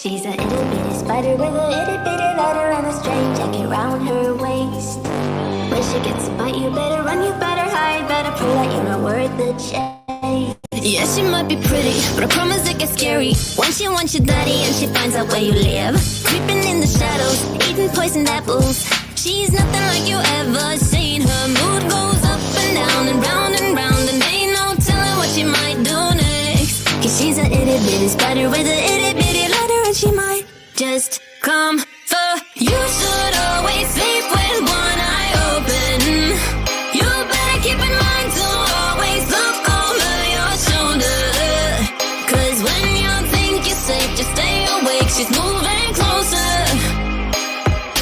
She's a itty bitty spider with a itty bitty lighter and a string jacket round her waist. When she gets a bite, you better run, you better hide, better prove that you're not worth the chase. Yeah, she might be pretty, but I promise it gets scary when she wants your daddy and she finds out where you live. Creeping in the shadows, eating poisoned apples. She's nothing like you ever seen. Her mood goes up and down and round, and ain't no telling what she might do next. Cause she's a itty bitty spider with a itty bitty lighter, and she might just come for you. Should always sleep with one eye open. You better keep in mind to always look over your shoulder. Cause when you think you're safe, just stay awake. She's moving closer.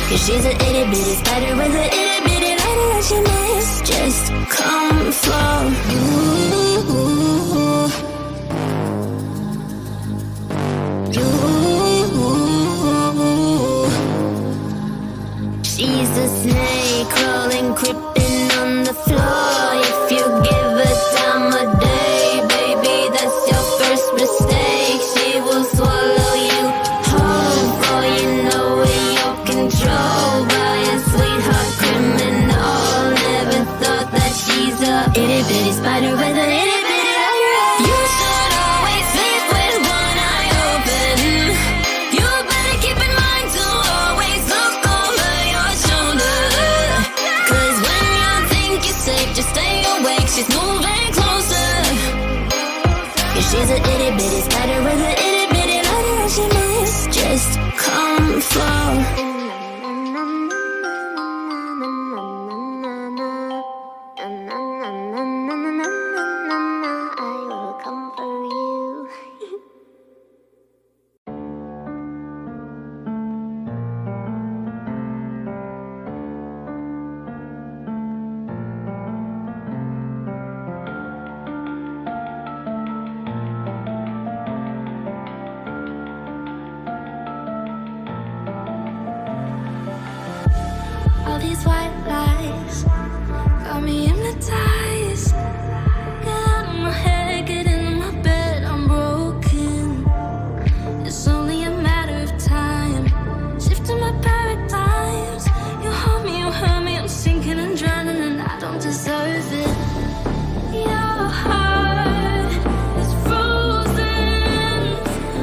Cause she's a itty bitty spider with a itty bitty lighter, and she might just come for you. She's a snake crawling, creeping on the floor. If you give her time of day, baby, that's your first mistake. She will swallow you whole, for you know in your control by a sweetheart criminal. Never thought that she's a itty bitty spider with a itty bitty lighter. You should always sleep with one eye open. You better keep in mind to always look over your shoulder. Cause when you think you're safe, just stay awake. She's moving closer. Cause she's a itty bitty spider with a itty bitty lighter, and she might just come for. I will come for you. All these white lies got me hypnotized. Get out of my head, get into my bed, I'm broken. It's only a matter of time. Shifting my paradigms. You hurt me, I'm sinking and drowning, and I don't deserve it. Your heart is frozen.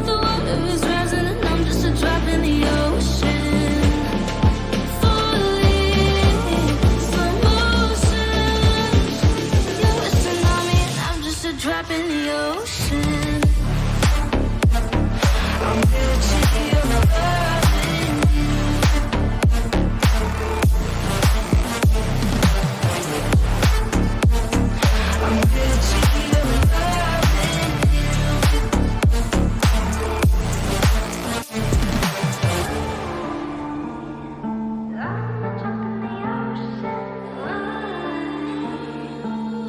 The water is rising, and I'm just a drop in the ocean. Drop in the ocean. I'm guilty of loving you. I'm guilty of loving you. I'm a drop in the ocean.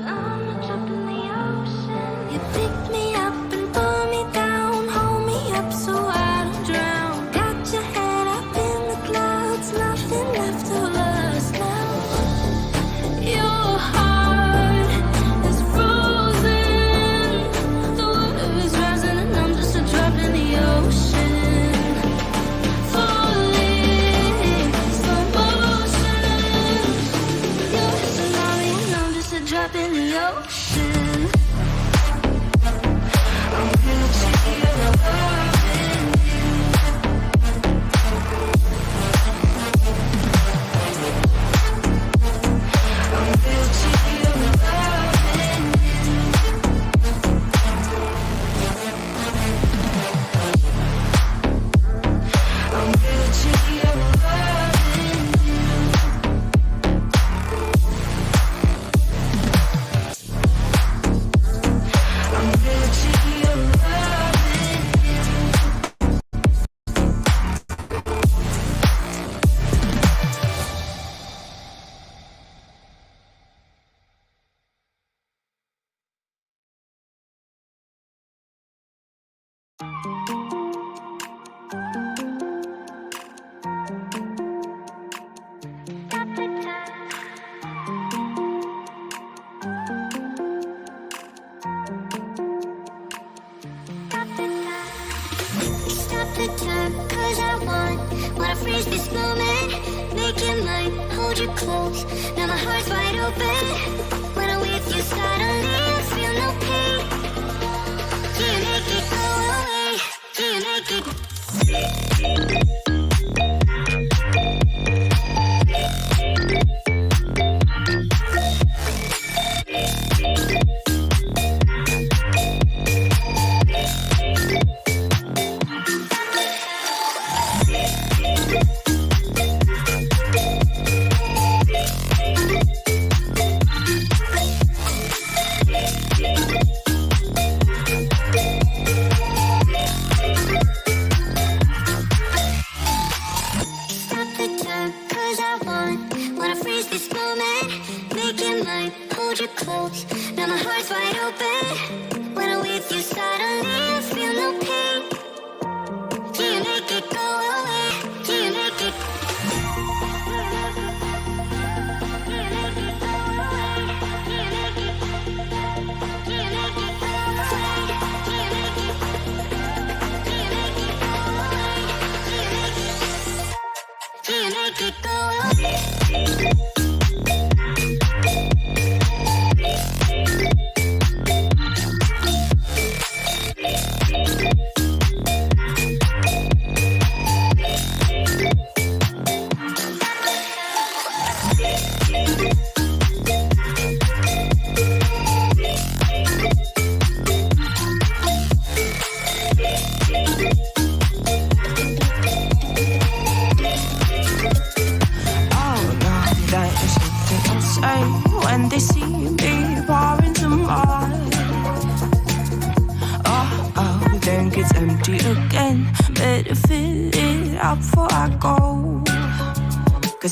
I'm a drop in the ocean. You pick me up and pull me down, hold me up so I don't drown. Got your head up in the clouds, nothing left of us now. Your heart is frozen. The water is rising, and I'm just a drop in the ocean. Falling, slow motion. You're a tsunami, and I'm just a drop in the ocean. I'm guilty of loving you. I'm guilty of loving you. I'm guilty of loving you. I'm guilty of loving Stop the time, cause I wanna freeze this moment. Make your mind, hold you close. Now my heart's wide open. When I'm with you, suddenly I feel no pain. Do you make it go away? Do you make it?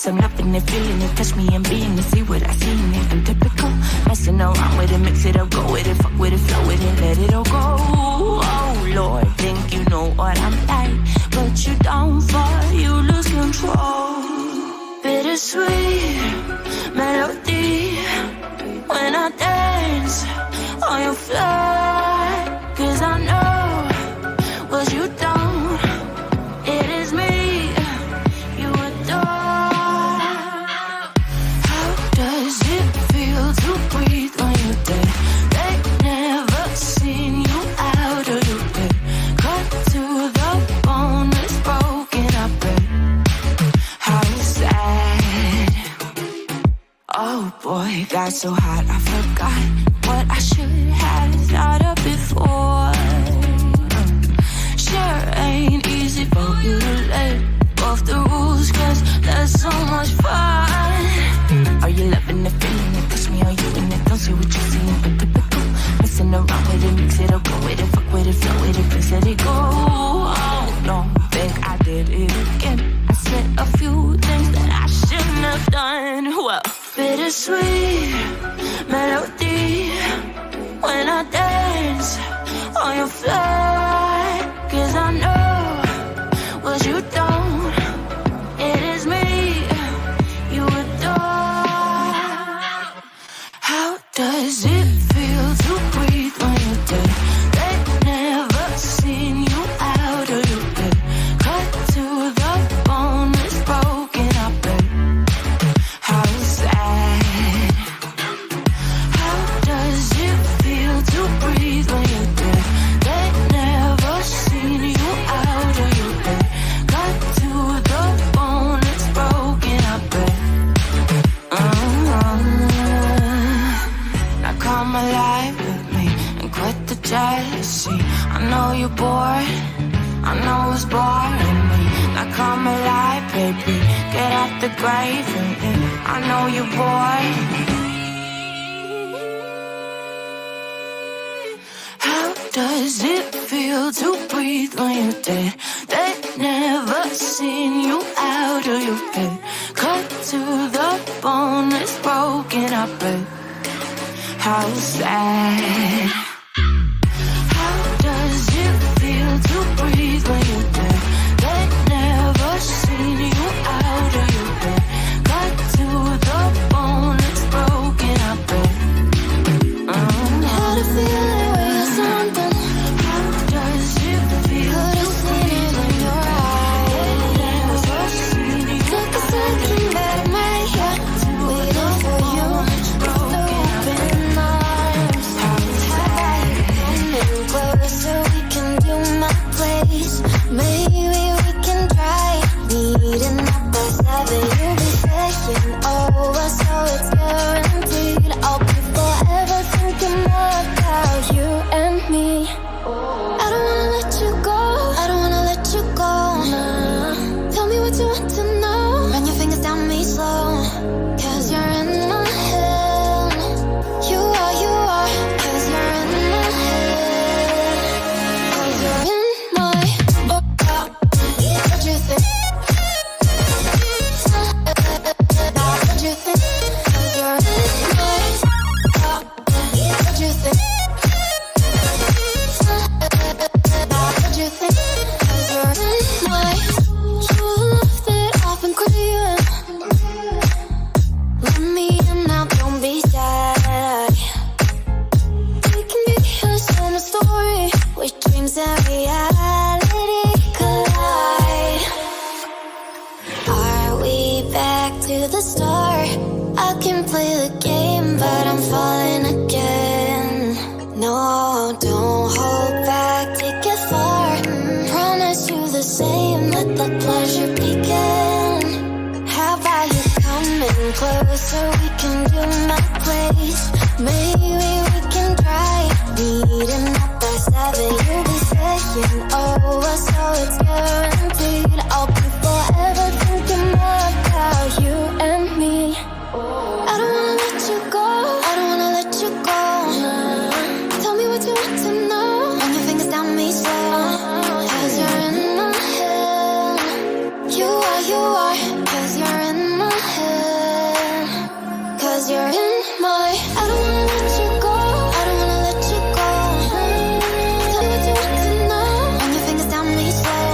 I'm loving it, feeling it, touch me and being it, see what I see in it. I'm typical, messing around with it, mix it up, go with it, fuck with it, flow with it, let it all go. Oh Lord, think you know what I'm like, but you don't fall, you lose control. Bittersweet melody when I dance on your fly, 'cause I know what you don't, it is me. Got so hot, I forgot what I should have thought of before. Sure ain't easy for you to let off the rules, 'cause there's so much fun. Are you loving it, feeling it, touch me, are you in it? Don't see what you're seeing, but typical. Messing around with it, mix it up, go with it, fuck with it, flow with it, please let it go. Oh no, think I did it again. I said a few things that I shouldn't have done. Well, bittersweet melody when I dance on your fly, 'cause I know what you don't, it is me you adore. How does it feel to breathe when you're dead? They've never seen you out of your bed, cut to the bone, it's broken up, babe. How sad. How does it feel to breathe when you're dead? They've never seen you out of your bed, cut to the bone, it's broken up, babe. Now come alive with me and quit the jealousy. I know you're bored, I know it's boring me. Now come alive, baby, get out the grave and I know you're bored. How does it feel to breathe when you're dead? They've never seen you out of your bed, cut to the bone, it's broken up, babe. How sad. How does it feel to breathe when you're dead? They've never seen you out of your bed, cut to the bone, it's broken up, babe. Had a feeling we're something. How does it feel to breathe when you're so it's guaranteed. I'll be forever thinking about you and me. I don't wanna let you go, I don't wanna let you go. Tell me what you want to know. Run your fingers down me slow, 'cause you're in my head. You are, 'cause you're in my head. 'Cause you're in my what you think? What you think? 'Cause you're in my what you think? What you think? 'Cause you're in my you left it off and clear. Let me in now, don't be shy. We can be a summer story with dreams and reality collide. Are we back to the start? I can play the game, but I'm falling again. No, don't hold back, take it far. Promise you the same, let the pleasure begin. How about you coming closer? We can do my place. Maybe we can try meeting up by 7. You'll be saying over, so it's guaranteed. I'll be forever thinking about you and me. I don't wanna let you go, I don't wanna let you go. Tell me what you want to know. Run your fingers down me slow, 'cause you're in my head. You are, 'cause you're in my head. 'Cause you're in my I don't wanna let you go, I don't wanna let you go. Tell me what you want to know. Run your fingers down me slow,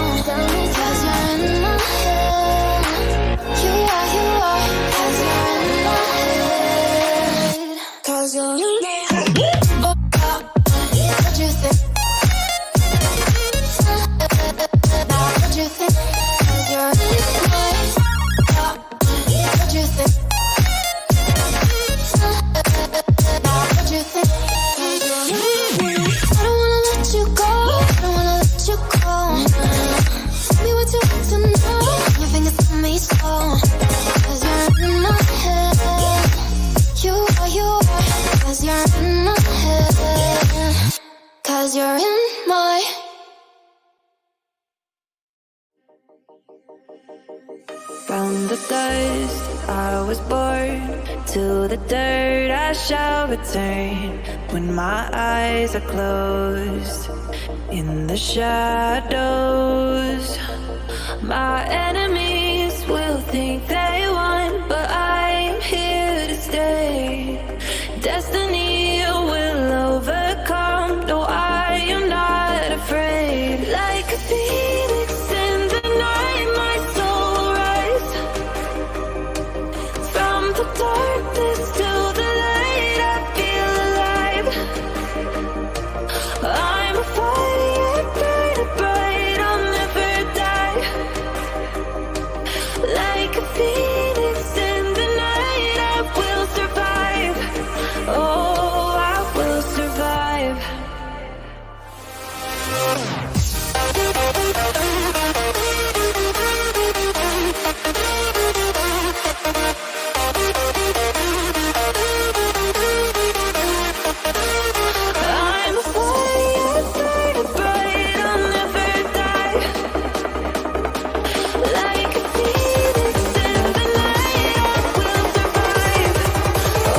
'cause you're in my head. You are, 'cause you're in my head. 'Cause you're in my head. What you think? What you think? 'Cause you're in my what you think? What you think? 'Cause you're in my I don't wanna let you go, I don't wanna let you go. Tell me what you want to know. Your fingers on me slow, 'cause you're in my head. You are, 'cause you're in my head. 'Cause you're in my From the dust I was born, to the dirt I shall return. When my eyes are closed, in the shadows, my enemies will think they won, but I'm here to stay. Destiny will overcome, no, I am not afraid. Like a phoenix in the night, my soul will rise. From the darkness to the light, I feel alive. I'm a fire, burning bright, I'll never die. Like a phoenix in the night, I will survive. Oh, I will survive. I'm a fire, burning bright, I'll never die. Like a phoenix in the night, I will survive.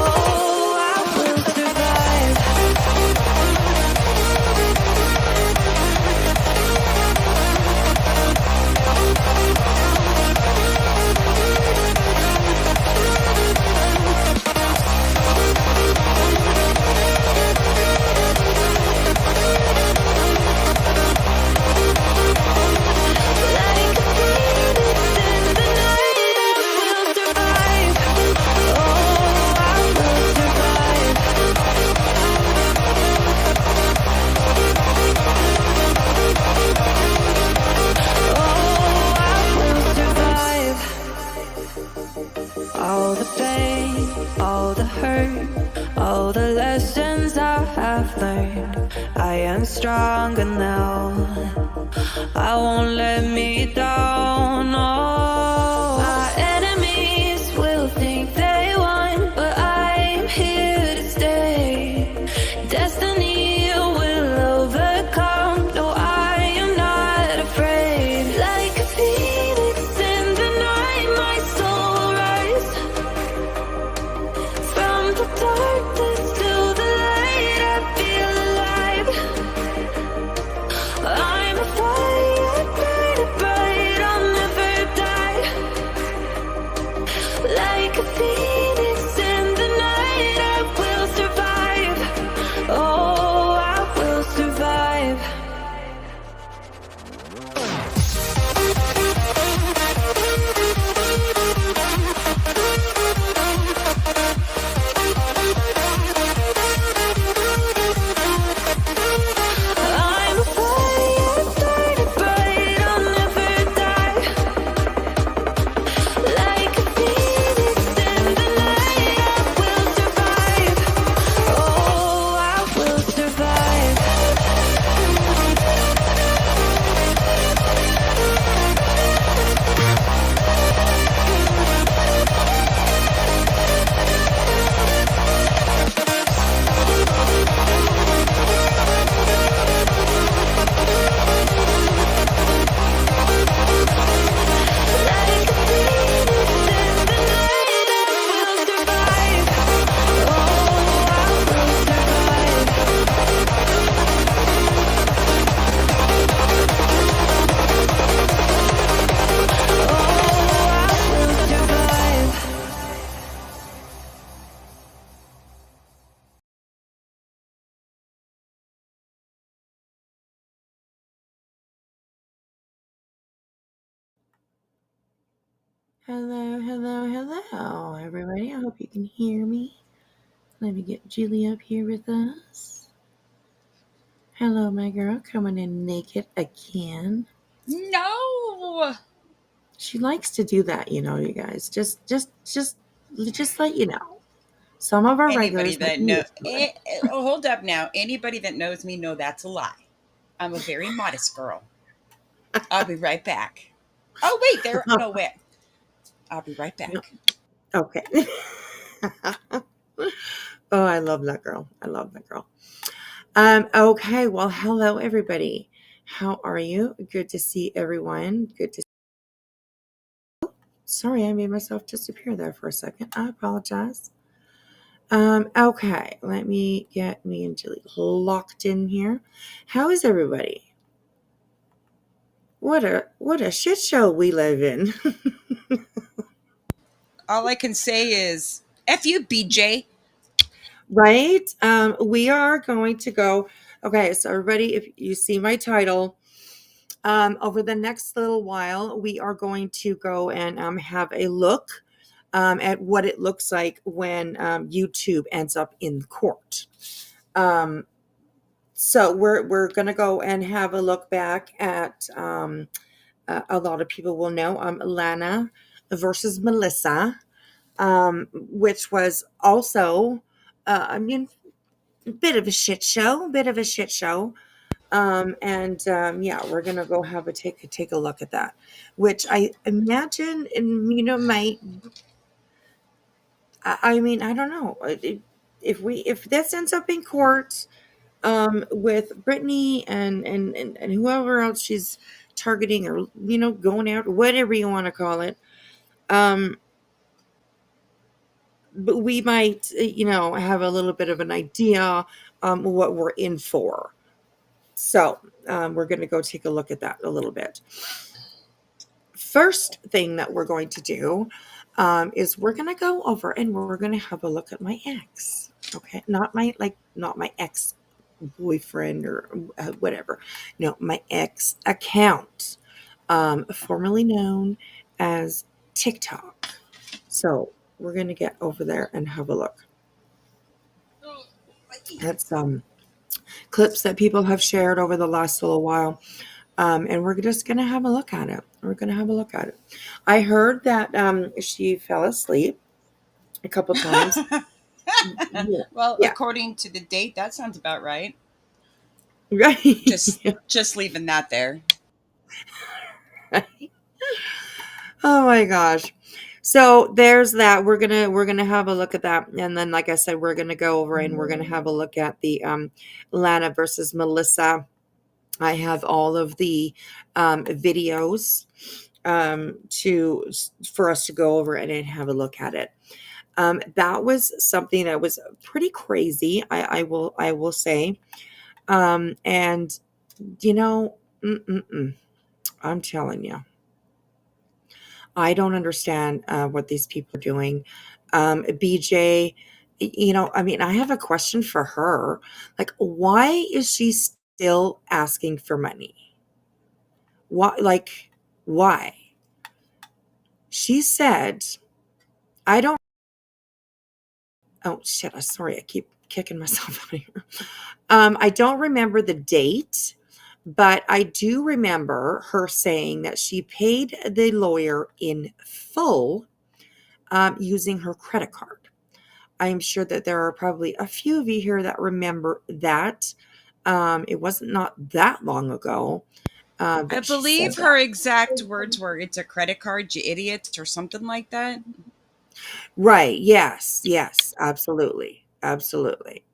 Oh, I will survive. All the pain, all the hurt, all the lessons I have learned. I am stronger now, I won't let me down. Oh, my enemies will think they won, darkness to the light, I feel alive. I'm a fire, burning bright, I'll never die. Like a phoenix in the night, I will survive. Oh, I will survive. I'm a fire, burning bright, I'll never die. Like a phoenix in the night, I will survive. Oh, I will survive. Like a phoenix in the night, I will survive. Oh, I will survive. Oh, I will survive. Hello, everybody. I hope you can hear me. Let me get Julie up here with us. Hello, my girl, coming in naked again. No. She likes to do that, you guys. Just let you know. Some of our Anybody regulars might that be know, used to it. hold up now. Anybody that knows me know that's a lie. I'm a very modest girl. I'll be right back. Oh wait, there. No wait. I'll be right back. Okay. Oh, I love that girl. Okay. Well, hello, everybody. How are you? Good to see everyone. Sorry, I made myself disappear there for a second. I apologize. Okay, let me get me and Julie locked in here. How is everybody? What a shit show we live in. All I can say is, "F you, BJ." Right? We are going to go. Okay, so everybody, if you see my title, over the next little while, we are going to go and have a look at what it looks like when YouTube ends up in court. So we're going to go and have a look back at a lot of people will know Lana versus Melissa, which was also bit of a shit show. Yeah, we're gonna go have a take a look at that, which I imagine, and might. I mean, I don't know if this ends up in court, with Brittany and whoever else she's targeting, or going out, whatever you want to call it. But we might have a little bit of an idea what we're in for. So we're going to go take a look at that a little bit. First thing that we're going to do is we're going to go over and we're going to have a look at my ex. Okay, not my ex boyfriend or whatever. No, my ex account, formerly known as TikTok. So we're going to get over there and have a look. That's clips that people have shared over the last little while. And we're just going to have a look at it. I heard that she fell asleep a couple times. Well, Yeah. according to the date, that sounds about right. Right. Just leaving that there. Oh my gosh. So there's that. We're gonna have a look at that, and then, like I said, we're gonna go over and we're gonna have a look at the Lana versus Melissa. I have all of the videos for us to go over and have a look at it. That was something that was pretty crazy. I will say. And you know, I'm telling you, I don't understand what these people are doing. BJ, I mean, I have a question for her. Like, why is she still asking for money? Why? Like, why? She said, I don't. Oh shit! I'm sorry. I keep kicking myself out here. I don't remember the date, but I do remember her saying that she paid the lawyer in full using her credit card. I'm sure that there are probably a few of you here that remember that. It wasn't not that long ago I that she said believe that. her exact words were, "It's a credit card, you idiots," or something like that. Right. Yes. Yes. Absolutely. Absolutely.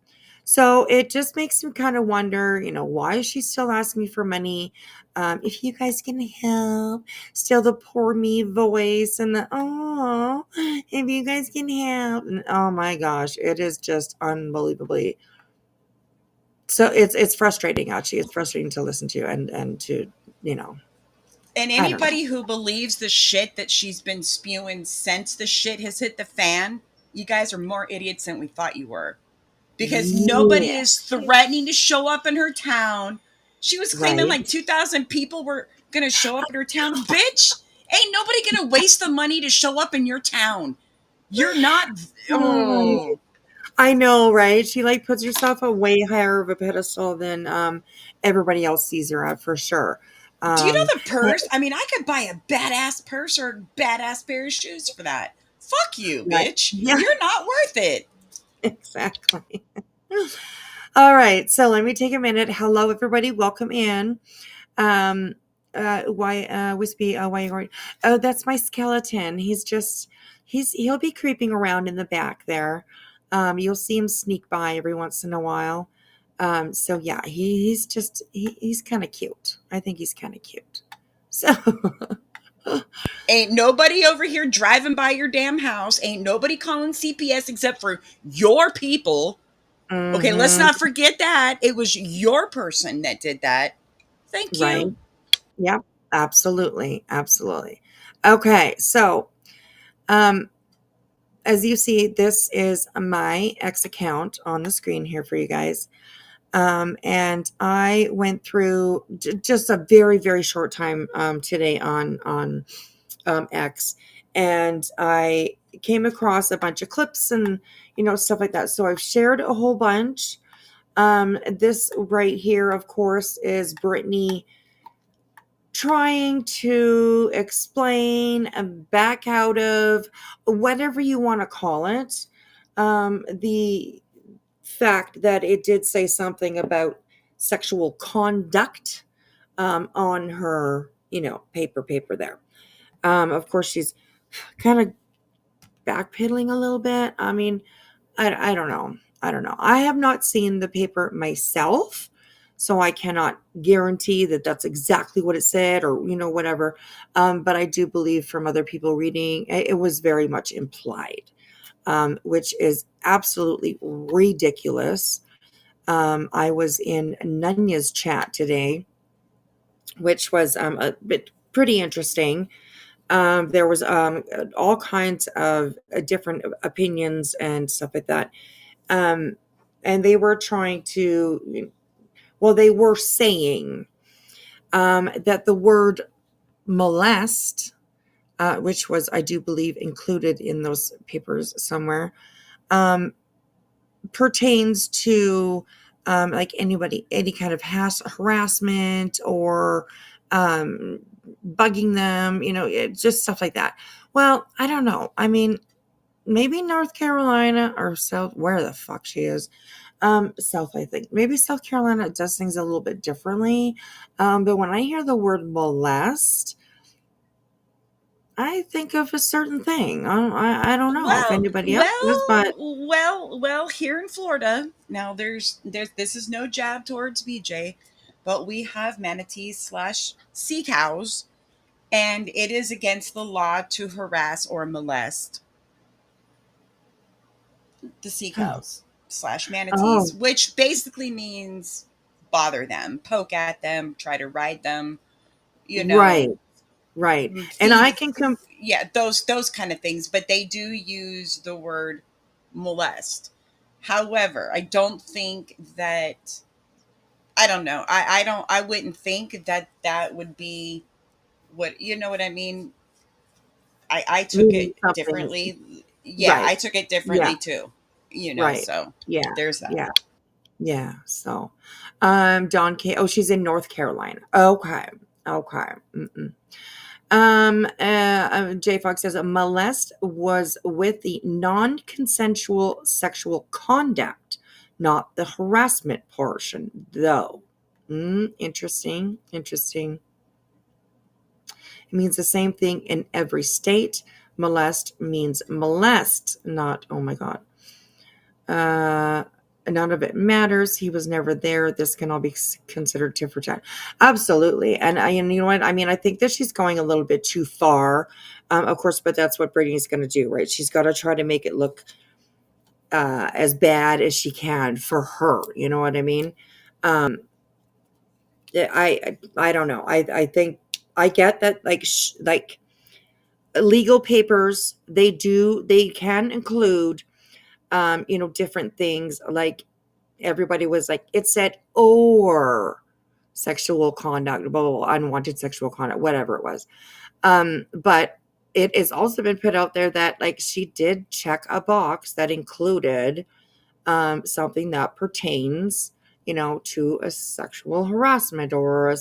So it just makes me kind of wonder, why is she still asking me for money? If you guys can help, still the poor me voice and the oh, if you guys can help, and oh my gosh, it is just unbelievably. So it's frustrating. Actually, it's frustrating to listen to and to you know, And I don't know. anybody who believes the shit that she's been spewing since the shit has hit the fan, you guys are more idiots than we thought you were. Because nobody Yeah. is threatening to show up in her town. She was claiming Right. like 2,000 people were going to show up in her town. Bitch, ain't nobody going to waste the money to show up in your town. You're not. Right. Oh. I know, right? She like puts herself a way higher of a pedestal than everybody else sees her at for sure. Do you Um, know the purse? I mean, I could buy a badass purse or a badass pair of shoes for that. Fuck you, right. bitch. Yeah, You're not worth it. exactly. All right, so let me take a minute. Hello, everybody. Welcome in. Um, why, Wispy? Why you going? Oh, that's my skeleton. He'll be creeping around in the back there. You'll see him sneak by every once in a while. So yeah, he's kind of cute. I think he's kind of cute. So Ain't nobody over here driving by your damn house. Ain't nobody calling CPS except for your people. Okay, let's hmm not forget that. It was your person that did that. Thank right. you. Yep. Absolutely. Absolutely. Okay. So, um, as you see, this is my X account on the screen here for you guys. And I went through just a very, very short time today on X, and I came across a bunch of clips and stuff like that. So I've shared a whole bunch. This right here, of course, is Brittany trying to explain and back out of whatever you want to call it. The fact that it did say something about sexual conduct on her, paper there. Of course, she's kind of backpedaling a little bit. I mean, I don't know. I don't know. I have not seen the paper myself, so I cannot guarantee that that's exactly what it said or, whatever. But I do believe from other people reading, it was very much implied, which is absolutely ridiculous. I was in Nunya's chat today, which was a bit pretty interesting. There was all kinds of different opinions and stuff like that. Um, and they were trying to, well, they were saying that the word molest, which was, I do believe, included in those papers somewhere, um, pertains to like any kind of harassment or bugging them, just stuff like that. Well, I don't know. I mean, maybe North Carolina or South, where the fuck she is. South, I think. Maybe South Carolina does things a little bit differently. But when I hear the word molest, I think of a certain thing. I don't know if Well, anybody else does, well, but well, here in Florida, now there's this is no jab towards BJ, but we have manatees slash sea cows, and it is against the law to harass or molest. the sea Oh. cows slash Oh, manatees, which basically means bother them, poke at them, try to ride them, you right, know, right. And feed, I can come. yeah, those kind of things. But they do use the word molest. However, I don't think that, I don't know. I wouldn't think that that would be what, you know what I mean? I took Meaning it something. differently. Yeah, Right. I took it Yeah. differently too. Right. So Yeah. there's that. Yeah. Yeah. So, Dawn K. Oh, she's in North Carolina. Okay. Okay. Mm-mm. J Fox says a molest was with the non-consensual sexual conduct, not the harassment portion, though. Interesting. Interesting. It means the same thing in every state. Molest means molest, not, oh my God. Uh, None of it matters. He was never there. This can all be considered tit for tat. Absolutely. And you know what? I mean, I think that she's going a little bit too far. Of course, but that's what Brittany's going to do, right? She's got to try to make it look as bad as she can for her. You know what I mean? I don't know. I think I get that, like legal papers, they can include different things, like everybody was like, it said or sexual conduct, blah, blah, blah, unwanted sexual conduct, whatever it was. But it has also been put out there that like she did check a box that included something that pertains, to a sexual harassment or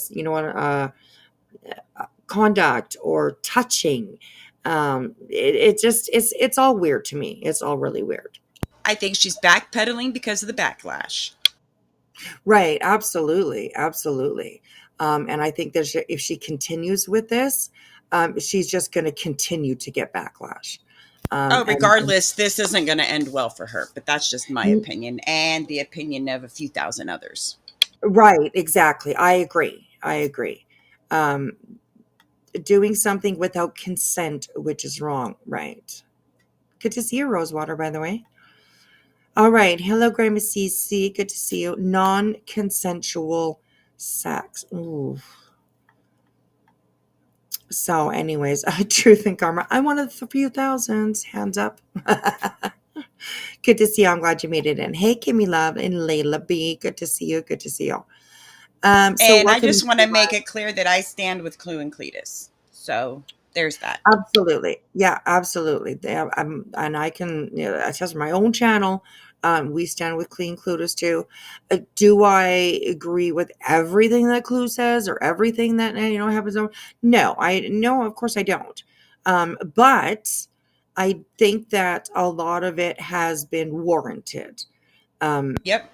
conduct or touching. It just it's all weird to me. It's all really weird. I think she's backpedaling because of the backlash. Right, absolutely, absolutely. And I think that if she continues with this, she's just going to continue to get backlash. Oh, And regardless, this isn't going to end well for her, but that's just my opinion and the opinion of a few thousand others. right, exactly. I agree. I agree. Um, Doing something without consent, which is wrong. Right. Good to see you, Rosewater, by the way. All right. Hello, Grandma CC. Good to see you. Non-consensual sex. Ooh. So, anyways, truth and karma. I wanted a few thousands. Hands up. Good to see you. I'm glad you made it in. Hey, Kimmy Love and Layla B. Good to see you. Good to see you. So And I welcome. just want to make it clear that I stand with Clue and Cletus. So there's that. Absolutely. Yeah, absolutely. And I can, attest my own channel. We stand with Clean Clueless too. Do I agree with everything that Clue says or everything that, happens? No, of course I don't. But I think that a lot of it has been warranted. Yep.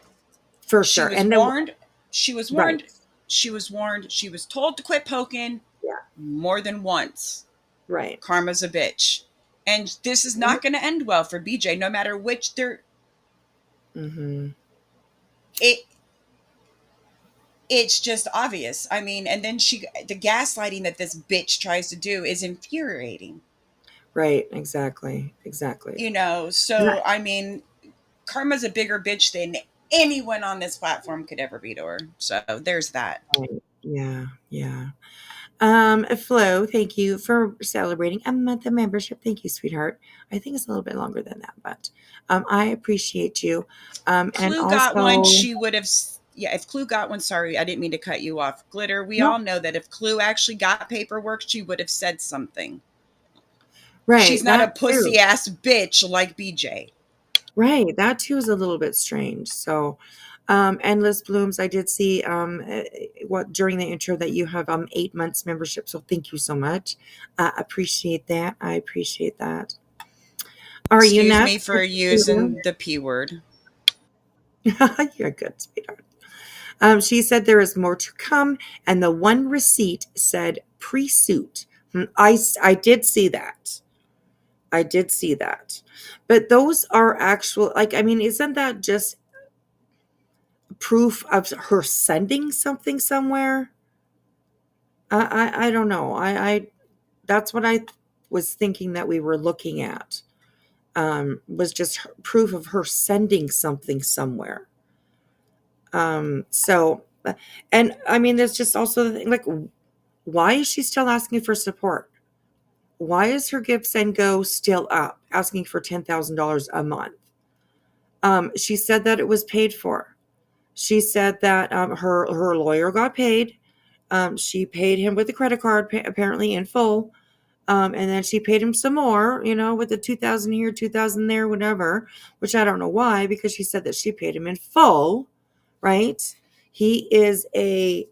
For She sure. was And then, warned. She was right. warned. She was warned. She was told to quit poking Yeah. more than once. Right. Karma's a bitch. And this is not going to end well for BJ, no matter which they're. Mm-hmm. It it's just obvious. I mean, and then the gaslighting that this bitch tries to do is infuriating. Right. Exactly. Exactly. And So I mean, Karma's a bigger bitch than anyone on this platform could ever be to her. So there's that. right. Yeah. Yeah. Flo, thank you for celebrating a month of membership. Thank you, sweetheart. I think it's a little bit longer than that, but I appreciate you. And Clue got one, also, she would have. Yeah, if Clue got one, sorry, I didn't mean to cut you off. Glitter, we no, all know that if Clue actually got paperwork, she would have said something. She's right, not a that too. pussy ass bitch like BJ. Right, that too is a little bit strange. So, Endless Blooms, I did see what during the intro that you have 8 months membership. So thank you so much. Appreciate that. I appreciate that. Are you Excuse me next? for using the P word. You're good, sweetheart. She said there is more to come, and the one receipt said pre-suit. I did see that. I did see that. But those are actual, like, I mean, isn't that just proof of her sending something somewhere? I don't know. I that's what I was thinking that we were looking at. was just proof of her sending something somewhere. So, and I mean, there's just also the thing, like, why is she still asking for support? Why is her Give Send Go still up, asking for $10,000 a month? She said that it was paid for. She said that her lawyer got paid. She paid him with a credit card, apparently in full. And then she paid him some more, with the 2,000 here, 2,000 there, whatever, which I don't know why, because she said that she paid him in full, right? He is a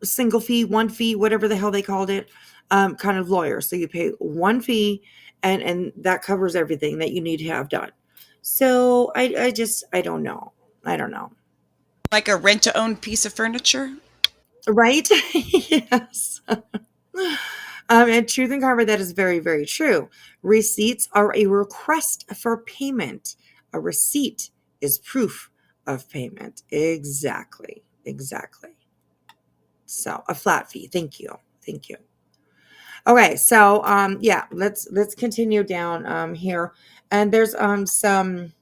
single fee, one fee, whatever the hell they called it, kind of lawyer. So you pay one fee, and that covers everything that you need to have done. So I don't know. I don't know. Like a rent to own piece of furniture. Right? Yes. And truth and karma, that is very, very true. Receipts are a request for payment. A receipt is proof of payment. Exactly. Exactly. So a flat fee. Thank you. Thank you. Okay, so yeah, let's continue down here. And there's some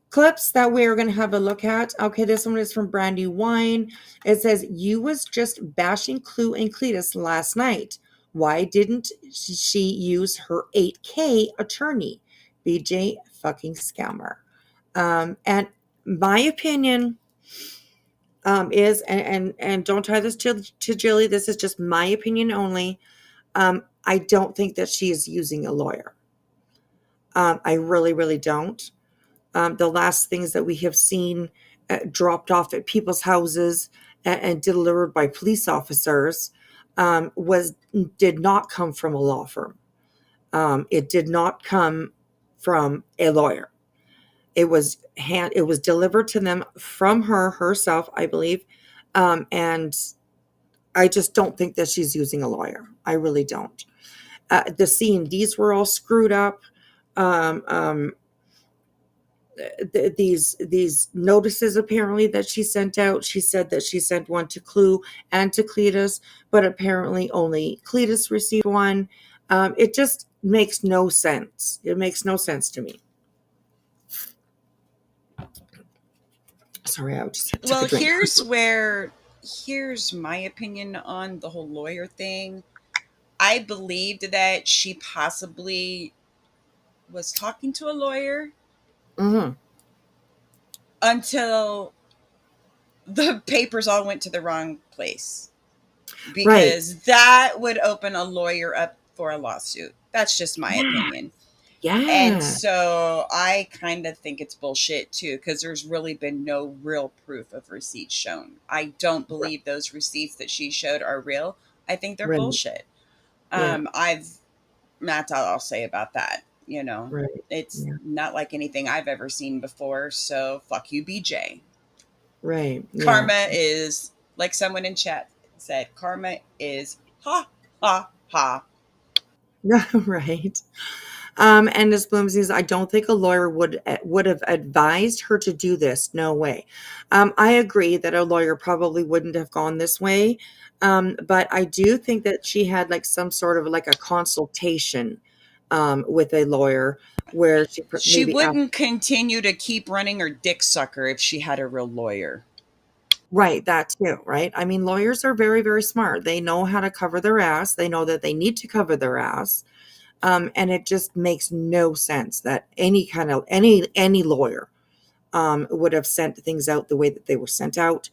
clips that we're going to have a look at. Okay, this one is from Brand New Wine. It says, "You was just bashing Clue and Cletus last night. Why didn't she use her 8K attorney? BJ fucking scammer." And my opinion is, and don't tie this to Jilly, this is just my opinion only. I don't think that she is using a lawyer. I really, really don't. The last things that we have seen dropped off at people's houses and delivered by police officers did not come from a law firm. It did not come from a lawyer. It was delivered to them from her herself, I believe, and I just don't think that she's using a lawyer. I really don't. The C&Ds were all screwed up. These notices apparently that she sent out. She said that she sent one to Clue and to Cletus, but apparently only Cletus received one. It just makes no sense. It makes no sense to me. Sorry, I just took Well, a drink. here's my opinion on the whole lawyer thing. I believed that she possibly was talking to a lawyer Mm-hmm. until the papers all went to the wrong place. Right. Because that would open a lawyer up for a lawsuit. That's just my opinion. And Yeah. so I kind of think it's bullshit too, because there's really been no real proof of receipts shown. I don't believe those receipts that she showed are real. I think they're Right. bullshit. Yeah. That's all I'll say about that. Right. It's Yeah. not like anything I've ever seen before. So fuck you, BJ. Right. Yeah. Karma is, like someone in chat said, karma is ha, ha, ha. Right. And as Bloom says, I don't think a lawyer would have advised her to do this. No way. I agree that a lawyer probably wouldn't have gone this way. But I do think that she had like some sort of like a consultation with a lawyer where she She maybe asked. wouldn't continue to keep running her dick sucker if she had a real lawyer. Right, that too, right? I mean, lawyers are very, very smart. They know how to cover their ass. They know that they need to cover their ass. And it just makes no sense that any lawyer would have sent things out the way that they were sent out,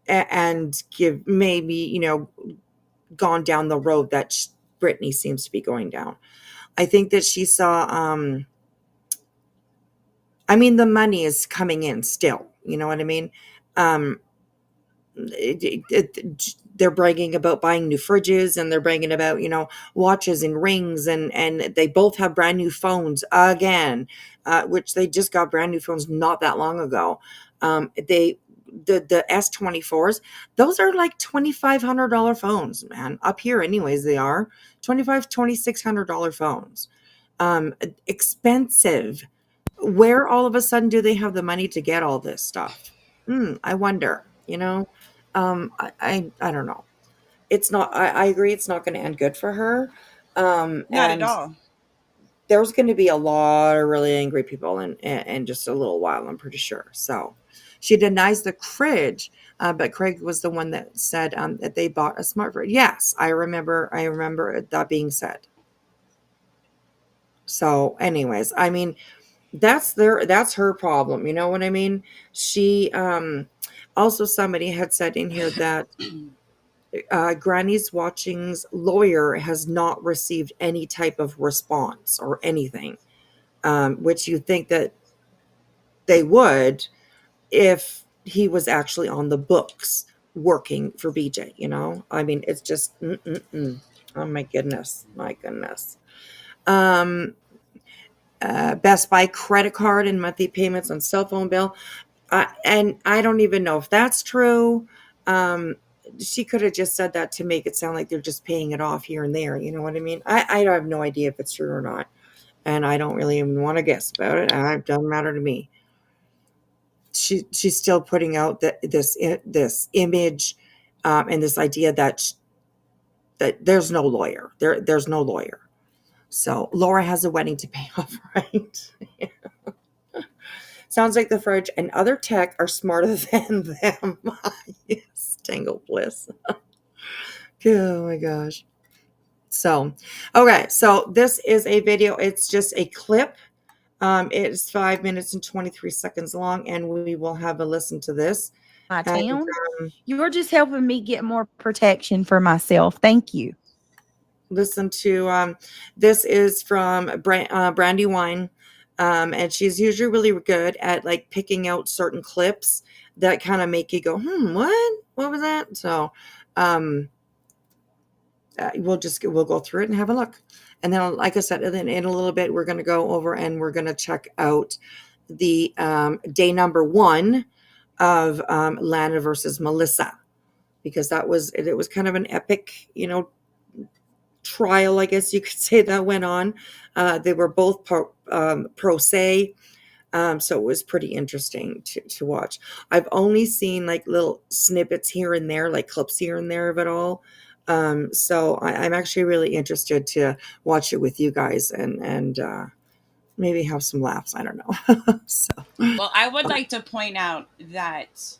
and give maybe gone down the road that Brittany seems to be going down. I think that she saw. I mean, the money is coming in still. You know what I mean? Um, they're bragging about buying new fridges, and they're bragging about watches and rings, and they both have brand new phones again, which they just got brand new phones not that long ago. The S24s, those are like $2,500 phones, man. Up here anyways, they are $2,600 phones. Expensive. Where all of a sudden do they have the money to get all this stuff? I wonder. I don't know. it's not. I agree. It's not going to end good for her. Not at And all. there's going to be a lot of really angry people in just a little while. I'm pretty sure. So she denies the Craig, but Craig was the one that said that they bought a smartphone. Yes, I remember. I remember that being said. So, anyways, I mean, that's her problem. You know what I mean? She also somebody had said in here that Granny's Watching's lawyer has not received any type of response or anything, which you think that they would if he was actually on the books working for BJ. You know, I mean, it's just oh my goodness. Um, Best Buy credit card and monthly payments on cell phone bill. And I don't even know if that's true. Um, she could have just said that to make it sound like they're just paying it off here and there. You know what I mean? I have no idea if it's true or not. And I don't really even want to guess about it. It doesn't matter to me. She's still putting out this image and this idea that there's no lawyer. There's no lawyer. So Laura has a wedding to pay off, right? Sounds like the fridge and other tech are smarter than them. Yes, Tangle Bliss. Oh my gosh. So, okay, so this is a video. It's just a clip. It's 5 minutes and 23 seconds long, and we will have a listen to this. My And town. You're just helping me get more protection for myself. Thank you. listen to this is from Brandy Wine. And she's usually really good at like picking out certain clips that kind of make you go, what was that? So we'll go through it and have a look. And then, like I said, then in a little bit, we're going to go over and we're going to check out the day number 1 of Lana versus Melissa, because it was kind of an epic, trial, I guess you could say, that went on. They were both pro se. So it was pretty interesting to watch. I've only seen like little snippets here and there, like clips here and there of it all. So I'm actually really interested to watch it with you guys and maybe have some laughs. I don't know. So, Well, I would like to point out that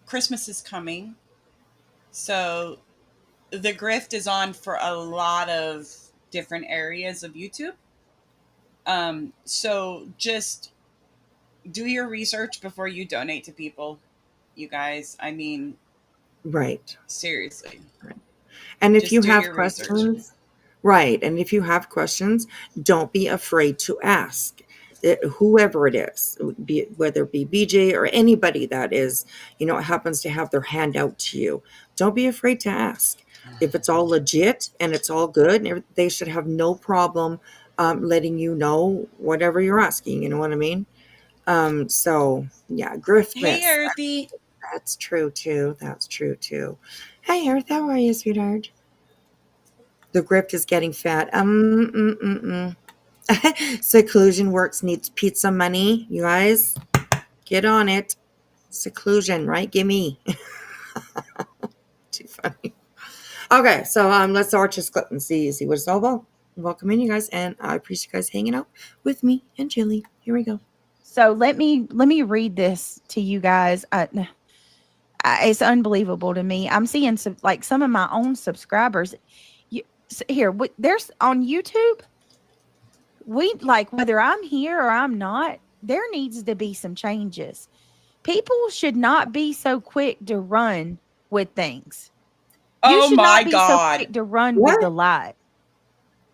Christmas is coming. So the grift is on for a lot of different areas of YouTube. So just do your research before you donate to people, you guys. I mean, right. seriously. And if Just you do have your research. questions, right. And if you have questions, don't be afraid to ask. Whoever it is, whether it be BJ or anybody that is, happens to have their hand out to you, don't be afraid to ask. If it's all legit and it's all good, they should have no problem letting you know whatever you're asking. You know what I mean? So yeah, grift Hey, myths. Earthy. That's true too. That's true too. Hey, Earth, how are you, sweetheart? The grift is getting fat. Seclusion Works needs pizza money. You guys, get on it. Seclusion, right? Gimme. Too funny. Okay, so let's watch this clip and see what it's all about. Welcome in, you guys, and I appreciate you guys hanging out with me and Jilly. Here we go. So let me read this to you guys. It's unbelievable to me. I'm seeing some of my own subscribers. There's on YouTube. We like whether I'm here or I'm not. There needs to be some changes. People should not be so quick to run with things. You Oh should my not be God. so quick to run with the light.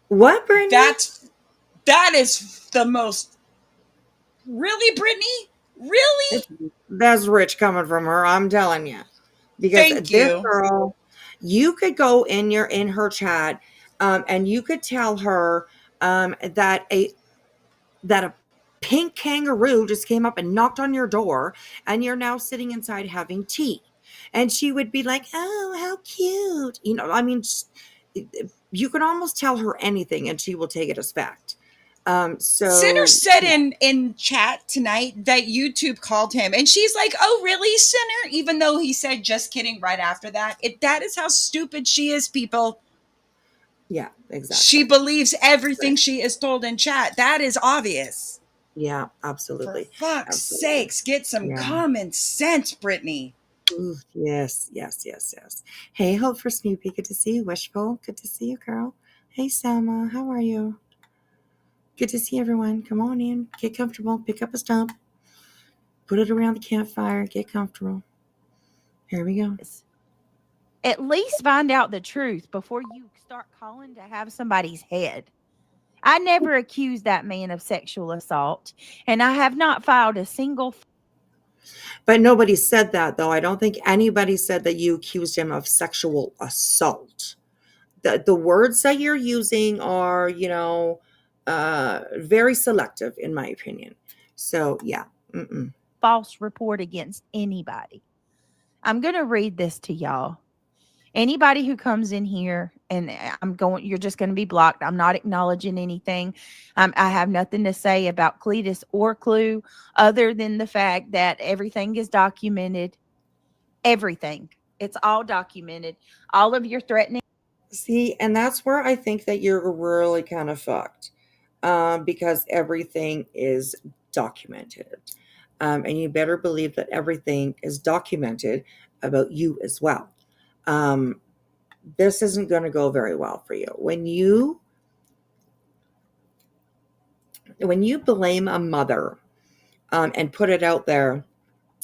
What, Brittany? That is the most. Really, Brittany? Really? That's rich coming from her. I'm telling you, because Thank this you. girl, you could go in her chat, and you could tell her that a pink kangaroo just came up and knocked on your door, and you're now sitting inside having tea, and she would be like, "Oh, how cute!" I mean, you can almost tell her anything, and she will take it as fact. Sinner So said in chat tonight that YouTube called him, and she's like, "Oh, really, Sinner?" Even though he said, "Just kidding," right after that. That is how stupid she is, people. yeah, She exactly. believes everything Right. she is told in chat. That is obvious. Yeah, For absolutely. fuck's Absolutely. sakes, get some Yeah. common sense, Brittany. Ooh, yes, yes, yes, yes. Hey, Hope for Snoopy. Good to see you. Wishful. Good to see you, girl. Hey, Selma. How are you? Good to see everyone. Come on in. Get comfortable. Pick up a stump. Put it around the campfire. Get comfortable. Here we go. At least find out the truth before you start calling to have somebody's head. I never accused that man of sexual assault, and I have not filed a single. But nobody said that, though. I don't think anybody said that you accused him of sexual assault. The words that you're using are, very selective, in my opinion. So, yeah. Mm-mm. False report against anybody. I'm going to read this to y'all. Anybody who comes in here and you're just going to be blocked. I'm not acknowledging anything. I have nothing to say about Cletus or Clue other than the fact that everything is documented. Everything. It's all documented. All of your threatening. See, and that's where I think that you're really kind of fucked, because everything is documented. And you better believe that everything is documented about you as well. Um, this isn't going to go very well for you. When you blame a mother, and put it out there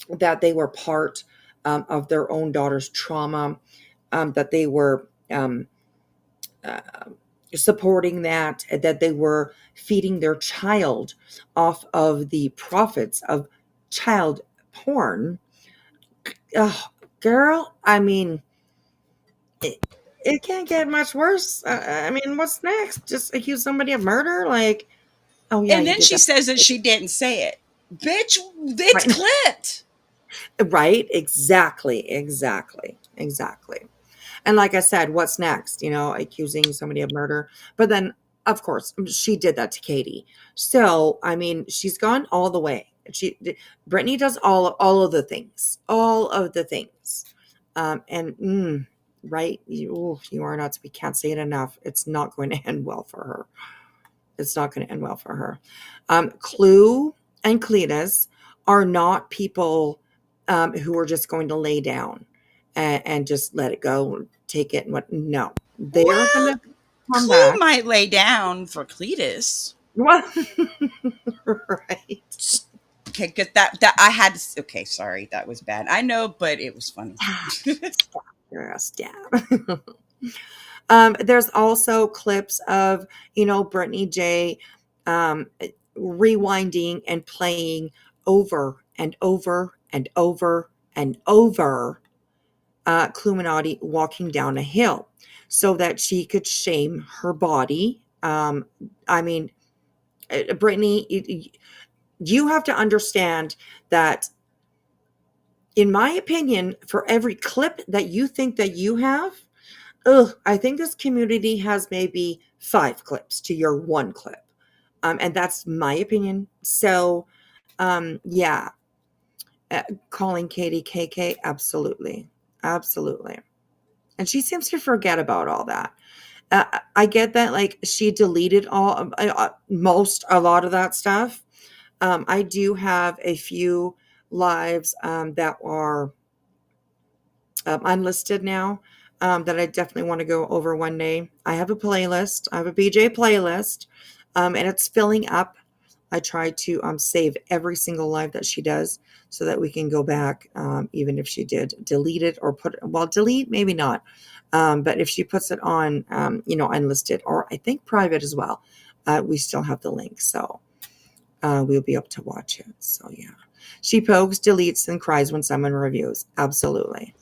that they were part, of their own daughter's trauma, that they were, uh, supporting that they were feeding their child off of the profits of child porn. Oh, girl, I mean, it can't get much worse. I mean, what's next? Just accuse somebody of murder? Like, oh yeah, And you then did she that. says that she didn't say it. Bitch, it's Right. clipped. Right? Exactly. Exactly. Exactly. And like I said, what's next? Accusing somebody of murder. But then, of course, she did that to Katie. So, I mean, she's gone all the way. Brittany does all of the things, all of the things. Right? You are nuts. We can't say it enough. It's not going to end well for her. It's not going to end well for her. Clue and Cletus are not people, who are just going to lay down and just let it go, take it, and what? No, they're going Well, to come Clue back. might lay down for Cletus. Well, right. Okay, get that I had to. Okay, sorry, that was bad. I know, but it was funny. Stop. You're a stab. There's also clips of, Brittany J, um, rewinding and playing over and over and over and over, Cluminati walking down a hill so that she could shame her body. I mean, Brittany, you have to understand that, in my opinion, for every clip that you think that you have, I think this community has maybe 5 clips to your 1 clip. And that's my opinion. So, yeah, calling Katie KK, absolutely. Absolutely. And she seems to forget about all that. I get that, like, she deleted a lot of that stuff. I do have a few lives, that are, unlisted now, that I definitely want to go over one day. I have a playlist. I have a BJ playlist, and it's filling up. I try to, save every single live that she does so that we can go back, even if she did delete it or delete, maybe not. But if she puts it on, unlisted, or I think private as well, we still have the link. So, we'll be able to watch it. So, yeah. She pokes, deletes, and cries when someone reviews. Absolutely.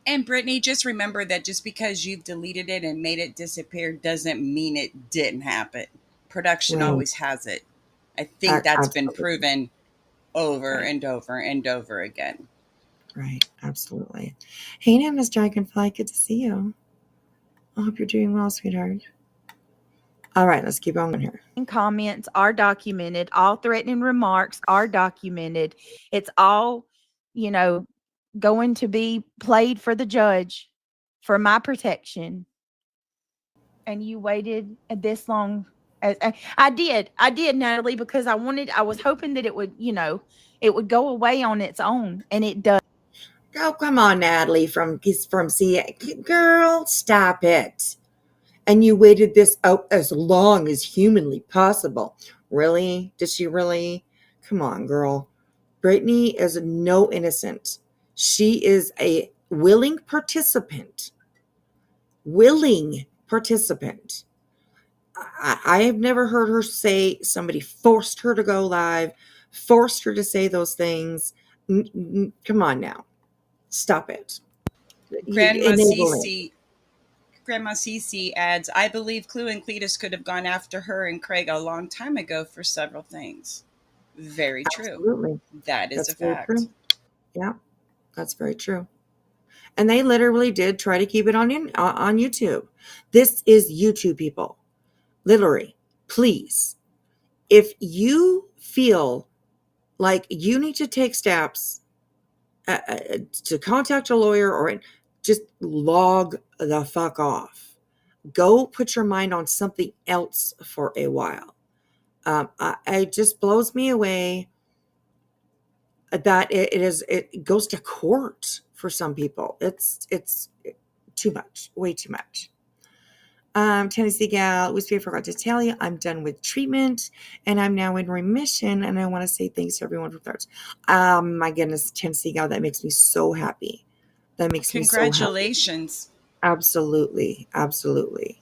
And Brittany, just remember that just because you've deleted it and made it disappear doesn't mean it didn't happen. Production Right. always has it. I think that's been Absolutely. proven over Right. and over and over again. Right. Absolutely. Hey, Nana's Dragonfly. Good to see you. I hope you're doing well, sweetheart. All right, let's keep on here. Comments are documented. All threatening remarks are documented. It's all, you know, going to be played for the judge for my protection. And you waited this long. I did, Natalie, because I was hoping that it would, it would go away on its own, and it does. Oh, come on, Natalie from CA. Girl, stop it. And you waited this out as long as humanly possible. Really? Did she really? Come on, girl. Brittany is no innocent. She is a willing participant. Willing participant. I have never heard her say somebody forced her to go live, forced her to say those things. Come on now. Stop it. Grandma Enabling. Cece Grandma Cece adds, I believe Clue and Cletus could have gone after her and Craig a long time ago for several things. Very true. Absolutely. That is That's a very fact. true. Yeah, that's very true. And they literally did try to keep it on YouTube. This is YouTube, people. Literally, please, if you feel like you need to take steps to contact a lawyer or just log the fuck off. Go put your mind on something else for a while. It just blows me away that it goes to court for some people. It's too much, way too much. Tennessee gal, we forgot to tell you, I'm done with treatment and I'm now in remission. And I want to say thanks to everyone for thoughts. My goodness, Tennessee gal, that makes me so happy. That makes me so happy. Congratulations. Absolutely, absolutely.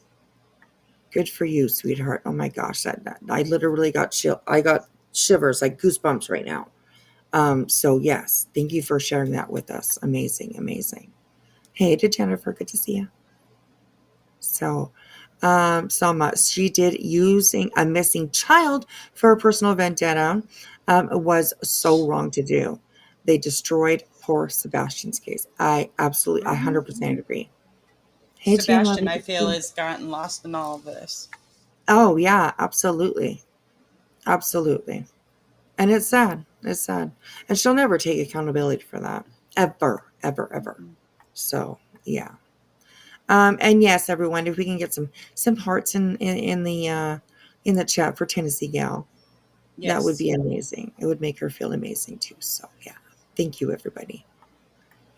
Good for you, sweetheart. Oh my gosh, that I literally got shivers, like goosebumps right now. So yes, thank you for sharing that with us. Amazing, amazing. Hey, to Jennifer, good to see you. So, Selma, she did using a missing child for a personal vendetta was so wrong to do. They destroyed poor Sebastian's case. I 100% agree. Hey, Tia, Sebastian, I feel, has gotten lost in all of this. Oh yeah, absolutely, absolutely. And it's sad. It's sad. And she'll never take accountability for that. Ever, ever, ever. So, yeah. And yes, everyone, if we can get some hearts in the chat for Tennessee Gal, that would be amazing. It would make her feel amazing too. So, yeah. Thank you, everybody.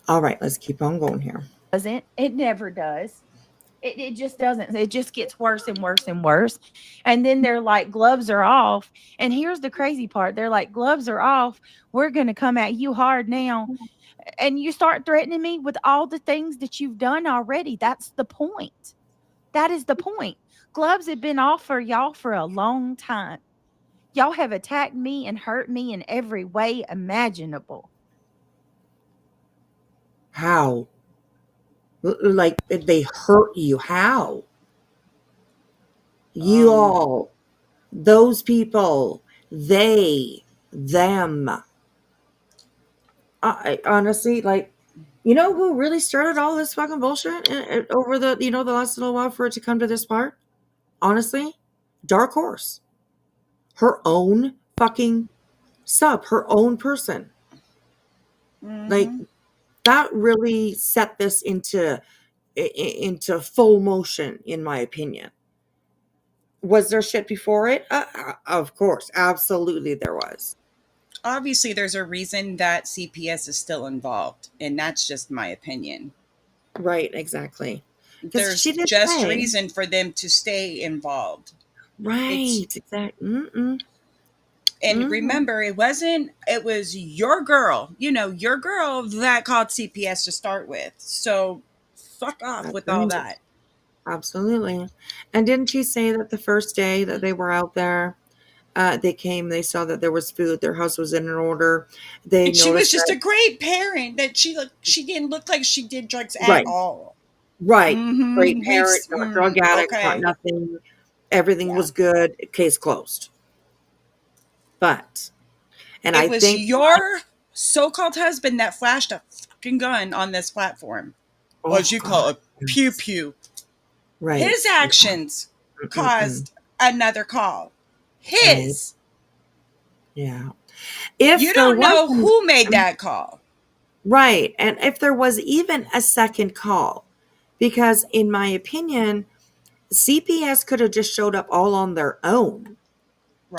All right, let's keep on going here. It never does. It just doesn't. It just gets worse and worse and worse. And then they're like, gloves are off. And here's the crazy part. They're like, gloves are off. We're going to come at you hard now. And you start threatening me with all the things that you've done already. That's the point. That is the point. Gloves have been off for y'all for a long time. Y'all have attacked me and hurt me in every way imaginable. How? Like, they hurt you? How? You all, those people, they, them. I honestly, like, you know who really started all this fucking bullshit over the last little while for it to come to this part? Honestly, Dark Horse. Her own fucking sub, her own person. Like, that really set this into full motion, in my opinion. Was there shit before it? Of course, absolutely there was. Obviously, there's a reason that CPS is still involved, and that's just my opinion. Right, exactly. There's just reason for them to stay involved. Right, exactly. And remember, it was your girl, your girl that called CPS to start with. So fuck off That's with right. all that. Absolutely. And didn't she say that the first day that they were out there, they came, they saw that there was food, their house was in order. And she was just a great parent. That she didn't look like she did drugs at all. Right. Great parent, not drug addict, not nothing. Everything was good. Case closed. But, and it was your so-called husband that flashed a fucking gun on this platform. What you call a pew pew. Right. His actions caused another call. Right. His. Yeah. You If there don't was know an, who made that call. right, and if there was even a second call, because in my opinion, CPS could have just showed up all on their own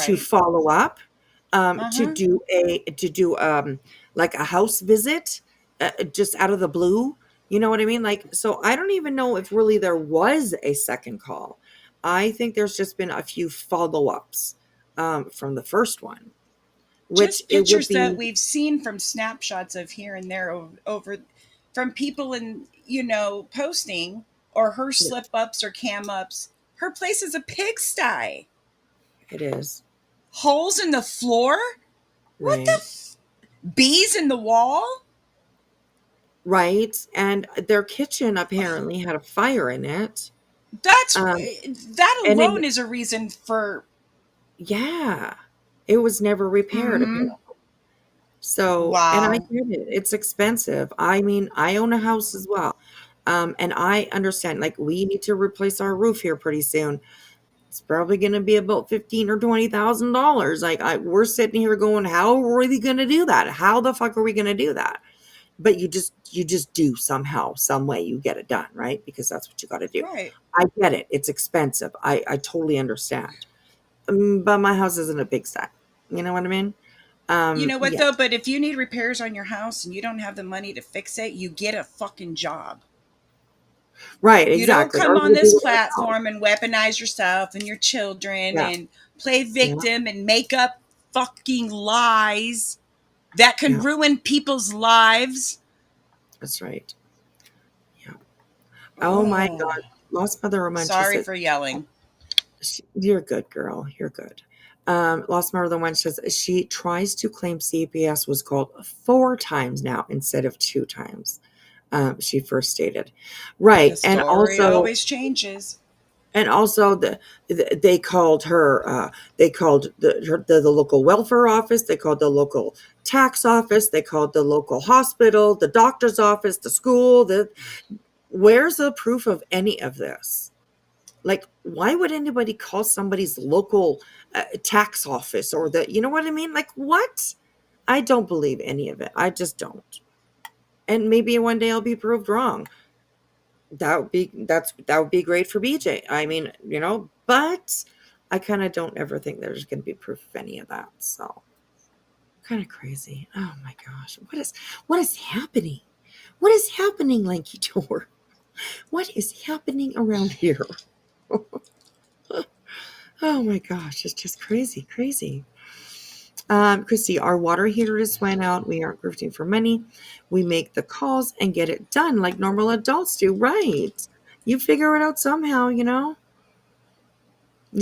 to Right? follow up, Uh to huh. do like a house visit, just out of the blue. You know what I mean? Like, so I don't even know if really there was a second call. I think there's just been a few follow ups, from the first one, which Just it would pictures that be. we've seen from snapshots of here and there over from people in, posting or her Yeah, slip ups or cam ups. Her place is a pigsty. it is Holes in the floor? What the right, bees in the wall? right, and their kitchen apparently had a fire in it, That's um, that and alone it, is a reason for. yeah, it was never repaired apparently. Mm-hmm. So, and I Wow. get it. It's expensive. I mean, I own a house as well. And I understand, like, we need to replace our roof here pretty soon. It's probably going to be about 15 or $20,000. Like, we're sitting here going, how are we going to do that? How the fuck are we going to do that? But you just do somehow, some way you get it done, right? Because that's what you got to do. Right. I get it. It's expensive. I totally understand. But my house isn't a big set. You know what I mean? You know what Yeah. though? But if you need repairs on your house and you don't have the money to fix it, you get a fucking job. Right, You don't exactly. come Or on we'll this do it ourselves. platform and weaponize yourself and your children Yeah, and play yeah, victim and make up fucking lies that can yeah, ruin people's lives. that's right. Yeah. Oh my Oh, God. Lost Mother Roman, she sorry said, for yelling. You're good, girl. You're good. Lost Mother Roman says she tries to claim CPS was called 4 times now instead of 2 times. She first stated. The Right. story always changes. And also they called her, they called the local welfare office, they called the local tax office, they called the local hospital, the doctor's office, the school. Where's the proof of any of this? Like, why would anybody call somebody's local tax office, or you know what I mean? Like, what? I don't believe any of it. I just don't. And maybe one day I'll be proved wrong. That would be great for BJ. I mean, but I kind of don't ever think there's going to be proof of any of that. So, kind of crazy. Oh my gosh, what is happening? What is happening, Lanky Door? What is happening around here? Oh my gosh, it's just crazy, crazy. Christy, our water heater just went out. We aren't grifting for money. We make the calls and get it done like normal adults do. Right. You figure it out somehow. You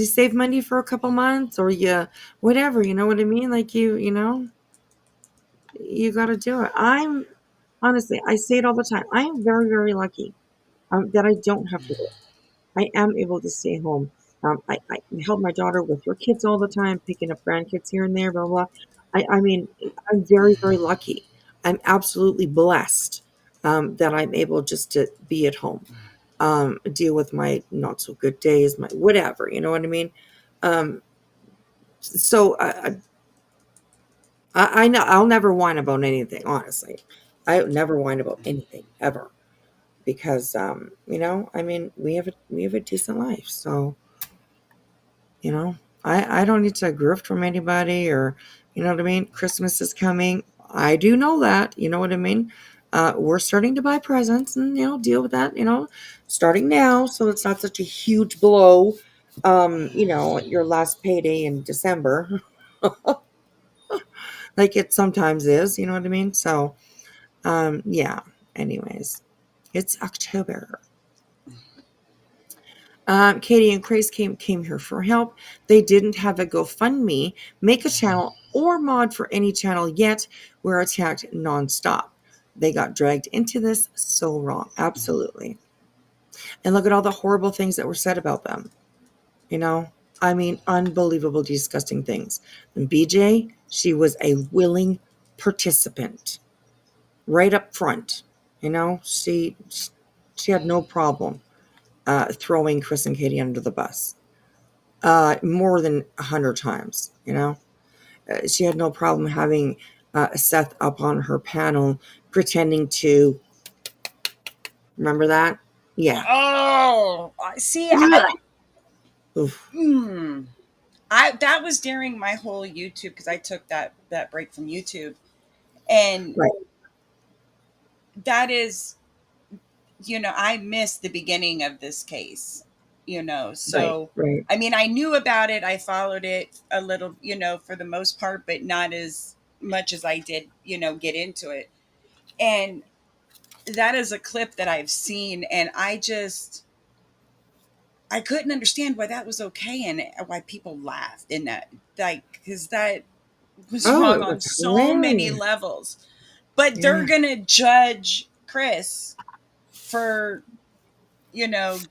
save money for a couple months, or you, whatever, you know what I mean? Like you got to do it. Honestly, I say it all the time. I am very, very lucky, that I don't have to work. I am able to stay home. I help my daughter with her kids all the time, picking up grandkids here and there, blah, blah. I mean, I'm very, very lucky. I'm absolutely blessed, that I'm able just to be at home, deal with my not so good days, my whatever, you know what I mean? Um, so I know I'll never whine about anything, honestly. I never whine about anything ever, because I mean, we have a decent life. So, you know, I don't need to grift from anybody, or you know what I mean? Christmas is coming. I do know that, you know what I mean? We're starting to buy presents and deal with that, starting now, so it's not such a huge blow. Your last payday in December, like it sometimes is, you know what I mean? So, yeah. Anyways, it's October. Katie and Grace came here for help. They didn't have a GoFundMe, make a channel, or mod for any channel yet. We're attacked nonstop. They got dragged into this so wrong. Absolutely. And look at all the horrible things that were said about them. You know, I mean, unbelievable, disgusting things. And BJ, she was a willing participant right up front. She had no problem throwing Chris and Katie under the bus. more than 100 times. She had no problem having Seth up on her panel pretending to remember that. Yeah. Oh, I see. Oof. I that was during my whole YouTube because I took that break from YouTube, and Right. that is, I missed the beginning of this case, Right. so Right. I mean, I knew about it, I followed it a little, for the most part, but not as much as I did, get into it. And that is a clip that I've seen, and I couldn't understand why that was okay and why people laughed in that, like, because that was Oh, wrong it on was so many hilarious. levels. But they're Yeah. gonna judge Chris for,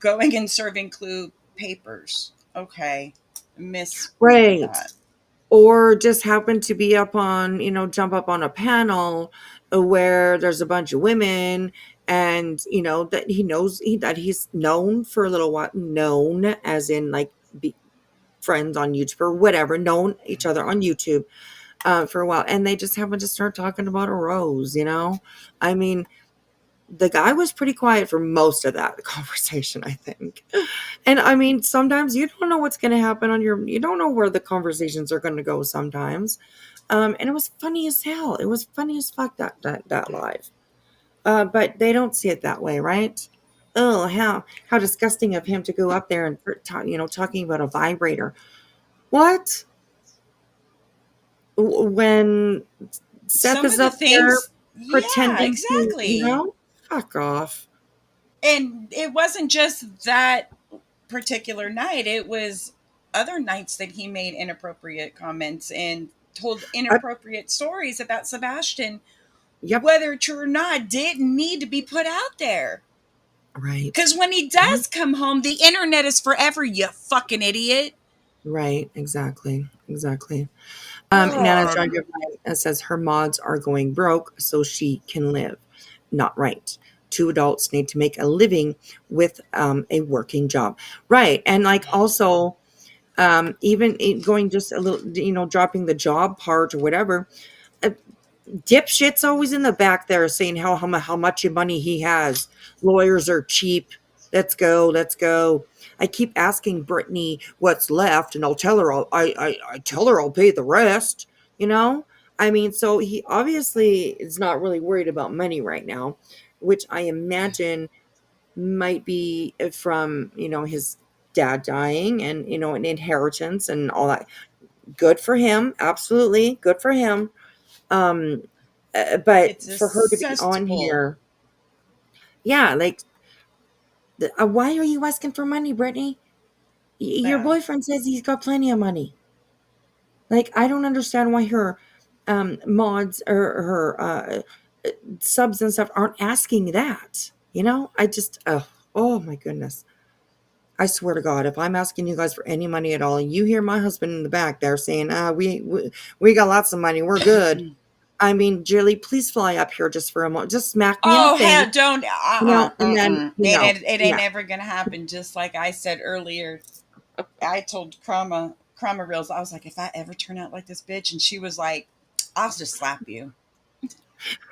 going and serving Clue papers. Okay, misread Right. that. Or just happen to be up on, jump up on a panel where there's a bunch of women, and that he knows that he's known for a little while, known as in like be friends on YouTube or whatever, known each other on YouTube for a while, and they just happen to start talking about a rose. I mean, the guy was pretty quiet for most of that conversation, I think. And I mean, sometimes you don't know what's going to happen you don't know where the conversations are going to go sometimes. And it was funny as hell. It was funny as fuck that live. But they don't see it that way, right? Oh, how disgusting of him to go up there and talking about a vibrator. What? When Seth Some is of the up there things, yeah, pretending to, exactly. fuck off. And it wasn't just that particular night, it was other nights that he made inappropriate comments and told I, inappropriate stories about Sebastian, yep. whether true or not, didn't need to be put out there. Right. Because when he Yeah. does come home, the internet is forever, you fucking idiot. Right. Exactly. Exactly. Nana Ugh. John says her mods are going broke so she can live. Not right. Two adults need to make a living with a working job. Right. And like also, even going just a little, dropping the job part or whatever, uh, dipshit's always in the back there saying how much money he has. Lawyers are cheap. Let's go. Let's go. I keep asking Brittany what's left, and I tell her I'll pay the rest. You know, I mean, so he obviously is not really worried about money right now, which I imagine might be from his dad dying and an inheritance and all that. Good for him, absolutely good for him. Um, but It's a for her to be on cesspool. here, yeah, like, why are you asking for money, Brittany? Your Yeah. boyfriend says he's got plenty of money. Like, I don't understand why her mods or her subs and stuff aren't asking that. I just, oh my goodness. I swear to God, if I'm asking you guys for any money at all, and you hear my husband in the back there saying, we got lots of money, we're good. I mean, Julie, please fly up here just for a moment. Just smack me in the Oh face, hell, don't. and then, It ain't yeah. ever gonna happen. Just like I said earlier, I told Krama Reels, I was like, if I ever turn out like this bitch, and she was like, I'll just slap you.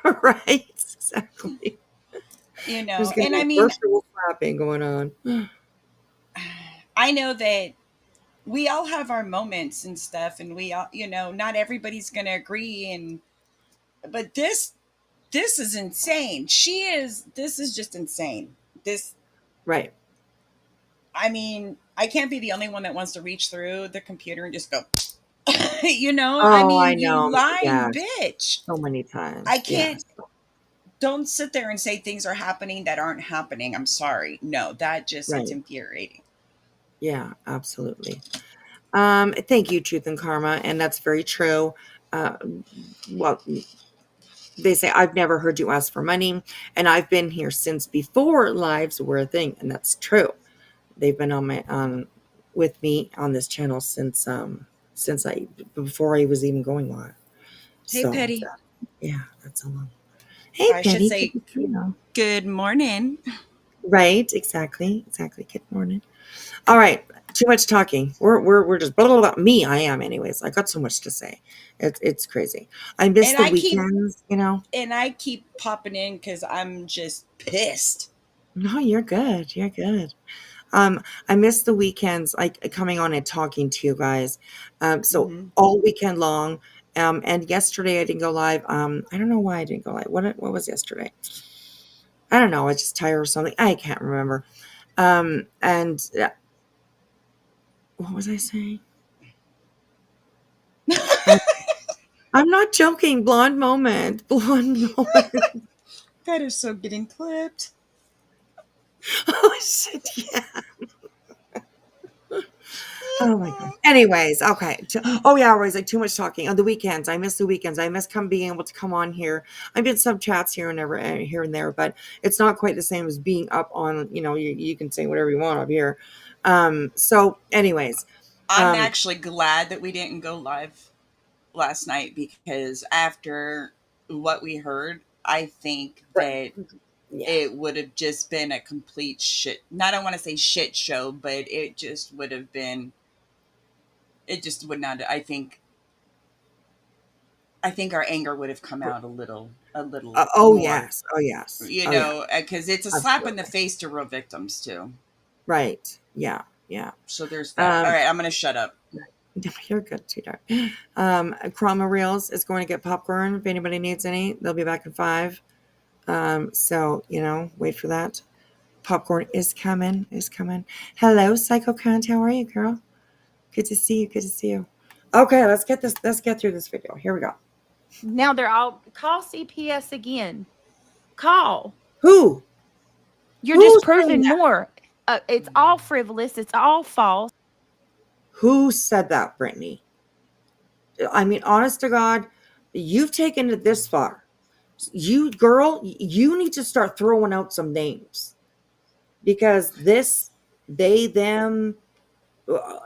Right, exactly. There's going to And be I a mean, virtual slapping going on. I know that we all have our moments and stuff, and we all, not everybody's gonna agree, and but this is insane. This is just insane. This, Right. I mean, I can't be the only one that wants to reach through the computer and just go, I Oh, I mean, you know. lying Yes. bitch. So many I times. can't, Yes. don't sit there and say things are happening that aren't happening. I'm sorry. No, that just, it's Right. infuriating. Yeah, absolutely. Thank you, Truth and Karma. And that's very true. Uh, well, they say, I've never heard you ask for money. And I've been here since before lives were a thing. And that's true. They've been with me on this channel since before I was even going live. Hey, So, Petty. yeah, that's a long. Hey, I should Patty. Good say, to see you. good morning. Right, exactly. Good morning. All right. Too much talking. We're just blah, blah, blah. Me, I am anyways. I got so much to say. It's crazy. I miss And the I keep weekends, you know. and I keep popping in because I'm just pissed. No, you're good. You're good. I miss the weekends, like coming on and talking to you guys. So Hmm. all weekend long. And yesterday I didn't go live. I don't know why I didn't go live. What was yesterday? I don't know. I was just tired or something. I can't remember. And what was I saying? I, I'm not joking. Blonde moment. Blonde moment. That is so getting clipped. Oh shit! Yeah. Oh my god. Anyways, okay. Oh yeah, I was like too much talking on the weekends. I miss the weekends. I miss being able to come on here. I've been sub chats here and there, but it's not quite the same as being up on. You can say whatever you want up here. So, anyways, I'm um, actually glad that we didn't go live last night because after what we heard, I think right, that yeah. it would have just been a complete shit. I don't want to say shit show, but it just would have been. It just would not. I think our anger would have come out a little Oh more. yes. Oh yes. You Oh yeah. know, because it's a slap in the Absolutely. face to real victims too. Right. Yeah. Yeah. So there's that. All Um, right, I'm gonna shut up. no, you're good, sweetheart. Chroma Reels is going to get popcorn. If anybody needs any, they'll be back in 5. So wait for that. Popcorn is coming. Is coming. Hello, Psycho Cunt. How are you, girl? Good to see you. Good to see you. Okay, let's get this. Let's get through this video. Here we go. Now they're all call CPS again. Call. Who? You're just Who's saying proving that? more. It's all frivolous. It's all false. Who said that, Brittany? I mean, honest to God, you've taken it this far. You, girl, you need to start throwing out some names because this, they, them,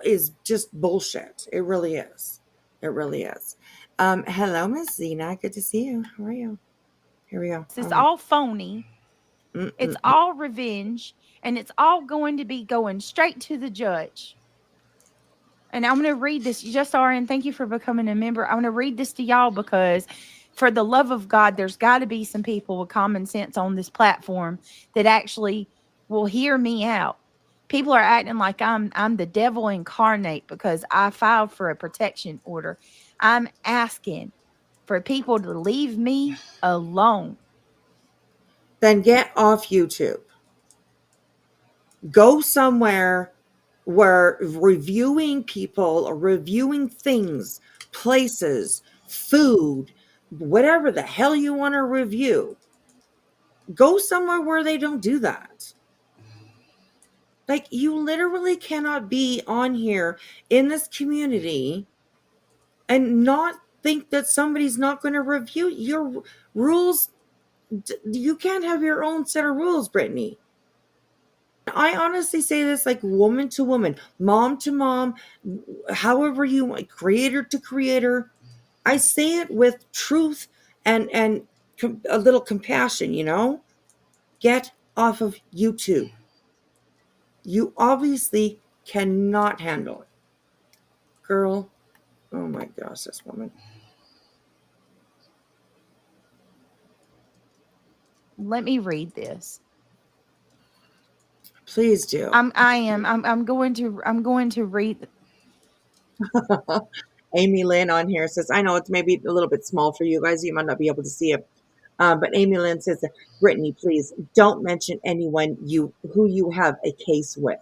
is just bullshit. It really is. It really is. Hello, Miss Zena. Good to see you. How are you? Here we go. All It's right. all phony. It's Mm-mm-mm. all revenge. And it's all going to be going straight to the judge. And I'm going to read this. You just are, and thank you for becoming a member. I'm going to read this to y'all because, for the love of God, there's got to be some people with common sense on this platform that actually will hear me out. People are acting like I'm the devil incarnate because I filed for a protection order. I'm asking for people to leave me alone. Then get off YouTube. Go somewhere where reviewing people or reviewing things, places, food, whatever the hell you want to review. Go somewhere where they don't do that. Like, you literally cannot be on here in this community and not think that somebody's not going to review your rules. You can't have your own set of rules, Brittany. I honestly say this like woman to woman, mom to mom, however you want, creator to creator. I say it with truth and a little compassion, Get off of YouTube. You obviously cannot handle it. Girl, oh my gosh, this woman. Let me read this. Please do. I'm going to read. Amy Lynn on here says, I know it's maybe a little bit small for you guys. You might not be able to see it. But Amy Lynn says, Brittany, please don't mention anyone who you have a case with.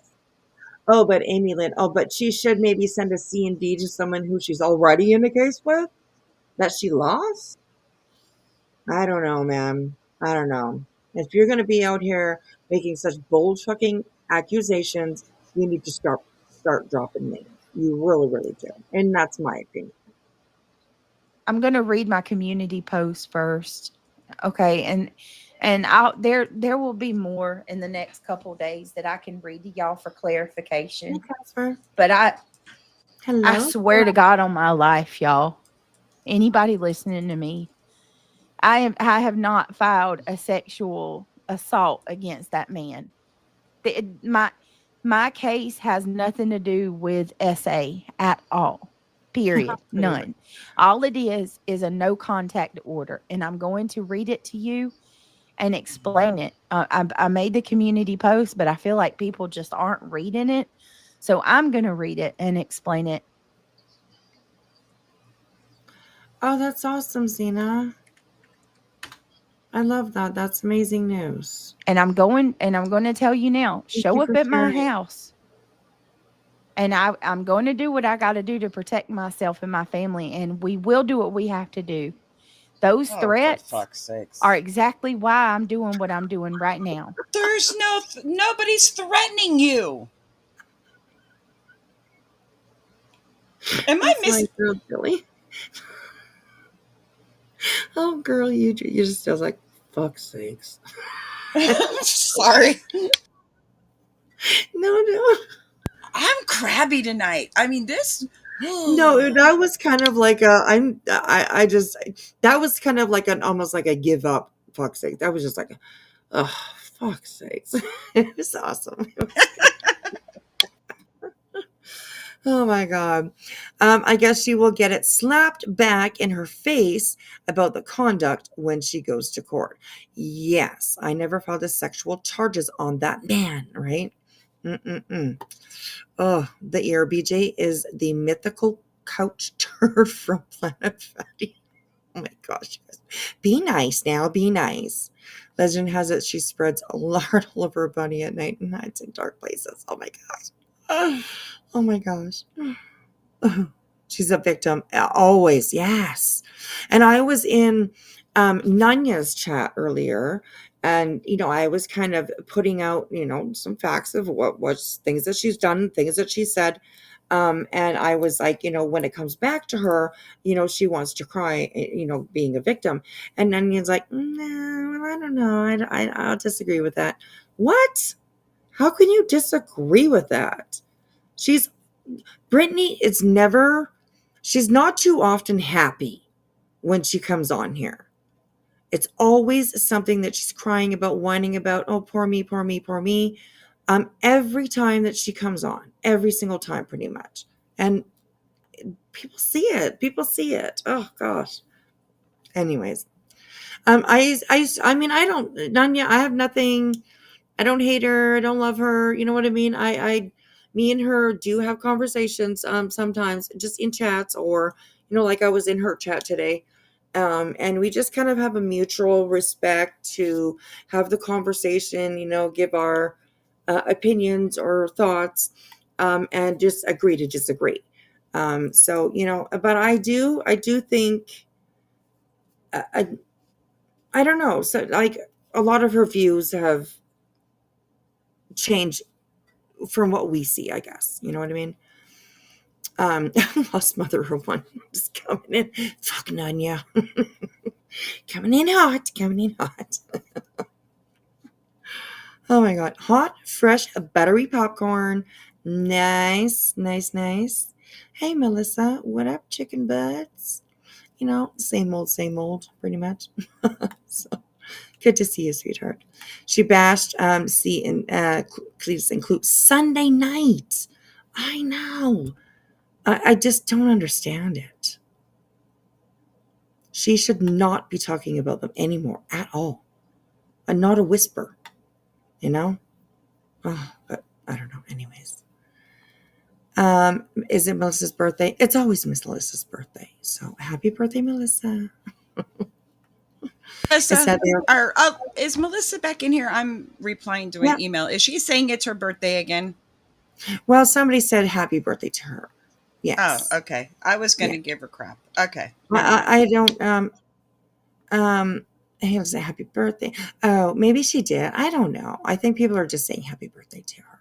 Oh, but Amy Lynn, but she should maybe send a C&D to someone who she's already in a case with that she lost? I don't know, man. I don't know. If you're going to be out here making such bold fucking accusations, you need to start dropping names. You really, really do. And that's my opinion. I'm going to read my community post first. Okay, and I'll there will be more in the next couple days that I can read to y'all for Hey, clarification. Casper. But I Hello. swear to God on my life, y'all. Anybody listening to me, I have not filed a sexual assault against that man. My My case has nothing to do with SA at all. Period. Pretty much. None. All it is a no contact order. And I'm going to read it to you and explain it. I made the community post, but I feel like people just aren't reading it. So I'm going to read it and explain it. Oh, that's awesome, Zena. I love that. That's amazing news. And I'm going to tell you now, Thank you show up for at my sharing. house. And I'm going to do what I got to do to protect myself and my family. And we will do what we have to do. Those Oh, for threats fuck's sakes. are exactly why I'm doing what I'm doing right now. There's nobody's threatening you. Am I That's my girl, Billy. Oh, girl, you just feel like, fuck's sakes. Sorry. No. I'm crabby tonight. I mean, this. No, that was kind of like that was kind of like almost like a give up, fuck's sake. That was just like, oh, fuck's sakes. It was awesome. It was Oh my God. I guess she will get it slapped back in her face about the conduct when she goes to court. Yes, I never filed a sexual charges on that man, right? Mm-mm-mm. Oh, the ear BJ is the mythical couch turd from Planet Fatty. Oh my gosh. Be nice now. Be nice. Legend has it she spreads a lard all over her bunny at night and hides in dark places. Oh my gosh. Oh my gosh. She's a victim. Always. Yes. And I was in Nanya's chat earlier. And, I was kind of putting out, some facts of what was things that she's done, things that she said. And I was like, when it comes back to her, she wants to cry, being a victim. And Nanya's like, no, I don't know. I'll disagree with that. What? How can you disagree with that? Brittany is she's not too often happy when she comes on here. It's always something that she's crying about, whining about. Oh, poor me, poor me, poor me. Every time that she comes on, every single time, pretty much. And people see it. People see it. Oh gosh. Anyways, I mean, I don't, Nanya, I have nothing. I don't hate her. I don't love her. You know what I mean? Me and her do have conversations sometimes just in chats or, like I was in her chat today. And we just kind of have a mutual respect to have the conversation, give our opinions or thoughts and just agree to disagree. So, but I do think, I don't know. So like a lot of her views have changed from what we see, I guess. You know what I mean? Lost mother of one just coming in. Fuck Nanya. Coming in hot. Oh my God. Hot, fresh, buttery popcorn. Nice. Hey, Melissa. What up, chicken butts? Same old, pretty much. So good to see you, sweetheart. She bashed C and Cleves and Clue Sunday night. I know. I just don't understand it. She should not be talking about them anymore at all. And not a whisper, Oh, but I don't know. Anyways. Is it Melissa's birthday? It's always Miss Melissa's birthday. So happy birthday, Melissa. Melissa, is Melissa back in here? I'm replying to an email. Is she saying it's her birthday again? Well, somebody said happy birthday to her. Yes. Oh, okay. I was going to give her crap. Okay. I don't. Hey, was it happy birthday? Oh, maybe she did. I don't know. I think people are just saying happy birthday to her.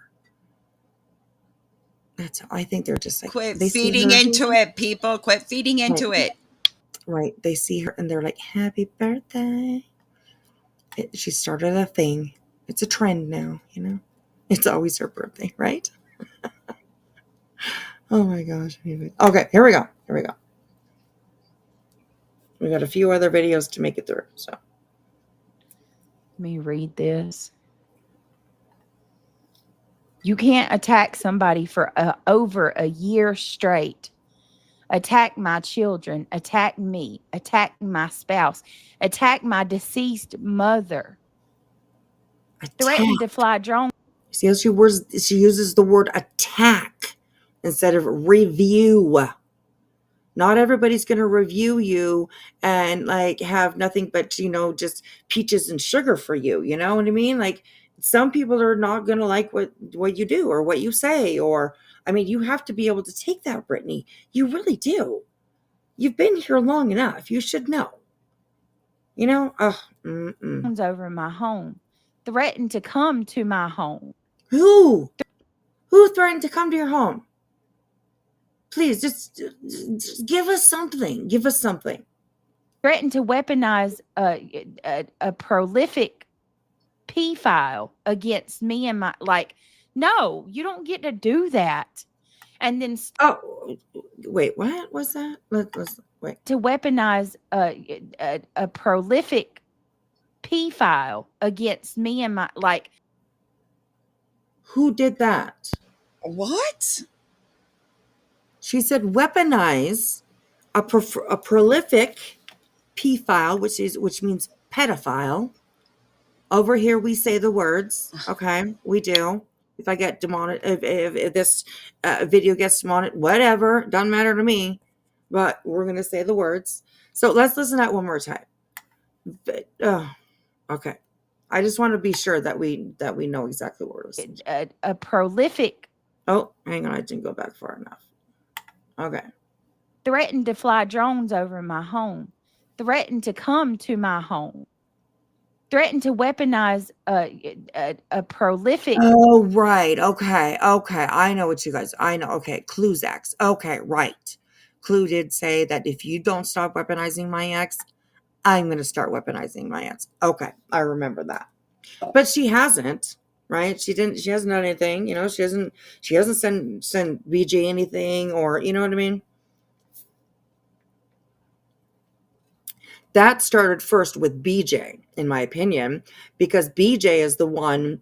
That's all. I think they're just like quit feeding into it, people. Quit feeding into it. Right. They see her and they're like, happy birthday. She started a thing. It's a trend now, It's always her birthday, right? Oh my gosh. Okay, here we go. We got a few other videos to make it through. So let me read this. You can't attack somebody for over a year straight. Attack my children, attack me, attack my spouse, attack my deceased mother, threaten to Attack. fly drones See how she uses the word attack instead of review. Not everybody's going to review you and like have nothing but, just peaches and sugar for you. You know what I mean? Like some people are not going to like what you do or what you say, or, I mean, you have to be able to take that, Brittany. You really do. You've been here long enough. You should know. over my home, threaten to come to my home, Who? Who threatened to come to your home? Please, just give us something. Give us something. threaten to weaponize a prolific P file against me and my, like, no, you don't get to do that. And then Oh, wait, what was that? Let's wait. to weaponize a prolific P file against me and my, like, Who did that? What? She said weaponize a prolific P file, which means pedophile. Over here, we say the words. Okay, we do. If I get if this video gets demonetized, whatever, doesn't matter to me. But we're gonna say the words. So let's listen to that one more time. Okay. I just want to be sure that we know exactly what we're listening to. a prolific. Oh, hang on, I didn't go back far enough. Okay. Threatened to fly drones over my home, threatened to come to my home, threatened to weaponize a prolific. Oh, right. Okay. I know what you guys. I know. Okay. Clue's ex. Okay. Right. Clue did say that if you don't stop weaponizing my ex, I'm going to start weaponizing my ex. Okay. I remember that. But she hasn't, right? She hasn't done anything. She hasn't sent BJ anything, or, you know what I mean? That started first with BJ, in my opinion, because BJ is the one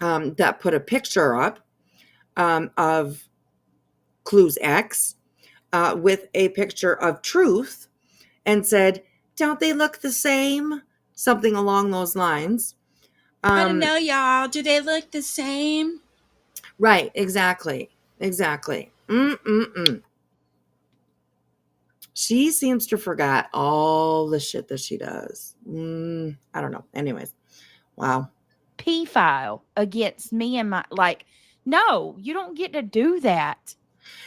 that put a picture up of Clue's ex with a picture of Truth and said, "Don't they look the same?" Something along those lines. I don't know, y'all. Do they look the same? Right, exactly. She seems to forget all the shit that she does. I don't know. Anyways, wow. P file against me and my, like, no, you don't get to do that.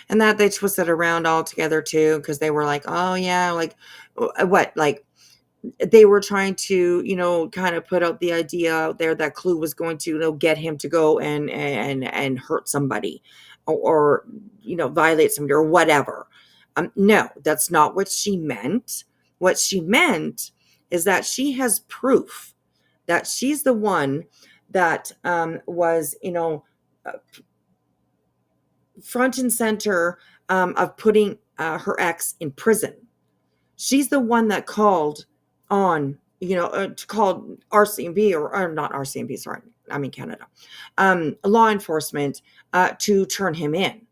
And that they twisted around all together too, because they were like, oh yeah, like what? Like they were trying to, kind of put out the idea out there that Clue was going to, get him to go and hurt somebody or violate somebody or whatever. No, that's not what she meant. What she meant is that she has proof that she's the one that was, front and center of putting her ex in prison. She's the one that called on, called RCMP or not RCMP, sorry, I'm in Canada, law enforcement to turn him in.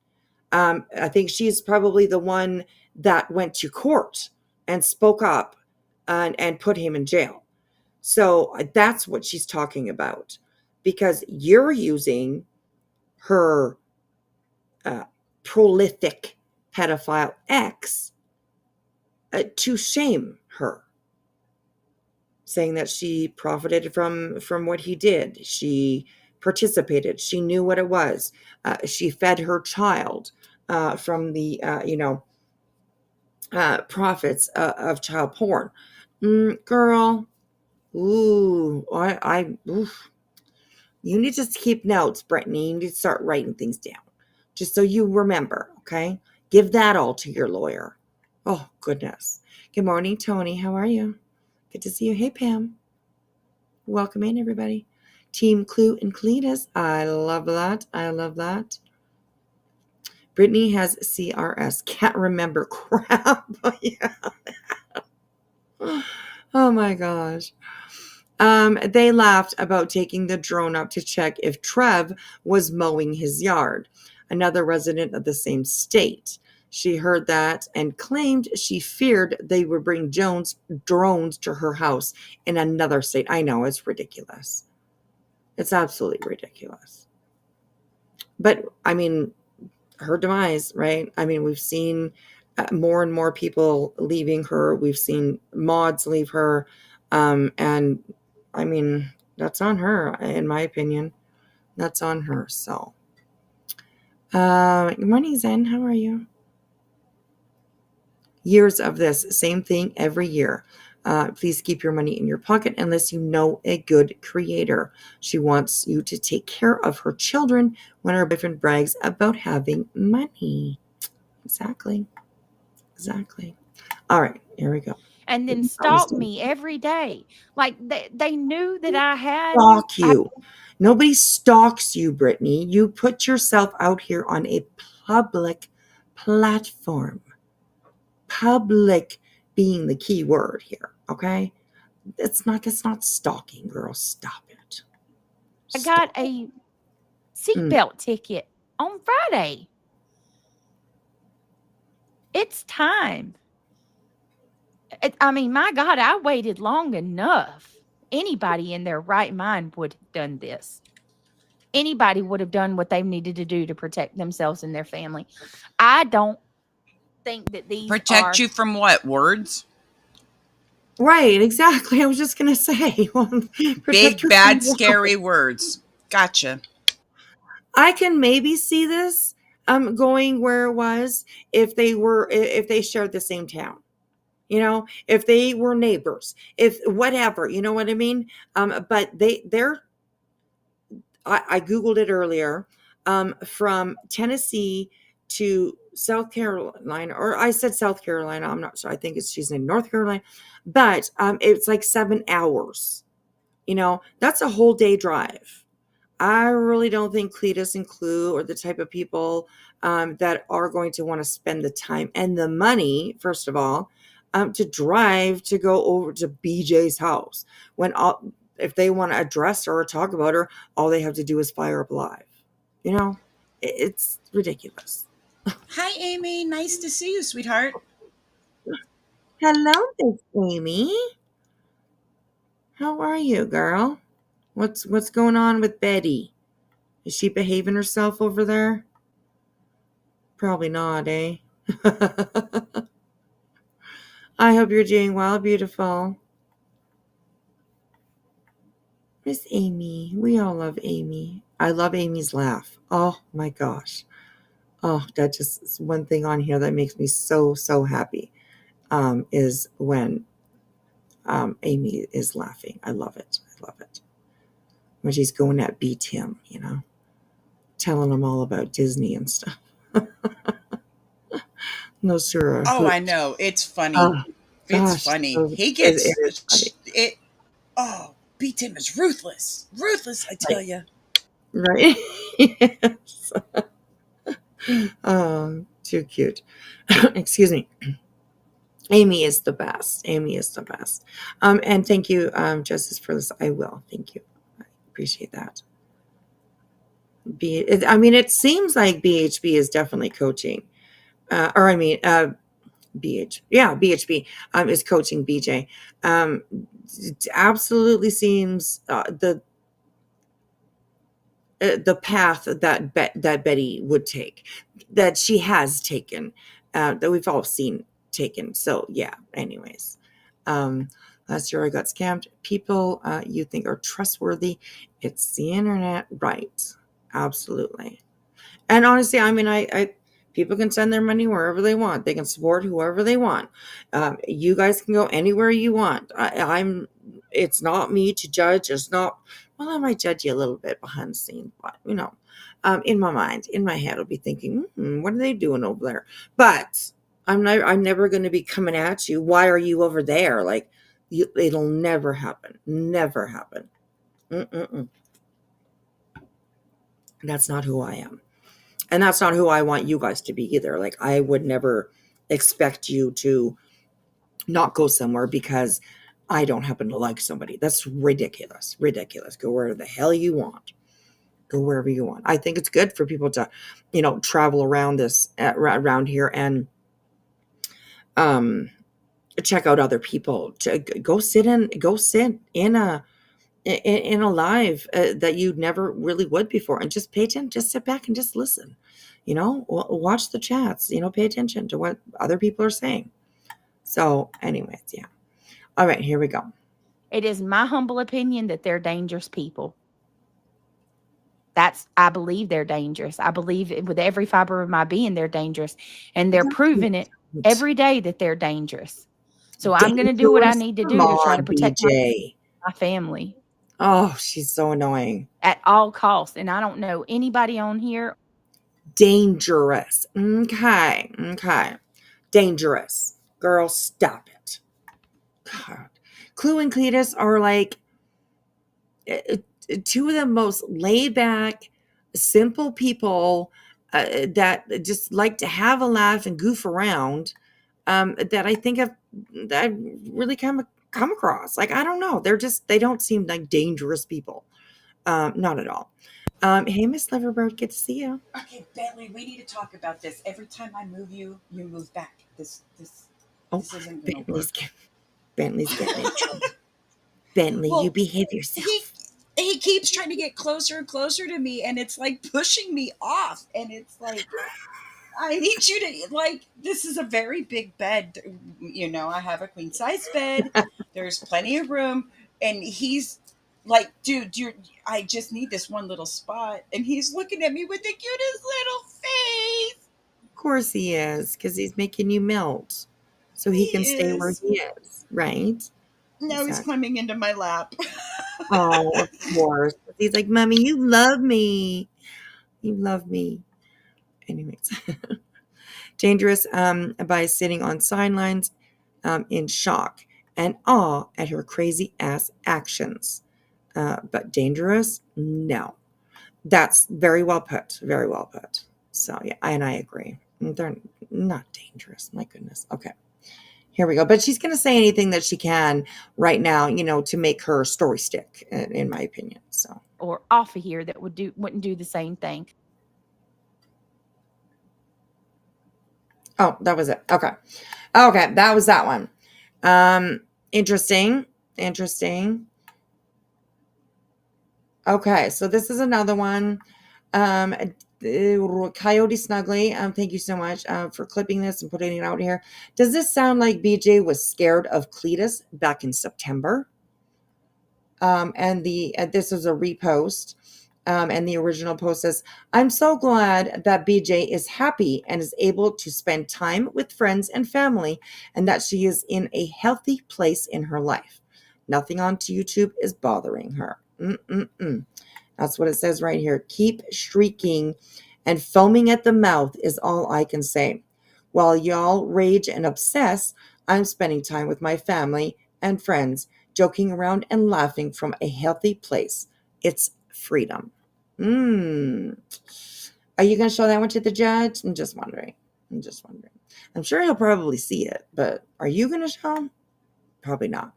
I think she's probably the one that went to court and spoke up and put him in jail. So that's what she's talking about, because you're using her prolific pedophile ex to shame her, saying that she profited from what he did. She participated. She knew what it was. She fed her child from the profits of child porn. Girl, oof. You need to keep notes, Brittany. You need to start writing things down, just so you remember. Okay, give that all to your lawyer. Oh goodness. Good morning, Tony. How are you? Good to see you. Hey, Pam. Welcome in, everybody. Team Clue and Cletus. I love that. Brittany has CRS. Can't remember crap. Yeah. Oh my gosh. They laughed about taking the drone up to check if Trev was mowing his yard, another resident of the same state. She heard that and claimed she feared they would bring drones to her house in another state. I know, it's ridiculous. It's absolutely ridiculous. But, I mean, her demise, right? I mean, we've seen more and more people leaving her. We've seen mods leave her. And, I mean, that's on her, in my opinion. That's on her, so. Good morning, Zen. How are you? Years of this, same thing every year. Please keep your money in your pocket unless you know a good creator. She wants you to take care of her children when her boyfriend brags about having money. Exactly. All right, here we go. And then stalk me every day. Like they knew that I had. Stalk you. Nobody stalks you, Brittany. You put yourself out here on a public platform. Public being the key word here, okay? It's not stalking, girl. Stop it. I got a seatbelt ticket on Friday. It's time. I mean, my God, I waited long enough. Anybody in their right mind would have done this. Anybody would have done what they needed to do to protect themselves and their family. I don't think that these Protect you from what? Words? Right, exactly. I was just gonna say, Big, bad, scary words. Gotcha. I can maybe see this going where it was if they shared the same town. You know, if they were neighbors, if whatever, you know what I mean? But I Googled it earlier, from Tennessee to South Carolina, or I said South Carolina. I'm not sure. I think she's in North Carolina, but it's like 7 hours. You know, that's a whole day drive. I really don't think Cletus and Clue are the type of people that are going to want to spend the time and the money, first of all, to drive to go over to BJ's house. If they want to address her or talk about her, all they have to do is fire up live. You know, it's ridiculous. Hi, Amy. Nice to see you, sweetheart. Hello, Miss Amy. How are you, girl? What's going on with Betty? Is she behaving herself over there? Probably not, eh? I hope you're doing well, beautiful. Miss Amy. We all love Amy. I love Amy's laugh. Oh my gosh. Oh, that just is one thing on here that makes me so, so happy, is when Amy is laughing. I love it. When she's going at B Tim, you know, telling him all about Disney and stuff. No, sir. Oh, I know. It's funny. It's funny. He gets it. Oh, beat him is ruthless. Ruthless, I tell you. Right? Yes. Too cute. Excuse me. Amy is the best. And thank you, Justice, for this. I will. Thank you. I appreciate that. It seems like BHB is definitely coaching. BHB is coaching BJ. It absolutely seems the path that Betty would take, that she has taken, that we've all seen taken. So yeah. Anyways, last year I got scammed. People you think are trustworthy, it's the internet, right? Absolutely. And honestly, I people can send their money wherever they want. They can support whoever they want. You guys can go anywhere you want. It's not me to judge. It's not. Well, I might judge you a little bit behind the scenes, but in my mind, in my head, I'll be thinking, what are they doing over there? But I'm never going to be coming at you. Why are you over there? Like, it'll never happen. Never happen. That's not who I am. And that's not who I want you guys to be either. Like, I would never expect you to not go somewhere because I don't happen to like somebody. That's ridiculous. Ridiculous. Go where the hell you want. Go wherever you want. I think it's good for people to, travel around around here and um check out other people. To go sit in a live that you never really would before, and just pay attention. Just sit back and just listen. Watch the chats. Pay attention to what other people are saying. So, anyways, yeah. All right, here we go. It is my humble opinion that they're dangerous people. I believe they're dangerous. I believe with every fiber of my being, they're dangerous. And they're proving it every day that they're dangerous. So I'm going to do what I need to do to try to protect my family. Oh, she's so annoying. At all costs. And I don't know anybody on here. Dangerous. Okay. Dangerous. Girl, stop it. God. Clue and Cletus are like two of the most laid back, simple people that just like to have a laugh and goof around, that I think I've really come across. Like, I don't know. They don't seem like dangerous people. Not at all. Hey, Miss Liverbird, good to see you. Okay, Bentley, we need to talk about this. Every time I move you, you move back. This isn't going to work. Bentley's getting in trouble. Bentley, you behave yourself. He keeps trying to get closer and closer to me, and it's like pushing me off. And it's like, I need you to, like, this is a very big bed. I have a queen size bed. There's plenty of room. And he's like, dude, I just need this one little spot. And he's looking at me with the cutest little face. Of course he is, because he's making you melt so he can stay where he is, right? Now he's climbing into my lap. Oh, of course. He's like, Mommy, you love me. You love me. Anyways. Dangerous by sitting on sidelines in shock and awe at her crazy ass actions. But dangerous? No. That's very well put. Very well put. So, yeah, and I agree. They're not dangerous. My goodness. Okay. Here we go. But she's going to say anything that she can right now, to make her story stick, in my opinion. So, or off of here that wouldn't do the same thing. Oh, that was it. Okay. That was that one. Interesting. Okay. So this is another one. Coyote Snuggly, thank you so much for clipping this and putting it out here. Does this sound like BJ was scared of Cletus back in September? And this is a repost. And the original post says, I'm so glad that BJ is happy and is able to spend time with friends and family, and that she is in a healthy place in her life. Nothing on YouTube is bothering her. That's what it says right here. Keep shrieking and foaming at the mouth is all I can say. While y'all rage and obsess, I'm spending time with my family and friends, joking around and laughing from a healthy place. It's freedom. Are you going to show that one to the judge? I'm just wondering. I'm sure he'll probably see it, but are you going to show him? Probably not.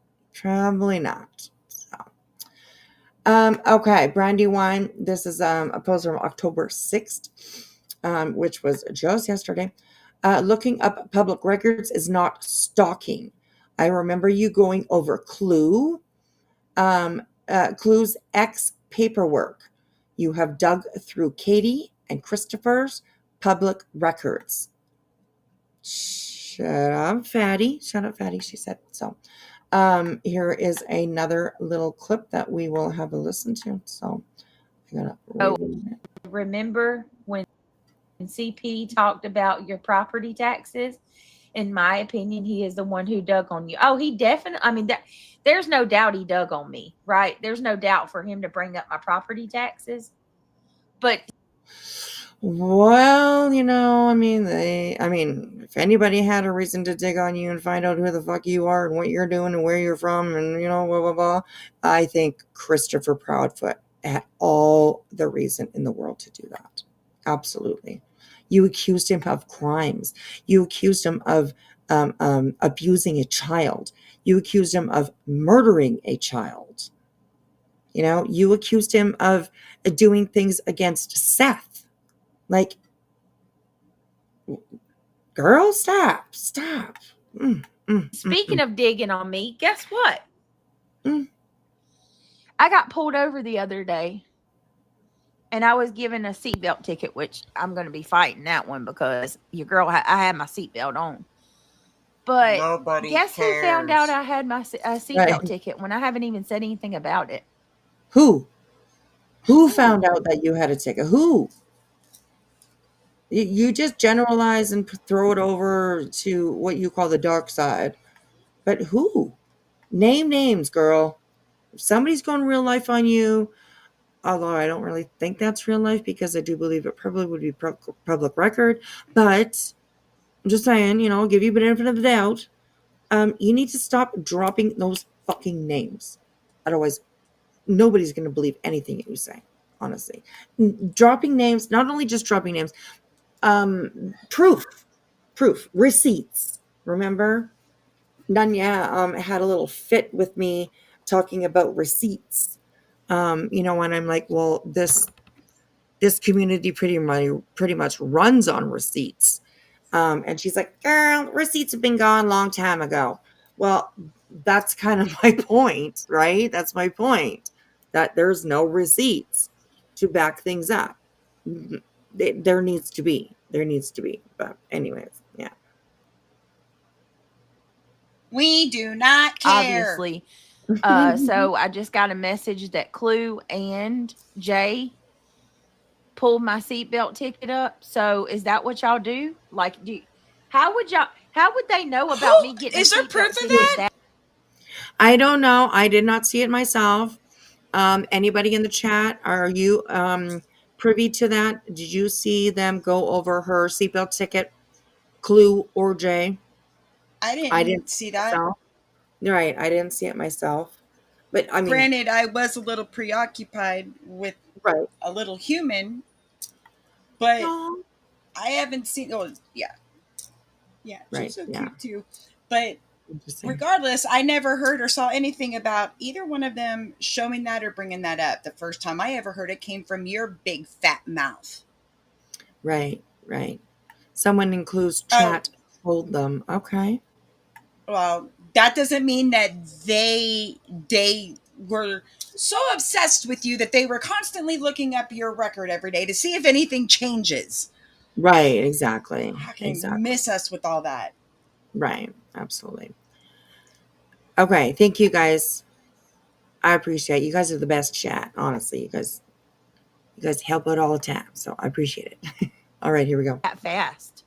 So. Okay, Brandywine. This is a post from October 6th, which was just yesterday. Looking up public records is not stalking. I remember you going over Clue's ex paperwork. You have dug through Katie and Christopher's public records. Shut up, fatty, she said. So here is another little clip that we will have a listen to. So I'm gonna remember when CP talked about your property taxes? In my opinion, he is the one who dug on you. Oh, he definitely, there's no doubt he dug on me, right? There's no doubt for him to bring up my property taxes. But well, if anybody had a reason to dig on you and find out who the fuck you are and what you're doing and where you're from and, blah, blah, blah, I think Christopher Proudfoot had all the reason in the world to do that. Absolutely. You accused him of crimes. You accused him of abusing a child. You accused him of murdering a child. You know, you accused him of doing things against Seth. Like, girl, stop. Speaking of digging on me, guess what? Mm. I got pulled over the other day and I was given a seatbelt ticket, which I'm going to be fighting that one because your girl, I had my seatbelt on. But Nobody guess who found out cares. I had my Right. seatbelt ticket when I haven't even said anything about it? Who? Who found out that you had a ticket? Who? You just generalize and throw it over to what you call the dark side. But who? Name names, girl. If somebody's going real life on you, although I don't really think that's real life because I do believe it probably would be public record. But I'm just saying, I'll give you a benefit of the doubt. You need to stop dropping those fucking names. Otherwise, nobody's going to believe anything you say, honestly. Dropping names, not only just dropping names, proof, receipts. Remember? Nanya had a little fit with me talking about receipts. When I'm like, well, this community pretty much runs on receipts. And she's like, girl, receipts have been gone a long time ago. Well, that's kind of my point, right? That's my point, that there's no receipts to back things up. There needs to be. But anyways, yeah. We do not care. Obviously. So I just got a message that Clue and Jay pulled my seatbelt ticket up. So is that what y'all do? Like, how would they know about me getting Is a there seatbelt proof of ticket that? I don't know. I did not see it myself. Anybody in the chat, are you privy to that? Did you see them go over her seatbelt ticket, Clue or Jay? I I didn't didn't see see it that. myself. Right, I didn't see it myself. But I mean, Granted, I was a little preoccupied with right. a little human, but Oh, I haven't seen. Oh, yeah, she's right, so yeah. cute too. But Interesting. regardless, I never heard or saw anything about either one of them showing that or bringing that up. The first time I ever heard it came from your big fat mouth. Right. Someone in Clue's Oh, chat told them. Okay. well, that doesn't mean that they were so obsessed with you that they were constantly looking up your record every day to see if anything changes. Right, exactly. Fucking miss us with all that. Right, absolutely. Okay, thank you guys. I appreciate it. You guys are the best chat, honestly. You guys help out all the time, so I appreciate it. All right, here we go. that fast?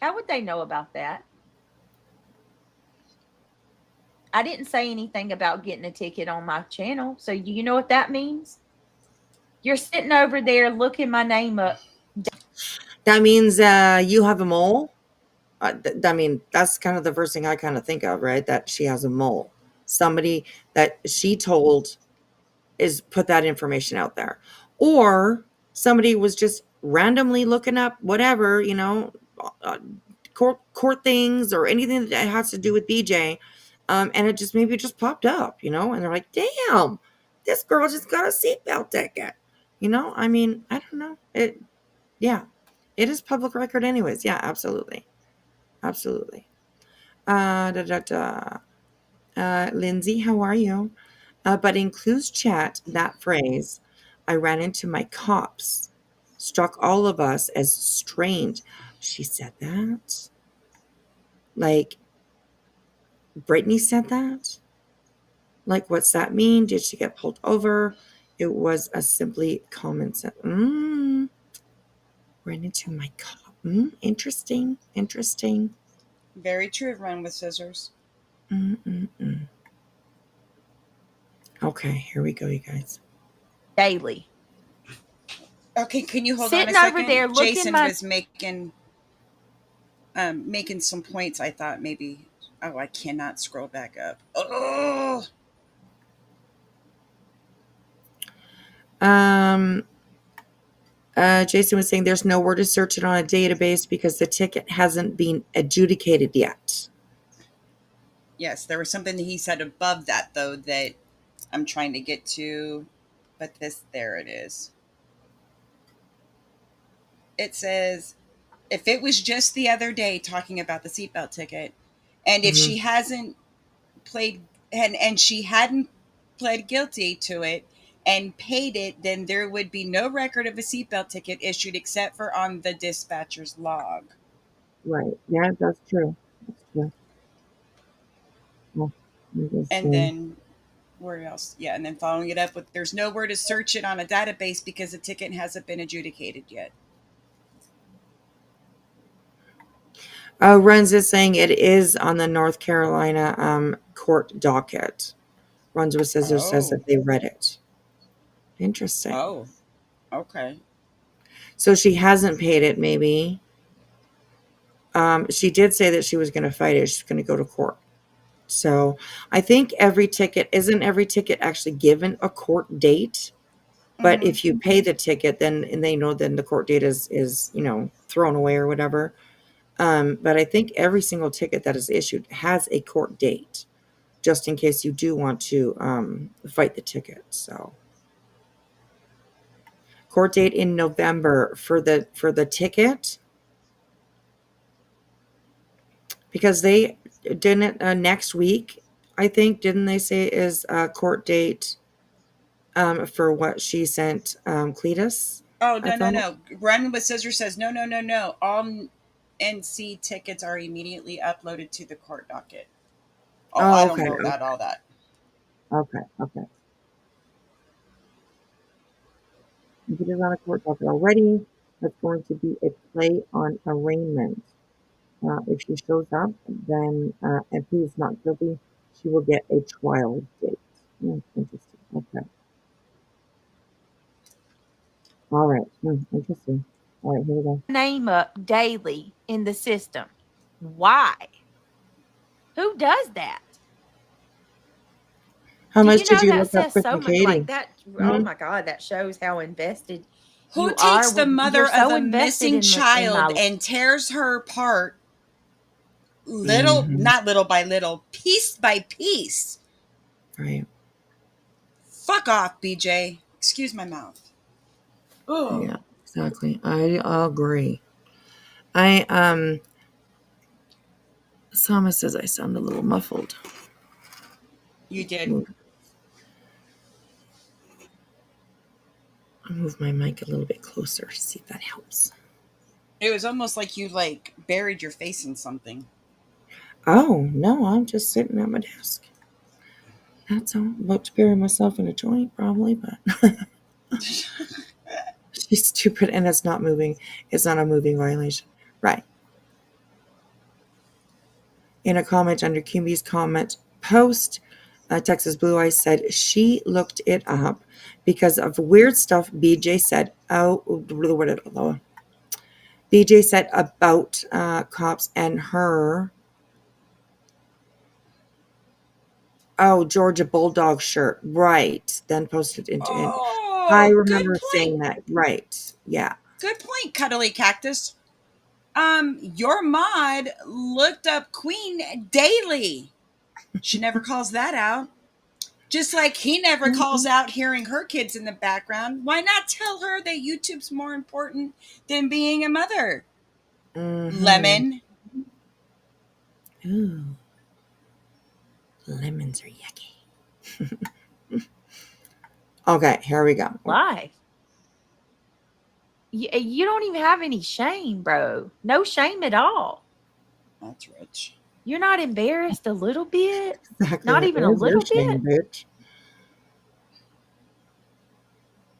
How would they know about that? I didn't say anything about getting a ticket on my channel. So do you know what that means? You're sitting over there looking my name up. That means you have a mole. I mean, that's kind of the first thing I kind of think of, right? That she has a mole. Somebody that she told is put that information out there, or somebody was just randomly looking up whatever, uh, court things or anything that has to do with BJ, and it just maybe just popped up, and they're like, damn, this girl just got a seatbelt ticket. I mean, I don't know. Yeah, it is public record, anyways. Yeah, absolutely. Da, da, da. Lindsay, how are you? But in Clue's chat, that phrase, I ran into my cops, struck all of us as strange. She said that? Like, Brittany said that? Like, what's that mean? Did she get pulled over? It was a simply common sense. Ran into my cop. Interesting. Very true. Run with scissors. Mm-mm-mm. Okay, here we go, you guys. Daily. Okay, can you hold Sitting on a over second? there looking Jason my was making some points. I thought maybe. Oh, I cannot scroll back up. Oh, Um, Jason was saying there's nowhere to search it on a database because the ticket hasn't been adjudicated yet. Yes, there was something that he said above that, though, that I'm trying to get to. But there it is. It says, if it was just the other day talking about the seatbelt ticket, and if she hasn't played and she hadn't pled guilty to it and paid it, then there would be no record of a seatbelt ticket issued except for on the dispatcher's log. Right. Yeah, that's true. That's true. Well, And then where else? Yeah, and then following it up with, there's nowhere to search it on a database because the ticket hasn't been adjudicated yet. Runs is saying it is on the North Carolina court docket. Runsworth says that they read it. Interesting. Oh, okay. So she hasn't paid it, maybe. She did say that she was going to fight it. She's going to go to court. So I think isn't every ticket actually given a court date? But if you pay the ticket, then the court date is thrown away or whatever. But I think every single ticket that is issued has a court date, just in case you do want to fight the ticket. So court date in November for the ticket, because they didn't next week. I think didn't they say is a court date for what she sent Cletus? Oh, no. Run with Scissors says, no. All NC tickets are immediately uploaded to the court docket. Oh, I don't know about all that. Okay. If it is on a court docket already, that's going to be a play on arraignment. If she shows up, then and pleads not guilty, she will get a trial date. Interesting. Okay. All right. Interesting. All right, here we go. Name up daily in the system. Why? Who does that? How much did you that look up says Chris so much Katie? like that? Oh my God, that shows how invested Who you takes are the with- mother you're so of a invested missing in child my- and tears her apart not little by little, piece by piece? Right. Fuck off, BJ. Excuse my mouth. Ugh. Yeah, exactly. I agree. Sama says I sound a little muffled. You did. I'll move my mic a little bit closer to see if that helps. It was almost like you buried your face in something. Oh, no, I'm just sitting at my desk. That's all. I'm about to bury myself in a joint, probably, but she's stupid and it's not moving. It's not a moving violation. Right. In a comment under Kimby's comment post, Texas Blue Eyes said she looked it up because of weird stuff BJ said. BJ said about cops and her. Oh, Georgia Bulldog shirt. Right. Then posted into it. I remember saying that. Right. Yeah. Good point, Cuddly Cactus. Your mod looked up Queen daily. She never calls that out. Just like he never calls out hearing her kids in the background. Why not tell her that YouTube's more important than being a mother? Lemon. Ooh. Lemons are yucky. Okay, here we go. Life. You don't even have any shame, bro. No shame at all. That's rich. You're not embarrassed a little bit? Exactly. Not even a little shame, bit? bitch.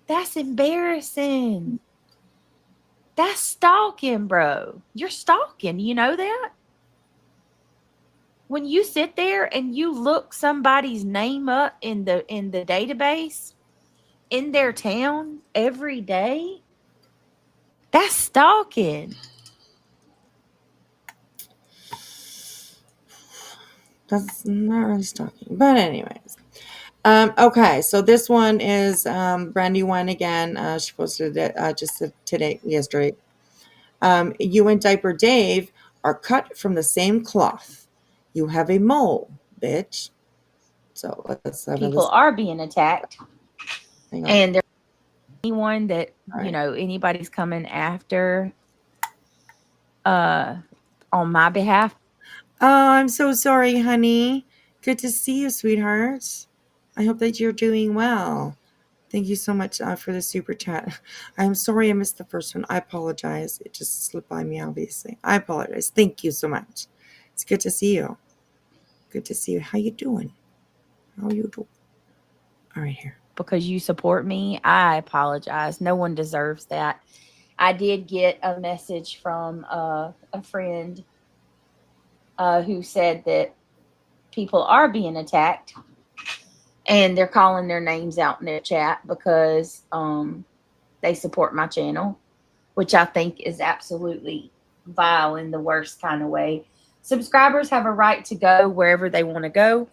That's embarrassing. That's stalking, bro. You're stalking. You know that? When you sit there and you look somebody's name up in the database in their town every day, that's stalking. That's not really stalking. But anyways, Okay, so this one is brand new one again. She posted it just today, yesterday. You and Diaper Dave are cut from the same cloth. You have a mole, bitch. So let's have a People listen. are being attacked, Hang on. and there's anyone that All right. anybody's coming after uh on my behalf. Oh, I'm so sorry, honey. Good to see you, sweetheart. I hope that you're doing well. Thank you so much for the super chat. I'm sorry I missed the first one. I apologize. It just slipped by me, obviously. I apologize. Thank you so much. It's good to see you. Good to see you. How you doing? How you doing? All right, here. Because you support me, I apologize. No one deserves that. I did get a message from a friend who said that people are being attacked, and they're calling their names out in their chat because they support my channel, which I think is absolutely vile in the worst kind of way. Subscribers have a right to go wherever they want to go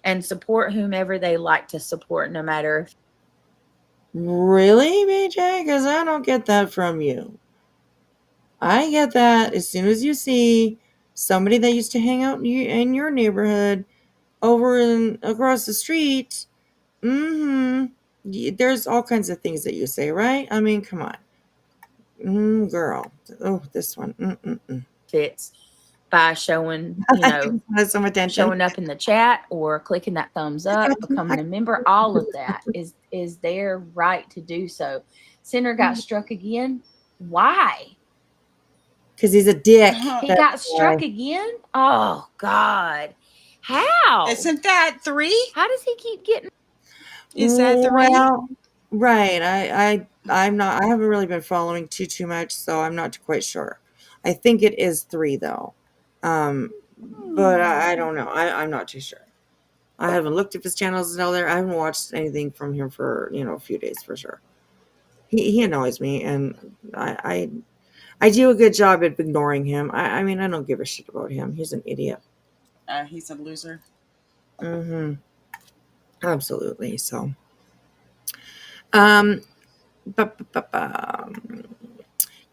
and support whomever they like to support, no matter if. Really, BJ? Because I don't get that from you. I get that as soon as you see somebody that used to hang out in your neighborhood over across the street. There's all kinds of things that you say, right? I mean, come on. Girl. Oh, this one. Fits by showing, Has some attention. showing up in the chat or clicking that thumbs up, becoming a member. All of that is their right to do so. Sinner got struck again. Why? Because he's a dick. He got struck again? Oh God. How? Isn't that 3? How does he keep getting? Is that 3? Well, right. I'm not. I haven't really been following too much, so I'm not quite sure. I think it is 3 though, but I don't know. I'm not too sure. I haven't looked if his channel is still there. I haven't watched anything from him for a few days for sure. He annoys me, and I do a good job at ignoring him. I mean, I don't give a shit about him. He's an idiot. He's a loser. Absolutely. So, um,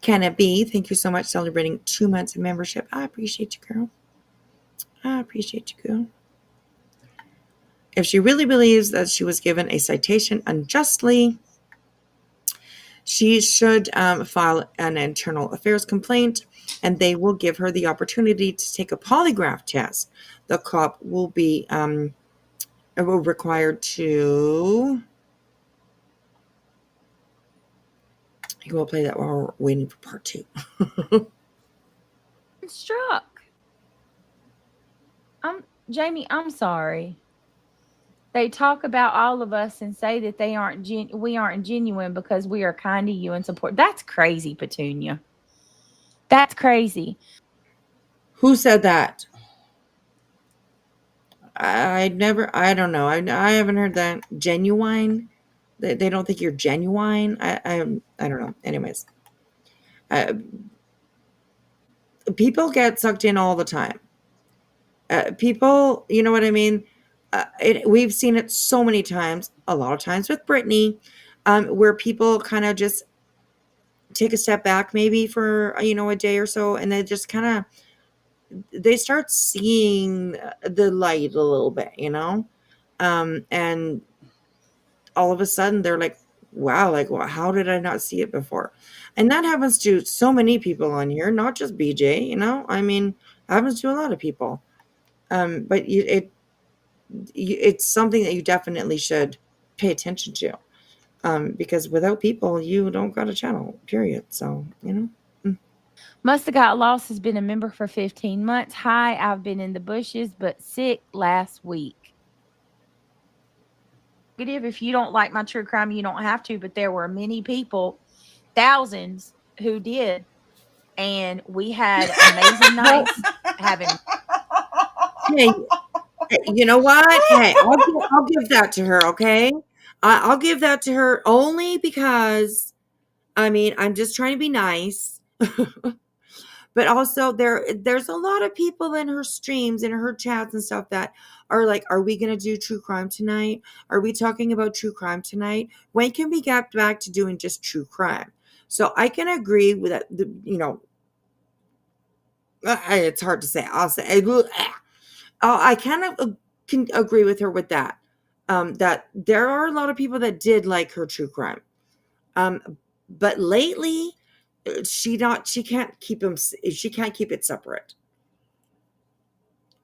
Can it be? Thank you so much, celebrating 2 months of membership. I appreciate you, girl. I appreciate you, girl. If she really believes that she was given a citation unjustly, she should file an internal affairs complaint, and they will give her the opportunity to take a polygraph test. The cop will be required to. We'll play that while we're waiting for part 2. Struck. Jamie, I'm sorry. They talk about all of us and say that we aren't genuine because we are kind to you and support. That's crazy, Petunia. That's crazy. Who said that? I don't know. I haven't heard that. Genuine? They don't think you're genuine? I don't know. Anyways. People get sucked in all the time. People, you know what I mean? We've seen it so many times, a lot of times with Brittany, where people kind of just take a step back maybe for, a day or so, and they just kind of, they start seeing the light a little bit, and all of a sudden they're like, wow, like, well, how did I not see it before? And that happens to so many people on here, not just BJ, I mean, happens to a lot of people. But it's something that you definitely should pay attention to, because without people, you don't got a channel, period. So, Must have got lost has been a member for 15 months. Hi, I've been in the bushes, but sick last week. If you don't like my true crime, you don't have to, but there were many people, thousands, who did. And we had amazing nights having. hey, you know what? Hey, I'll give that to her, okay? I'll give that to her only because, I mean, I'm just trying to be nice. But also there's a lot of people in her streams, in her chats and stuff that are like, are we going to do true crime tonight? Are we talking about true crime tonight? When can we get back to doing just true crime? So I can agree with that. It's hard to say. I'll say, I kind of can agree with her with that. That there are a lot of people that did like her true crime. But lately, she can't keep them. She can't keep it separate.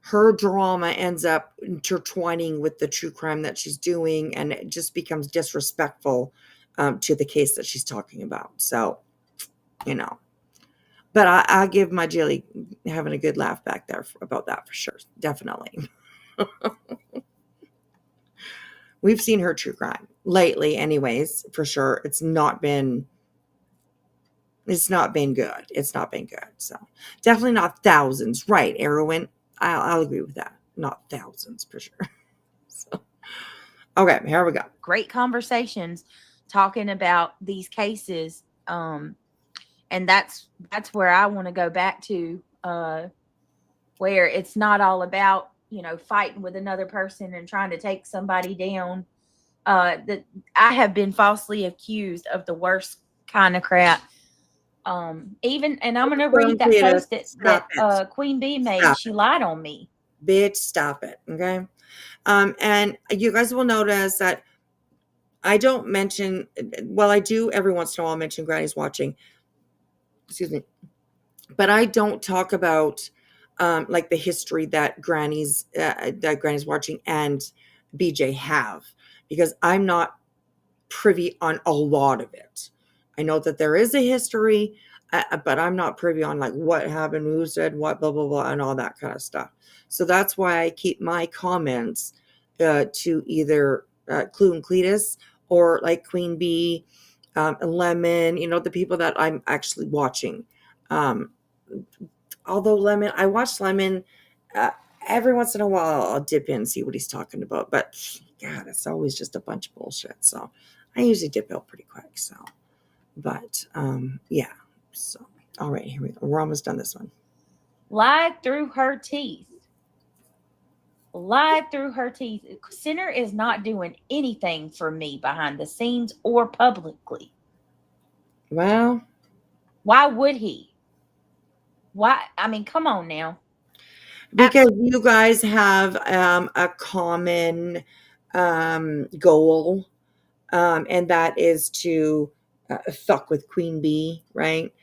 Her drama ends up intertwining with the true crime that she's doing, and it just becomes disrespectful to the case that she's talking about. So, but I give my Jilly having a good laugh back there about that for sure. Definitely. We've seen her true crime lately, anyways, for sure. It's not been good. It's not been good. So definitely not thousands. Right, Erwin? I'll agree with that. Not thousands for sure. So, okay, here we go. Great conversations talking about these cases. And that's where I want to go back to, where it's not all about, fighting with another person and trying to take somebody down. That I have been falsely accused of the worst kind of crap. Even, and I'm going to read that post that Queen Bee made. She lied on me. Bitch, stop it. Okay. And you guys will notice that I don't mention, well, I do every once in a while mention Granny's watching. Excuse me. But I don't talk about like the history that Granny's watching and BJ have, because I'm not privy on a lot of it. I know that there is a history, but I'm not privy on like what happened, who said what, blah, blah, blah, and all that kind of stuff. So that's why I keep my comments to either Clue and Cletus or like Queen Bee, Lemon, the people that I'm actually watching. Although Lemon, I watch Lemon every once in a while. I'll dip in and see what he's talking about. But God, it's always just a bunch of bullshit. So I usually dip out pretty quick. So, but yeah. So, all right, here we go. We're almost done this one. Lied through her teeth. Lied through her teeth. Sinner is not doing anything for me behind the scenes or publicly. Well, why would he? Why? I mean, come on now. Because you guys have a common goal, and that is to fuck with Queen Bee, right?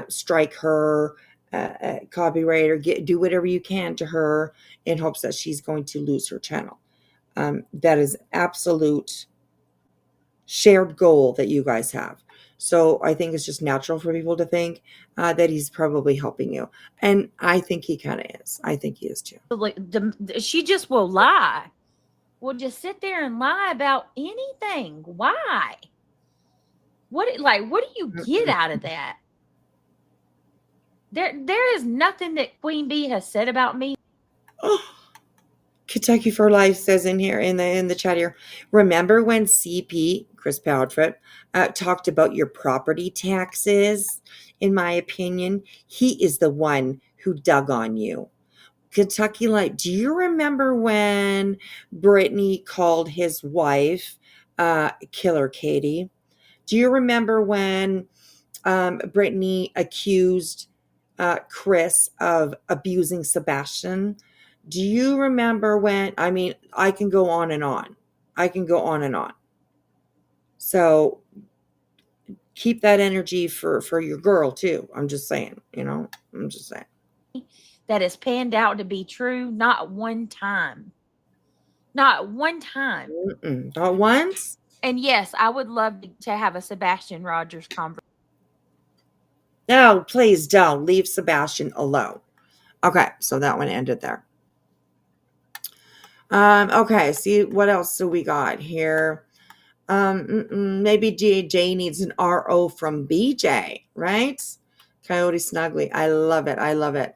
Strike her, copyright her, do whatever you can to her in hopes that she's going to lose her channel. That is absolute shared goal that you guys have. So I think it's just natural for people to think that he's probably helping you. And I think he kind of is. I think he is too. She just will lie. Will just sit there and lie about anything. Why? What do you get out of that? There is nothing that Queen Bee has said about me. Oh. Kentucky for Life says in here in the chat here, remember when CP, Chris Proudfoot, talked about your property taxes? In my opinion, he is the one who dug on you. Kentucky Light, do you remember when Brittany called his wife Killer Katie? Do you remember when Brittany accused Chris of abusing Sebastian? Do you remember when, I mean, I can go on and on. So keep that energy for your girl too. I'm just saying, That is panned out to be true. Not one time. Not once. And yes, I would love to have a Sebastian Rogers conversation. No, please don't. Leave Sebastian alone. Okay, so that one ended there. Okay, see what else do we got here? Maybe Jay needs an RO from BJ, right? Coyote Snuggly. I love it.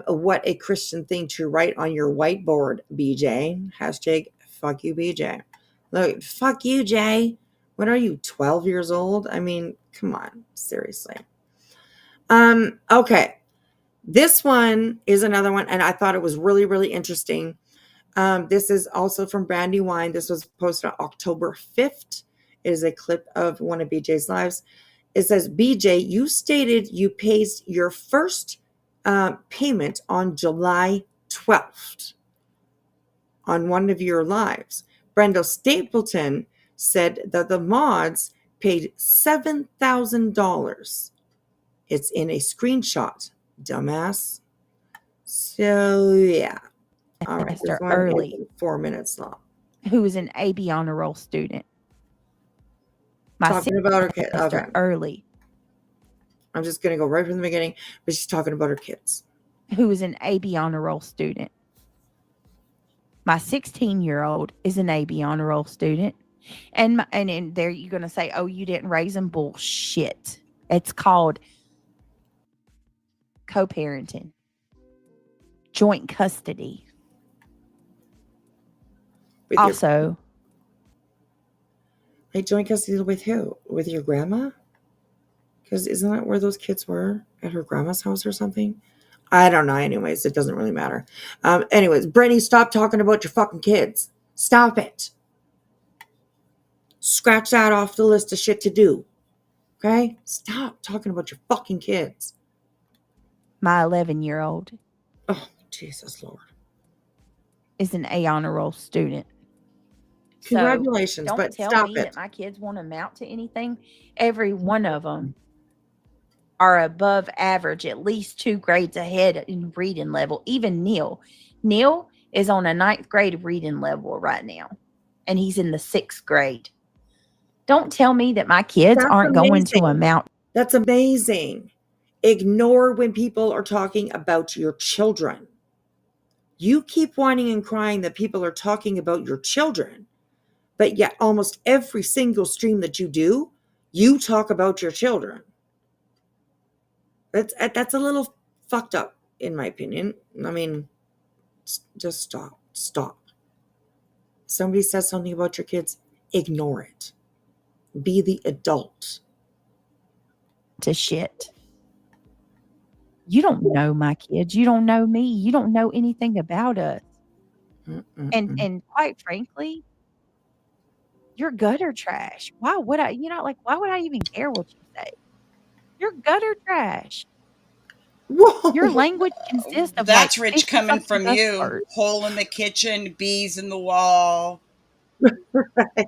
What a Christian thing to write on your whiteboard, BJ. Hashtag fuck you, BJ. Look, fuck you, Jay. What are you, 12 years old? I mean, come on, seriously. Okay. This one is another one, and I thought it was really, really interesting. This is also from Brandy Wine. This was posted on October 5th. It is a clip of one of BJ's lives. It says, BJ, you stated you paid your first payment on July 12th on one of your lives. Brenda Stapleton said that the mods paid $7,000. It's in a screenshot, dumbass. So, yeah. All right, this Semester one early. is 4 minutes long. Who is an AB honor roll student. My Talking about her kid. semester Okay. early. I'm just going to go right from the beginning, but she's talking about her kids. Who is an AB honor roll student. My 16-year-old is an AB honor roll student. And there you're going to say, oh, you didn't raise them. Bullshit. It's called co-parenting. Joint custody. With Also, like joint custody with who? With your grandma? Because isn't that where those kids were? At her grandma's house or something? I don't know. Anyways, it doesn't really matter. Anyways, Brittany, stop talking about your fucking kids. Stop it. Scratch that off the list of shit to do. Okay? Stop talking about your fucking kids. my 11-year-old Oh, Jesus Lord. is an A honor roll student. Congratulations, So but don't tell stop me it. that my kids won't amount to anything. Every one of them are above average, at least 2 grades ahead in reading level. Even Neil. Neil is on a 9th grade reading level right now, and he's in the 6th grade. Don't tell me that my kids That's aren't going to amazing. amount. That's amazing. Ignore when people are talking about your children. You keep whining and crying that people are talking about your children, but yet almost every single stream that you do, you talk about your children. That's a little fucked up, in my opinion. I mean, just stop. Stop. Somebody says something about your kids, ignore it. Be the adult. To shit. You don't know my kids. You don't know me. You don't know anything about us. And quite frankly, you're gutter trash. Why would I, why would I even care what you say? You're gutter trash. Whoa. Your language consists of That's like rich 50 coming something from cuss you. words. Hole in the kitchen, bees in the wall. Right.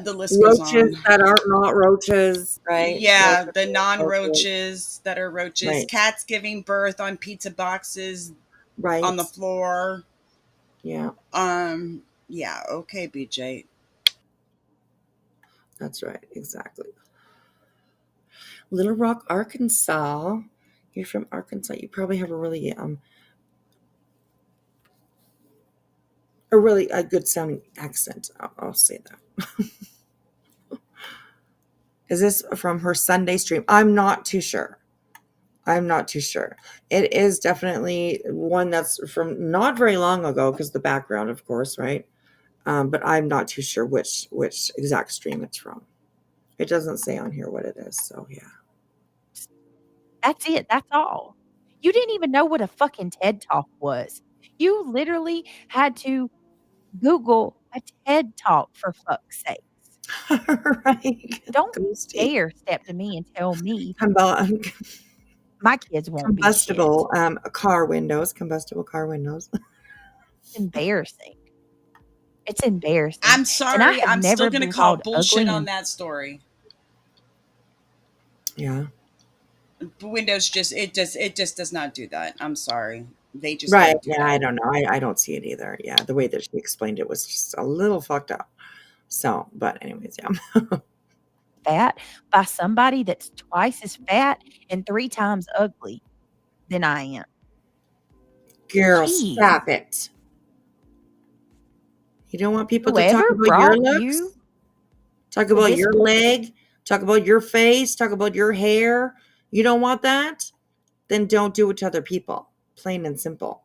The list goes Roaches on. that aren't not roaches, right? Yeah, Roaches the that aren't roaches. non-roaches that are roaches. Right. Cats giving birth on pizza boxes Right. on the floor. Yeah, Yeah, okay, BJ. that's right. Exactly. Little Rock, Arkansas. You're from Arkansas. You probably have a really a good sounding accent. I'll say that. Is this from her Sunday stream? I'm not too sure. It is definitely one that's from not very long ago because the background, of course, right? But I'm not too sure which exact stream it's from. It doesn't say on here what it is, so yeah. That's it. That's all. You didn't even know what a fucking TED Talk was. You literally had to Google a TED Talk for fuck's sake. Right. Don't Ghosty. dare step to me and tell me my kids won't be shit. Combustible car windows. It's embarrassing. It's embarrassing. I'm And I sorry. have I'm still never going to been call called bullshit ugly on and that story. Yeah. Windows it just does not do that. I'm sorry. They just Right. don't do Yeah, that. I don't know. I don't see it either. Yeah, the way that she explained it was just a little fucked up. So, but anyways, yeah. fat by somebody that's twice as fat and 3 times ugly than I am. Girl, Jeez. stop it. You don't want people to talk Whoever about your brought looks? you Talk to about this your leg? Talk about your face? Talk about your hair? You don't want that? Then don't do it to other people. Plain and simple.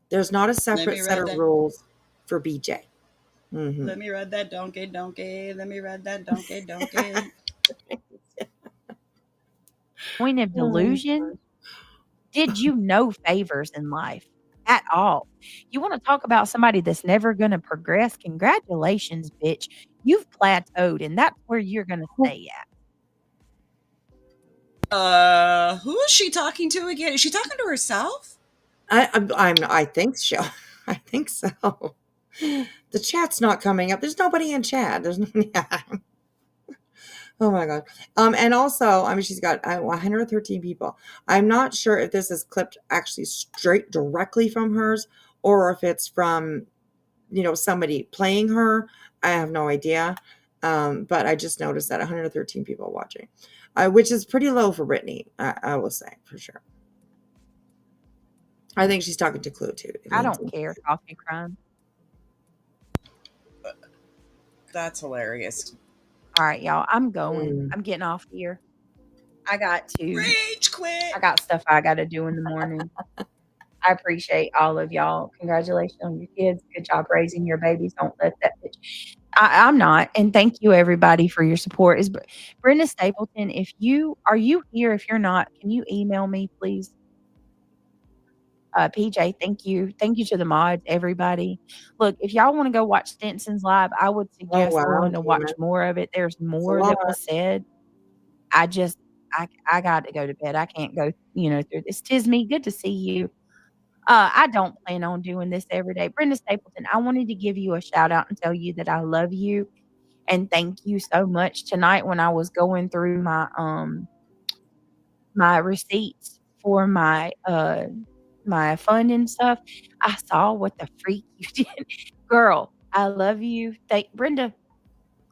There's not a separate set of rules for BJ. Mm-hmm. Let me ride that donkey. Let me ride that donkey. point of delusion did you no favors in life at all. You want to talk about somebody that's never going to progress? Congratulations, bitch. You've plateaued, and that's where you're going to stay at. Who is she talking to again? Is she talking to herself? I think so. I think so. The chat's not coming up. There's nobody in chat. There's no. Oh my god. And also, I mean, she's got 113 people. I'm not sure if this is clipped actually straight directly from hers or if it's from, somebody playing her. I have no idea. But I just noticed that 113 people watching, which is pretty low for Brittany. I will say for sure. I think she's talking to Clue too. I don't care. Coffee crime. That's hilarious. All right, y'all. I'm going. I'm getting off here. I got to Rage quit. I got stuff I got to do in the morning. I appreciate all of y'all. Congratulations on your kids. Good job raising your babies. Don't let that bitch. I'm not. And thank you everybody for your support. Is Brenda Stapleton? Are you here? If you're not, can you email me, please? PJ, thank you. Thank you to the mods, everybody. Look, if y'all want to go watch Stinson's live, I would suggest going to watch more of it. There's more that was said. I got to go to bed. I can't go, through this. Tisme, good to see you. I don't plan on doing this every day. Brenda Stapleton, I wanted to give you a shout out and tell you that I love you and thank you so much. Tonight when I was going through my my receipts for my fund and stuff, I saw what the freak you did. Girl, I love you. Brenda,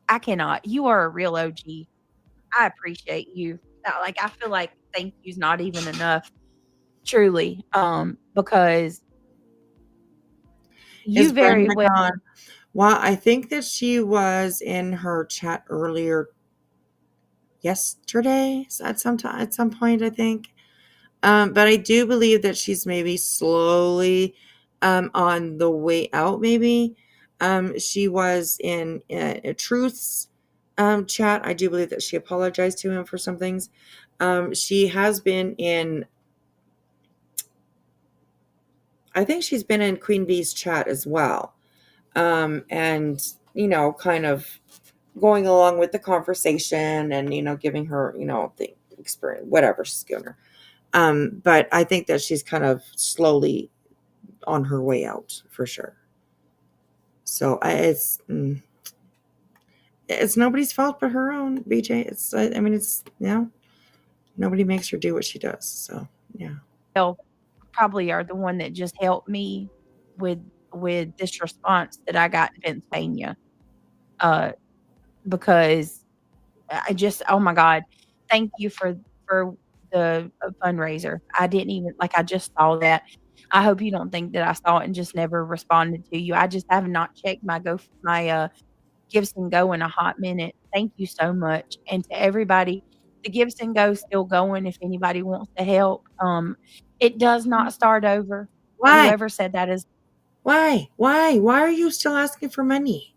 I cannot. You are a real OG. I appreciate you. I feel like thank you's not even enough. Truly. Because you very well. Gone? Well, I think that she was in her chat earlier yesterday at some point, I think. But I do believe that she's maybe slowly on the way out, maybe. She was in a Truth's chat. I do believe that she apologized to him for some things. She has been in, I think she's been in Queen Bee's chat as well. And, kind of going along with the conversation and, giving her, the experience, whatever she's giving her. But I think that she's kind of slowly on her way out for sure. So it's nobody's fault but her own, BJ. Nobody makes her do what she does. So yeah. Well, probably are the one that just helped me with this response that I got in Pennsylvania. Because I just, oh my God, thank you for the fundraiser. I didn't even, I just saw that. I hope you don't think that I saw it and just never responded to you. I just have not checked my Gives and Go in a hot minute. Thank you so much. And to everybody, the Gives and Go still going if anybody wants to help. It does not start over. Why? Whoever said that is Why are you still asking for money?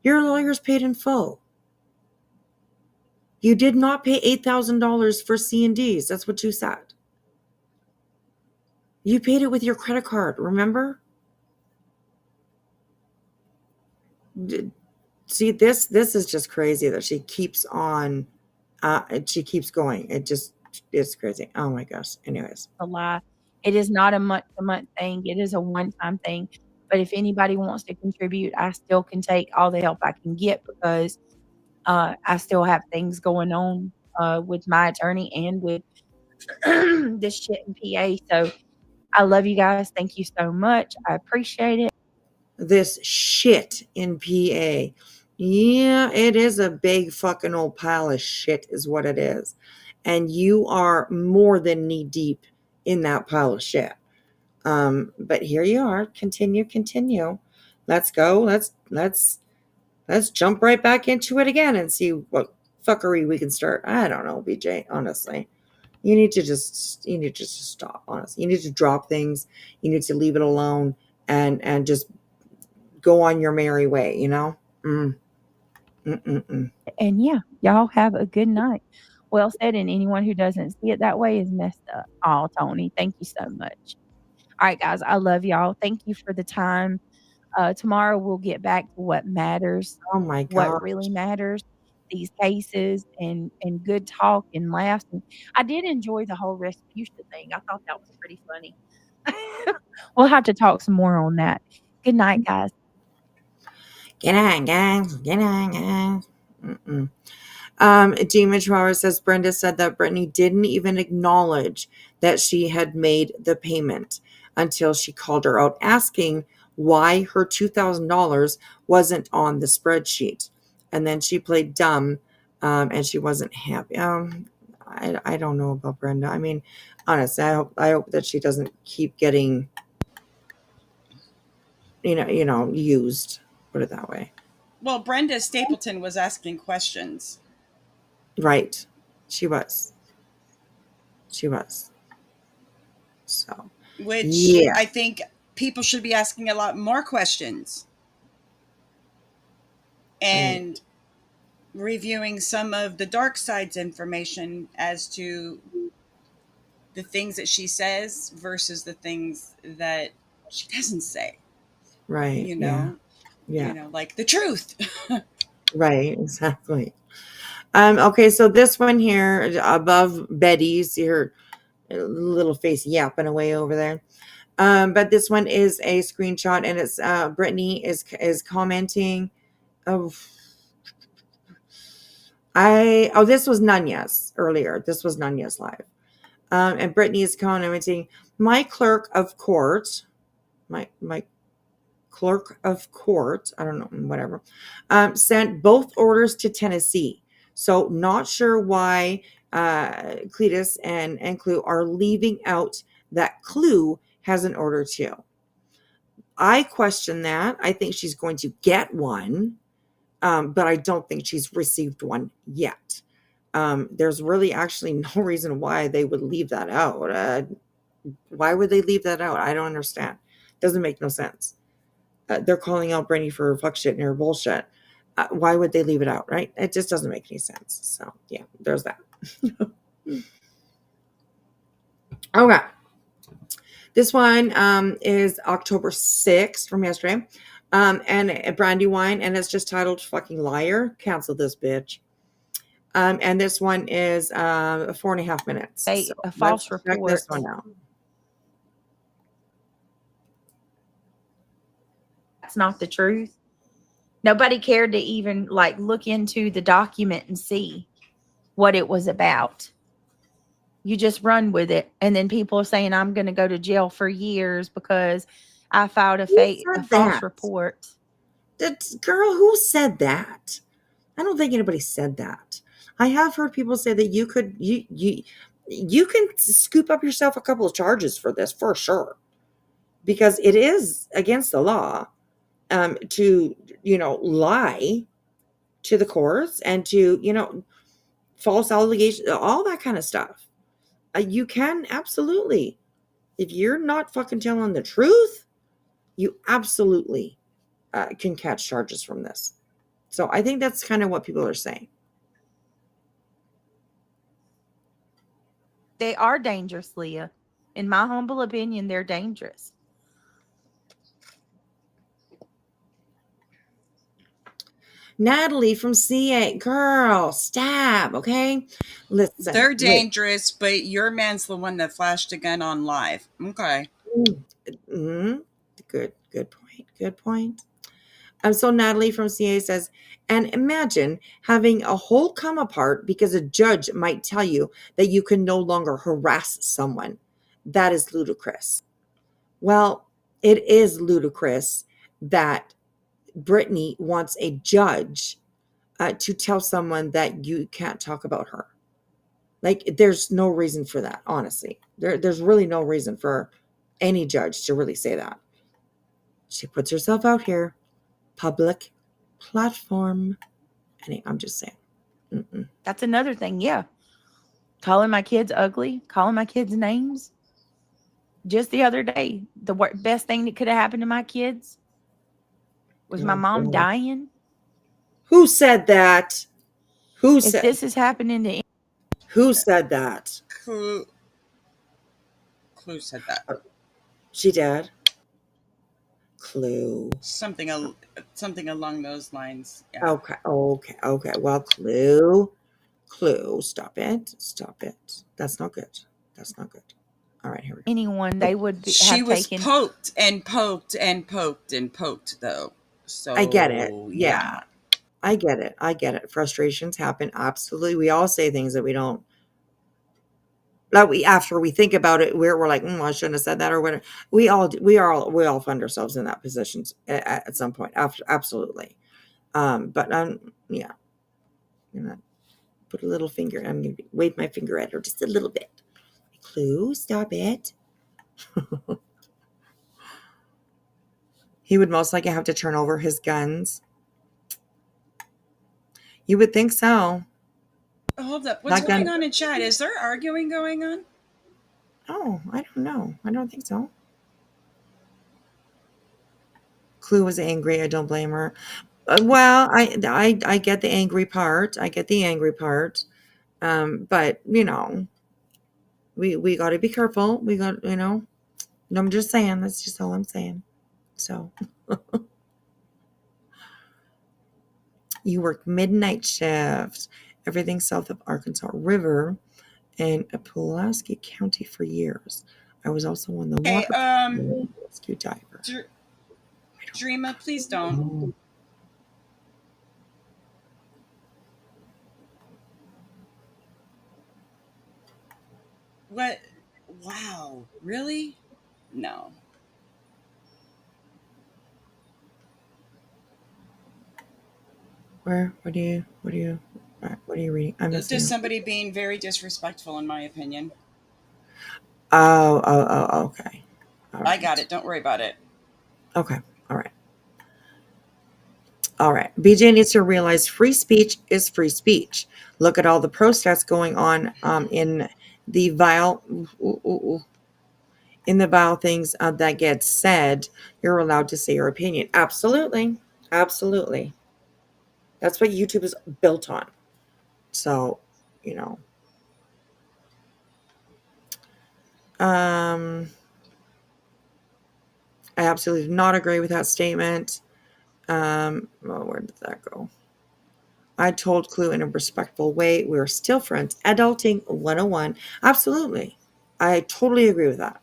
Your lawyer's paid in full. You did not pay $8,000 for C&Ds. That's what you said. You paid it with your credit card, remember? See, this is just crazy that she keeps on, she keeps going. It's crazy. Oh my gosh. Anyways. a lie. It is not a month-to-month thing. It is a one-time thing. But if anybody wants to contribute, I still can take all the help I can get because I still have things going on with my attorney and with this shit in PA. So I love you guys. Thank you so much. I appreciate it. This shit in PA. Yeah, it is a big fucking old pile of shit is what it is. And you are more than knee deep in that pile of shit. But here you are. Continue. Let's go. Let's jump right back into it again and see what fuckery we can start. I don't know, BJ, honestly. You need to just stop, honestly. You need to drop things. You need to leave it alone and just go on your merry way, And yeah, y'all have a good night. Well said, and anyone who doesn't see it that way is messed up. Oh, Tony, thank you so much. All right, guys, I love y'all. Thank you for the time. Tomorrow we'll get back to what matters, Oh my what gosh. really matters, these cases and good talk and laughs. And I did enjoy the whole Respucia thing. I thought that was pretty funny. We'll have to talk some more on that. Good night, guys. Good night, guys. Good night, guys. Mm-mm. Demon Power says Brenda said that Brittany didn't even acknowledge that she had made the payment until she called her out asking why her $2,000 wasn't on the spreadsheet. And then she played dumb and she wasn't happy. I don't know about Brenda. I mean, honestly, I hope that she doesn't keep getting, used. Put it that way. Well, Brenda Stapleton was asking questions. Right. She was. She was. So, Which yeah. I think people should be asking a lot more questions Right. and reviewing some of the dark side's information as to the things that she says versus the things that she doesn't say. Right. You Yeah. know, Yeah. like the truth. Right. Exactly. Okay. So this one here above Betty's, your little face yapping away over there. But this one is a screenshot, and it's Brittany is commenting. Oh, this was Nunez earlier. This was Nunez live. And Brittany is commenting, my clerk of court, my clerk of court, I don't know, whatever, sent both orders to Tennessee. So not sure why Cletus and Clue are leaving out that Clue has an order too. I question that. I think she's going to get one, but I don't think she's received one yet. There's really actually no reason why they would leave that out. Why would they leave that out? I don't understand. Doesn't make no sense. They're calling out Brittany for her fuck shit and her bullshit. Why would they leave it out, right? It just doesn't make any sense. So, yeah, there's that. Okay. This one is October 6th from yesterday. And a Brandywine, and it's just titled Fucking Liar. Cancel this bitch. And this one is 4.5 minutes. So A let's false check report. this one out. That's not the truth. Nobody cared to even look into the document and see what it was about. You just run with it, and then people are saying I'm going to go to jail for years because I filed a false report. That girl, who said that? I don't think anybody said that. I have heard people say that you can scoop up yourself a couple of charges for this for sure, because it is against the law to lie to the courts and to false allegations, all that kind of stuff. You can absolutely, if you're not fucking telling the truth, you absolutely can catch charges from this. So I think that's kind of what people are saying. They are dangerous, Leah. In my humble opinion, they're dangerous. Natalie from CA, girl, stop, okay? Listen. They're dangerous, but your man's the one that flashed a gun on live. Okay. Mm-hmm. Good point. So Natalie from CA says, and imagine having a whole come apart because a judge might tell you that you can no longer harass someone. That is ludicrous. Well, it is ludicrous that Brittany wants a judge to tell someone that you can't talk about her. There's no reason for that, honestly. There's really no reason for any judge to really say that. She puts herself out here, public platform. Anyway, I'm just saying. Mm-mm. That's another thing, yeah. Calling my kids ugly, calling my kids names. Just the other day, the best thing that could have happened to my kids was my mom dying. Who said that? Who if said this is happening to Who said that? Clue, Clue said that. She did. Clue. Something along those lines. Yeah. Okay. Okay. Okay. Well, Clue. Clue. Stop it. Stop it. That's not good. That's not good. All right. Here we go. anyone, they would She have was taken. poked and poked and poked and poked, though. I get it. So Yeah. I get it. I get it. Frustrations happen. Absolutely. We all say things that we don't. That we after we think about it, we're like, I shouldn't have said that or whatever. We all find ourselves in that position at some point. After absolutely. But yeah, I'm gonna put a little finger. I'm gonna wave my finger at her just a little bit. Clue, stop it. He would most likely have to turn over his guns. You would think so. hold up. What's Not going gun. on in chat? Is there arguing going on? Oh, I don't know. I don't think so. Clue was angry. I don't blame her. Well, I get the angry part. I get the angry part. But we got to be careful. We got I'm just saying. That's just all I'm saying. So you work midnight shifts, everything south of Arkansas River in Pulaski County for years. I was also on the Hey, water rescue diver. Dreama, please don't. What? Wow. Really? No. What are you reading? I'm missing. Just somebody being very disrespectful, in my opinion. Oh, okay. All right. I got it. Don't worry about it. Okay. All right. All right. BJ needs to realize free speech is free speech. Look at all the protests going on in the vile things that get said. You're allowed to say your opinion. Absolutely. Absolutely. That's what YouTube is built on. So, I absolutely do not agree with that statement. Well, where did that go? I told Clue in a respectful way. We're still friends. Adulting 101. Absolutely. I totally agree with that.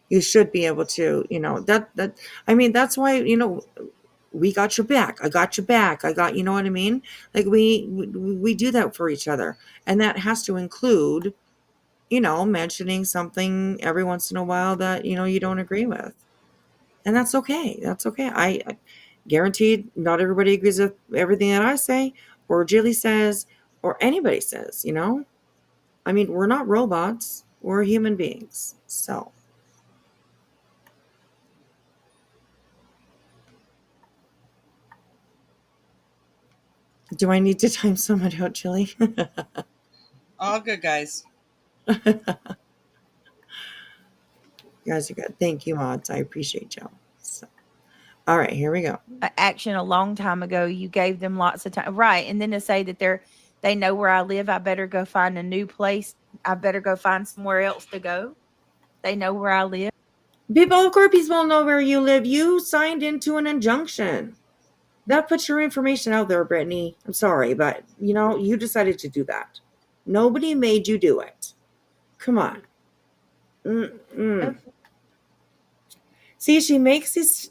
You should be able to, that's why, we got your back. I got your back. You know what I mean? Like we do that for each other. And that has to include, mentioning something every once in a while that, you don't agree with. And that's okay. That's okay. I guaranteed not everybody agrees with everything that I say or Jilly says or anybody says, I mean, we're not robots. We're human beings. So. Do I need to time someone out, Jilly? All good, guys. You guys are good. Thank you, mods. I appreciate y'all. So. All right, here we go. Action a long time ago. You gave them lots of time. Right. And then to say that they know where I live, I better go find a new place. I better go find somewhere else to go. They know where I live. People, of course, people know where you live. You signed into an injunction. That puts your information out there, Brittany. I'm sorry, but, you decided to do that. Nobody made you do it. Come on. See, she makes these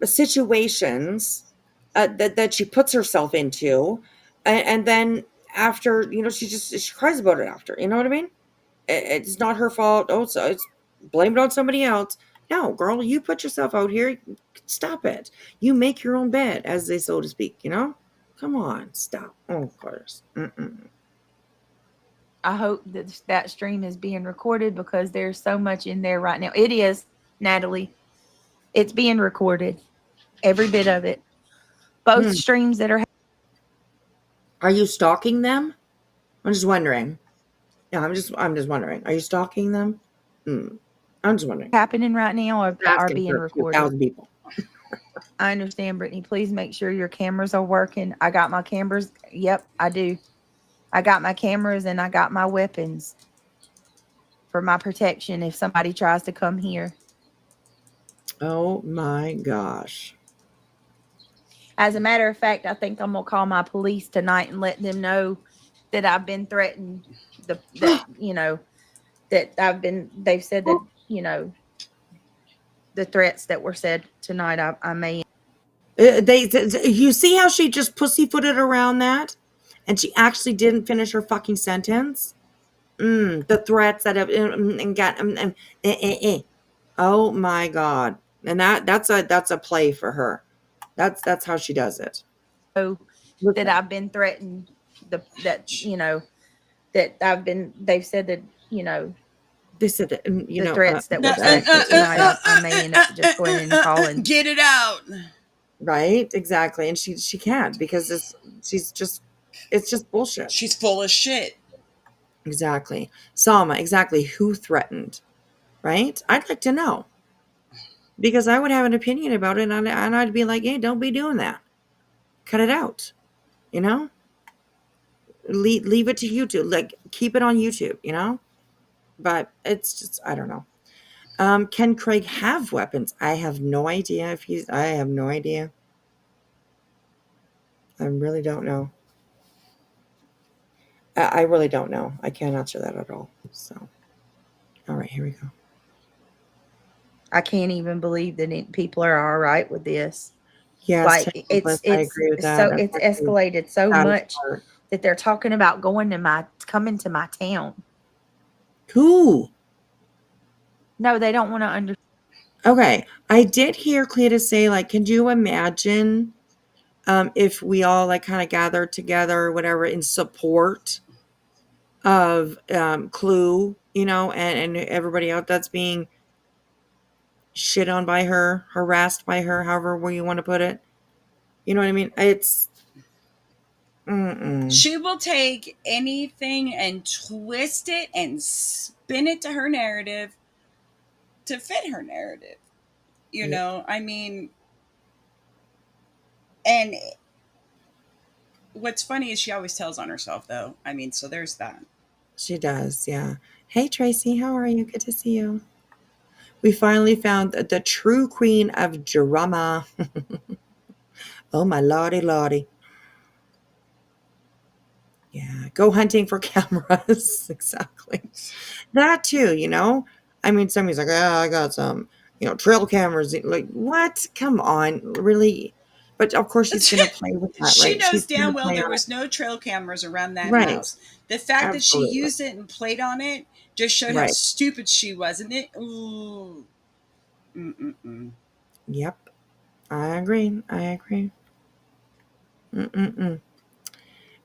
situations that she puts herself into, and then after, she cries about it after. You know what I mean? It's not her fault. Oh, so it's blamed on somebody else. No, girl, you put yourself out here. Stop it. You make your own bed, as they so to speak. Come on, stop. Oh, of course. I hope that stream is being recorded because there's so much in there right now. It is, Natalie. It's being recorded. Every bit of it. Both streams that are. Are you stalking them? I'm just wondering. Yeah, I'm just wondering. Are you stalking them? I'm just wondering. Happening right now are being recorded. 1,000 people. I understand, Brittany. Please make sure your cameras are working. I got my cameras. Yep, I do. I got my cameras and I got my weapons for my protection if somebody tries to come here. Oh my gosh. As a matter of fact, I think I'm gonna call my police tonight and let them know that I've been threatened. That they've said that the threats that were said tonight. I may. You see how she just pussyfooted around that, and she actually didn't finish her fucking sentence. The threats that have and got oh my god, and that's a play for her. That's how she does it. Know that Listen, I've been threatened. That they've said that they said that, the threats that were said Uh, tonight. I may end up just going in and calling. Get it out. right, exactly, and she can't because it's just bullshit. She's full of shit. Exactly, Salma. Exactly, who threatened? Right? I'd like to know because I would have an opinion about it, and I'd be like, hey, don't be doing that. Cut it out. You know, leave it to YouTube. Like keep it on YouTube. But it's just I don't know. Can Craig have weapons? I have no idea if he's. I have no idea. I really don't know. I really don't know. I can't answer that at all. So, all right, here we go. I can't even believe that people are all right with this. Yes, Like technically, I agree with that. That's it's actually escalated so the saddest much part. that they're talking about coming to my town. Who? No, they don't want to understand. Okay, I did hear Cleta say, like, can you imagine if we all like kind of gathered together or whatever in support of Clue, and everybody else that's being shit on by her, harassed by her, however way you want to put it. You know what I mean? It's mm-mm. She will take anything and twist it and spin it to her narrative to fit her narrative. Yep. I mean, and what's funny is she always tells on herself, though. I mean, so there's that. She does, yeah. Hey Tracy, how are you? Good to see you. We finally found the true queen of drama. Oh my lordy lordy. Yeah, go hunting for cameras. Exactly. That too. I mean, somebody's like, oh, I got some, trail cameras. Like, what? Come on, really? But of course, she's gonna play with that, She right? knows She's damn gonna well play there on it, was no trail cameras around that right? house. The fact that she Absolutely, used it and played on it just showed how right. stupid she was, and it. Ooh, mm-mm-mm. Yep, I agree. I agree. Mm-mm-mm.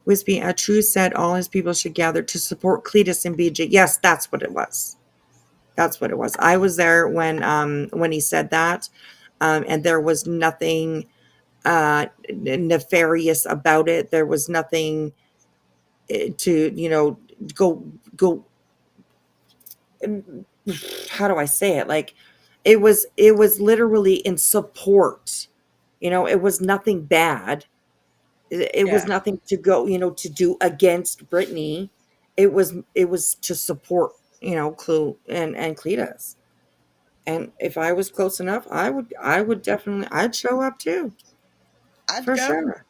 Wispy, a true said all his people should gather to support Cletus and BJ. Yes, that's what it was. That's what it was. I was there when he said that, and there was nothing nefarious about it. There was nothing to go. How do I say it? Like it was literally in support. It was nothing bad. It was Yeah, nothing to go to do against Brittany. It was to support Clue and Cletus. And if I was close enough, I would definitely I'd show up too I'd for go. sure.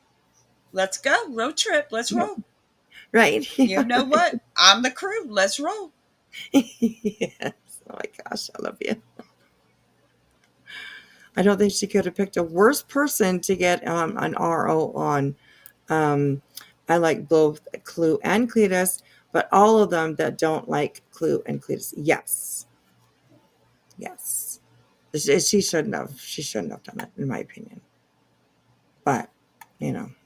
Let's go. Road trip. Let's Yep. roll. Right. You know what? I'm the crew. Let's roll. Yes. Oh my gosh, I love you. I don't think she could have picked a worse person to get an RO on. Um, I like both Clue and Cletus, but all of them that don't like Clue and Cletus. Yes. Yes. She shouldn't have. She shouldn't have done it, in my opinion. But,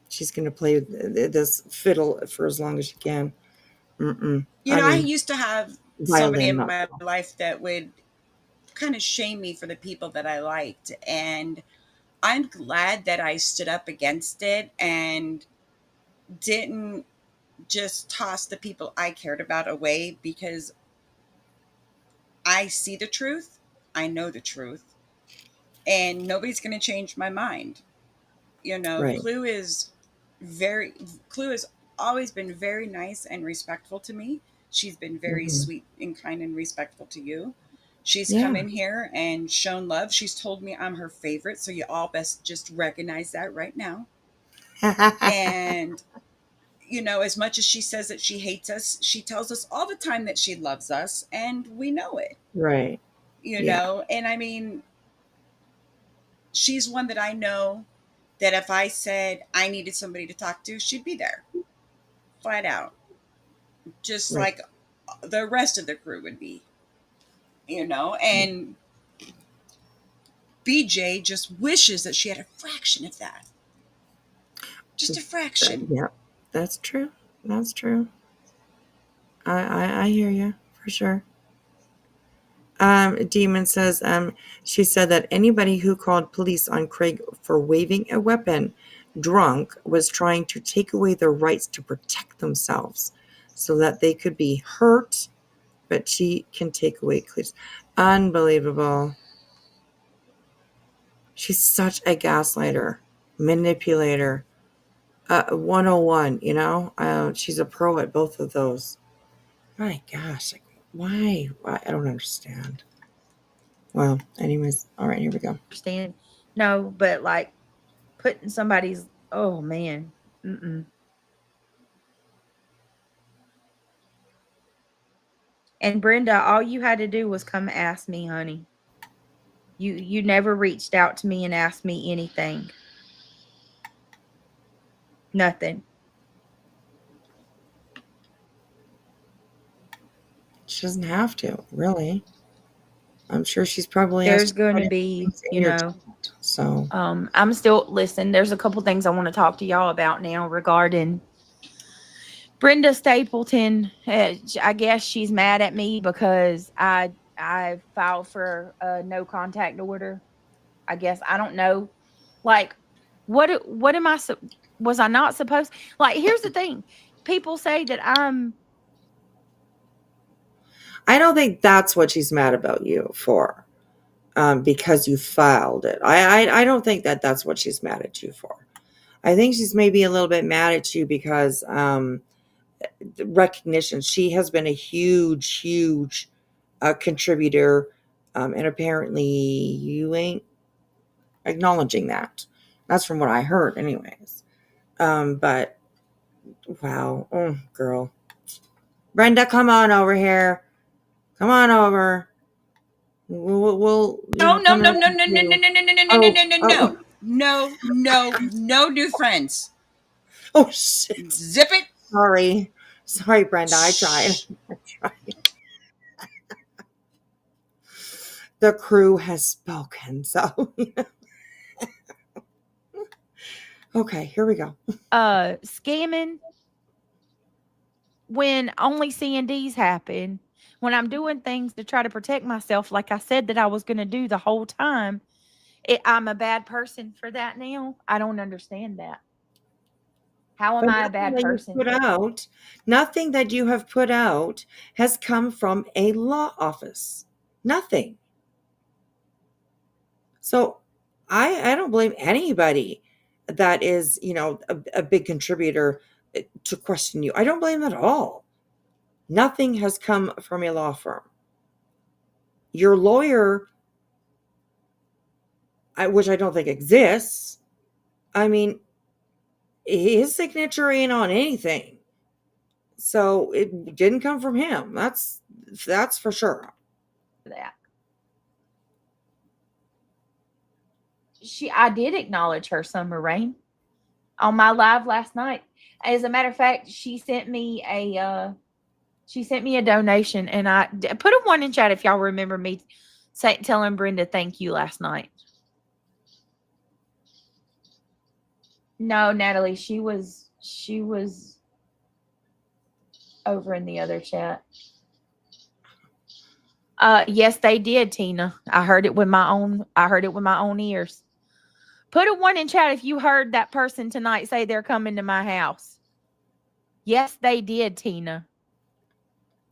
she's going to play this fiddle for as long as she can. Mm-mm. I I mean, used to have somebody violin, in not my fiddle. life that would kind of shame me for the people that I liked. And I'm glad that I stood up against it and didn't just toss the people I cared about away because I see the truth. I know the truth. and nobody's going to change my mind. You know, Right. very Clue has always been very nice and respectful to me. She's been very Hmm. sweet and kind and respectful to you. She's come Yeah. in here and shown love. She's told me I'm her favorite, so you all best just recognize that right now. And you know, as much as she says that she hates us, she tells us all the time that she loves us, and we know it. Right. You Yeah. know, and I mean, she's one that I know that if I said I needed somebody to talk to, she'd be there, flat out, just Right. like the rest of the crew would be, you know. And BJ just wishes that she had a fraction of that, just a fraction. Yeah. That's true. That's true. I hear you for sure. Demon says, she said that anybody who called police on Craig for waving a weapon drunk was trying to take away their rights to protect themselves so that they could be hurt, but she can take away clues. Unbelievable. She's such a gaslighter, manipulator, 101, you know? She's a pro at both of those. My gosh, like, why? I don't understand. Well, anyways, all right, here we go. Understand? No, but like putting somebody's, oh man. Mm-mm. And Brenda, all you had to do was come ask me, honey. You never reached out to me and asked me anything. Nothing. She doesn't have to, really. I'm sure she's probably asked There's you going quite to a few be, things in your chat. So, I'm still listen, there's a couple things I want to talk to y'all about now regarding Brenda Stapleton. I guess she's mad at me because I filed for a no contact order. I guess I don't know. Like, what am I? Was I not supposed? Like, here's the thing: people say that I'm. I don't think that's what she's mad about you for, because you filed it. I don't think that that's what she's mad at you for. I think she's maybe a little bit mad at you because recognition. She has been a huge contributor, and apparently you ain't acknowledging that. That's from what I heard, anyways. But wow, girl, Brenda, come on over here. Come on over. We'll No, no, come no, and no, help no, no, no, you. no, no, no, no, no, Oh, no, no, oh, no, no, no, no new friends. oh, shit. Zip it. Sorry, Brenda. I tried. Shh. I tried. The crew has spoken. So, okay, here we go. Scamming when only C&Ds happen. When I'm doing things to try to protect myself, like I said that I was going to do the whole time, I'm a bad person for that now. I don't understand that. How am But I a bad person? nothing that you have put out has come from a law office. Nothing. So I don't blame anybody that is, a big contributor to question you. I don't blame them at all. Nothing has come from a law firm. Your lawyer, which I don't think exists, I mean, his signature ain't on anything. So it didn't come from him. That's for sure. That I did acknowledge her, Summer Rain, on my live last night. As a matter of fact, she sent me a donation, and I put a one in chat if y'all remember me telling Brenda thank you last night. No, Natalie, she was over in the other chat. Yes, they did, Tina. I heard it with my own ears. Put a one in chat if you heard that person tonight say they're coming to my house. Yes, they did, Tina.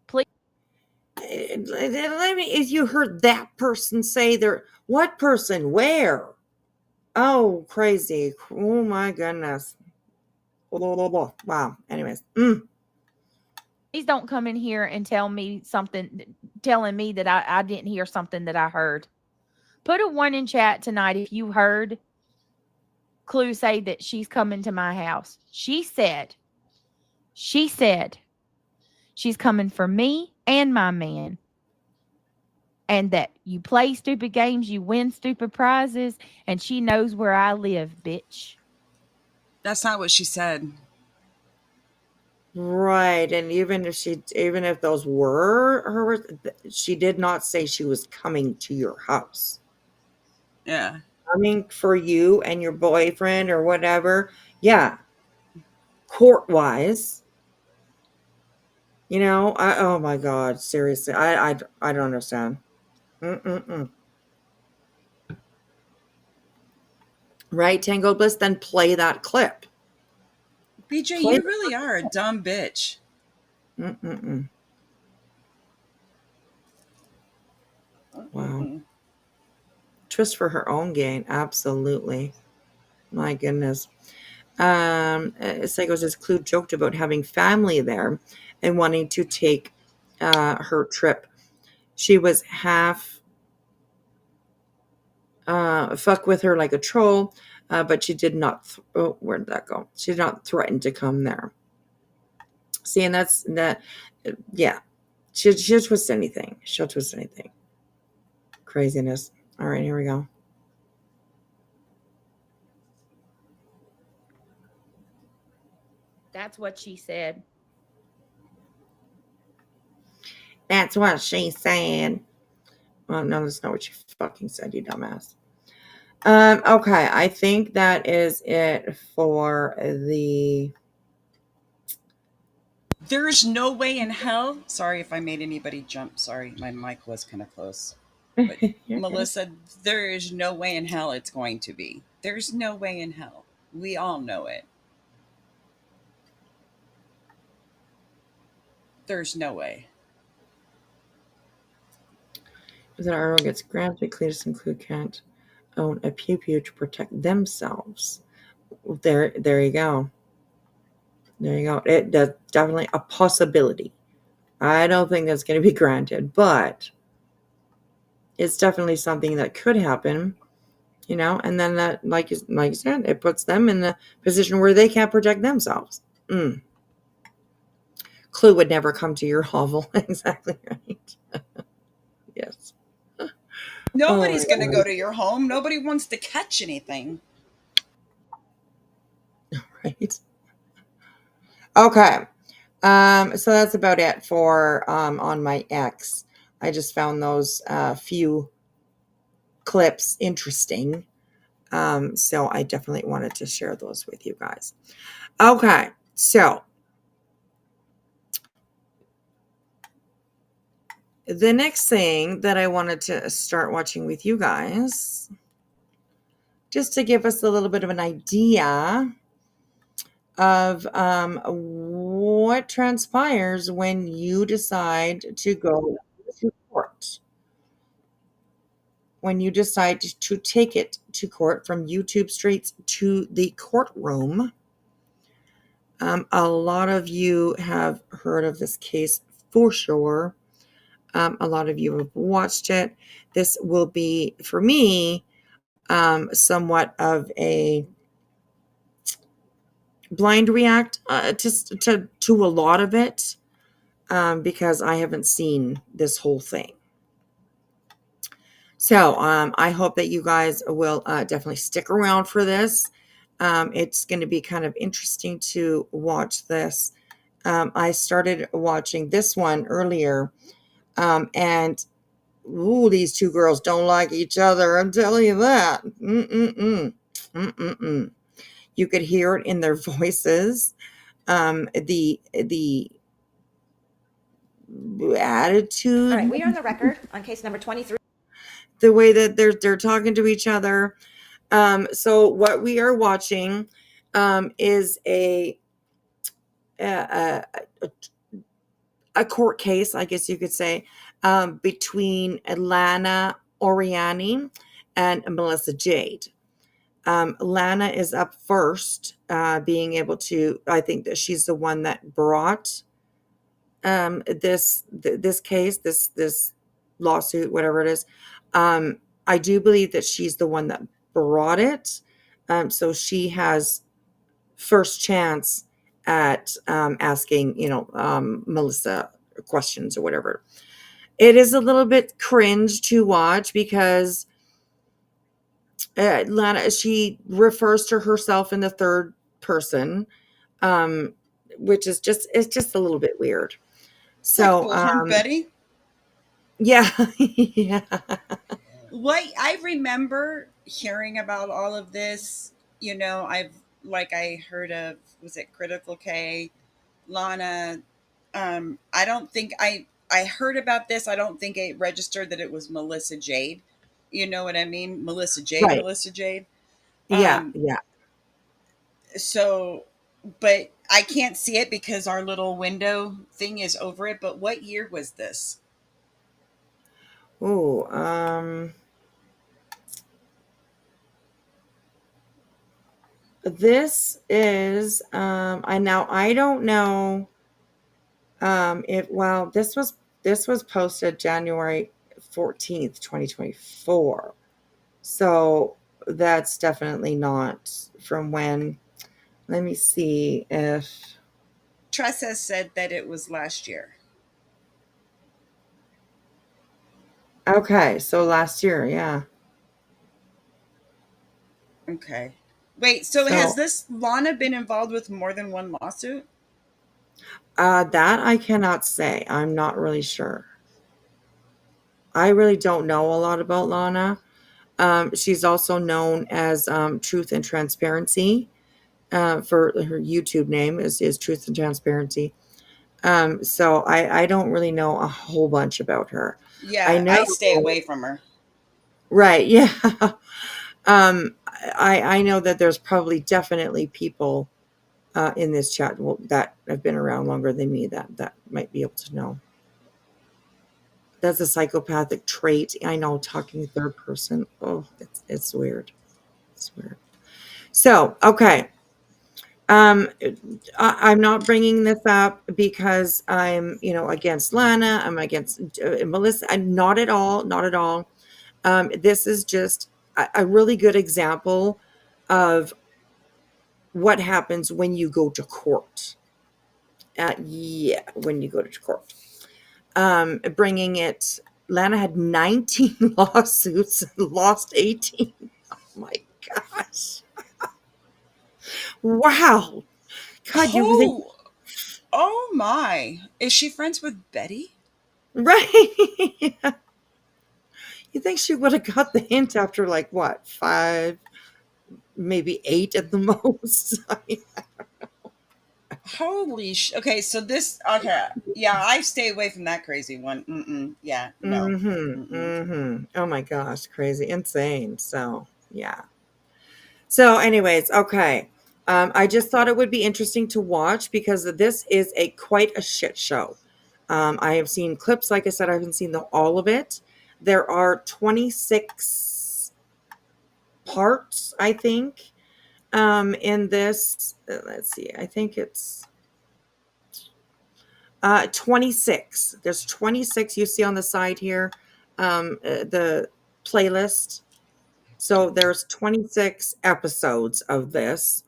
Please. If you heard that person say there, what person? Where? Oh, crazy. Oh my goodness. Blah, blah, blah. Wow. Anyways. Please don't come in here and tell me something, telling me that I didn't hear something that I heard. Put a 1 in chat tonight if you heard Clue say that she's coming to my house. She said she's coming for me and my man. And that you play stupid games, you win stupid prizes, and she knows where I live, bitch. That's not what she said. Right. And even if those were her words, she did not say she was coming to your house. Yeah. Coming for you and your boyfriend or whatever. Yeah. Court-wise. Oh my God, seriously. I don't understand. Right, Tango Bliss? Then play that clip. BJ, Play you really are a dumb bitch. Wow. Twist for her own gain. Absolutely. My goodness. Psycho says Clue joked about having family there and wanting to take her trip. She was half fuck with her like a troll, but she did not. Where did that go? She did not threaten to come there. See, and that's that. Yeah, she'll twist anything. She'll twist anything. Craziness. All right, here we go. That's what she said. That's what she said. Well, no, that's not what you fucking said, you dumbass. Okay, I think that is it for the. There is no way in hell. Sorry if I made anybody jump. Sorry, my mic was kind of close. But Melissa, there is no way in hell it's going to be. There's no way in hell. We all know it. There's no way. That Arrow gets granted, Cletus and Clue can't own a pew pew to protect themselves. There you go. There you go. That's definitely a possibility. I don't think that's going to be granted, but it's definitely something that could happen, and then that, like you said, it puts them in the position where they can't protect themselves. Clue would never come to your hovel. Exactly right. Yes. Nobody's going to go to your home. Nobody wants to catch anything. Right. Okay. So that's about it for on my X. I just found those few clips interesting. So I definitely wanted to share those with you guys. Okay. So the next thing that I wanted to start watching with you guys, just to give us a little bit of an idea of what transpires when you decide to go to court. When you decide to take it to court from YouTube straight to the courtroom. A lot of you have heard of this case for sure. A lot of you have watched it. This will be, for me, somewhat of a blind react to a lot of it, because I haven't seen this whole thing. So I hope that you guys will definitely stick around for this. It's going to be kind of interesting to watch this. I started watching this one earlier, and these two girls don't like each other. I'm telling you that. You could hear it in their voices. The attitude. All right, we are on the record on case number 23. The way that they're talking to each other. So what we are watching is a a court case, I guess you could say, between Lana Oriani and Melissa Jade. Lana is up first, being able to. I think that she's the one that brought this case, this lawsuit, whatever it is. I do believe that she's the one that brought it, so she has first chance at asking, Melissa questions or whatever. It is a little bit cringe to watch because Lana, she refers to herself in the third person, um, which is it's just a little bit weird. It's like So, Bullhorn Betty. yeah, yeah, What I remember hearing about all of this, I heard of, was it Critical K, Lana. I don't think I heard about this. I don't think it registered that it was Melissa Jade. You know what I mean? Melissa Jade, right, Melissa Jade. yeah, Um, yeah. so, but I can't see it because our little window thing is over it. But what year was this? Oh, this is I don't know if well this was posted January 14th, 2024. So that's definitely not from when. Let me see if Tressa said that it was last year. okay, so last year, yeah. Okay. Wait, so has So this Lana been involved with more than one lawsuit? that I cannot say. I'm not really sure. I really don't know a lot about Lana. She's also known as Truth and Transparency. For her YouTube name is Truth and Transparency. So I don't really know a whole bunch about her. I Yeah, know, I stay away from her. right? Yeah. I know that there's probably definitely people in this chat that have been around longer than me that might be able to know. That's a psychopathic trait. I know, talking third person. Oh, it's weird. It's weird. So, okay. I'm not bringing this up because I'm, against Lana. I'm against Melissa. I'm not at all. Not at all. This is just a really good example of what happens when you go to court. Yeah, when you go to court. Bringing it, Lana had 19 lawsuits and lost 18. Oh my gosh. Wow. God, you think, Oh, oh my. Is she friends with Betty? right? You think she would have got the hint after like what, 5, maybe 8 at the most? I mean, Okay, so okay. Yeah, I stay away from that crazy one. Mm-mm. Yeah, no. Mm-mm. Oh my gosh, crazy, insane. So, yeah. So, anyways, okay. I just thought it would be interesting to watch because this is quite a shit show. I have seen clips, like I said, I haven't seen all of it. There are 26 parts, I think, in this. Let's see, I think it's 26. There's 26 you see on the side here, the playlist. So there's 26 episodes of this.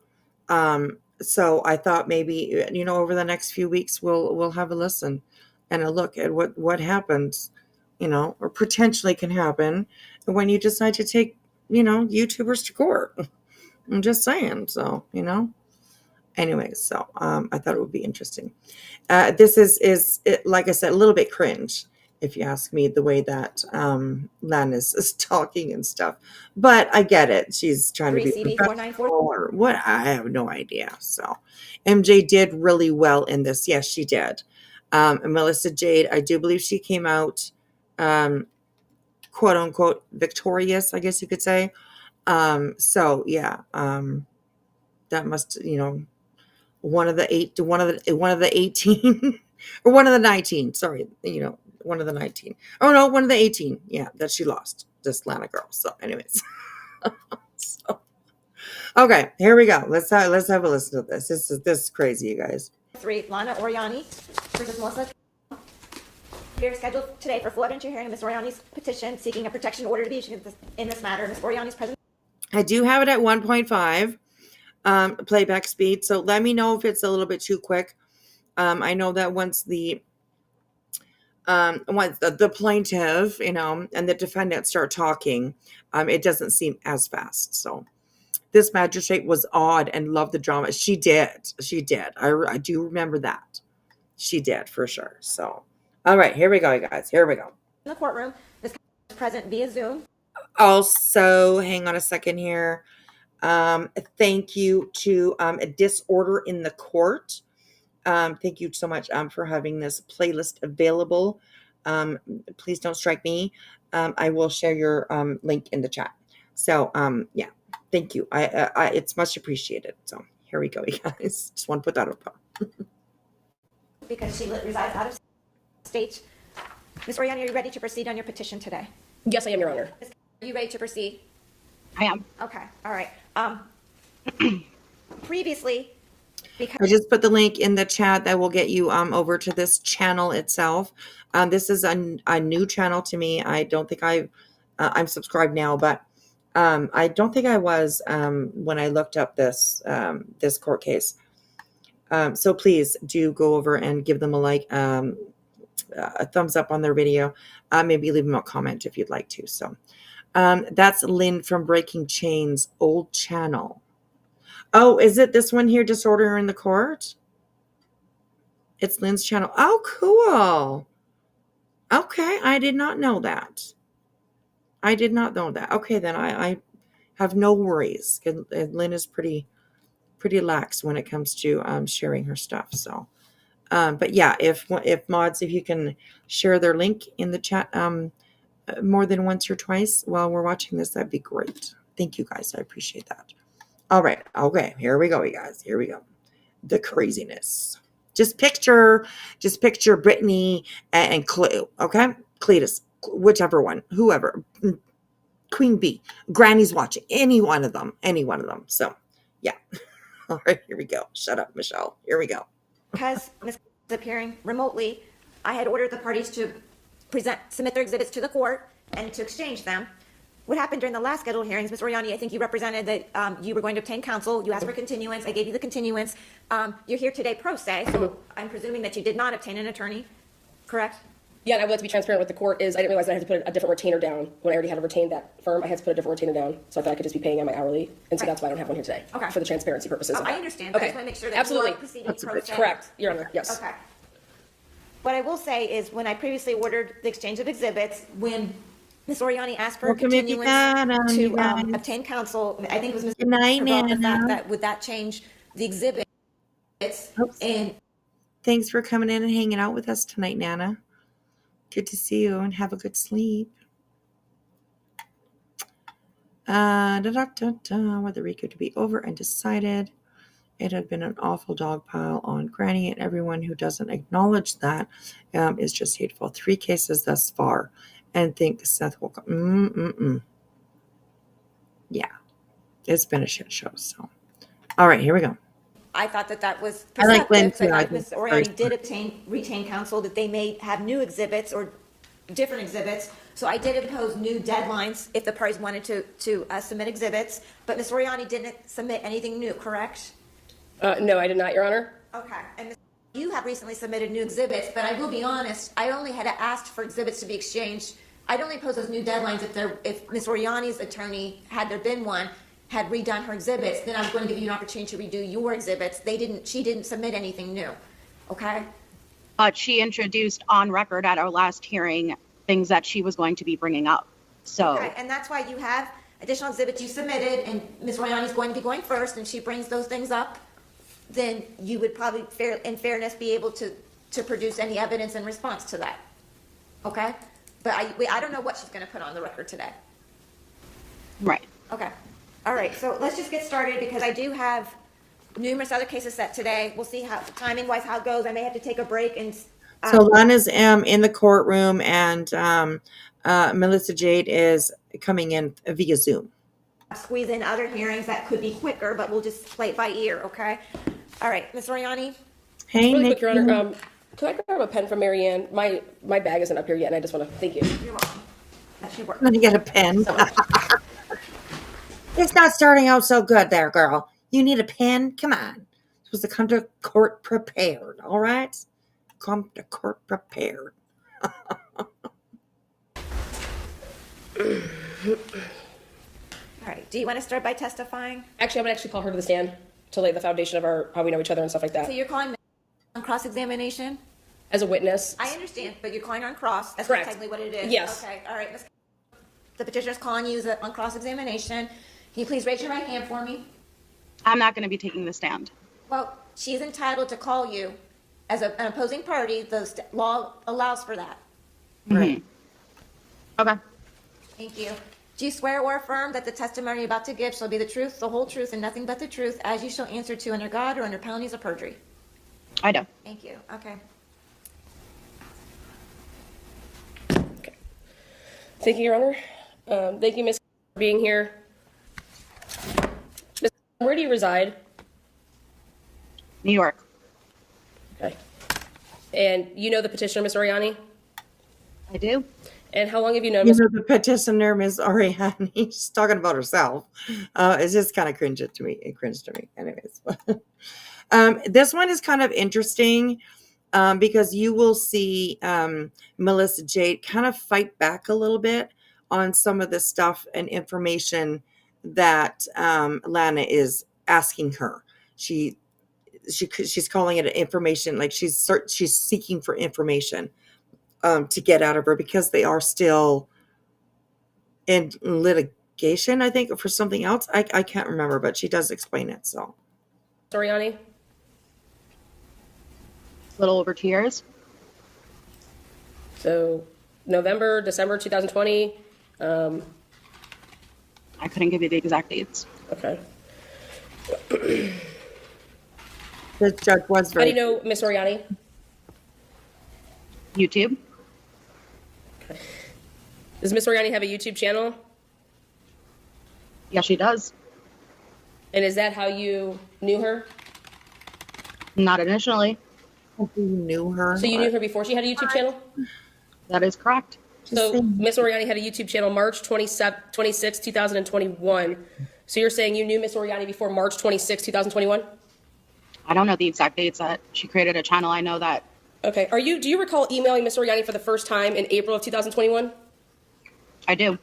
So I thought maybe, over the next few weeks we'll have a listen and a look at what happens, or potentially can happen when you decide to take, YouTubers to court. I'm just saying. So, anyways, so I thought it would be interesting. This is like I said, a little bit cringe, if you ask me, the way that Lan is talking and stuff. But I get it. She's trying to be 3CB494. professional or what? I have no idea. So MJ did really well in this. Yes, she did. And Melissa Jade, I do believe she came out, quote unquote, victorious, I guess you could say. So yeah, that must, one of the 18 or one of the 19. Sorry, one of the 19. Oh no, one of the 18. Yeah, that she lost. This Lana girl. So, anyways. So, okay, here we go. Let's have a listen to this. This is crazy, you guys. 3, Lana Oriani versus Melissa. Hearing scheduled today for full evidentiary hearing of Ms. Oriani's petition seeking a protection order to be issued in this matter. Ms. Oriani's present. I do have it at 1.5 playback speed, so let me know if it's a little bit too quick. I know that once the plaintiff, and the defendant start talking, it doesn't seem as fast. So this magistrate was odd and loved the drama. She did. I do remember that. She did for sure. So, all right, here we go, you guys. Here we go. In the courtroom, Ms. is present via Zoom. Also, hang on a second here. Thank you to a Disorder in the Court. Thank you so much for having this playlist available. Please don't strike me. I will share your link in the chat. So yeah, thank you. I it's much appreciated. So here we go, you guys. Just want to put that up. Because she resides out of state. Ms. Oriani, are you ready to proceed on your petition today? Yes, I am, Your Honor. Are you ready to proceed? I am. Okay, all right. Previously, I just put the link in the chat that will get you over to this channel itself. This is a new channel to me. I don't think I'm subscribed now, but I don't think I was when I looked up this court case. So please do go over and give them a like, a thumbs up on their video. Maybe leave them a comment if you'd like to. So that's Lynn from Breaking Chains' old channel. Oh, is it this one here, Disorder in the Court? It's Lynn's channel. Oh, cool. Okay, I did not know that. Okay, then I have no worries. Lynn is pretty lax when it comes to sharing her stuff. So, but yeah, if mods, if you can share their link in the chat more than once or twice while we're watching this, that'd be great. Thank you guys. I appreciate that. All right. Okay. Here we go, you guys. Here we go. The craziness. Just picture Brittany and Clue. Okay. Cletus, whichever one, whoever, Queen Bee, Granny's watching, any one of them. So yeah. All right. Here we go. Shut up, Michelle. Here we go. because Ms. is appearing remotely, I had ordered the parties to submit their exhibits to the court and to exchange them. What happened during the last scheduled hearings, Ms. Oriani, I think you represented that you were going to obtain counsel. You asked for continuance. I gave you the continuance. You're here today pro se, so I'm presuming that you did not obtain an attorney, correct? Yeah, and I would like to be transparent with the court is I didn't realize I had to put a different retainer down. When I already had retained that firm, I had to put a different retainer down. So I thought I could just be paying on my hourly. And so that's why I don't have one here today. Okay. For the transparency purposes. I understand. But I just want to make sure that you are proceeding pro se. Correct, Your Honor, yes. Okay. What I will say is when I previously ordered the exchange of exhibits, when Ms. Oriani asked for a continuance to obtain counsel, I think it was Ms. Good night, brought the fact Nana. that would that change the exhibits and Thanks for coming in and hanging out with us tonight, Nana. Good to see you and have a good sleep. Whether Rico to be over and decided. It had been an awful dog pile on Granny, and everyone who doesn't acknowledge that is just hateful. 3 cases thus far, and think Seth will come. Yeah, it's been a shit show. So, all right, here we go. I thought that was I like Lynn perceptive. too. I thought Ms. Oriani did retain counsel, that they may have new exhibits or different exhibits. So I did impose new deadlines if the parties wanted to submit exhibits. But Ms. Oriani didn't submit anything new, correct? No, I did not, Your Honor. Okay. And Ms. you have recently submitted new exhibits, but I will be honest, I only had asked for exhibits to be exchanged. I'd only impose those new deadlines if Ms. Oriani's attorney, had there been one, had redone her exhibits, then I was going to give you an opportunity to redo your exhibits. She didn't submit anything new. Okay? But she introduced on record at our last hearing things that she was going to be bringing up. So, Okay, and that's why you have additional exhibits you submitted, and Ms. Royani's going to be going first, and she brings those things up, then you would probably, in fairness, be able to produce any evidence in response to that. Okay? But I don't know what she's going to put on the record today. right. Okay. All right, so let's just get started because I do have numerous other cases set today. We'll see how, timing-wise, how it goes. I may have to take a break and, So Lana's in the courtroom, and Melissa Jade is coming in via Zoom. squeeze in other hearings that could be quicker, but we'll just play it by ear, okay? All right, Ms. Oriani? Hey, Really Nick. quick, Your Honor. Can I grab a pen from Marianne? My bag isn't up here yet, and I just want to thank you. You're welcome. That should work. I'm gonna get a pen. It's not starting out so good there, girl. You need a pen? Come on. You're supposed to come to court prepared, all right? Come to court prepared. All right, do you want to start by testifying? Actually, I'm going to actually call her to the stand to lay the foundation of our how we know each other and stuff like that. So you're calling on cross-examination? As a witness. I understand, but you're calling her on cross. That's Correct. technically what it is. Yes. Okay, all right. The petitioner's calling you on cross-examination. Can you please raise your right hand for me? I'm not going to be taking the stand. Well, she's entitled to call you as an opposing party. The law allows for that. Okay. Thank you. Do you swear or affirm that the testimony you're about to give shall be the truth, the whole truth, and nothing but the truth, as you shall answer to under God or under penalties of perjury? I do. Thank you. Okay. Okay. Thank you, Your Honor. Thank you, Ms. for being here. Ms. Where do you reside? New York. Okay. And you know the petitioner, Ms. Oriani? I do. And how long have you known You Ms. know, the petitioner, Ms. Oriani, she's talking about herself. It's just kind of cringe to me. It cringed to me. Anyways. This one is kind of interesting because you will see Melissa Jade kind of fight back a little bit on some of the stuff and information that Lana is asking her. She's calling it information, like she's seeking for information to get out of her because they are still in litigation, I think, for something else. I can't remember, but she does explain it. So, Oriani? A little over 2 years. So November, December 2020. I couldn't give you the exact dates. Okay. the judge was How do very. you know Ms. Oriani? YouTube. Does Ms. Oriani have a YouTube channel? Yeah, she does. And is that how you knew her? Not initially. You knew her. So you knew her before she had a YouTube channel? That is correct. So Ms. Oriani had a YouTube channel March 26, 2021. So you're saying you knew Ms. Oriani before March 26, 2021? I don't know the exact dates that she created a channel. I know that. Okay. Do you recall emailing Ms. Oriani for the first time in April of 2021? I do.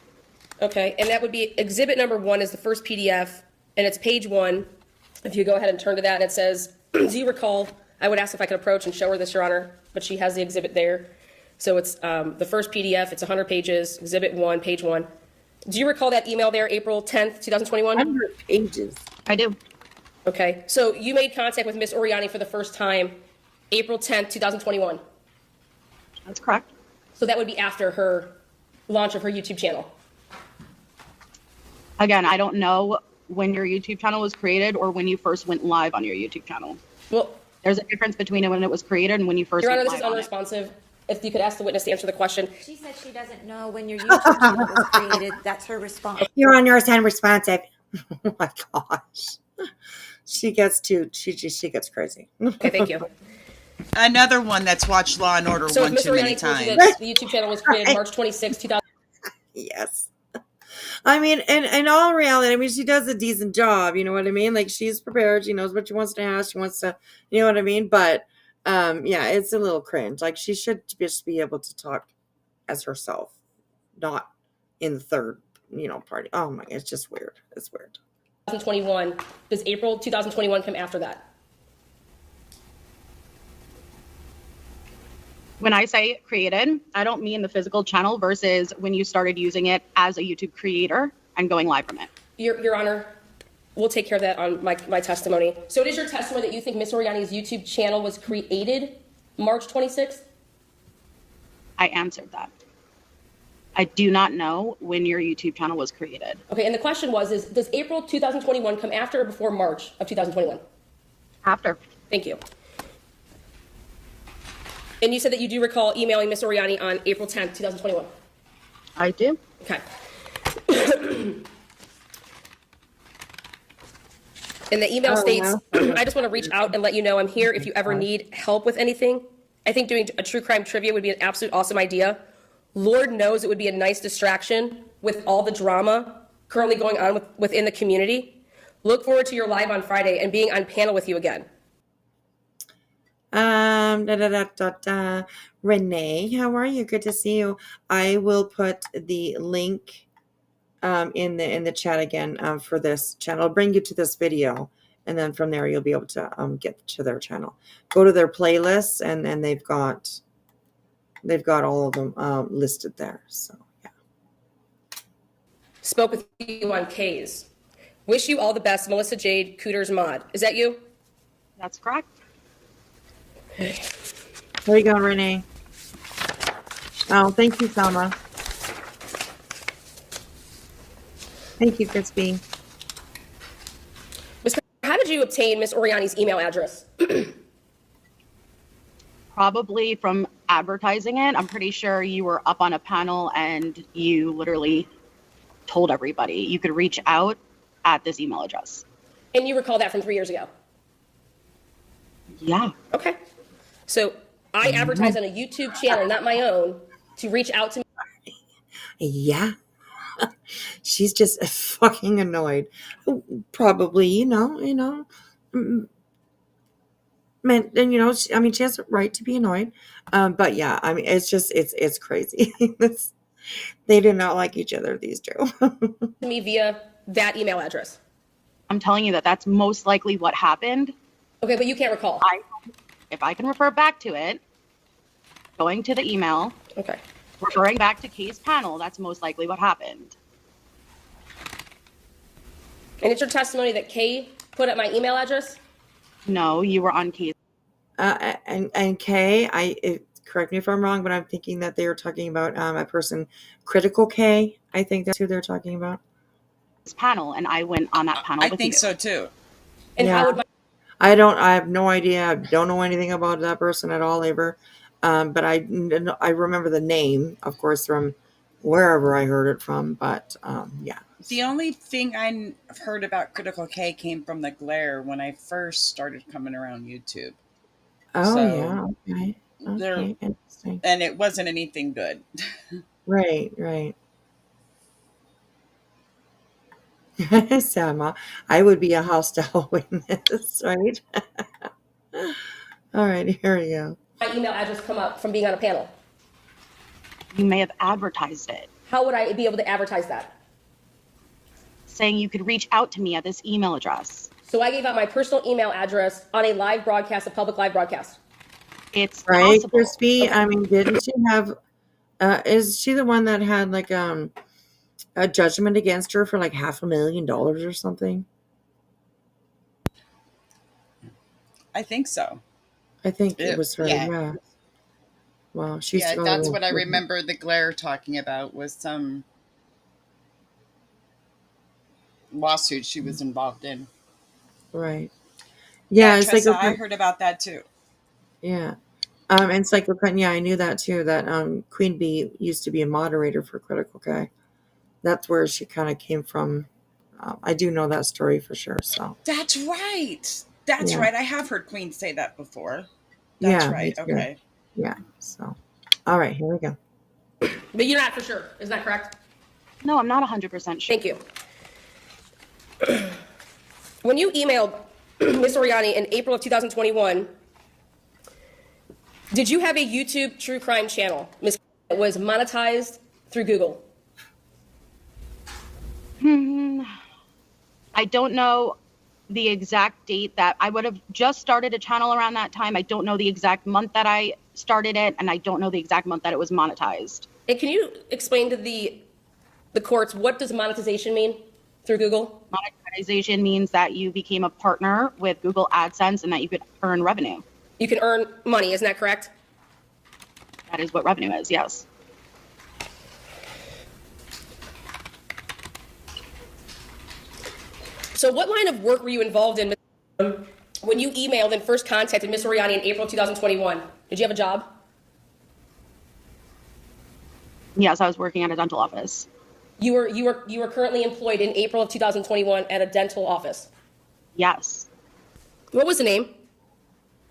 Okay. And that would be exhibit number 1 is the first PDF, and it's page 1. If you go ahead and turn to that, and it says, do you recall, I would ask if I could approach and show her this, Your Honor, but she has the exhibit there. So it's the first PDF, it's 100 pages, exhibit 1, page 1. Do you recall that email there, April 10th, 2021? 100 pages. I do. Okay. So you made contact with Ms. Oriani for the first time April 10th, 2021. That's correct. So that would be after her launch of her YouTube channel. Again, I don't know when your YouTube channel was created or when you first went live on your YouTube channel. Well, There's a difference between when it was created and when you first Your Honor, went this is live on it. unresponsive. If you could ask the witness to answer the question. She said she doesn't know when your YouTube channel was created. That's her response. You're on yours unresponsive. Oh my gosh. She gets crazy. Okay, thank you. Another one that's watched Law and Order So if one Ms. too many Oriani told you times. that the YouTube channel was created March 26, 2000. Yes. I mean, in all reality, I mean, she does a decent job. You know what I mean? Like, she's prepared. She knows what she wants to ask. She wants to, you know what I mean? But, yeah, it's a little cringe. Like, she should just be able to talk as herself, not in the third, party. Oh my, it's just weird. It's weird. 2021. Does April 2021 come after that? When I say created, I don't mean the physical channel versus when you started using it as a YouTube creator and going live from it. Your Honor, we'll take care of that on my testimony. So it is your testimony that you think Ms. Oriani's YouTube channel was created March 26th? I answered that. I do not know when your YouTube channel was created. Okay, and the question was, does April 2021 come after or before March of 2021? After. Thank you. And you said that you do recall emailing Miss Oriani on April 10th, 2021. I do. Okay. And the email states, I just want to reach out and let you know I'm here if you ever need help with anything. I think doing a true crime trivia would be an absolute awesome idea. Lord knows it would be a nice distraction with all the drama currently going on within the community. Look forward to your live on Friday and being on panel with you again. Renee, how are you? Good to see you. I will put the link in the chat again for this channel. I'll bring you to this video, and then from there you'll be able to get to their channel. Go to their playlists, and then they've got all of them listed there. So yeah. Spoke with you on K's. Wish you all the best, Melissa Jade, Cooter's Mod. Is that you? That's correct. There you go, Renee. Oh, thank you, Selma. Thank you, Crispy. How did you obtain Miss Oriani's email address? Probably from advertising it. I'm pretty sure you were up on a panel and you literally told everybody you could reach out at this email address. And you recall that from 3 years ago? Yeah. Okay. So I advertise on a YouTube channel, not my own, to reach out to me. Yeah. She's just fucking annoyed. Probably, you know. Man, and I mean, she has a right to be annoyed. But yeah, I mean, it's crazy. They do not like each other, these two. Me via that email address. I'm telling you that's most likely what happened. Okay, but you can't recall. If I can refer back to it, going to the email, Okay. referring back to Kay's panel, that's most likely what happened. And it's your testimony that Kay put up my email address? No, you were on Kay's. And Kay, correct me if I'm wrong, but I'm thinking that they were talking about a person, Critical K. I think that's who they're talking about. Panel, and I went on that panel. I with think you. so too. And Yeah. how would my I have no idea. I don't know anything about that person at all ever. But I remember the name, of course, from wherever I heard it from. But yeah. The only thing I heard about Critical K came from the glare when I first started coming around YouTube. Oh, So, yeah. Okay. Okay. Interesting. And it wasn't anything good. Right. Sama, I would be a hostile witness, right? All right, here we go. my email address come up from being on a panel? You may have advertised it, How would I be able to advertise that? saying you could reach out to me at this email address. So I gave out my personal email address on a live broadcast, a public live broadcast. It's Right, possible. Crispy. I mean, didn't she have? Is she the one that had like a judgment against her for like $500,000 or something? I think so. I think it was her. Yeah. Yeah. Wow, she's. Yeah, that's what I remember the glare talking about was some lawsuit she was involved in. Right. Yeah, it's like Tressa, I heard about that too. yeah. And Psycho Clinton, yeah, I knew that too. That Queen Bee used to be a moderator for Critical K. That's where she kind of came from. I do know that story for sure. So That's right. That's Yeah. right. I have heard Queen say that before. That's Yeah, me right. too. Okay. yeah. So all right, here we go. But you're not for sure. Is that correct? No, I'm not 100% sure. Thank you. When you emailed Miss Oriani in April of 2021, did you have a YouTube true crime channel, Miss, that was monetized through Google? I don't know the exact date that I would have just started a channel around that time. I don't know the exact month that I started it, and I don't know the exact month that it was monetized. And can you explain to the courts, what does monetization mean through Google? Monetization means that you became a partner with Google AdSense and that you could earn revenue. You can earn money, isn't that correct? That is what revenue is, yes. So what line of work were you involved in when you emailed and first contacted Miss Oriani in April 2021, did you have a job? Yes, I was working at a dental office. You were currently employed in April of 2021 at a dental office. Yes. What was the name?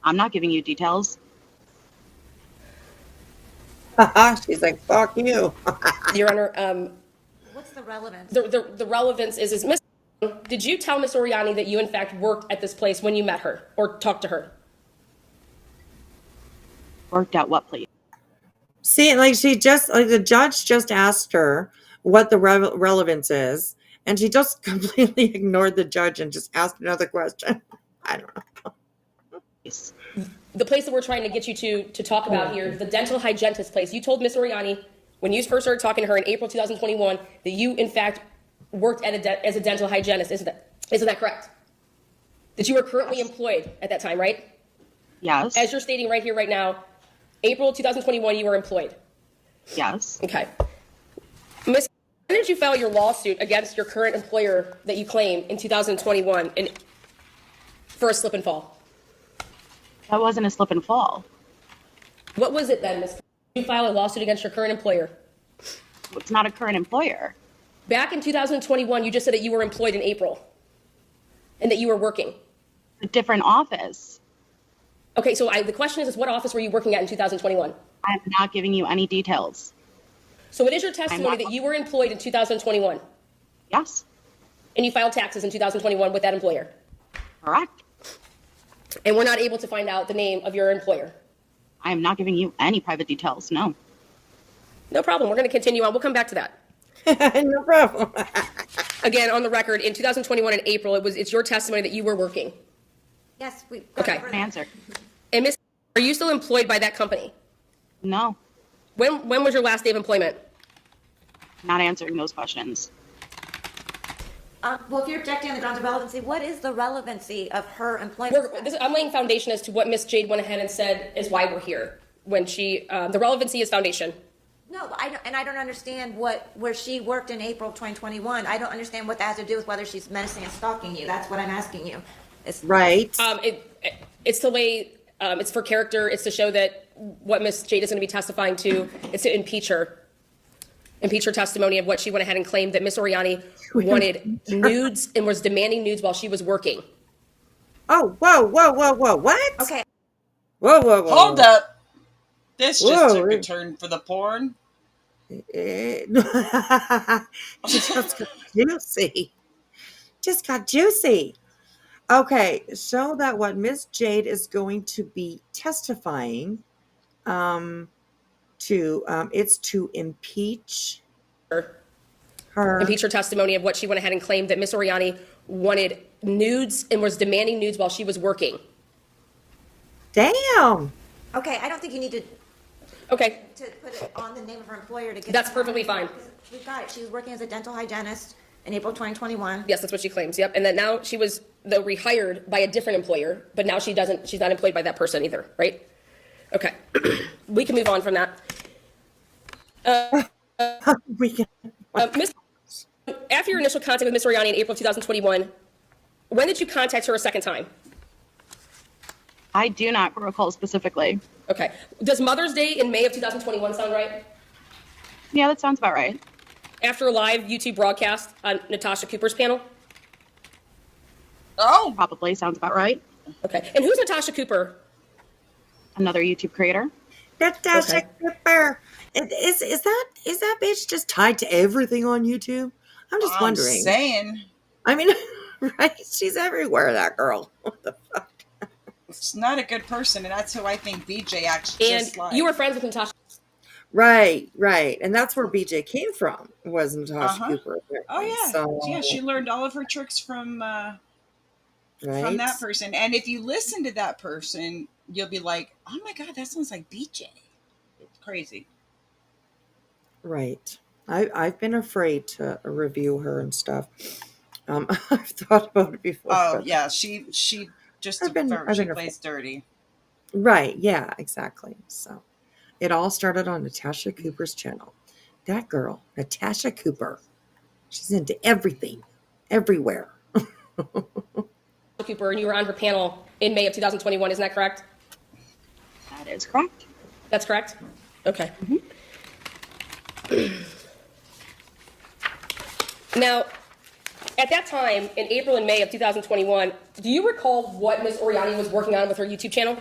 I'm not giving you details. She's like, fuck you. Your Honor, What's the relevance? the relevance is Miss. Did you tell Miss Oriani that you in fact worked at this place when you met her or talked to her? Worked at what place? See, like the judge just asked her what the relevance is, and she just completely ignored the judge and just asked another question. I don't know. The place that we're trying to get you to talk about here, the dental hygienist place. You told Miss Oriani when you first started talking to her in April 2021 that you in fact worked at as a dental hygienist. Isn't that correct? That you were currently employed at that time, right? Yes. As you're stating right here, right now, April 2021, you were employed. Yes. Okay. Miss, when did you file your lawsuit against your current employer that you claim in 2021 for a slip and fall? That wasn't a slip and fall. What was it then, Miss? Did you file a lawsuit against your current employer? It's not a current employer. Back in 2021, you just said that you were employed in April and that you were working. A different office. Okay, so the question is what office were you working at in 2021? I'm not giving you any details. So it is your testimony that you were employed in 2021 Yes. and you filed taxes in 2021 with that employer. Correct. And we're not able to find out the name of your employer. I am not giving you any private details. No. No problem. We're going to continue on. We'll come back to that. No problem. Again, on the record, in 2021 in April, it's your testimony that you were working. Yes, we. Okay. Answer. And Miss, are you still employed by that company? No. When was your last day of employment? Not answering those questions. Well, if you're objecting on the grounds of relevancy, what is the relevancy of her employment? I'm laying foundation as to what Miss Jade went ahead and said is why we're here. When the relevancy is foundation. No, I don't understand where she worked in April 2021. I don't understand what that has to do with whether she's menacing and stalking you. That's what I'm asking you. Right. It's to lay, it's for character. It's to show that what Miss Jade is going to be testifying to. It's to impeach her testimony of what she went ahead and claimed that Miss Oriani wanted nudes and was demanding nudes while she was working. Oh, whoa, what? Okay. Whoa. Hold up. This just Whoa. took a turn for the porn. Just got juicy. Okay, so that what Miss Jade is going to be testifying it's to impeach her. Impeach her testimony of what she went ahead and claimed that Miss Oriani wanted nudes and was demanding nudes while she was working. Damn. Okay, I don't think you need to Okay, put it on the name of her employer to get. That's perfectly fine. We've got it. She was working as a dental hygienist in April 2021. yes, that's what she claims. Yep, and then now she was rehired by a different employer, but now she's not employed by that person either, right? Okay, we can move on from that. We can. Miss, after your initial contact with Miss Oriani in April 2021, when did you contact her a second time? I do not recall specifically. Okay. Does Mother's Day in May of 2021 sound right? Yeah, that sounds about right. After a live YouTube broadcast on Natasha Cooper's panel? Oh, Probably sounds about right. Okay. And who's Natasha Cooper? Another YouTube creator. Natasha Cooper. Is that bitch just tied to everything on YouTube? I'm just wondering. I'm saying. I mean, right? She's everywhere, that girl. What the fuck? It's not a good person, and that's who I think BJ actually And just like. you were friends with Natasha. Right. And that's where BJ came from, was Natasha Cooper. Oh yeah, So, yeah. She learned all of her tricks from right? that person. And if you listen to that person, you'll be like, "Oh my god, that sounds like BJ." It's crazy. Right. I've been afraid to review her and stuff. I've thought about it before. Oh but- yeah, she just I've been plays dirty. Right. Yeah, exactly. So it all started on Natasha Cooper's channel. That girl, Natasha Cooper, she's into everything, everywhere. Cooper, and you were on her panel in May of 2021. Isn't that correct? That is correct. That's correct? Okay. Now, at that time, in April and May of 2021, do you recall what Ms. Oriani was working on with her YouTube channel?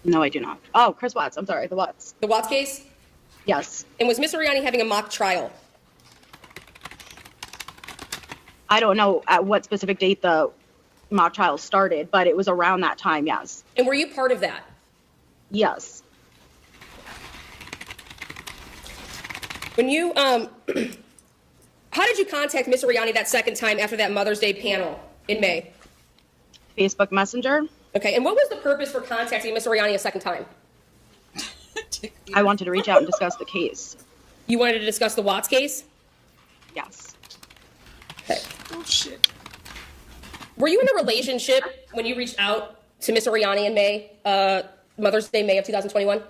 No, I do not. Oh, Chris Watts. I'm sorry, the Watts. The Watts case? Yes. And was Ms. Oriani having a mock trial? I don't know at what specific date the mock trial started, but it was around that time, yes. And were you part of that? Yes. When you, how did you contact Ms. Oriani that second time after that Mother's Day panel in May? Facebook Messenger. Okay, and what was the purpose for contacting Ms. Oriani a second time? I wanted to reach out and discuss the case. You wanted to discuss the Watts case? Yes. Okay. Oh, shit. Were you in a relationship when you reached out to Ms. Oriani in May, Mother's Day, May of 2021?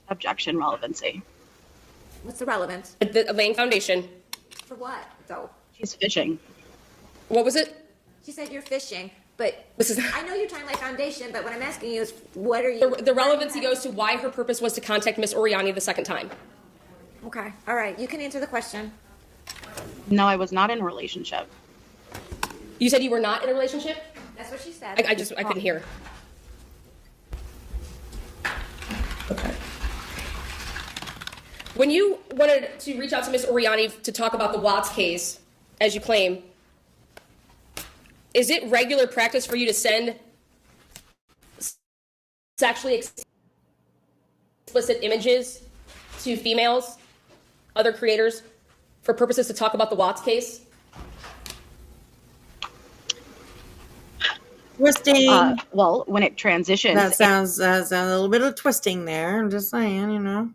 Objection, relevancy. What's the relevance? The laying foundation. For what, though? She's fishing. What was it? She said you're fishing, but This is I know you're trying to lay foundation, but what I'm asking you is, what are you? the relevancy goes to why her purpose was to contact Ms. Oriani the second time. Okay, all right, you can answer the question. No, I was not in a relationship. You said you were not in a relationship? That's what she said. I couldn't hear. Okay. When you wanted to reach out to Ms. Oriani to talk about the Watts case, as you claim, is it regular practice for you to send sexually explicit images to females, other creators, for purposes to talk about the Watts case? Twisting. Well, when it transitions That sounds a little bit of twisting there. I'm just saying, you know.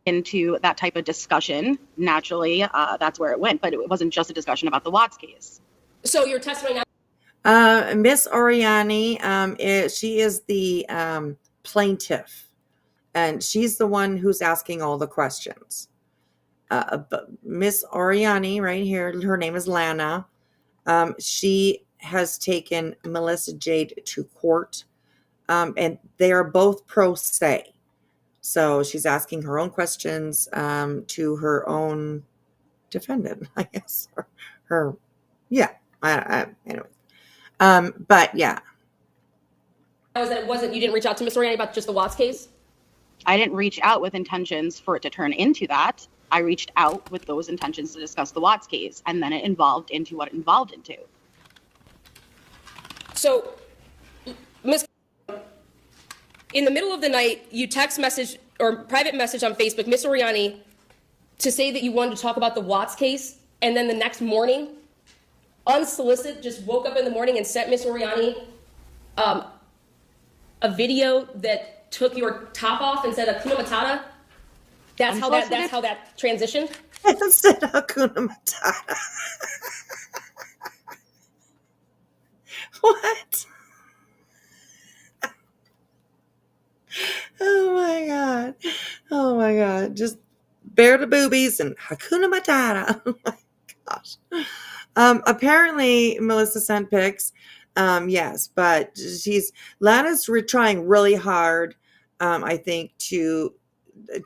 into that type of discussion, naturally, that's where it went. But it wasn't just a discussion about the Watts case. So your testimony now. Miss Oriani, she is the plaintiff, and she's the one who's asking all the questions. But Miss Oriani, right here, her name is Lana. She has taken Melissa Jade to court, and they are both pro se. So she's asking her own questions to her own defendant, I guess. Yeah. Anyway. But yeah. Was that it wasn't, you didn't reach out to Ms. Oriani about just the Watts case? I didn't reach out with intentions for it to turn into that. I reached out with those intentions to discuss the Watts case, and then it evolved into what it evolved into. So, Ms. in the middle of the night, you text message or private message on Facebook, Ms. Oriani, to say that you wanted to talk about the Watts case, and then the next morning, unsolicited, just woke up in the morning and sent Ms. Oriani a video that took your top off and said Hakuna Matata. That's how that transitioned. It said Hakuna Matata. What? Oh my god. Oh my god. Just bare the boobies and Hakuna Matata. Oh my gosh. Apparently Melissa sent pics. Yes, but Lana's trying really hard, I think, to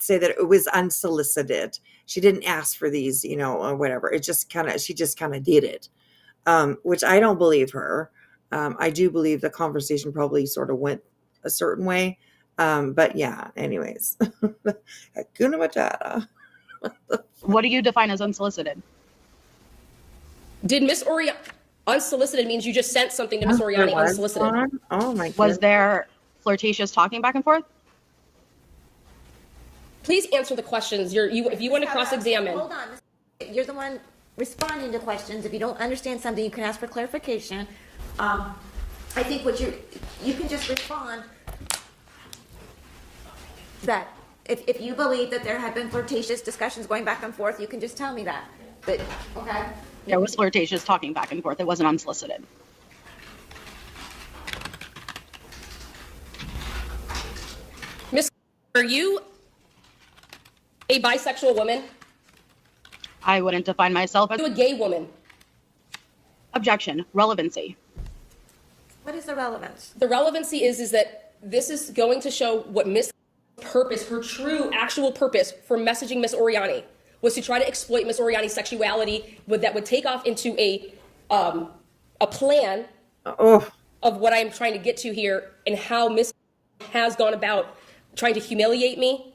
say that it was unsolicited. She didn't ask for these, or whatever. She just kind of did it, which I don't believe her. I do believe the conversation probably sort of went a certain way. But yeah, anyways. Hakuna Matata. What do you define as unsolicited? Did Miss Oriani, unsolicited means you just sent something to Miss Oriani unsolicited. Oh my god. Was there flirtatious talking back and forth? Please answer the questions. If you want to cross-examine. Hold on. You're the one responding to questions. If you don't understand something, you can ask for clarification. I think you can just respond that if you believe that there have been flirtatious discussions going back and forth, you can just tell me that. But okay. There was flirtatious talking back and forth. It wasn't unsolicited. Miss, are you a bisexual woman? I wouldn't define myself as Are you a gay woman? objection, relevancy. What is the relevance? The relevancy is that this is going to show what Miss purpose, her true actual purpose for messaging Miss Oriani was to try to exploit Miss Oriani's sexuality that would take off into a plan Oh, of what I'm trying to get to here and how Miss has gone about trying to humiliate me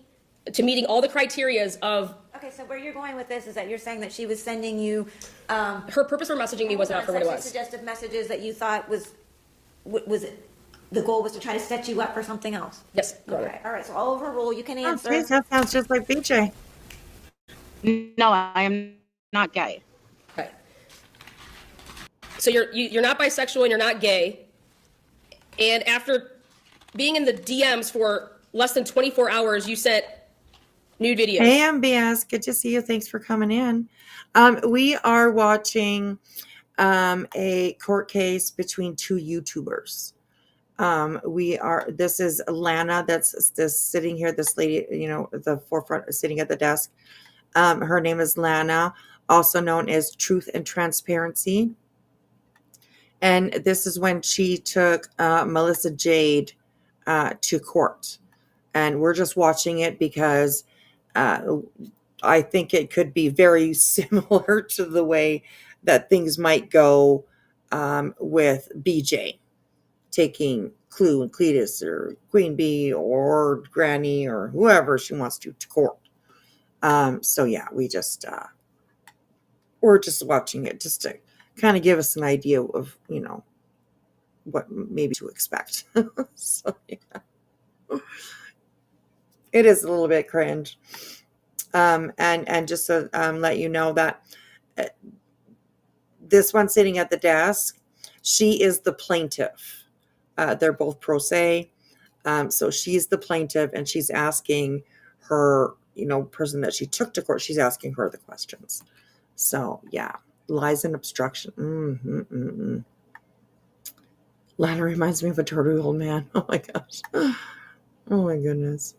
to meeting all the criterias of Okay, so where you're going with this is that you're saying that she was sending you her purpose for messaging me was not for what it was. suggestive messages that you thought was the goal was to try to set you up for something else. Yes, Your Honor. Okay, all right. So I'll overrule. You can oh, answer. geez, that sounds just like BJ. No, I am not gay. Okay. So you're not bisexual and you're not gay. And after being in the DMs for less than 24 hours, you sent nude videos. Hey, MBS, good to see you. Thanks for coming in. We are watching a court case between two YouTubers. This is Lana, that's this sitting here, this lady, the forefront sitting at the desk. Her name is Lana, also known as Truth and Transparency. And this is when she took Melissa Jade to court. And we're just watching it because I think it could be very similar to the way that things might go with BJ taking Clue and Cletus or Queen Bee or Granny or whoever she wants to court. So yeah, we're just watching it just to kind of give us an idea of, what maybe to expect. So yeah, it is a little bit cringe. And just to let you know that this one sitting at the desk, she is the plaintiff. They're both pro se. So she's the plaintiff and she's asking her, person that she took to court, she's asking her the questions. So yeah, lies and obstruction. Lana reminds me of a turtle old man. Oh my gosh. Oh my goodness.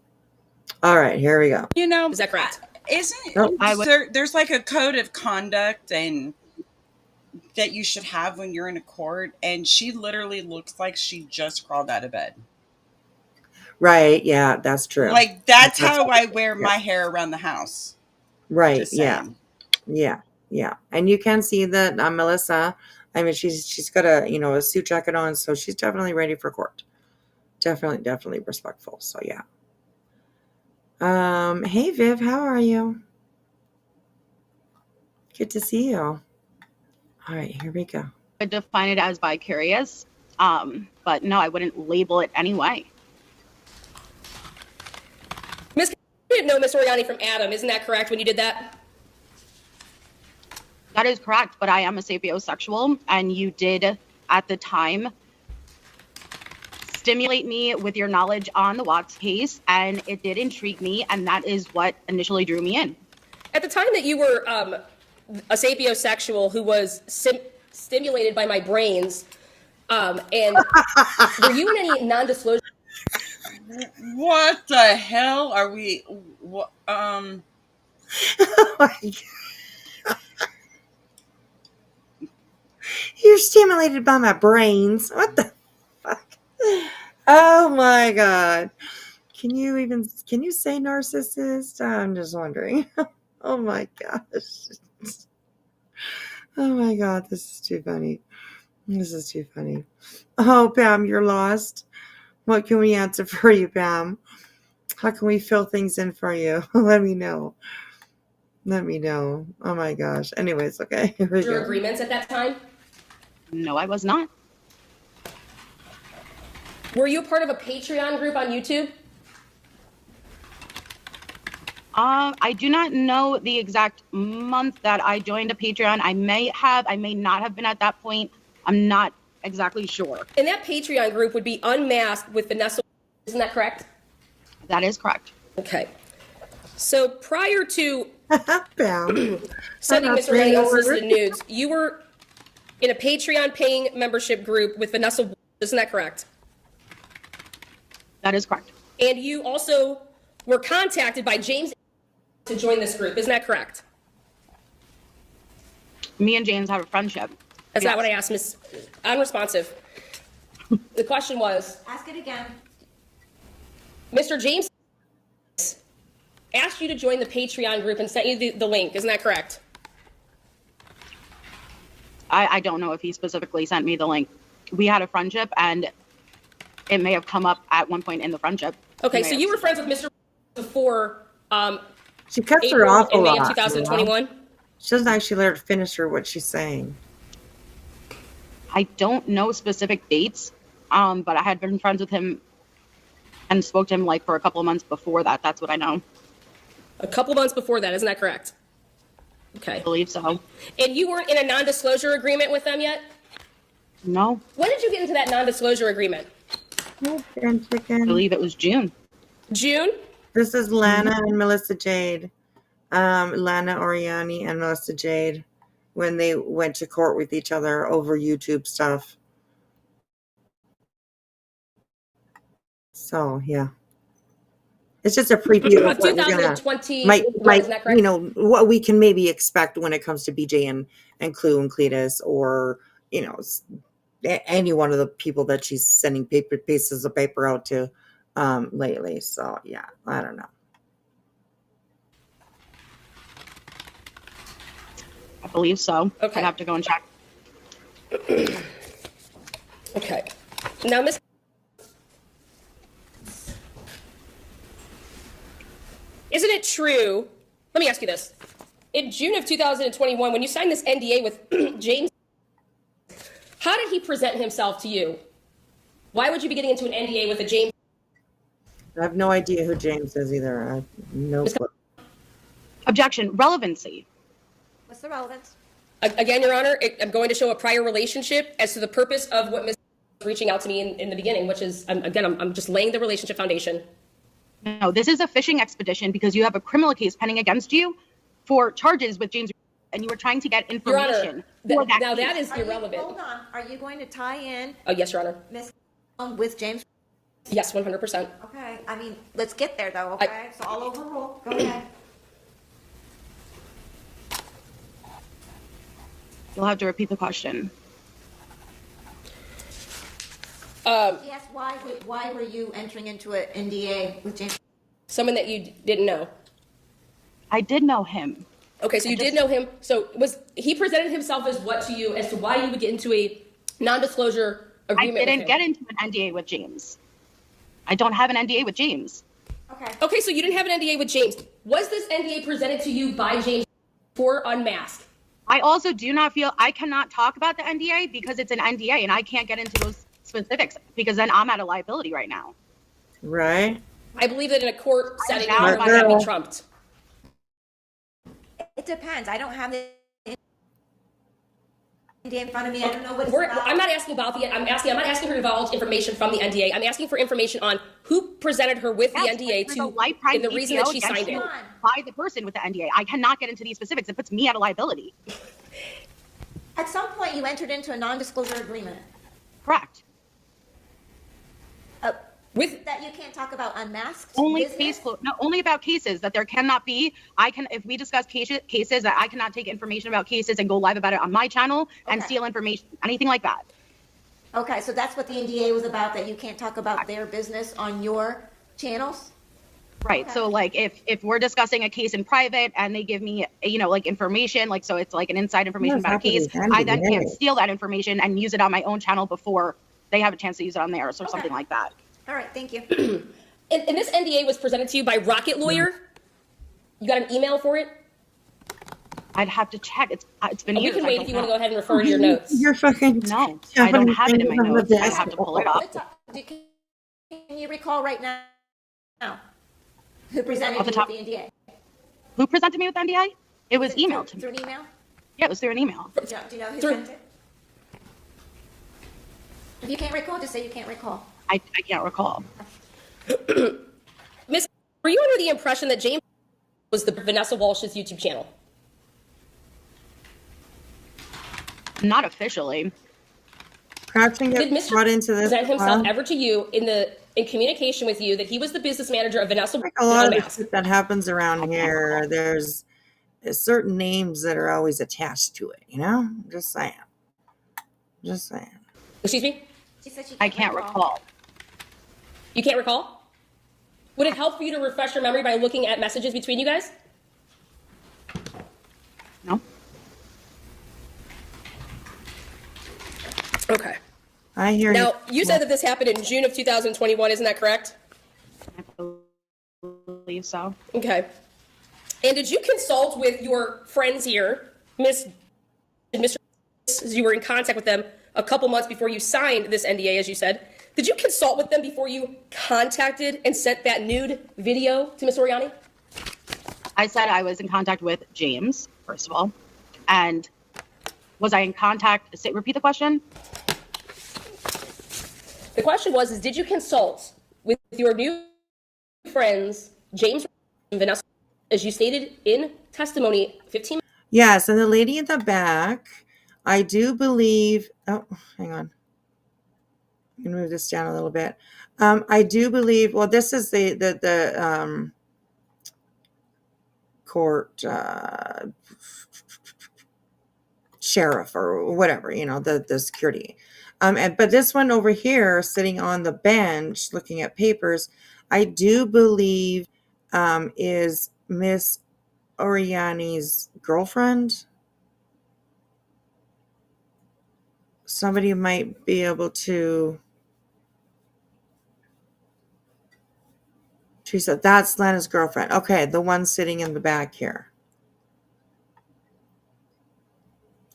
All right, here we go. Is that correct? There's like a code of conduct and that you should have when you're in a court, and she literally looks like she just crawled out of bed. Right, yeah, that's true. Like that's how I wear my hair around the house. Right, yeah. And you can see that Melissa, I mean, she's got a suit jacket on, so she's definitely ready for court. Definitely respectful. So yeah. Hey Viv, how are you? Good to see you. All right, here we go. I define it as vicarious, but no, I wouldn't label it anyway. Miss, you didn't know Miss Oriani from Adam, isn't that correct when you did that? That is correct, but I am a sapiosexual, and you did, at the time, stimulate me with your knowledge on the Watts case, and it did intrigue me, and that is what initially drew me in. At the time that you were a sapiosexual who was stimulated by my brains, and were you in any non-disclosure? What the hell are we? Oh my God. You're stimulated by my brains. What the fuck? Oh my God. Can you say narcissist? I'm just wondering. Oh my gosh. Oh my God. This is too funny. Oh, Pam, you're lost. What can we answer for you, Pam? How can we fill things in for you? Let me know. Oh my gosh. Anyways, okay. Here we go. Agreements at that time? No, I was not. Were you a part of a Patreon group on YouTube? I do not know the exact month that I joined a Patreon. I may not have been at that point. I'm not exactly sure. And that Patreon group would be unmasked with Vanessa. Isn't that correct? That is correct. Okay. So prior to Pam. sending Miss Oriani unsolicited nudes, you were in a Patreon paying membership group with Vanessa. Isn't that correct? That is correct. And you also were contacted by James to join this group. Isn't that correct? Me and James have a friendship. That's not what I asked, Miss Unresponsive. The question was, Ask it again. Mr. James asked you to join the Patreon group and sent you the link. Isn't that correct? I don't know if he specifically sent me the link. We had a friendship, and it may have come up at one point in the friendship. Okay, so you were friends with Mr. before She cuts her April off a in May lot. of 2021? She doesn't actually let her finish what she's saying. I don't know specific dates, but I had been friends with him and spoke to him like for a couple of months before that. That's what I know. A couple months before that, isn't that correct? Okay. I believe so. And you weren't in a non-disclosure agreement with them yet? No, When did you get into that non-disclosure agreement? And I chicken. believe it was June. June? This is Lana and Melissa Jade. Lana Oriani and Melissa Jade, when they went to court with each other over YouTube stuff. So yeah, it's just a preview of what we're gonna 2020, might isn't that correct? what we can maybe expect when it comes to BJ and Clue and Cletus, or any one of the people that she's sending pieces of paper out to lately. So yeah, I don't know. I believe so. Okay. I'd have to go and check. Okay. Now, Miss, isn't it true? Let me ask you this. In June of 2021, when you signed this NDA with James, how did he present himself to you? Why would you be getting into an NDA with a James? I have no idea who James is either. I have no clue. Objection. Relevancy. What's the relevance? Again, Your Honor, I'm going to show a prior relationship as to the purpose of what Ms. was reaching out to me in the beginning, which is, I'm just laying the relationship foundation. No, this is a fishing expedition because you have a criminal case pending against you for charges with James, and you were trying to get Your information. Honor, for that now case. that is irrelevant. Hold on. Are you going to tie in Oh, yes, Your Honor. Miss with James? Yes, 100%. Okay. I mean, let's get there though. Okay. So I'll overrule. Go ahead. You'll have to repeat the question. Yes. Why were you entering into an NDA with James? Someone that you didn't know. I did know him. Okay, so you did know him. So he presented himself as what to you as to why you would get into a non-disclosure I agreement didn't with get him? into an NDA with James. I don't have an NDA with James. Okay. Okay, so you didn't have an NDA with James. Was this NDA presented to you by James for Unmasked? I also do not feel I cannot talk about the NDA because it's an NDA and I can't get into those specifics because then I'm at a liability right now. Right? I believe that in a court setting, down it by can't that. be trumped. It depends. I don't have the NDA in front of me. I don't know what it's We're, about. I'm not asking about the. I'm not asking her to divulge information from the NDA. I'm asking for information on who presented her with Yes, the NDA there's to, a lifetime and the reason that she PTO signed it. against you by the person with the NDA. I cannot get into these specifics. It puts me at a liability. At some point, you entered into a non-disclosure agreement Correct. With that you can't talk about unmasked Only business? only about cases that there cannot be. If we discuss cases that I cannot take information about cases and go live about it on my channel and Okay. steal information, anything like that. Okay, so that's what the NDA was about, that you can't talk about their business on your channels? Right. Okay. So like if we're discussing a case in private and they give me, like information, like, so it's like an inside information Yes, about a after case, the NDA. I then can't steal that information and use it on my own channel before they have a chance to use it on theirs or something like that. All right, thank you. and this NDA was presented to you by Rocket Lawyer. You got an email for it. I'd have to check. It's been We years. can I wait don't if you want to know. go ahead and refer to your notes. You're fucking. No, I don't have it in my notes. I have to pull it up. Can you recall right now who presented Off the you top- with the NDA? Who presented me with the NDA? It was Is it emailed to me. through an email? Yeah, it was through an email. Do you know who Through- sent it? If you can't recall, just say you can't recall. I can't recall. Miss, were you under the impression that James was the Vanessa Walsh's YouTube channel? Not officially. Crouching Did gets Mr. brought into this. present himself ever to you in communication with you that he was the business manager of Vanessa Like a lot of the Unmasked? shit that happens around here, there's certain names that are always attached to it. Just saying. Just saying. Excuse me? She said she I can't recall. You can't recall? Would it help for you to refresh your memory by looking at messages between you guys? No. Okay. I hear Now, you. you said that this happened in June of 2021, isn't that correct? I believe so. Okay. And did you consult with your friends here, Miss and Mr. as you were in contact with them a couple months before you signed this NDA, as you said? Did you consult with them before you contacted and sent that nude video to Miss Oriani? I said I was in contact with James, first of all. And was I in contact? Repeat the question. The question was, did you consult with your new friends, James and Vanessa, as you stated in testimony 15 minutes? Yes, and the lady in the back, I do believe. Oh, hang on. I'm gonna move this down a little bit. I do believe. Well, this is the court sheriff or whatever, the security. But this one over here, sitting on the bench looking at papers, I do believe is Miss Oriani's girlfriend. Somebody might be able to. Teresa, that's Lana's girlfriend. Okay, the one sitting in the back here.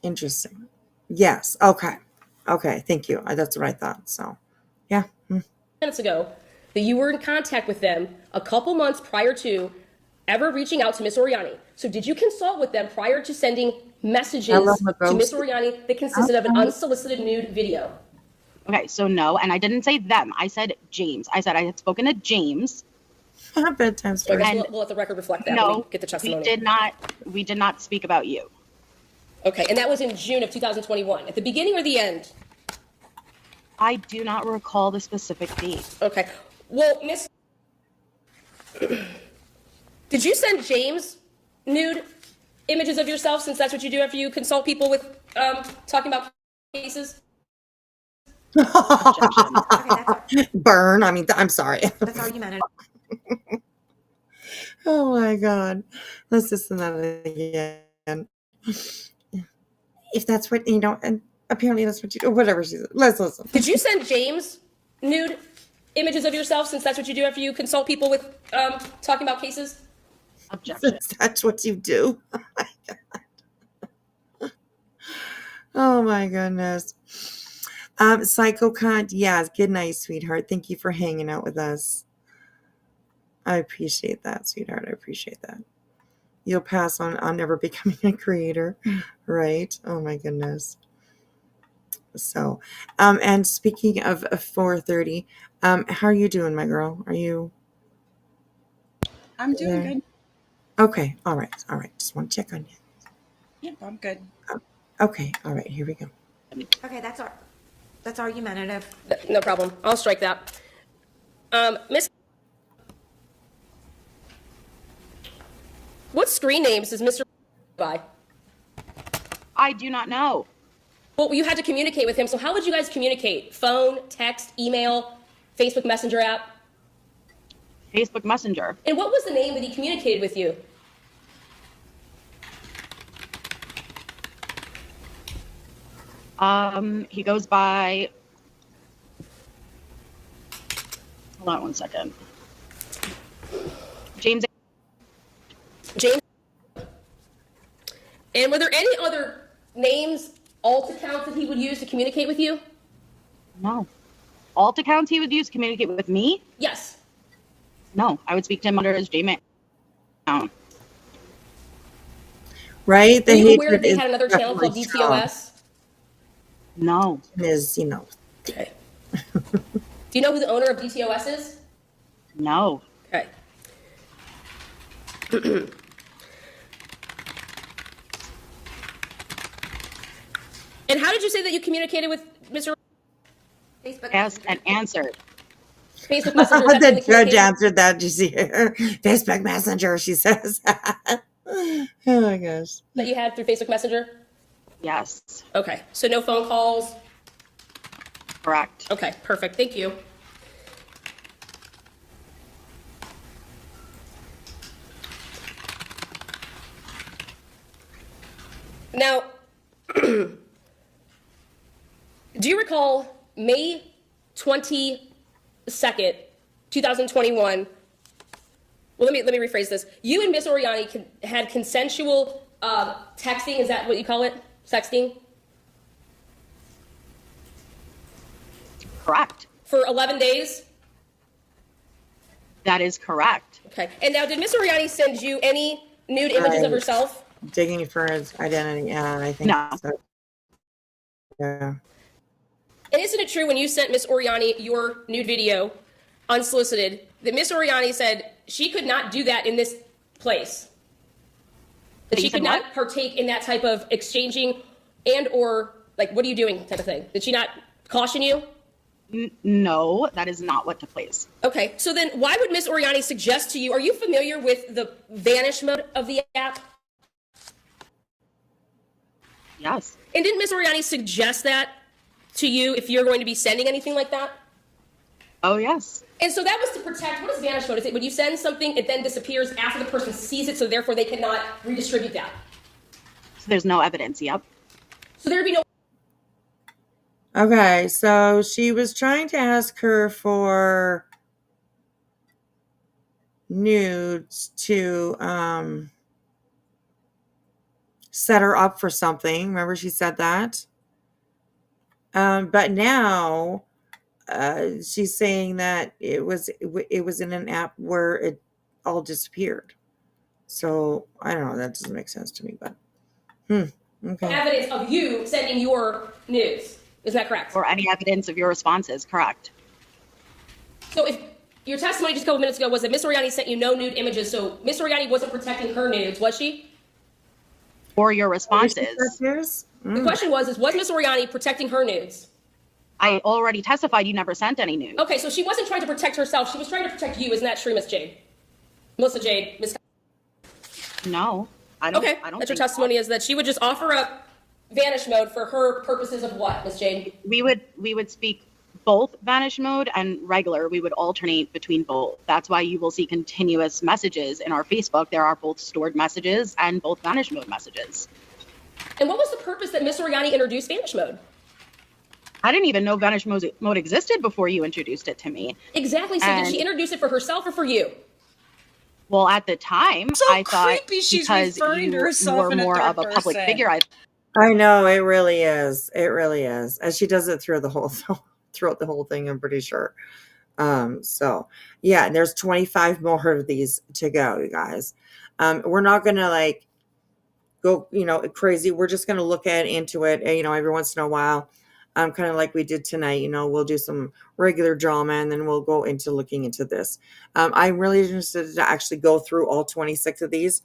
Interesting. Yes. Okay. Okay. Thank you. That's what I thought. So, yeah. Minutes ago, that you were in contact with them a couple months prior to ever reaching out to Miss Oriani. So did you consult with them prior to sending messages to Miss Oriani that consisted of an unsolicited nude video? Okay, so no, and I didn't say them. I said James. I said I had spoken to James. Bedtime So I story. guess we'll let the record reflect that when No, we get the testimony. we did not speak about you. Okay, and that was in June of 2021. At the beginning or the end? I do not recall the specific date. Okay. Well, Miss, did you send James nude images of yourself, since that's what you do after you consult people with talking about cases? Objection. Okay, that's all. Burn. I mean, I'm sorry. That's argumentative. Oh my God. Let's listen to that again. If that's what, and apparently that's what you do, whatever she said. Let's listen. Did you send James nude images of yourself, since that's what you do after you consult people with talking about cases? Objection. That's what you do. Oh my God. Oh my goodness. Psycho Cunt, yes, good night, sweetheart. Thank you for hanging out with us. I appreciate that, sweetheart. I appreciate that. You'll pass on never becoming a creator, right? Oh my goodness. So, and speaking of 4:30, how are you doing, my girl? Are you? I'm doing good. Okay. All right. All right. Just want to check on you. Yep, I'm good. Okay. All right. Here we go. Okay, that's argumentative. No problem. I'll strike that. Miss, what screen names does Mr. by? I do not know. Well, you had to communicate with him, so how would you guys communicate? Phone, text, email, Facebook Messenger app? Facebook Messenger. And what was the name that he communicated with you? He goes by. Hold on one second. James. James? And were there any other names, alt accounts that he would use to communicate with you? No. Alt accounts he would use to communicate with me? Yes. No, I would speak to him under his Gmail account. Right? Were The you aware that hatred they is had another channel called definitely strong. DTOS? No. Is Okay. Do you know who the owner of DTOS is? No. Okay. And how did you say that you communicated with Mr. Facebook Asked Messenger. and answered. Facebook Messenger? Is that the really judge communication? answered that. Did you see her? Facebook Messenger, she says. Oh my gosh. That you had through Facebook Messenger? Yes. Okay. So no phone calls? Correct. Okay, perfect. Thank you. Now, do you recall May 22nd, 2021? Well, let me rephrase this. You and Miss Oriani had consensual texting. Is that what you call it? Sexting? Correct. For 11 days? That is correct. Okay. And now, did Miss Oriani send you any nude images of herself? Digging for his identity. Yeah, I think No. so. Yeah. And isn't it true when you sent Miss Oriani your nude video unsolicited that Miss Oriani said she could not do that in this place? That she could not partake in that type of exchanging and or like, what are you doing type of thing? Did she not caution you? No, that is not what took place. Okay, so then why would Miss Oriani suggest to you, are you familiar with the vanish mode of the app? Yes. And didn't Miss Oriani suggest that to you if you're going to be sending anything like that? Oh, yes. And so that was to protect, what is vanish mode? Is it when you send something, it then disappears after the person sees it, so therefore they cannot redistribute that? So there's no evidence. Yep. So there'd be no. Okay, so she was trying to ask her for nudes to set her up for something. Remember she said that? But now she's saying that it was in an app where it all disappeared. So I don't know. That doesn't make sense to me. But okay. Evidence of you sending your nudes. Is that correct? Or any evidence of your responses. Correct. So if your testimony just a couple minutes ago was that Miss Oriani sent you no nude images, so Miss Oriani wasn't protecting her nudes, was she? Or your responses. The question was Miss Oriani protecting her nudes? I already testified you never sent any nudes. Okay, so she wasn't trying to protect herself. She was trying to protect you. Isn't that true, Miss Jade? Melissa Jade. Miss. No, I don't. Okay, I don't that's your think testimony is that she would just offer up vanish mode for her purposes of what, Miss Jade? We would speak both vanish mode and regular. We would alternate between both. That's why you will see continuous messages in our Facebook. There are both stored messages and both vanish mode messages. And what was the purpose that Miss Oriani introduced vanish mode? I didn't even know vanish mode existed before you introduced it to me. Exactly. So did she introduce it for herself or for you? Well, at the time, I thought she's because referring to you herself were in a more third of a public person. figure, I know it really is. It really is, and she does it throughout the whole thing. I'm pretty sure. So yeah, and there's 25 more of these to go, you guys. We're not gonna go, crazy. We're just gonna look into it, every once in a while. Kind of like we did tonight. We'll do some regular drama, and then we'll go into looking into this. I'm really interested to actually go through all 26 of these.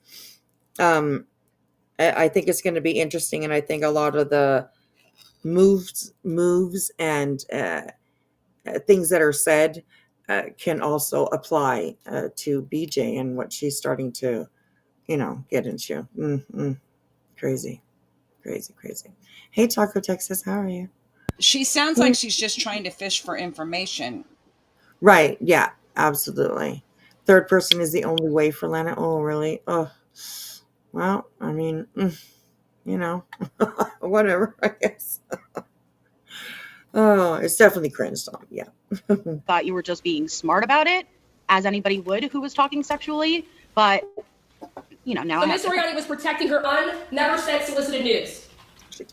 I think it's going to be interesting, and I think a lot of the moves and things that are said can also apply to BJ and what she's starting to, get into. Crazy. Hey, Taco Texas, how are you? She sounds like she's just trying to fish for information. Right. Yeah, absolutely. Third person is the only way for Lana. Oh, really? Oh, well, I mean, whatever, I guess. Oh, it's definitely cringe song. Yeah. thought you were just being smart about it, as anybody would who was talking sexually. But, now So Miss Oriani was protecting her never sent solicited nudes.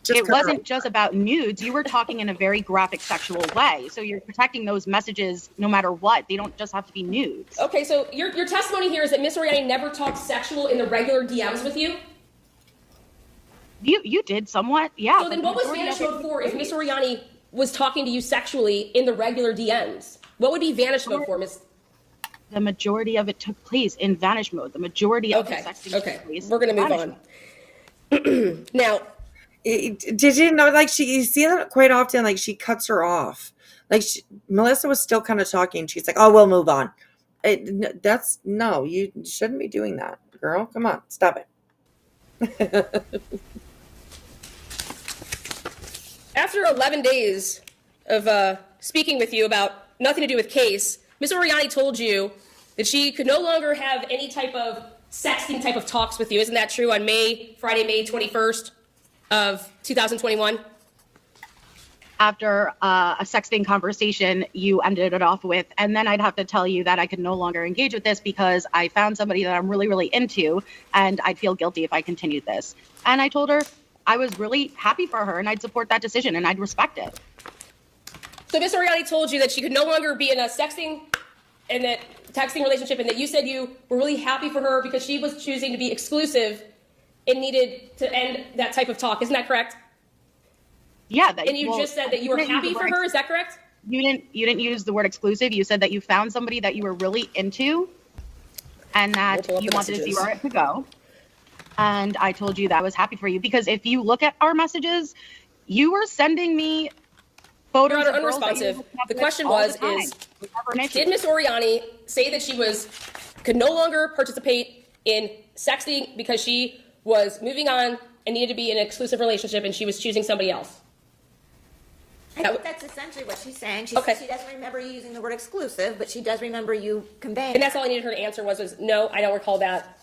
it wasn't just about nudes. You were talking in a very graphic sexual way. So you're protecting those messages no matter what. They don't just have to be nudes. Okay, so your testimony here is that Miss Oriani never talked sexual in the regular DMs with you? You did somewhat, yeah. So then what was vanish mode for if Miss Oriani was talking to you sexually in the regular DMs? What would be vanish mode for, Miss? The majority of it took place in vanish mode. The majority of the sexting took place. We're going to move on. Now, did you know, you see that quite often, she cuts her off. Melissa was still kind of talking. She's like, oh, we'll move on. No, you shouldn't be doing that, girl. Come on, stop it. after 11 days of speaking with you about nothing to do with case, Ms. Oriani told you that she could no longer have any type of sexting type of talks with you. Isn't that true on Friday, May 21st of 2021? After a sexting conversation you ended it off with, and then I'd have to tell you that I could no longer engage with this because I found somebody that I'm really, really into, and I'd feel guilty if I continued this. And I told her I was really happy for her and I'd support that decision and I'd respect it. So Ms. Oriani told you that she could no longer be in a sexting and that texting relationship, and that you said you were really happy for her because she was choosing to be exclusive and needed to end that type of talk. Isn't that correct? Yeah. And you just said that you were happy for her. Is that correct? You didn't use the word exclusive. You said that you found somebody that you were really into and that you wanted to see where it could go. And I told you that I was happy for you because if you look at our messages, you were sending me photos. Your Honor, unresponsive. The question was, did Ms. Oriani say that she could no longer participate in sexting because she was moving on and needed to be in an exclusive relationship and she was choosing somebody else? I think that's essentially what she's saying. She says she doesn't remember you using the word exclusive, but she does remember you conveying. And that's all I needed her to answer was no, I don't recall that.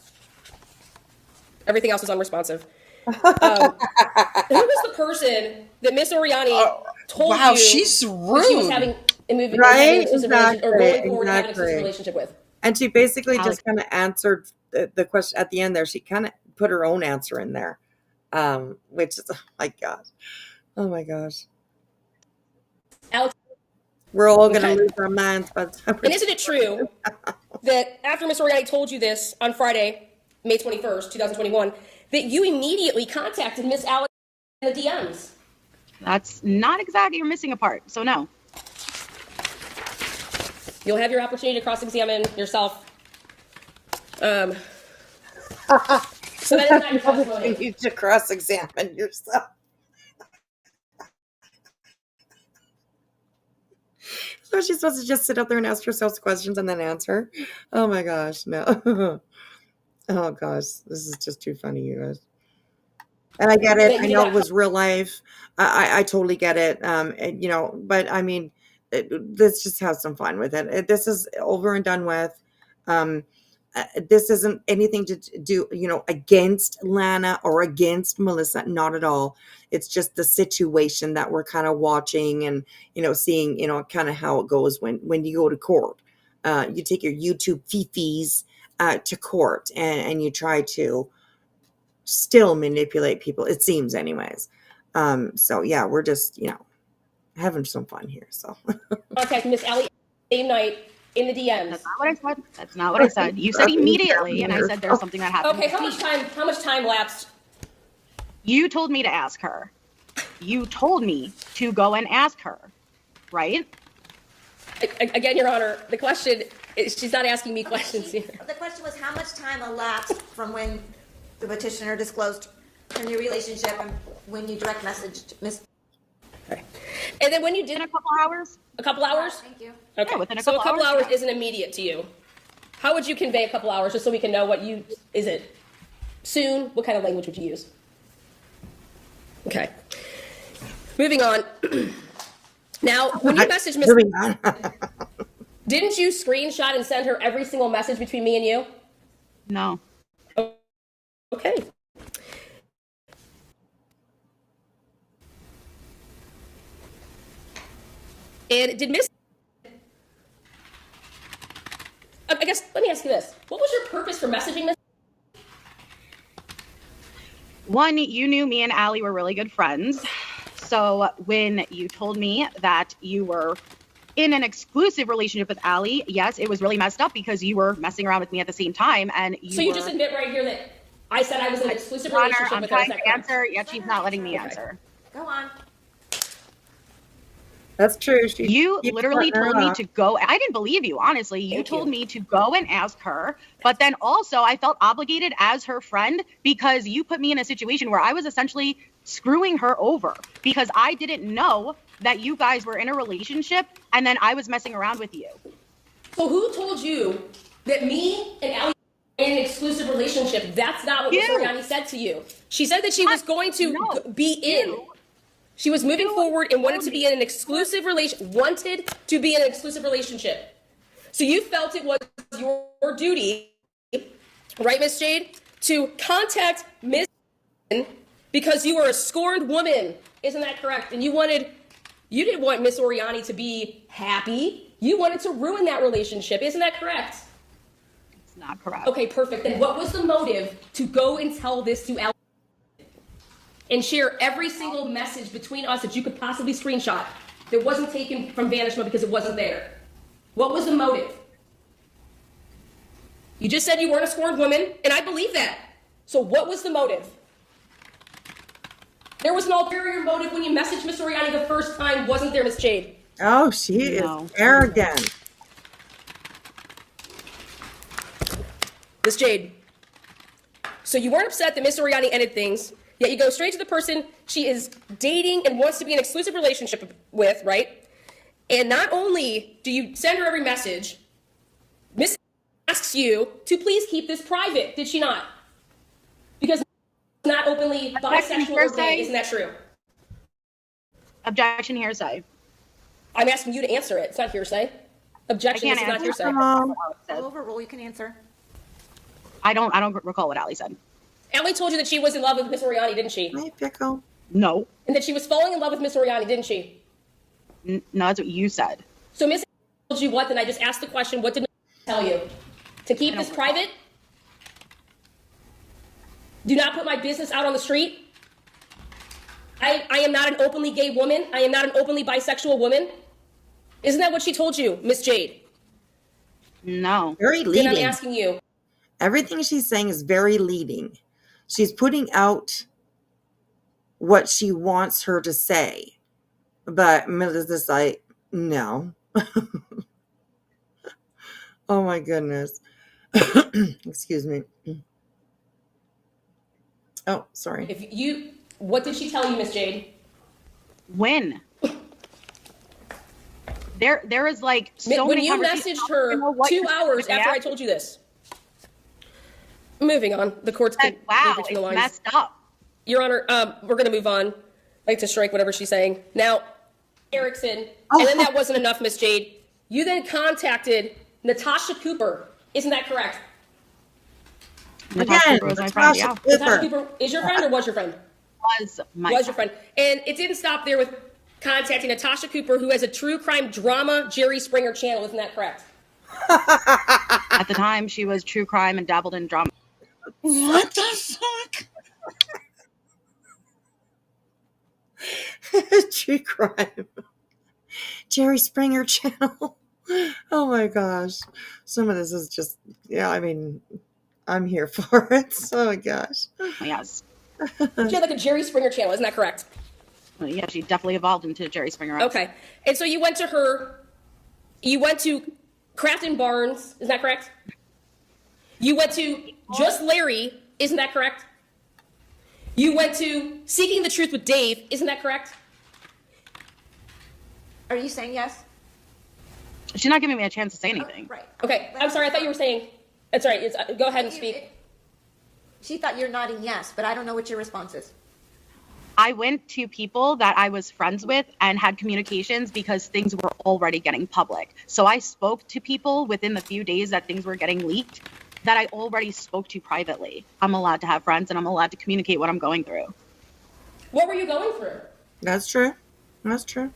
Everything else was unresponsive. Who was the person that Miss Oriani told you she's rude. she was having a movie, Right? Relationship, or going forward Exactly. and having an exclusive relationship with? And she basically just kind of answered the question at the end there. She kind of put her own answer in there, which is, oh my gosh. Alex, we're all going to lose our minds. But and isn't it true that after Ms. Oriani told you this on Friday, May 21st, 2021, that you immediately contacted Miss Alex in the DMs? That's not exactly, you're missing a part, so no. You'll have your opportunity to cross-examine yourself. So that is not your testimony. You need to cross-examine yourself. So she's supposed to just sit up there and ask herself questions and then answer? Oh my gosh, no. Oh gosh, this is just too funny, you guys. And I get it. I know it was real life. I totally get it. But I mean, let's just have some fun with it. This is over and done with. This isn't anything to do, against Lana or against Melissa. Not at all. It's just the situation that we're kind of watching and, seeing, kind of how it goes when you go to court. You take your YouTube fifis to court and you try to still manipulate people. It seems anyways. So yeah, we're just, having some fun here. So contact Miss Ellie same night in the DMs. That's not what I said. That's not what I said. You said immediately, and I said there's something that happened. Okay, how much time lapsed? You told me to ask her. You told me to go and ask her, right? Again, Your Honor, the question is, she's not asking me questions here. The question was how much time elapsed from when the petitioner disclosed her new relationship and when you direct messaged Miss. Okay. And then when you did In a couple hours. a couple hours? Thank you. Okay. Yeah, within a so a couple couple hours, hours isn't immediate to you. How would you convey a couple hours just so we can know is it soon? What kind of language would you use? Okay. Moving on. Now, when you messaged Miss, moving on. didn't you screenshot and send her every single message between me and you? No. Okay. And did Miss, I guess, let me ask you this. What was your purpose for messaging Miss? One, you knew me and Allie were really good friends. So when you told me that you were in an exclusive relationship with Allie, yes, it was really messed up because you were messing around with me at the same time. And you just admit right here that I said I was in an exclusive Honor, relationship I'm with her. trying to answer, yet she's not letting me answer. Go on. That's true. You literally told me to go. I didn't believe you, honestly. You told me to go and ask her. But then also I felt obligated as her friend because you put me in a situation where I was essentially screwing her over because I didn't know that you guys were in a relationship and then I was messing around with you. So who told you that me and Allie were in an exclusive relationship? That's not what Miss Oriani said to you. She said that she was going to be in. She was moving forward and wanted to be in an exclusive relationship. So you felt it was your duty, right, Miss Jade, to contact Miss because you were a scorned woman. Isn't that correct? And you didn't want Miss Oriani to be happy. You wanted to ruin that relationship. Isn't that correct? It's not correct. Okay, perfect. Then what was the motive to go and tell this to Alex and share every single message between us that you could possibly screenshot that wasn't taken from Vanish Mode because it wasn't there? What was the motive? You just said you weren't a scorned woman, and I believe that. So what was the motive? There was an ulterior motive when you messaged Miss Oriani the first time, wasn't there, Miss Jade? Oh, she is arrogant. Miss Jade. So you weren't upset that Miss Oriani ended things, yet you go straight to the person she is dating and wants to be in an exclusive relationship with, right? And not only do you send her every message, Miss asks you to please keep this private, did she not? Because not openly bisexual or gay, isn't that true? Objection, hearsay. I'm asking you to answer it. It's not hearsay. Objection, this is not hearsay. I'll overrule. You can answer. I don't recall what Allie said. Allie told you that she was in love with Miss Oriani, didn't she? Hey, Pickle. No. And that she was falling in love with Miss Oriani, didn't she? No, that's what you said. So Miss told you what? Then I just asked the question. What did Miss tell you? To keep this private? Do not put my business out on the street? I am not an openly gay woman. I am not an openly bisexual woman. Isn't that what she told you, Miss Jade? No. Very leading. Then I'm asking you. Everything she's saying is very leading. She's putting out what she wants her to say. But Melissa's like, no. Oh my goodness. Excuse me. Oh, sorry. What did she tell you, Miss Jade? When? There is like so when many you messaged her 2 hours after I told you this. Moving on. The court's been wow, between the lines. messed up. Your Honor, we're going to move on. I'd like to strike whatever she's saying. Now, Erickson, and then that wasn't enough, Miss Jade. You then contacted Natasha Cooper. Isn't that correct? Natasha Cooper was my friend, yeah. Natasha Cooper is your friend or was your friend? Was my Was your friend. And it didn't stop there with contacting Natasha Cooper, who has a true crime drama Jerry Springer channel. Isn't that correct? At the time, she was true crime and dabbled in drama. What the fuck? True crime. Jerry Springer channel. Oh my gosh. Some of this is just, yeah, I mean, I'm here for it. Oh my gosh. Yes. She had like a Jerry Springer channel. Isn't that correct? Well, yeah, she definitely evolved into Jerry Springer. Okay. And so you went to her, you went to Kraft and Barnes. Isn't that correct? You went to Just Larry. Isn't that correct? You went to Seeking the Truth with Dave. Isn't that correct? Are you saying yes? She's not giving me a chance to say anything. Right. Okay. I'm sorry. I thought you were saying. That's right. Go ahead and speak. She thought you're nodding yes, but I don't know what your response is. I went to people that I was friends with and had communications because things were already getting public. So I spoke to people within the few days that things were getting leaked that I already spoke to privately. I'm allowed to have friends and I'm allowed to communicate what I'm going through. What were you going through? That's true. That's true.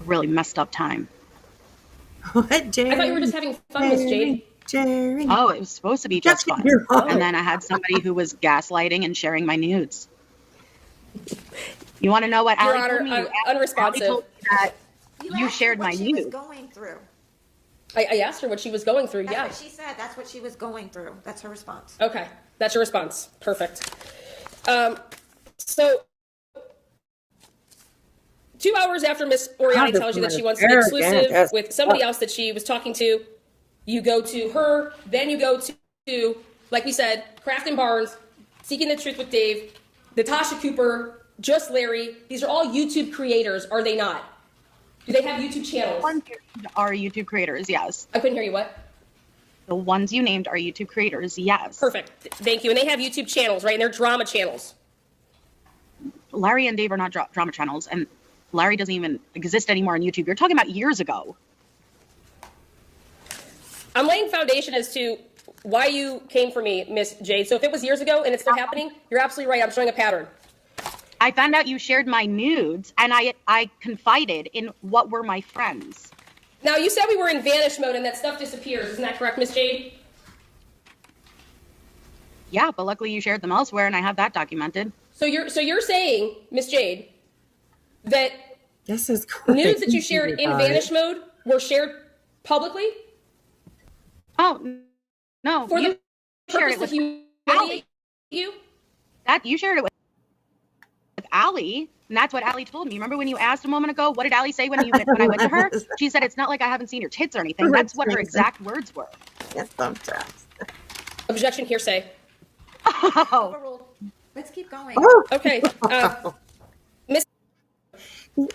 A really messed up time. What, Jerry? I thought you were just having fun, Miss Jade. Jerry. Oh, it was supposed to be just fun. And then I had somebody who was gaslighting and sharing my nudes. You want to know what Your Allie Honor, told me? unresponsive. Allie told me that you shared my what she was nudes. going through. I asked her what she was going through. That's Yeah. what she said. That's what she was going through. That's her response. Okay. That's your response. Perfect. So 2 hours after Miss Oriani tells you that she wants to be exclusive with somebody else that she was talking to, you go to her, then you go to, like we said, Kraft and Barnes, Seeking the Truth with Dave, Natasha Cooper, Just Larry. These are all YouTube creators, are they not? Do they have YouTube channels? The ones you named are YouTube creators, yes. I couldn't hear you, what? The ones you named are YouTube creators, yes. Perfect. Thank you. And they have YouTube channels, right? And they're drama channels. Larry and Dave are not drama channels, and Larry doesn't even exist anymore on YouTube. You're talking about years ago. I'm laying foundation as to why you came for me, Miss Jade. So if it was years ago and it's still happening, you're absolutely right. I'm showing a pattern. I found out you shared my nudes, and I confided in what were my friends. Now, you said we were in vanish mode and that stuff disappears. Isn't that correct, Miss Jade? Yeah, but luckily you shared them elsewhere, and I have that documented. So you're saying, Miss Jade, that This is crazy, nudes that you shared in vanish mode were shared publicly? Oh, no. For you the shared purpose it of with humiliating you? you shared it with Allie, and that's what Allie told me. Remember when you asked a moment ago, what did Allie say when I went to her? She said, it's not like I haven't seen your tits or anything. That's what her exact words were. Yes, sometimes. Objection, hearsay. Oh. Overruled. Let's keep going. Oh, Okay. Miss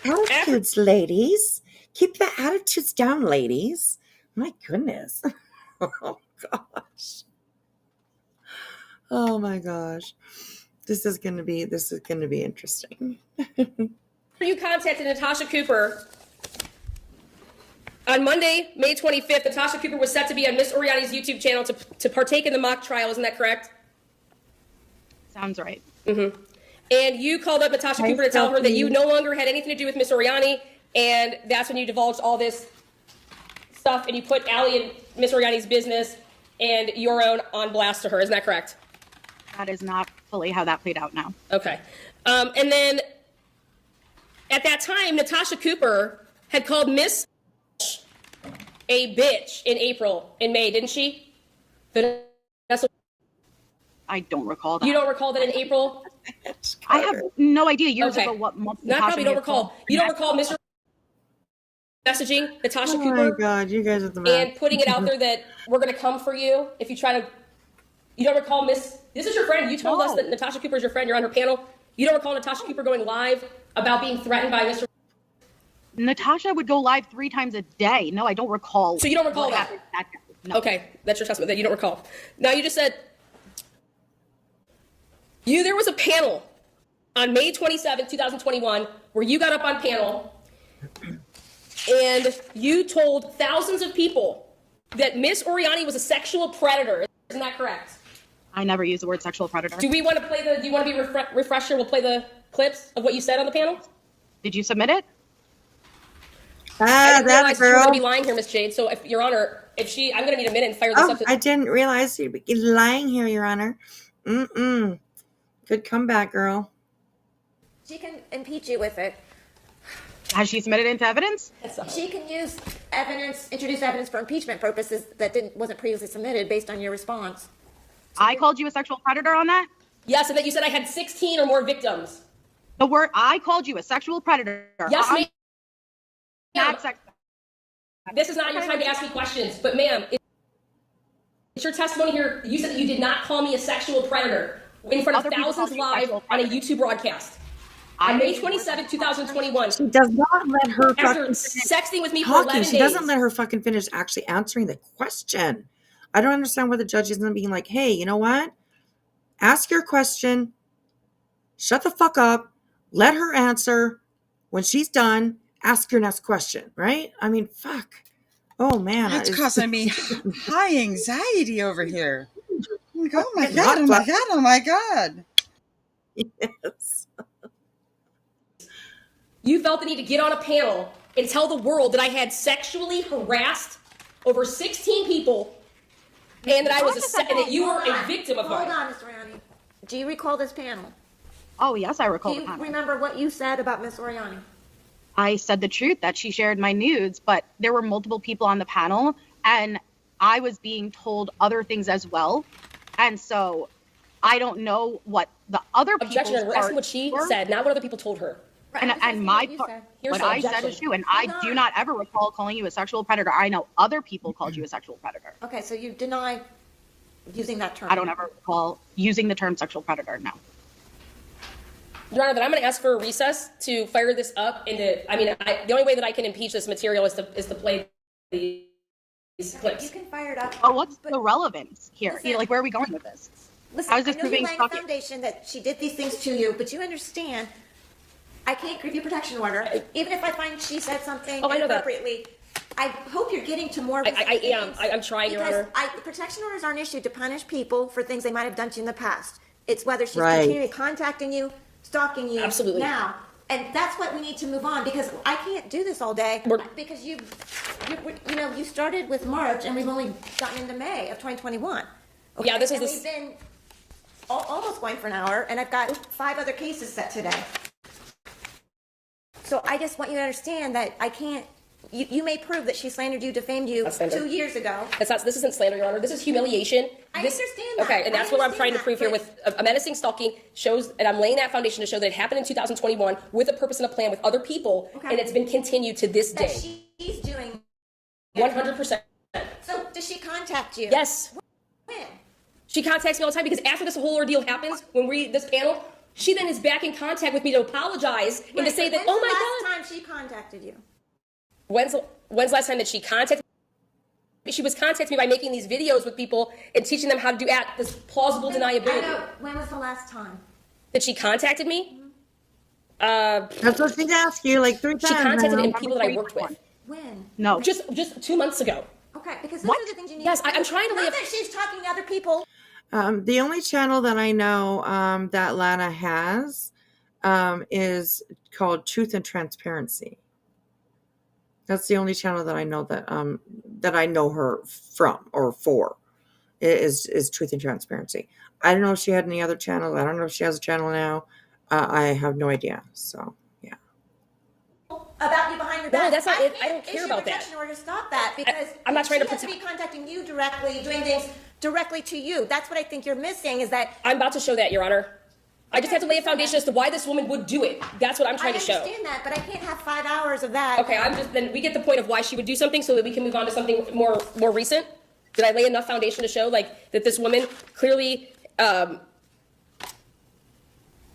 attitudes, ladies. Keep the attitudes down, ladies. My goodness. Oh gosh. Oh my gosh. This is gonna be interesting. You contacted Natasha Cooper on Monday, May 25th. Natasha Cooper was set to be on Miss Oriani's YouTube channel to partake in the mock trial. Isn't that correct? Sounds right. Mm-hmm. And you called up Natasha Cooper to tell her that you no longer had anything to do with Miss Oriani, and that's when you divulged all this stuff, and you put Allie and Miss Oriani's business and your own on blast to her. Isn't that correct? That is not fully how that played out now. Okay. And then at that time, Natasha Cooper had called Miss a bitch in May, didn't she? I don't recall that. You don't recall that in April? I have no idea years Okay. ago what month. Not Natasha probably don't had recall. called. You don't recall Mr. messaging Natasha Oh my Cooper god, you guys are the and best. putting it out there that we're going to come for you if you try to. You don't recall Miss. This is your friend. You told us that Natasha Cooper is your friend. You're on her panel. You don't recall Natasha Cooper going live about being threatened by Mr. Natasha would go live 3 times a day. No, I don't recall. So you don't recall what that? happened that day. No. Okay, that's your testament that you don't recall. Now you just said there was a panel on May 27, 2021, where you got up on panel and you told thousands of people that Miss Oriani was a sexual predator. Isn't that correct? I never use the word sexual predator. Do you want to be refresher? We'll play the clips of what you said on the panel. Did you submit it? I didn't That realize you were girl. going to be lying here, Miss Jade. So, if Your Honor, I'm going to need a minute and fire this Oh, up. I didn't realize you'd be lying here, Your Honor. Good comeback, girl. She can impeach you with it. Has she submitted into evidence? She can use evidence, introduce evidence for impeachment purposes that wasn't previously submitted based on your response. I called you a sexual predator on that? Yes, and that you said I had 16 or more victims. The word I called you a sexual predator. Yes, ma'am. Not sex. This is not your time to ask me questions, but ma'am, it's your testimony here. You said that you did not call me a sexual predator in front of Other people thousands called you live sexual on a predator. YouTube broadcast. On May 27, 2021, She does not let her after fucking sexting with me for talking. 11 She days. doesn't let her fucking finish actually answering the question. I don't understand why the judge isn't being like, hey, you know what? Ask your question. Shut the fuck up. Let her answer. When she's done, ask your next question, right? I mean, fuck. Oh, man. That's causing me high anxiety over here. I'm like, oh my Fucking god, hot oh my fuck. god, oh my god. Yes. You felt the need to get on a panel and tell the world that I had sexually harassed over 16 people and that and that you were a victim of Hold mine. on, Mr. Oriani. Do you recall this panel? Oh, yes, I recall Do the you panel. remember what you said about Miss Oriani? I said the truth that she shared my nudes, but there were multiple people on the panel, and I was being told other things as well. And so I don't know what the other Objection, people's we're asking what parts she were. said, not what other people told her. Right, I'm just And asking my what you part, said. Here's what the I said objection. is true, and Hold I do on. not ever recall calling you a sexual predator. I know other people called you a sexual predator. Okay, so you deny using that term. I don't ever recall using the term sexual predator, no. Your Honor, that I'm going to ask for a recess to fire this up into. The only way that I can impeach this material is to play these You clips. can fire it up. But what's the relevance here? Listen. Like, where are we going with this? Listen, How is this I know you're proving laying a stalking? foundation that she did these things to you, but you understand I can't give you a protection order, even if I find she said something Oh, I know that. inappropriately. I hope you're getting to more. I am. I'm trying, Your because Honor. the protection orders aren't issued to punish people for things they might have done to you in the past. It's whether she's Right. continually contacting you, stalking you. Absolutely. Now, and that's what we need to move on, because I can't do this all day. Because you started with March and we've only gotten into May of 2021. Okay? Yeah, this is and this- we've been almost going for an hour, and I've got 5 other cases set today. So I just want you to understand that I can't. You may prove that she slandered you, defamed you That's slander. 2 years ago. This isn't slander, Your Honor. This is humiliation. I This- understand that. Okay, and I that's what I'm trying to understand prove here that, with a menacing stalking shows, and I'm laying that foundation to show that it happened in 2021 with a purpose and a plan with other people, Okay. and it's been continued to this that day. she's doing. 100%. So does she contact you? Yes. When? She contacts me all the time because after this whole ordeal happens, when this panel, she then is back in contact with me to apologize and to say that, oh my God. When's the last time she contacted you? When's the last time that she contacted me? She was contacting me by making these videos with people and teaching them how to do this plausible I deniability. know. When was the last time? That she contacted me? That's what she's asked you like 3 times. She contacted now. people that I worked with. When? No. Just 2 months ago. Okay, because those What? are the things you need. Yes, to I'm trying to Not lay a- that she's talking to other people. The only channel that I know that Lana has is called Truth and Transparency. That's the only channel that I know that I know her from or for is Truth and Transparency. I don't know if she had any other channels. I don't know if she has a channel now. I have no idea. So yeah. About you behind your No, back. that's not it. I can't don't care issue about a protection that. order to stop that, because I'm not trying to she has to protect- be contacting you directly, doing things directly to you. That's what I think you're missing, is that I'm about to show that, Your Honor. I just have to lay a foundation as to why this woman would do it. That's what I'm trying I to show. understand that, but I can't have 5 hours of that. Okay, then we get the point of why she would do something so that we can move on to something more recent. Did I lay enough foundation to show that this woman clearly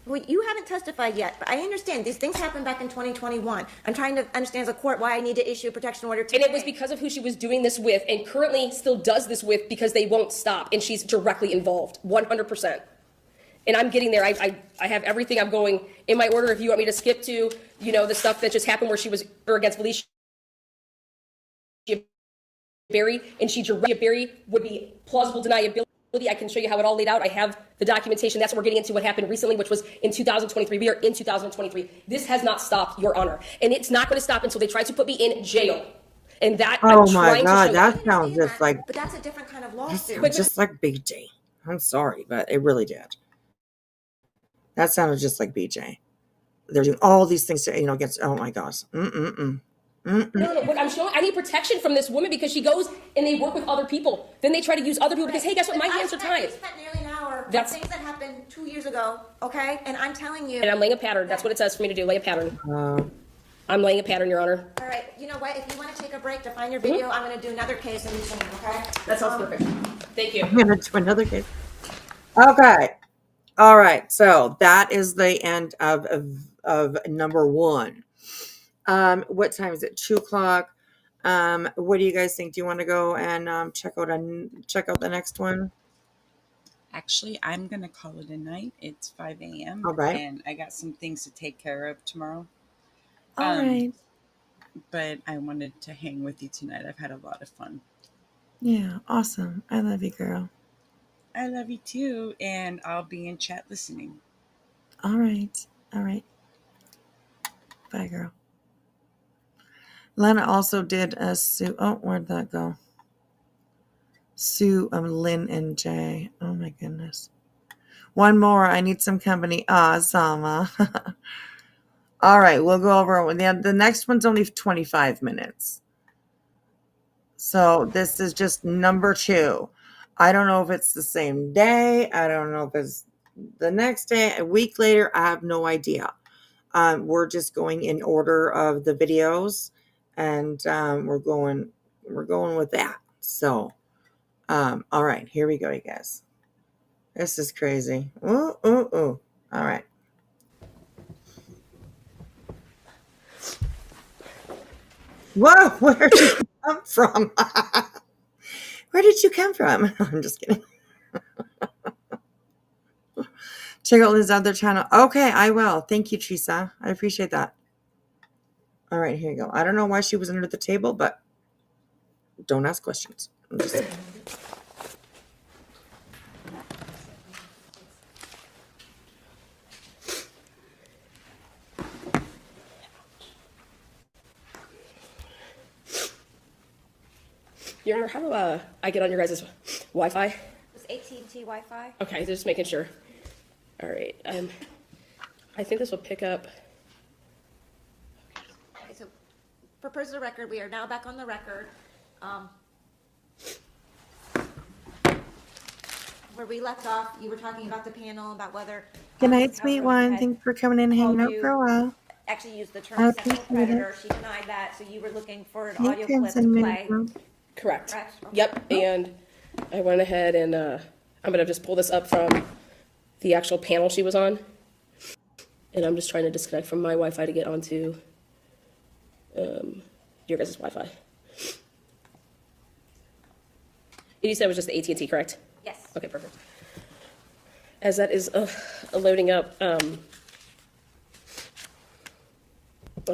Well, you haven't testified yet, but I understand these things happened back in 2021. I'm trying to understand as a court why I need to issue a protection order today. and it was because of who she was doing this with and currently still does this with because they won't stop and she's directly involved 100%. And I'm getting there. I have everything. I'm going in my order. If you want me to skip to, the stuff that just happened where she was against Felicia Berry and Berry would be plausible deniability. I can show you how it all laid out. I have the documentation. That's what we're getting into what happened recently, which was in 2023. We are in 2023. This has not stopped, Your Honor. And it's not going to stop until they try to put me in jail. And that Oh I'm my trying God, to show that you. sounds just like But that's a different kind of that lawsuit. sounds just like BJ. I'm sorry, but it really did. That sounded just like BJ. They're doing all these things to against. Oh my gosh. No, but I'm showing I need protection from this woman because she goes and they work with other people. Then they try to use other people because, hey, guess what? My hands are tied. I spent nearly an hour on That's- things that happened 2 years ago, okay? And I'm telling you. And I'm laying a pattern. That's what it says for me to do. Lay a pattern. I'm laying a pattern, Your Honor. All right, you know what? If you want to take a break to find your video, I'm going to do another case in between, okay? That sounds perfect. Thank you. I'm gonna do another case. Okay. All right. So that is the end of number 1. What time is it? 2:00. What do you guys think? Do you want to go and check out the next one? Actually, I'm going to call it a night. It's 5 a.m. All right. And I got some things to take care of tomorrow. All right. But I wanted to hang with you tonight. I've had a lot of fun. Yeah. Awesome. I love you, girl. I love you too. And I'll be in chat listening. All right. All right. Bye, girl. Lana also did a Sue. Oh, where'd that go? Sue, Lynn, and Jay. Oh my goodness. One more. I need some company. Sama. All right, we'll go over the next one's only 25 minutes. So this is just number 2. I don't know if it's the same day. I don't know if it's the next day, a week later. I have no idea. We're just going in order of the videos, and we're going with that. So, all right, here we go, you guys. This is crazy. Ooh. All right. Whoa, where did you come from? Where did you come from? I'm just kidding. Check out his other channel. Okay, I will. Thank you, Chisa. I appreciate that. All right, here you go. I don't know why she was under the table, but don't ask questions. I'm just saying. You remember how I get on your guys' Wi-Fi? It's AT&T Wi-Fi. Okay, just making sure. All right. I think this will pick up. Okay, so for purposes of record, we are now back on the record. Where we left off, you were talking about the panel, about whether. Good night, Ms. sweet Houseworth one. had Thanks for coming in and hanging out called for a you- while. Actually used the term I sexual appreciate it. predator. She denied that, so you were looking for an Hey, audio clip to Crimson play. Minute. Correct. Correct, okay. Yep. And I went ahead and I'm going to just pull this up from the actual panel she was on. And I'm just trying to disconnect from my Wi-Fi to get onto your guys' Wi-Fi. You said it was just the AT&T, correct? Yes. Okay, perfect. As that is loading up, I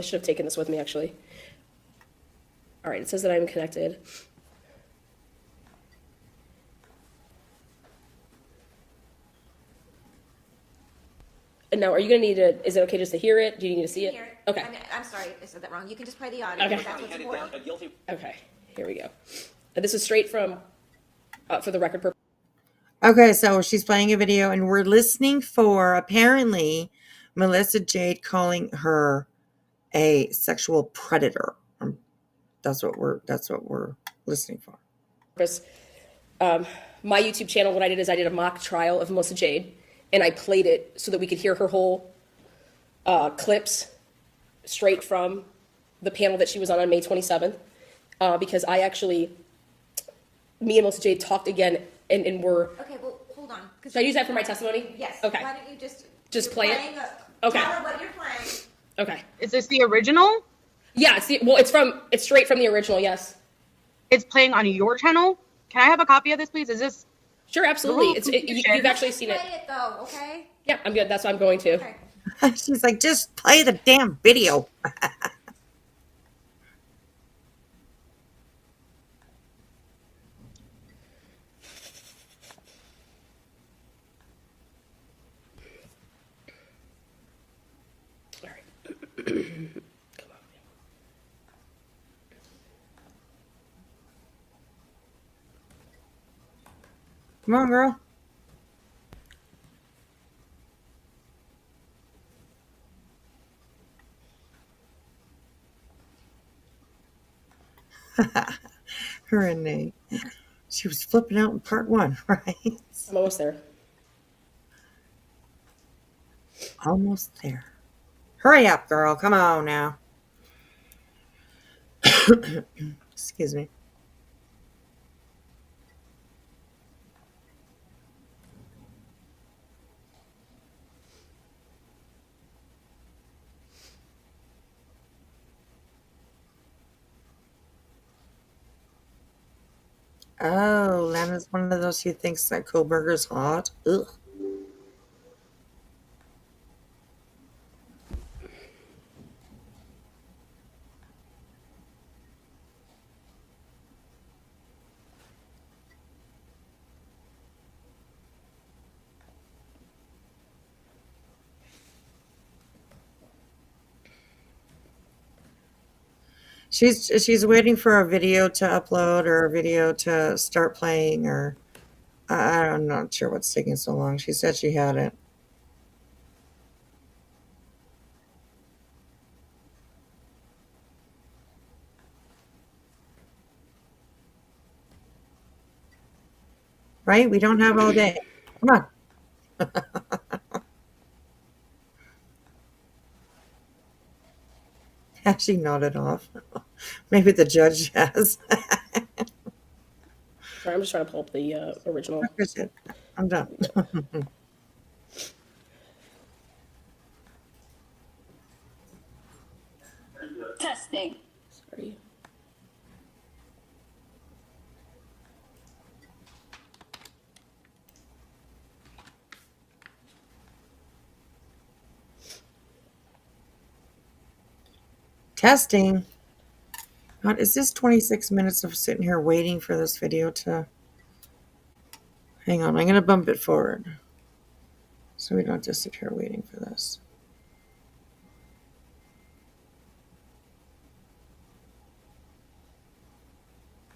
should have taken this with me, actually. All right, it says that I'm connected. And now, are you going to need to, is it okay just to hear it? Do you need to see it? Hear it. Okay. I mean, I'm sorry, I said that wrong. You can just play the audio. Okay. That's what's important. Okay, here we go. And this is straight from, for the record purpose. Okay, so she's playing a video, and we're listening for apparently Melissa Jade calling her a sexual predator. That's what we're listening for. My YouTube channel, what I did is I did a mock trial of Melissa Jade, and I played it so that we could hear her whole clips straight from the panel that she was on May 27th, because I actually, me and Melissa Jade talked again, and were. Okay, well, hold on. Should I use that for my testimony? Yes. Okay. Why don't you just Play it? Okay. Tell her what you're playing. Okay. Is this the original? Yeah, it's straight from the original, yes. It's playing on your channel? Can I have a copy of this, please? Is this... Sure, absolutely. You've actually seen it. Play it though, okay? Yeah, I'm good. That's what I'm going to. Okay. She's like, just play the damn video. All right. Come on. Come on, girl. Her and Nate. She was flipping out in part one, right? I'm almost there. Almost there. Hurry up, girl. Come on now. Excuse me. Oh, Lana's one of those who thinks that Kohlberger's hot. Ugh. She's waiting for a video to upload or a video to start playing, or I'm not sure what's taking so long. She said she had it. Right? We don't have all day. Come on. She nodded off. Maybe the judge has. Sorry, I'm just trying to pull up the original. I'm done. Testing. Sorry. Testing. God, is this 26 minutes of sitting here waiting for this video to... Hang on, I'm going to bump it forward. So we don't just sit here waiting for this.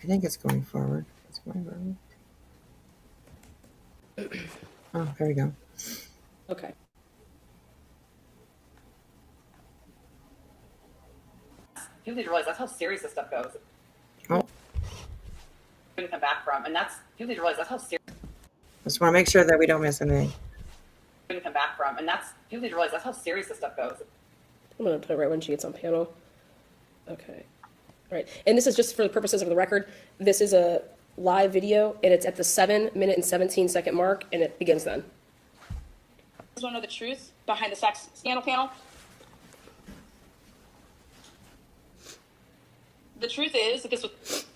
I think it's going forward. It's going forward. Oh, there we go. Okay. People need to realize that's how serious this stuff goes. Oh. Going to come back from, and that's people need to realize that's how serious. Just want to make sure that we don't miss anything. Going to come back from, and that's people need to realize that's how serious this stuff goes. I'm going to put it right when she gets on panel. Okay. All right. And this is just for the purposes of the record. This is a live video, and it's at the 7-minute and 17-second mark, and it begins then. You want to know the truth behind the sex scandal panel? The truth is that this was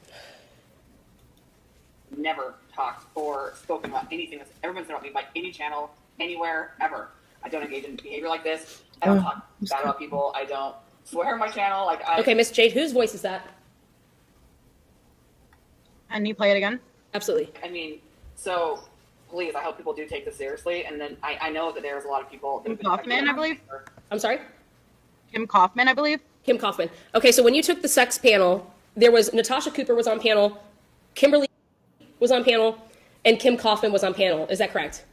Never talked or spoken about anything that's ever been said about me by any channel, anywhere, ever. I don't engage in behavior like this. I don't talk bad about people. I don't swear on my channel. Okay, Miss Jade, whose voice is that? And you play it again? Absolutely. I mean, so please, I hope people do take this seriously. And then I know that there's a lot of people. Kim Kaufman, I believe. I'm sorry? Kim Kaufman, I believe. Kim Kaufman. Okay, so when you took the sex panel, there was Natasha Cooper was on panel, Kimberly was on panel, and Kim Kaufman was on panel. Is that correct?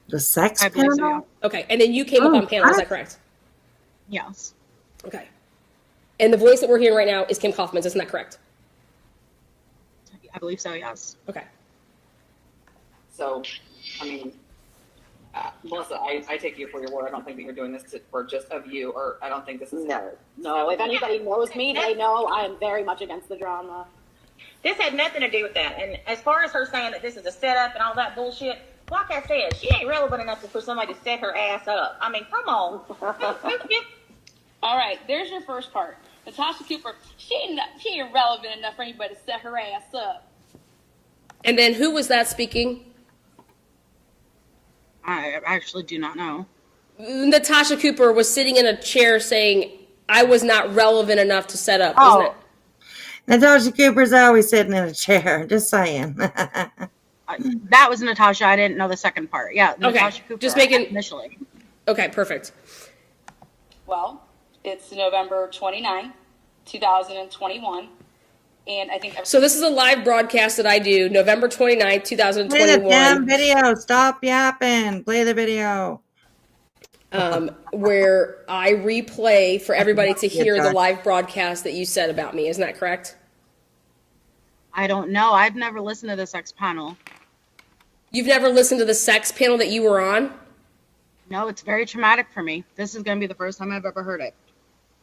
The sex I believe so, panel? yeah. Okay, and then you came up on panel. Is that correct? Yes. Okay. And the voice that we're hearing right now is Kim Kaufman's. Isn't that correct? I believe so, yes. Okay. So, I mean, Melissa, I take you for your word. I don't think that you're doing this for just a view, or I don't think this is. No, if anybody knows me, they know I am very much against the drama. This had nothing to do with that. And as far as her saying that this is a setup and all that bullshit, like I said, she ain't relevant enough for somebody to set her ass up. I mean, come on. all right. There's your first part. Natasha Cooper, she ain't relevant enough for anybody to set her ass up. And then who was that speaking? I actually do not know. Natasha Cooper was sitting in a chair saying, I was not relevant enough to set up, Oh. wasn't it? Natasha Cooper's always sitting in a chair. Just saying. That was Natasha. I didn't know the second part. Yeah, Natasha Cooper. Just making initially. Okay, perfect. Well, it's November 29, 2021. And I think so. This is a live broadcast that I do November 29, 2021. Play the damn video. Stop yapping. Play the video. Where I replay for everybody to hear the live broadcast that you said about me. Isn't that correct? I don't know. I've never listened to the sex panel. You've never listened to the sex panel that you were on? No, it's very traumatic for me. This is going to be the first time I've ever heard it.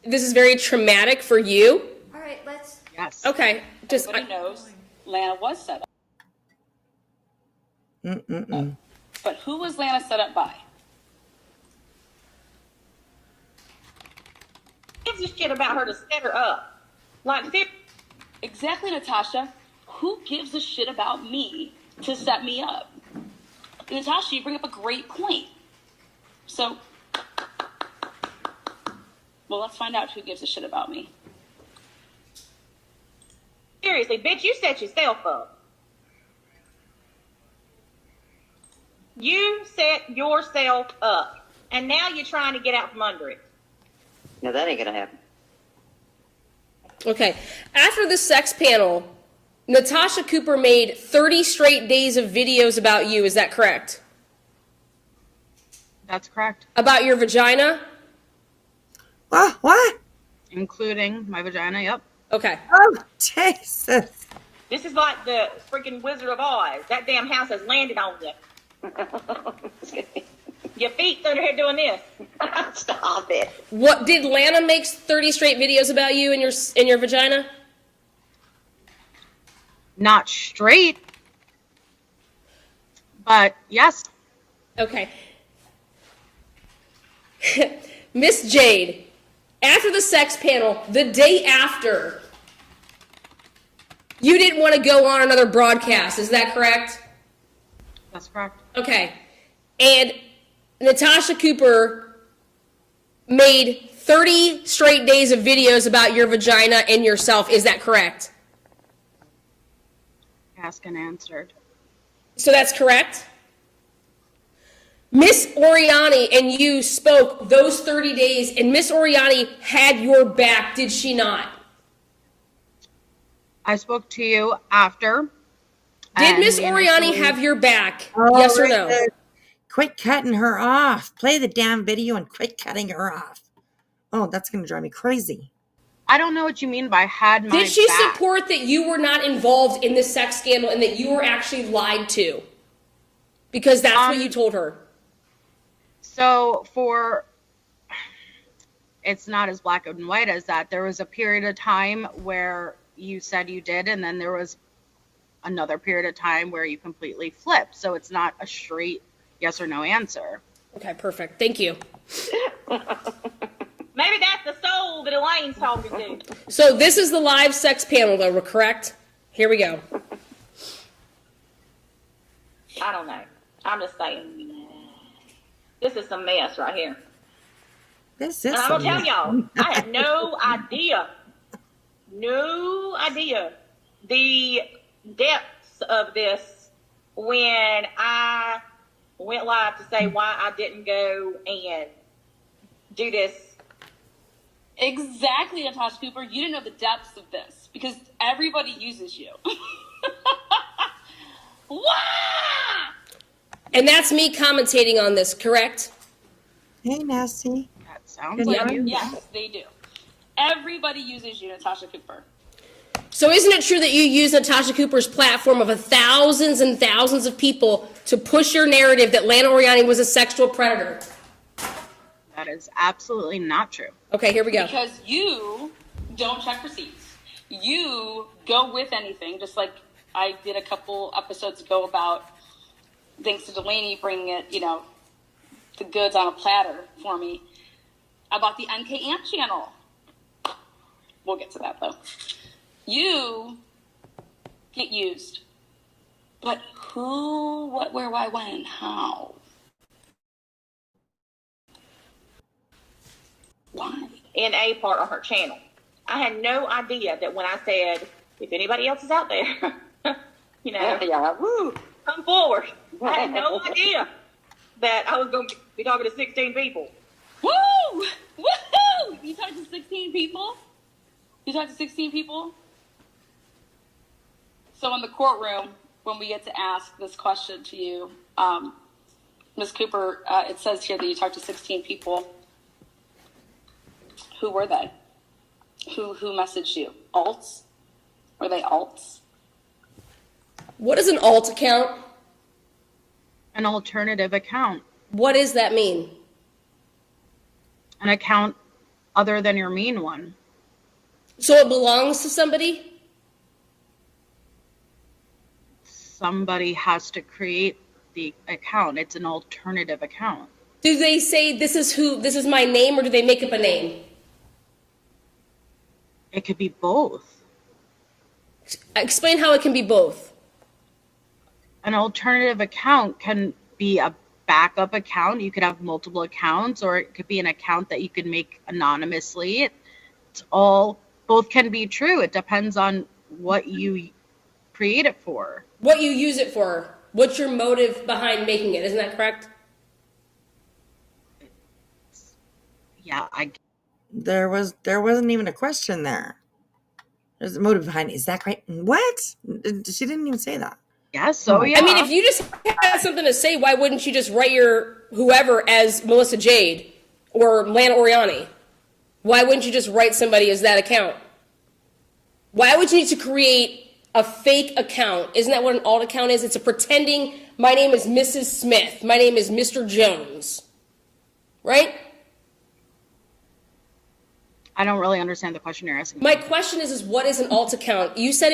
This is very traumatic for you? All right, let's. Yes. Okay. Just everybody knows Lana was set up. But who was Lana set up by? Gives a shit about her to set her up. Like, exactly, Natasha. Who gives a shit about me to set me up? Natasha, you bring up a great point. So, well, let's find out who gives a shit about me. seriously, bitch, you set yourself up. You set yourself up. And now you're trying to get out from under it. No, that ain't gonna happen. Okay. After the sex panel, Natasha Cooper made 30 straight days of videos about you. Is that correct? That's correct. About your vagina? What? Including my vagina, yep. Okay. Oh, Jesus. This is like the freaking Wizard of Oz. That damn house has landed on you. Your feet's under here doing this. Stop it. What did Lana make 30 straight videos about you in your vagina? Not straight. But yes. Okay. Miss Jade, after the sex panel, the day after, you didn't want to go on another broadcast. Is that correct? That's correct. Okay. And Natasha Cooper made 30 straight days of videos about your vagina and yourself. Is that correct? Asked and answered. So that's correct? Miss Oriani and you spoke those 30 days, and Miss Oriani had your back, did she not? I spoke to you after. Did Miss Oriani have your back? Oh, Yes or no? Richard, quit cutting her off. Play the damn video and quit cutting her off. Oh, that's going to drive me crazy. I don't know what you mean by had my Did she back. support that you were not involved in this sex scandal and that you were actually lied to? Because that's what you told her. So it's not as black and white as that. There was a period of time where you said you did, and then there was another period of time where you completely flipped. So it's not a straight yes or no answer. Okay, perfect. Thank you. Maybe that's the soul that Elaine's talking to. So this is the live sex panel, though, correct? Here we go. I don't know. I'm just saying. This is some mess right here. This is And I'm going to tell y'all, I had no idea the depths of this when I went live to say why I didn't go and do this. Exactly, Natasha Cooper. You didn't know the depths of this because everybody uses you. Wow! And that's me commentating on this, correct? Hey, Nasty. That sounds like you. Yes, they do. Everybody uses you, Natasha Cooper. So isn't it true that you use Natasha Cooper's platform of thousands and thousands of people to push your narrative that Lana Oriani was a sexual predator? That is absolutely not true. Okay, here we go. Because you don't check receipts. You go with anything, just like I did a couple episodes ago about, thanks to Delaney bringing it, the goods on a platter for me, about the NK Amp channel. We'll get to that, though. You get used. But who, what, where, why, when, how? Why? In a part of her channel. I had no idea that when I said, if anybody else is out there, come forward. I had no idea that I was going to be talking to 16 people. Woo! Woohoo! You talked to 16 people? So in the courtroom, when we get to ask this question to you, Ms. Cooper, it says here that you talked to 16 people. Who were they? Who messaged you? Alts? Were they alts? What is an alt account? An alternative account. What does that mean? An account other than your main one. So it belongs to somebody? Somebody has to create the account. It's an alternative account. Do they say this is my name, or do they make up a name? It could be both. Explain how it can be both. An alternative account can be a backup account. You could have multiple accounts, or it could be an account that you could make anonymously. Both can be true. It depends on what you create it for. What you use it for. What's your motive behind making it? Isn't that correct? Yeah, There wasn't even a question there. There's a motive behind it. Is that right? What? She didn't even say that. Yeah, so yeah. I mean, if you just had something to say, why wouldn't you just write your whoever as Melissa Jade or Lana Oriani? Why wouldn't you just write somebody as that account? Why would you need to create a fake account? Isn't that what an alt account is? It's a pretending, my name is Mrs. Smith. My name is Mr. Jones. Right? I don't really understand the question you're asking. My question is what is an alt account? You said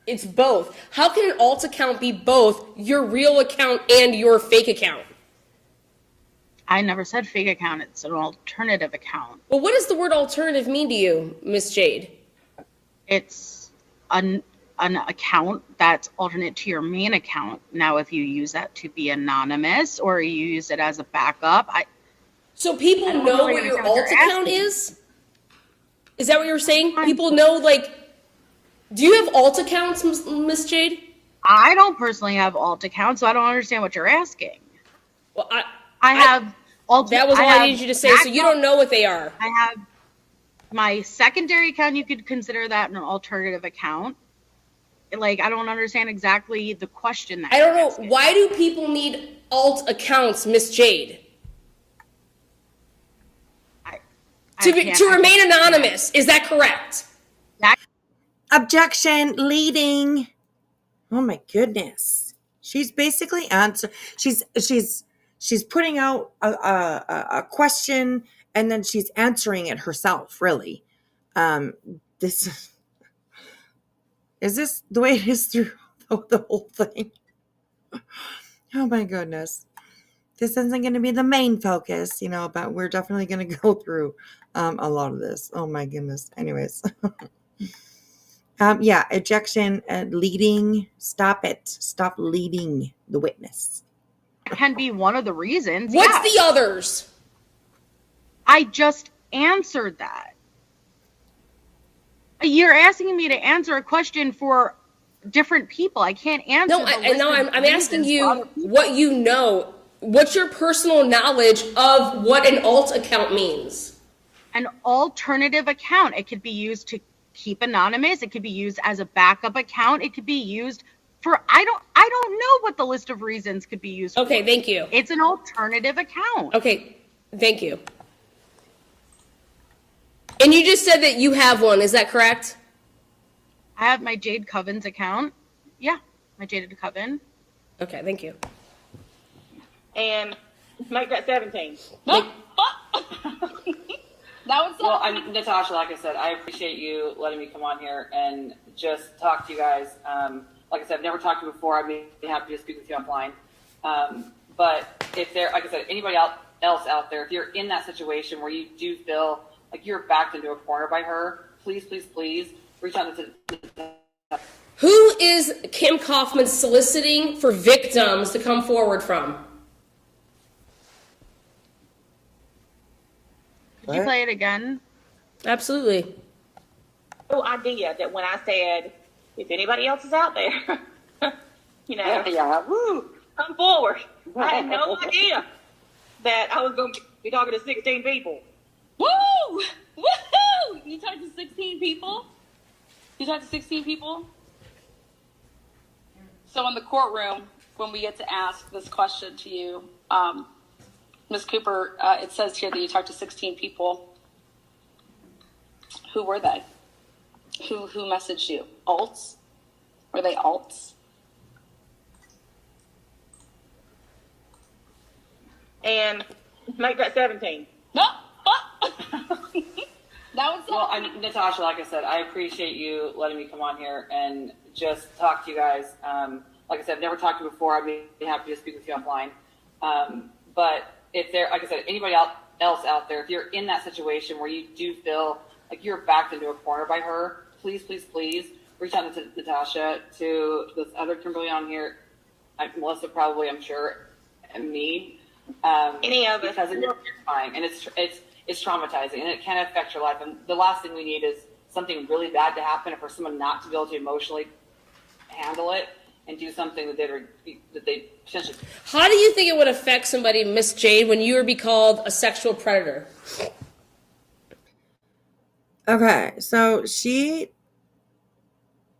it's both. How can an alt account be both your real account and your fake account? I never said fake account. It's an alternative account. Well, what does the word alternative mean to you, Miss Jade? It's an account that's alternate to your main account. Now, if you use that to be anonymous or you use it as a backup, So people don't know really what your understand what alt you're account asking. is? Is that what you're saying? People know, like, do you have alt accounts, Miss Jade? I don't personally have alt accounts, so I don't understand what you're asking. Well, I have alt. That was all I have needed you to say, so you don't know what they are. I have my secondary account. You could consider that an alternative account. Like, I don't understand exactly the question that I don't you're know. asking. Why do people need alt accounts, Miss Jade? To remain anonymous. Is that correct? Objection, leading. Oh my goodness. She's basically she's putting out a question and then she's answering it herself, really. This is this the way it is through the whole thing? Oh my goodness. This isn't going to be the main focus, but we're definitely going to go through a lot of this. Oh my goodness. Anyways. Yeah, ejection, leading. Stop it. Stop leading the witness. Can be one of the reasons. What's the others? I just answered that. You're asking me to answer a question for different people. I can't answer. I'm asking you what you know. What's your personal knowledge of what an alt account means? An alternative account. It could be used to keep anonymous. It could be used as a backup account. It could be used for I don't know what the list of reasons could be used for. Okay, thank you. It's an alternative account. Okay, thank you. And you just said that you have one, is that correct? I have my Jade Coven's account. Yeah, my Jaded Coven. Okay, thank you. And make that 17. That was Well, Natasha, like I said, I appreciate you letting me come on here and just talk to you guys. Like I said, I've never talked to you before. I'd be happy to speak with you offline. But if there, like I said, anybody else out there, if you're in that situation where you do feel like you're backed into a corner by her, please, please, please reach out to Who is Kim Kaufman soliciting for victims to come forward from? Could you play it again? Absolutely. No idea that when I said, if anybody else is out there, woo, come forward. I had no idea that I was going to be talking to 16 people. Woo! Woohoo! You talked to 16 people? So in the courtroom, when we get to ask this question to you, Ms. Cooper, it says here that you talked to 16 people. Who were they? Who messaged you? Alts? Were they alts? And make that 17. No. That was Well, Natasha, like I said, I appreciate you letting me come on here and just talk to you guys. Like I said, I've never talked to you before. I'd be happy to speak with you offline. But if there, like I said, anybody else out there, if you're in that situation where you do feel like you're backed into a corner by her, please, please, please reach out to Natasha, to this other Kimberly on here, Melissa probably, I'm sure, and me. Any of us. Because it's terrifying and it's traumatizing and it can affect your life. And the last thing we need is something really bad to happen and for someone not to be able to emotionally handle it and do something that they potentially. How do you think it would affect somebody, Miss Jade, when you would be called a sexual predator? Okay, so she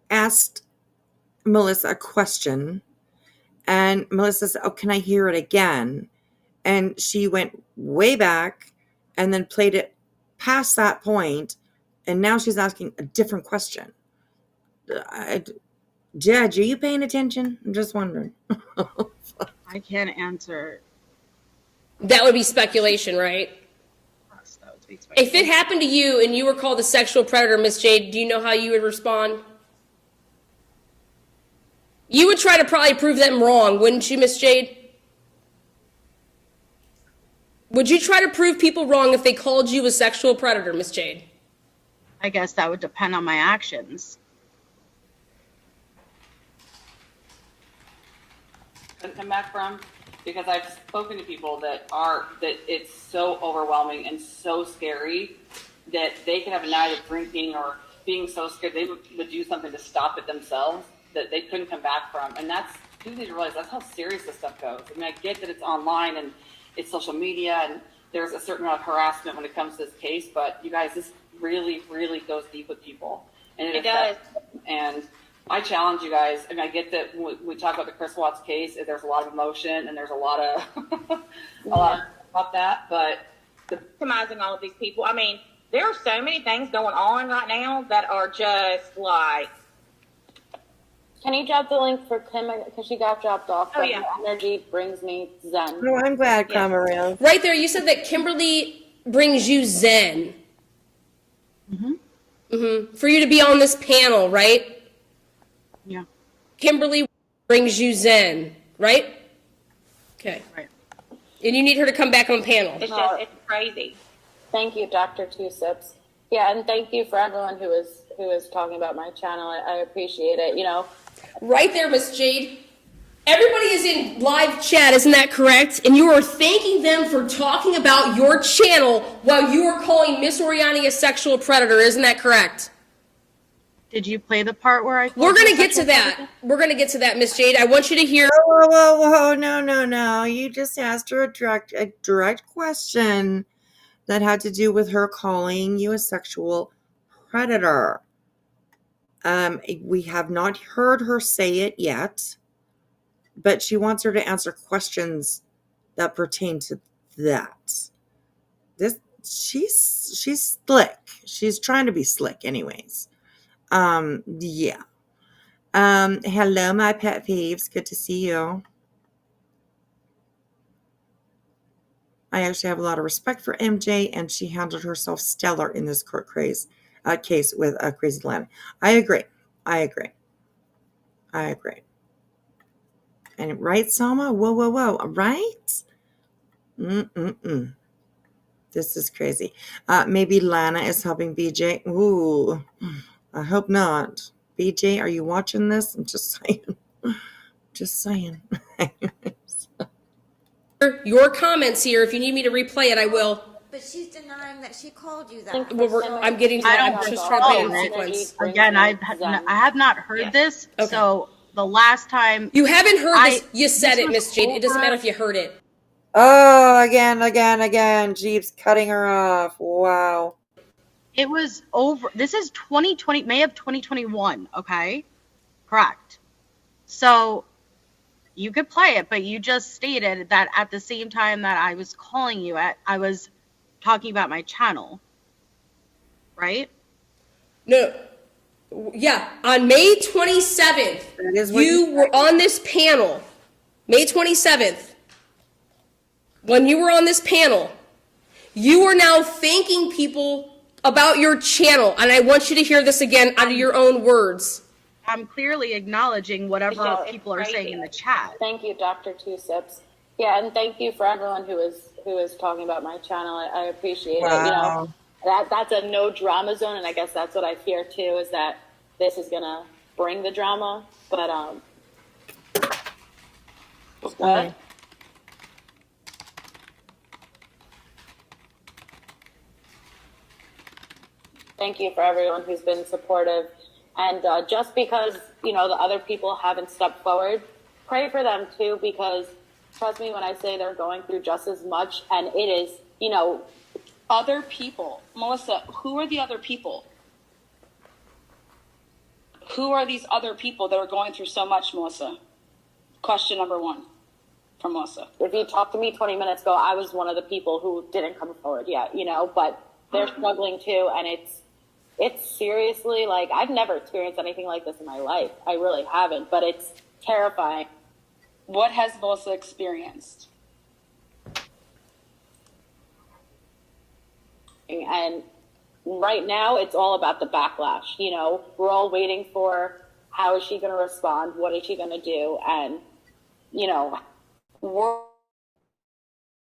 asked Melissa a question, and Melissa said, "Oh, can I hear it again?" And she went way back and then played it past that point, and now she's asking a different question. Judge, are you paying attention? I'm just wondering. I can't answer. That would be speculation, right? Yes, that would be speculation. If it happened to you and you were called a sexual predator, Miss Jade, do you know how you would respond? You would try to probably prove them wrong, wouldn't you, Miss Jade? Would you try to prove people wrong if they called you a sexual predator, Miss Jade? I guess that would depend on my actions. Come back from because I've spoken to people that it's so overwhelming and so scary that they could have a night of drinking or being so scared they would do something to stop it themselves that they couldn't come back from. And people need to realize that's how serious this stuff goes. I mean, I get that it's online and it's social media and there's a certain amount of harassment when it comes to this case, but you guys, this really, really goes deep with people. And it does. And I challenge you guys. I mean, I get that we talk about the Chris Watts case, there's a lot of emotion and there's a lot of about that, but victimizing all of these people. I mean, there are so many things going on right now that are just like. Can you drop the link for Kim? Because she got dropped off. Oh, yeah. Energy brings me zen. Oh, I'm glad, Camarel. Right there, you said that Kimberly brings you zen. For you to be on this panel, right? Yeah. Kimberly brings you zen, right? Okay. Right. And you need her to come back on panel. It's crazy. Thank you, Dr. Two Sips. Yeah, and thank you for everyone who is talking about my channel. I appreciate it. You know, right there, Miss Jade. Everybody is in live chat, isn't that correct? And you are thanking them for talking about your channel while you are calling Miss Oriani a sexual predator, isn't that correct? Did you play the part where I? We're gonna get to that. We're gonna get to that, Miss Jade. I want you to hear. Whoa! No! You just asked her a direct question that had to do with her calling you a sexual predator. We have not heard her say it yet, but she wants her to answer questions that pertain to that. She's slick. She's trying to be slick anyways. Yeah. Hello, my pet peeves. Good to see you. I actually have a lot of respect for MJ, and she handled herself stellar in this court case with Crazy Lana. I agree. And right, Sama? Whoa. Right? This is crazy. Maybe Lana is helping BJ. Ooh, I hope not. BJ, are you watching this? I'm just saying. Your comments here. If you need me to replay it, I will. But she's denying that she called you that. I'm getting to that. I'm just trying to play the sequence. Again, I have not heard this. Okay. So the last time you haven't heard this, you said it, Miss Jade. It doesn't matter if you heard it. Oh, again. Jeep's cutting her off. Wow. It was over. This is 2020, May of 2021. Okay, correct. So you could play it, but you just stated that at the same time that I was calling you I was talking about my channel, right? No. Yeah, on May 27th, you were on this panel. May 27th, when you were on this panel, you are now thanking people about your channel, and I want you to hear this again out of your own words. I'm clearly acknowledging whatever people are saying in the chat. Thank you, Dr. Two Sips. Yeah, and thank you for everyone who is talking about my channel. I appreciate it. You know, that's a no drama zone, and I guess that's what I fear too, is that this is gonna bring the drama. But what? Thank you for everyone who's been supportive. And just because, you know, the other people haven't stepped forward, pray for them too, because trust me when I say they're going through just as much. And it is, you know, other people. Melissa, who are the other people? Who are these other people that are going through so much, Melissa? Question number one from Melissa. If you talked to me 20 minutes ago, I was one of the people who didn't come forward yet, you know, but they're struggling too. And it's seriously, like, I've never experienced anything like this in my life. I really haven't, but it's terrifying. What has Melissa experienced? And right now, it's all about the backlash. You know, we're all waiting for how is she going to respond? What is she going to do? And, you know, we're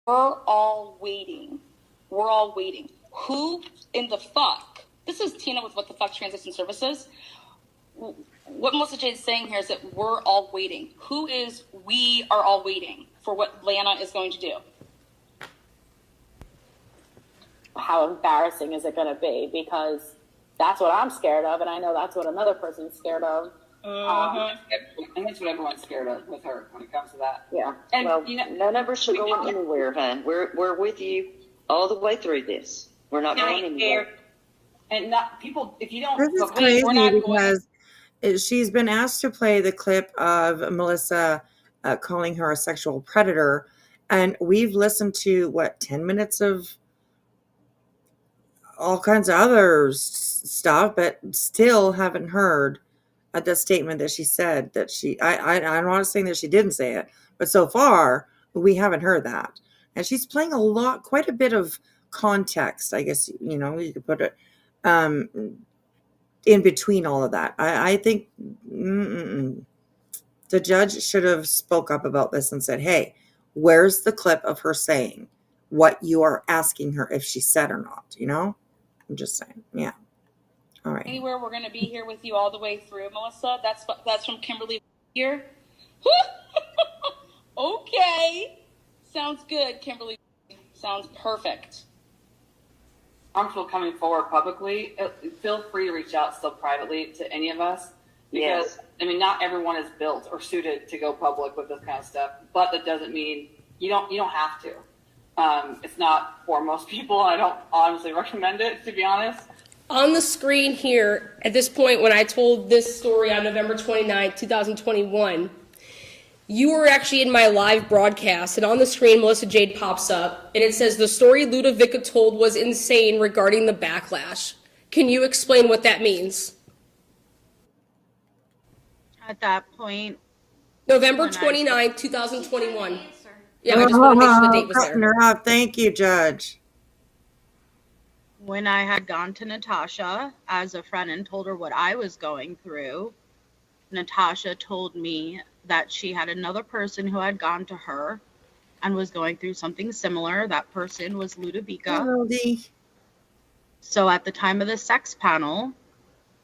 all waiting. We're all waiting. Who in the fuck? This is Tina with What the Fuck Transition Services. What Melissa Jade is saying here is that we're all waiting. Who is we are all waiting? for what Lana is going to do? How embarrassing is it going to be? Because that's what I'm scared of, and I know that's what another person's scared of. And that's what everyone's scared of with her when it comes to that. Yeah. And Well, you know, none of us are going anywhere, hon. We're with you all the way through this. We're not going anywhere. and not people. If you don't, This is okay, we're crazy not going. because she's been asked to play the clip of Melissa calling her a sexual predator, and we've listened to 10 minutes of all kinds of other stuff, but still haven't heard the statement that she said that I'm not saying that she didn't say it, but so far we haven't heard that. And she's playing quite a bit of context, I guess, you could put it in between all of that. I think the judge should have spoke up about this and said, hey, where's the clip of her saying what you are asking her if she said or not, I'm just saying. Yeah. All right. Anywhere, we're going to be here with you all the way through, Melissa. That's from Kimberly here. Okay. Sounds good, Kimberly. Sounds perfect. Comfortable coming forward publicly. Feel free to reach out still privately to any of us because not everyone is built or suited to go public with this kind of stuff. But that doesn't mean you don't have to. It's not for most people. I don't honestly recommend it, to be honest. On the screen here, at this point, when I told this story on November 29th, 2021, you were actually in my live broadcast, and on the screen, Melissa Jade pops up, and it says, the story Ludovica told was insane regarding the backlash. Can you explain what that means? At that point, November 29th, 2021. Yeah, I just want to make sure the date was there. Thank you, Judge. when I had gone to Natasha as a friend and told her what I was going through, Natasha told me that she had another person who had gone to her and was going through something similar. That person was Ludovica. So at the time of the sex panel,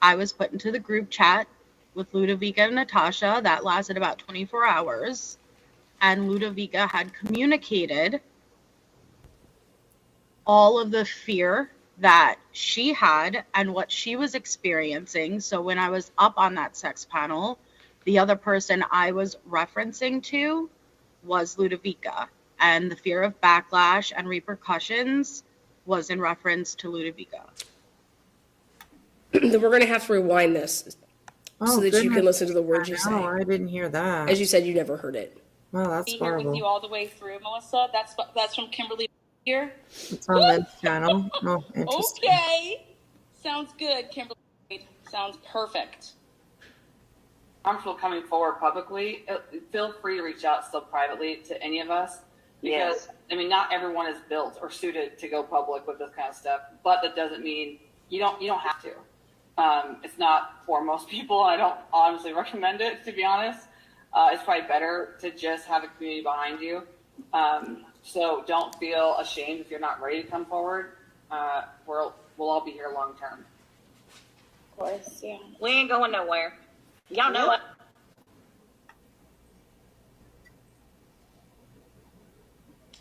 I was put into the group chat with Ludovica and Natasha. That lasted about 24 hours. And Ludovica had communicated all of the fear that she had and what she was experiencing. So when I was up on that sex panel, the other person I was referencing to was Ludovica. And the fear of backlash and repercussions was in reference to Ludovica. We're going to have to rewind this so that you can listen to the words you say. Oh, I didn't hear that. As you said, you never heard it. Well, that's be here with you all the way through, Melissa. That's from Kimberly here. It's on Lynn's channel. Oh, interesting. Okay. Sounds good, Kimberly. Sounds perfect. Comfortable coming forward publicly. Feel free to reach out still privately to any of us because I mean, not everyone is built or suited to go public with this kind of stuff. But that doesn't mean you don't have to. It's not for most people. I don't honestly recommend it, to be honest. It's probably better to just have a community behind you. So don't feel ashamed if you're not ready to come forward. We'll all be here long term. Of course, yeah. We ain't going nowhere. Y'all know it.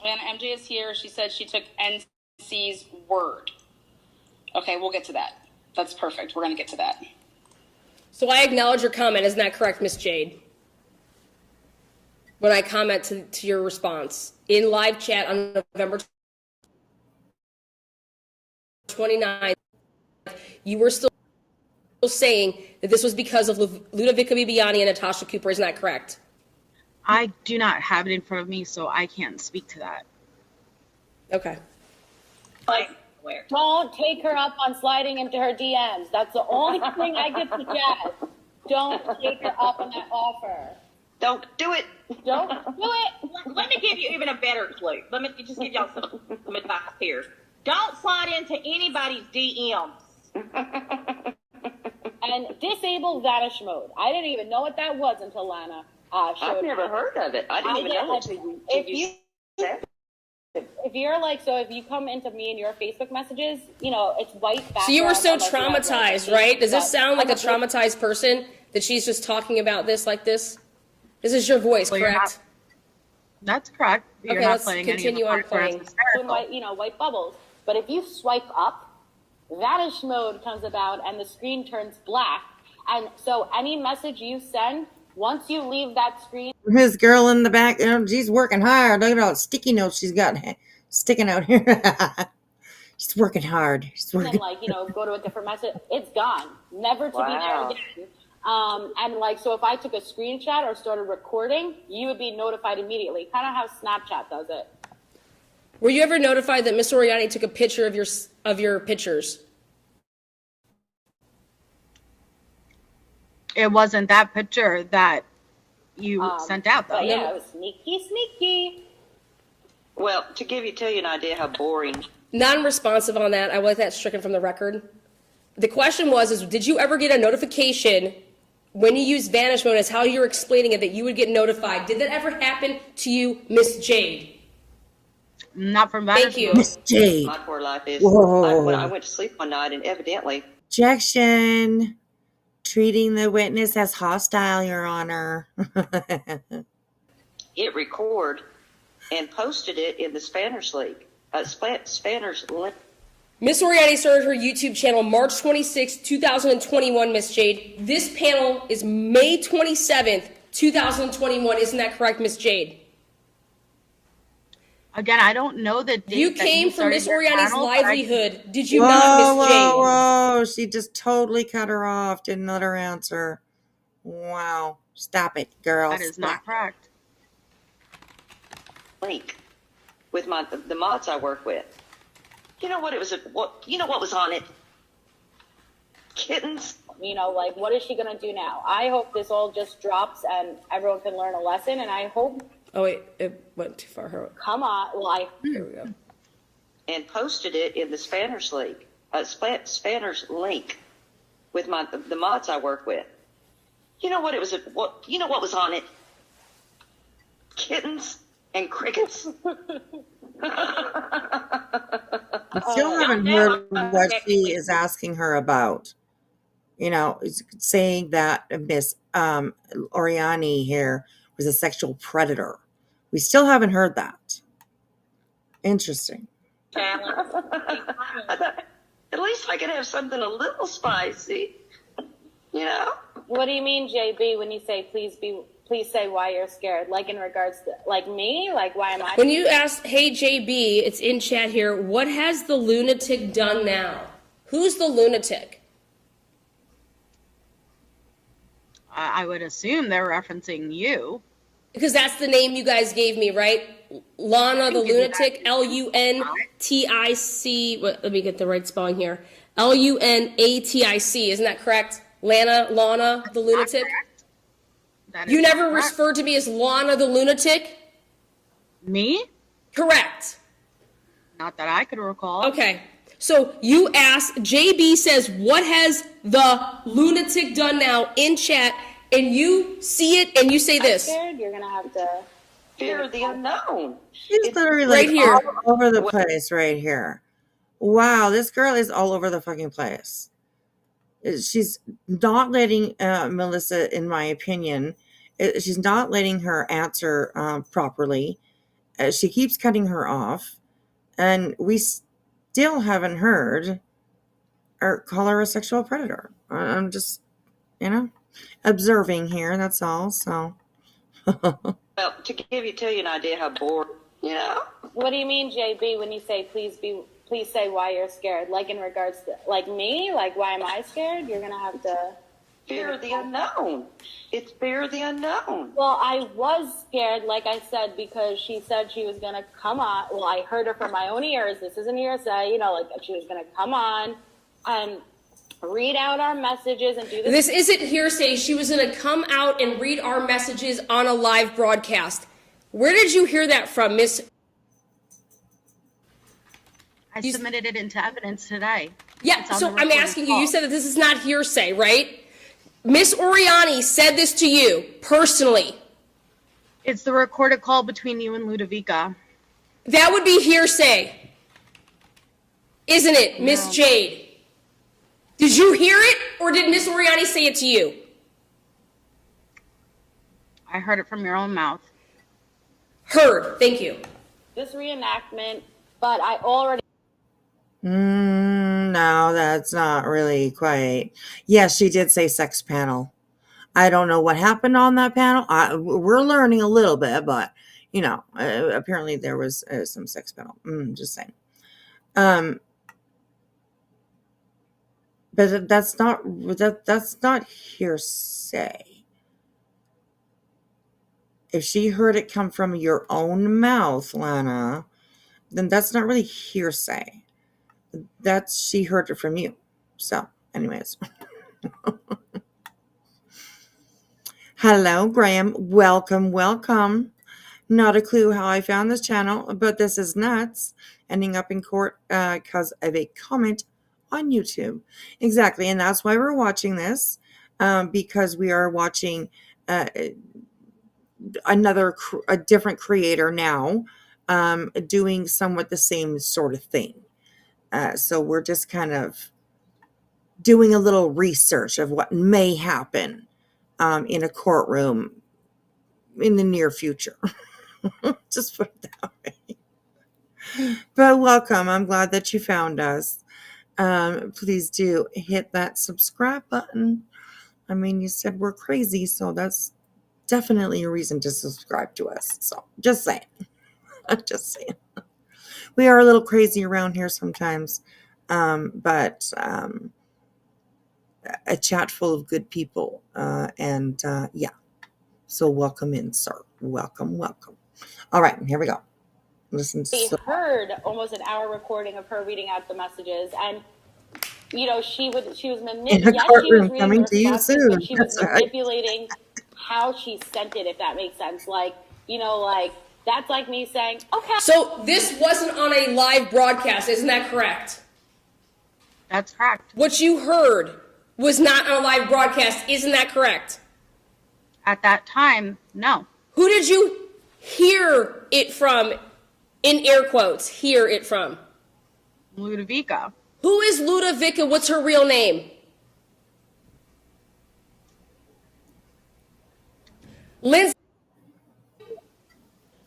And MJ is here. She said she took NC's word. Okay, we'll get to that. That's perfect. We're going to get to that. So I acknowledge your comment. Isn't that correct, Miss Jade? When I comment to your response in live chat on November 29th, you were still saying that this was because of Ludovica Bibiani and Natasha Cooper. Isn't that correct? I do not have it in front of me, so I can't speak to that. Okay. Don't take her up on sliding into her DMs. That's the only thing I could suggest. Don't take her up on that offer. Don't do it. Don't do it. Let me give you even a better clue. Let me just give y'all some advice here. Don't slide into anybody's DMs. And disable vanish mode. I didn't even know what that was until Lana showed I've never heard of it. I didn't even know until you said it. If you're like, so if you come into me in your Facebook messages, you know, it's white background. So you were so traumatized, right? Does this sound like a traumatized person that she's just talking about this like this? This is your voice, correct? That's correct. You're Okay, not let's playing any of the continue on parts where it's playing. hysterical. White bubbles. But if you swipe up, vanish mode comes about and the screen turns black. And so any message you send, once you leave that screen, His girl in the back, she's working hard. Look at all the sticky notes she's got sticking out here. She's working hard. She's working. and go to a different message, it's gone, never to be there again. And so if I took a screenshot or started recording, you would be notified immediately, kind of how Snapchat does it. Were you ever notified that Miss Oriani took a picture of your pictures? It wasn't that picture that you sent out, though. But yeah, it was sneaky. Well, to tell you an idea how boring. Non-responsive on that. I would like that stricken from the record. The question was, did you ever get a notification when you use vanish mode, as how you're explaining it, that you would get notified? Did that ever happen to you, Miss Jade? Not from vanish. Thank you. Miss Jade. My poor life is. Whoa. When I went to sleep one night, and evidently. Objection. Treating the witness as hostile, Your Honor. Hit record and posted it in the Spanners League. Spanners link. Miss Oriani started her YouTube channel March 26, 2021, Miss Jade. This panel is May 27th, 2021. Isn't that correct, Miss Jade? Again, I don't know that you came from Miss Oriani's channel, livelihood. Did you not, Miss Jade? Whoa, she just totally cut her off. Didn't let her answer. Wow. Stop it, girl. That is not correct. Link with the mods I work with. You know what it was? What was on it? Kittens. What is she gonna do now? I hope this all just drops and everyone can learn a lesson. And I hope. Oh wait, it went too far. Come on, Here we go. And posted it in the Spanners League, Spanners link with the mods I work with. You know what it was? What was on it? Kittens and crickets. I still haven't heard what she is asking her about. Saying that Miss Oriani here was a sexual predator. We still haven't heard that. Interesting. I thought, at least I could have something a little spicy. What do you mean, JB, when you say please say why you're scared? Like in regards to me? Like why am I? When you ask, hey JB, it's in chat here, what has the lunatic done now? Who's the lunatic? I would assume they're referencing you. Because that's the name you guys gave me, right? Lana the lunatic, L-U-N-T-I-C. Let me get the right spelling here. L-U-N-A-T-I-C. Isn't that correct? Lana the lunatic? You never referred to me as Lana the lunatic? Me? Correct. Not that I could recall. Okay. So you asked, JB says, what has the lunatic done now in chat? And you see it and you say this. I'm scared you're going to have to. Fear of the unknown. She's literally right here. all over the place right here. Wow, this girl is all over the fucking place. She's not letting Melissa, in my opinion, she's not letting her answer properly. She keeps cutting her off. And we still haven't heard or call her a sexual predator. I'm just, observing here. That's all. So. Well, to tell you an idea how bored, What do you mean, JB, when you say please say why you're scared? Like in regards to me? Like why am I scared? You're gonna have to. Fear of the unknown. It's fear of the unknown. Well, I was scared, like I said, because she said she was gonna come on. Well, I heard her from my own ears. This isn't hearsay. Like she was gonna come on and read out our messages and do this. This isn't hearsay. She was going to come out and read our messages on a live broadcast. Where did you hear that from, Miss? I submitted it into evidence today. Yeah, so I'm asking you, you said that this is not hearsay, right? Miss Oriani said this to you personally. It's the recorded call between you and Ludovica. That would be hearsay. Isn't it, Miss Jade? Did you hear it, or did Miss Oriani say it to you? I heard it from your own mouth. Heard. Thank you. This reenactment, but I already. No, that's not really quite. Yes, she did say sex panel. I don't know what happened on that panel. We're learning a little bit, but apparently there was some sex panel. Just saying. But that's not hearsay. If she heard it come from your own mouth, Lana, then that's not really hearsay. She heard it from you. So, anyways. Hello, Graham. Welcome. Not a clue how I found this channel, but this is nuts. Ending up in court because of a comment on YouTube. Exactly, and that's why we're watching this, because we are watching a different creator now doing somewhat the same sort of thing. So we're just kind of doing a little research of what may happen in a courtroom in the near future. Just put it that way. But welcome. I'm glad that you found us. Please do hit that subscribe button. I mean, you said we're crazy, so that's definitely a reason to subscribe to us. So just saying. Just saying. We are a little crazy around here sometimes, but a chat full of good people. Yeah. So welcome in, sir. Welcome. All right, here we go. Listen. We heard almost an hour recording of her reading out the messages, and she was manipulating. Yes, she was reading the responses, but she was manipulating how she sent it. If that makes sense, that's like me saying, "Okay." So this wasn't on a live broadcast, isn't that correct? That's correct. What you heard was not on a live broadcast, isn't that correct? At that time, no. Who did you hear it from, in air quotes, hear it from? Ludovica. Who is Ludovica? What's her real name? Lindsay.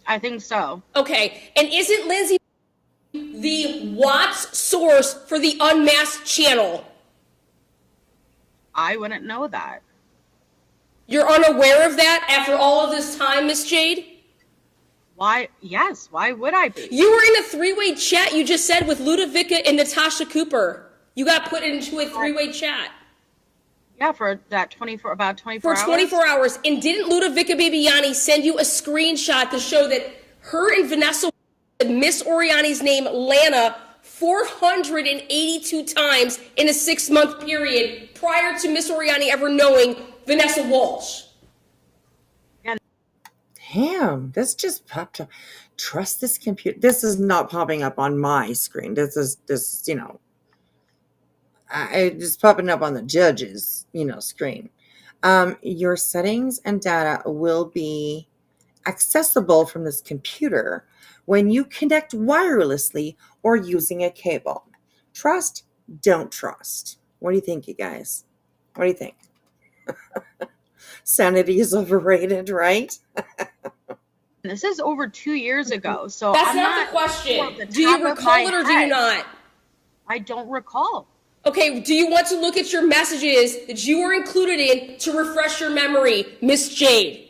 I think so. Okay, and isn't Lindsay the Watts source for the Unmasked channel? I wouldn't know that. You're unaware of that after all of this time, Miss Jade? Why? Yes, why would I be? You were in a three-way chat, you just said, with Ludovica and Natasha Cooper. You got put into a three-way chat. Yeah, for that 24 hours. For 24 hours. And didn't Ludovica Bibiani send you a screenshot to show that her and Vanessa said Miss Oriani's name, Lana, 482 times in a 6-month period prior to Miss Oriani ever knowing Vanessa Walsh? Damn, this just popped up. Trust this computer. This is not popping up on my screen. This is it's popping up on the judge's, screen. Your settings and data will be accessible from this computer when you connect wirelessly or using a cable. Trust, don't trust. What do you think, you guys? What do you think? Sanity is overrated, right? This is over 2 years ago, so that's not the question. Do you recall it or do you not? I don't recall. Okay, do you want to look at your messages that you were included in to refresh your memory, Miss Jade?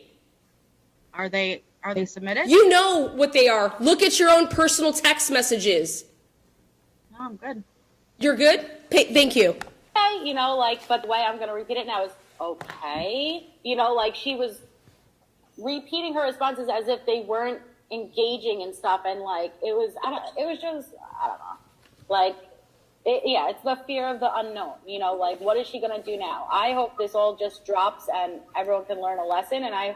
Are they submitted? You know what they are. Look at your own personal text messages. No, I'm good. You're good? Thank you. Okay, but the way I'm going to repeat it now is, okay. She was repeating her responses as if they weren't engaging and stuff, and it was it's the fear of the unknown. What is she gonna do now? I hope this all just drops and everyone can learn a lesson, and I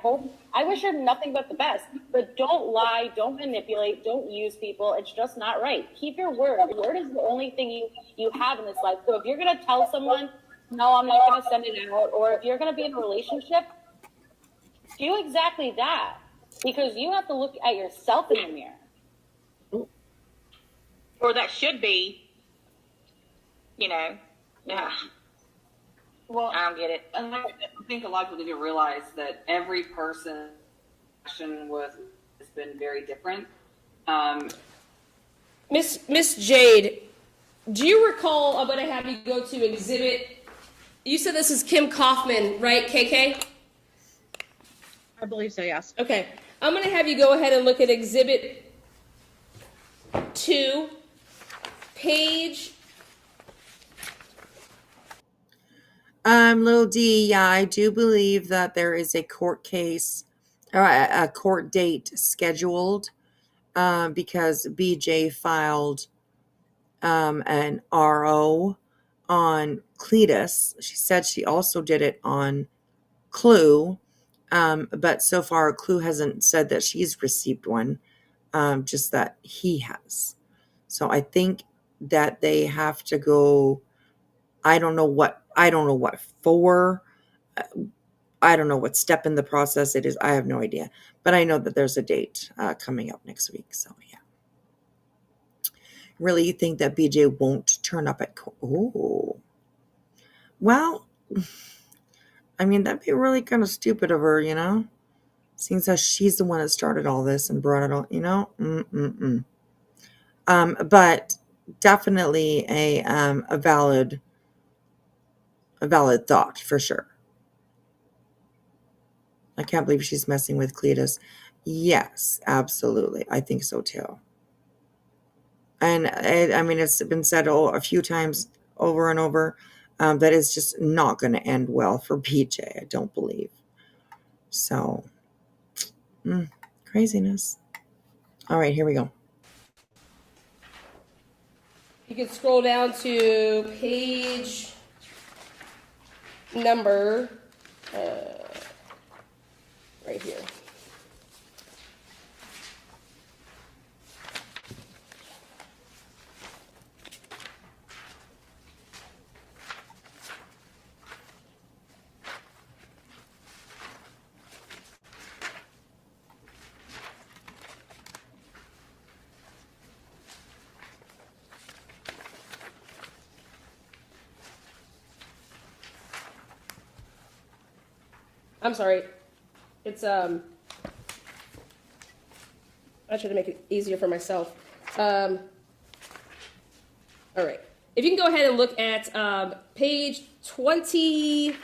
wish her nothing but the best. But don't lie, don't manipulate, don't use people. It's just not right. Keep your word. Your word is the only thing you have in this life. So if you're gonna tell someone, no, I'm not gonna send it out, or if you're gonna be in a relationship, do exactly that, because you have to look at yourself in the mirror. Or that should be, Well, I don't get it. And I think a lot of people need to realize that every person was been very different. Miss Jade, do you recall? I'm going to have you go to exhibit. You said this is Kim Kaufman, right, KK? I believe so, yes. Okay. I'm going to have you go ahead and look at exhibit 2, page. Little D, yeah, I do believe that there is a court case or a court date scheduled because BJ filed an RO on Cletus. She said she also did it on Clue, but so far Clue hasn't said that she's received one, just that he has. So I think that they have to go. I don't know what for. I don't know what step in the process it is. I have no idea, but I know that there's a date coming up next week. So yeah. Really, you think that BJ won't turn up at court? Oh, well, I mean, that'd be really kind of stupid of her, you know? Seems as she's the one that started all this and brought it all, you know? But definitely a valid thought for sure. I can't believe she's messing with Cletus. Yes, absolutely. I think so too. And I mean, it's been said a few times over and over that it's just not going to end well for BJ, I don't believe. So, craziness. All right, here we go. You can scroll down to page number right here. I'm sorry. It's I try to make it easier for myself. All right. If you can go ahead and look at page 30.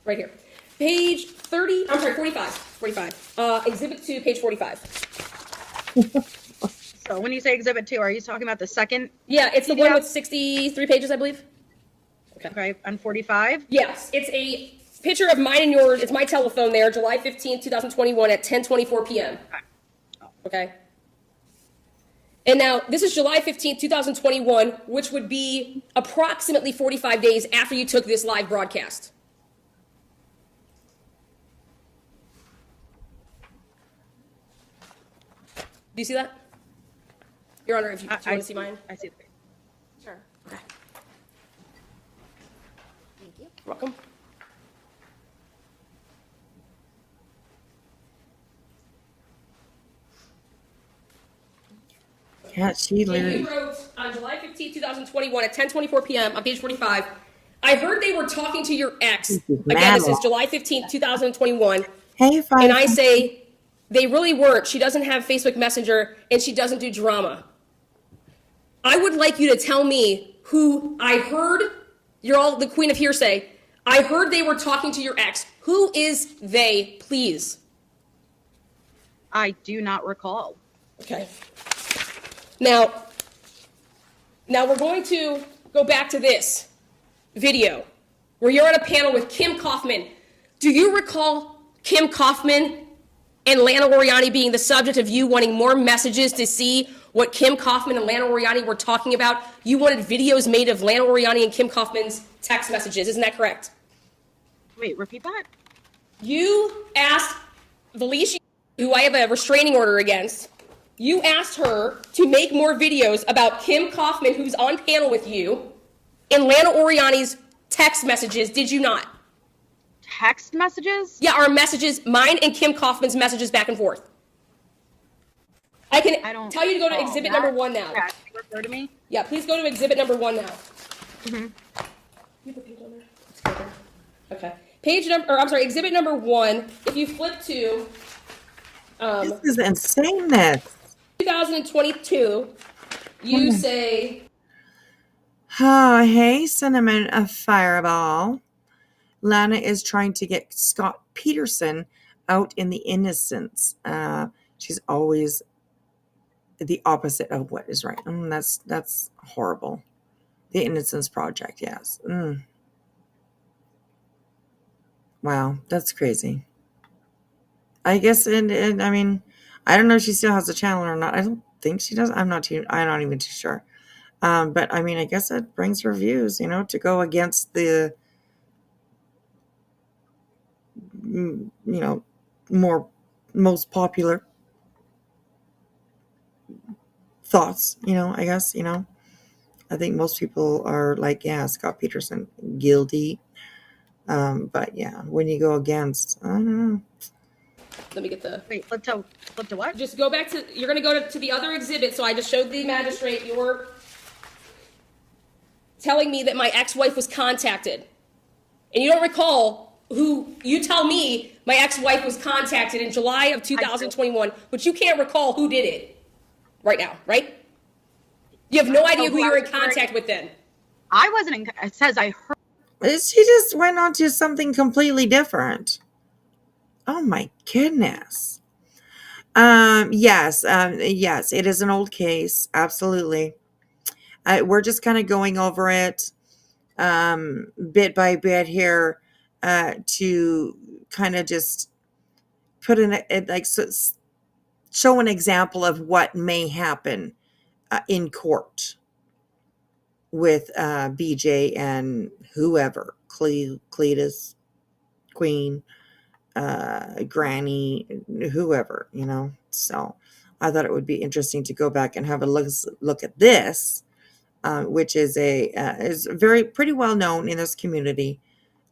Right here. Page 30, 45. Exhibit 2, page 45. So when you say exhibit 2, are you talking about the second? Yeah, it's the one with 63 pages, I believe. Okay, on 45? Yes, it's a picture of mine and yours. It's my telephone there, July 15th, 2021 at 10:24 p.m. Okay. And now, this is July 15th, 2021, which would be approximately 45 days after you took this live broadcast. Do you see that? Your Honor, if you, do you want to see mine? I see the page. Sure. Okay. Thank you. You're welcome. Yeah, she literally. You wrote on July 15, 2021 at 10:24 p.m. on page 45, I heard they were talking to your ex. Again, this is July 15, 2021. Hey, fine. And I say, they really weren't. She doesn't have Facebook Messenger, and she doesn't do drama. I would like you to tell me who I heard. You're all the queen of hearsay. I heard they were talking to your ex. Who is they, please? I do not recall. Okay. Now we're going to go back to this video where you're on a panel with Kim Kaufman. Do you recall Kim Kaufman and Lana Oriani being the subject of you wanting more messages to see what Kim Kaufman and Lana Oriani were talking about? You wanted videos made of Lana Oriani and Kim Kaufman's text messages. Isn't that correct? Wait, repeat that? You asked Felicia, who I have a restraining order against, you asked her to make more videos about Kim Kaufman, who's on panel with you, and Lana Oriani's text messages, did you not? Text messages? Yeah, our messages, mine and Kim Kaufman's messages back and forth. I can tell you to go to exhibit number 1 now. Yeah, refer to me? Yeah, please go to exhibit number 1 now. You have a page on there? Let's go there. Okay. Exhibit number 1. If you flip to This is insaneness. 2022, you say, Oh, hey, Cinnamon, a fireball. Lana is trying to get Scott Peterson out in the innocence. She's always the opposite of what is right. That's horrible. The Innocence Project, yes. Wow, that's crazy. I guess, and I mean, I don't know if she still has a channel or not. I don't think she does. I'm not even too sure. But I mean, I guess it brings her views, to go against the, most popular thoughts, I guess, I think most people are like, yeah, Scott Peterson, guilty. But yeah, when you go against, I don't know. let me get the... Wait, flip to what? Just go back to... You're going to go to the other exhibit. So I just showed the magistrate you're telling me that my ex-wife was contacted. And you don't recall who... You tell me my ex-wife was contacted in July of 2021, but you can't recall who did it right now, right? You have no idea who you were in contact with then. I wasn't in... It says I heard... She just went on to something completely different. Oh my goodness. Yes, it is an old case. Absolutely. We're just kind of going over it bit by bit here to kind of just put in show an example of what may happen in court with BJ and whoever, Cletus, Queen, Granny, whoever, So I thought it would be interesting to go back and have a look at this, which is is pretty well known in this community.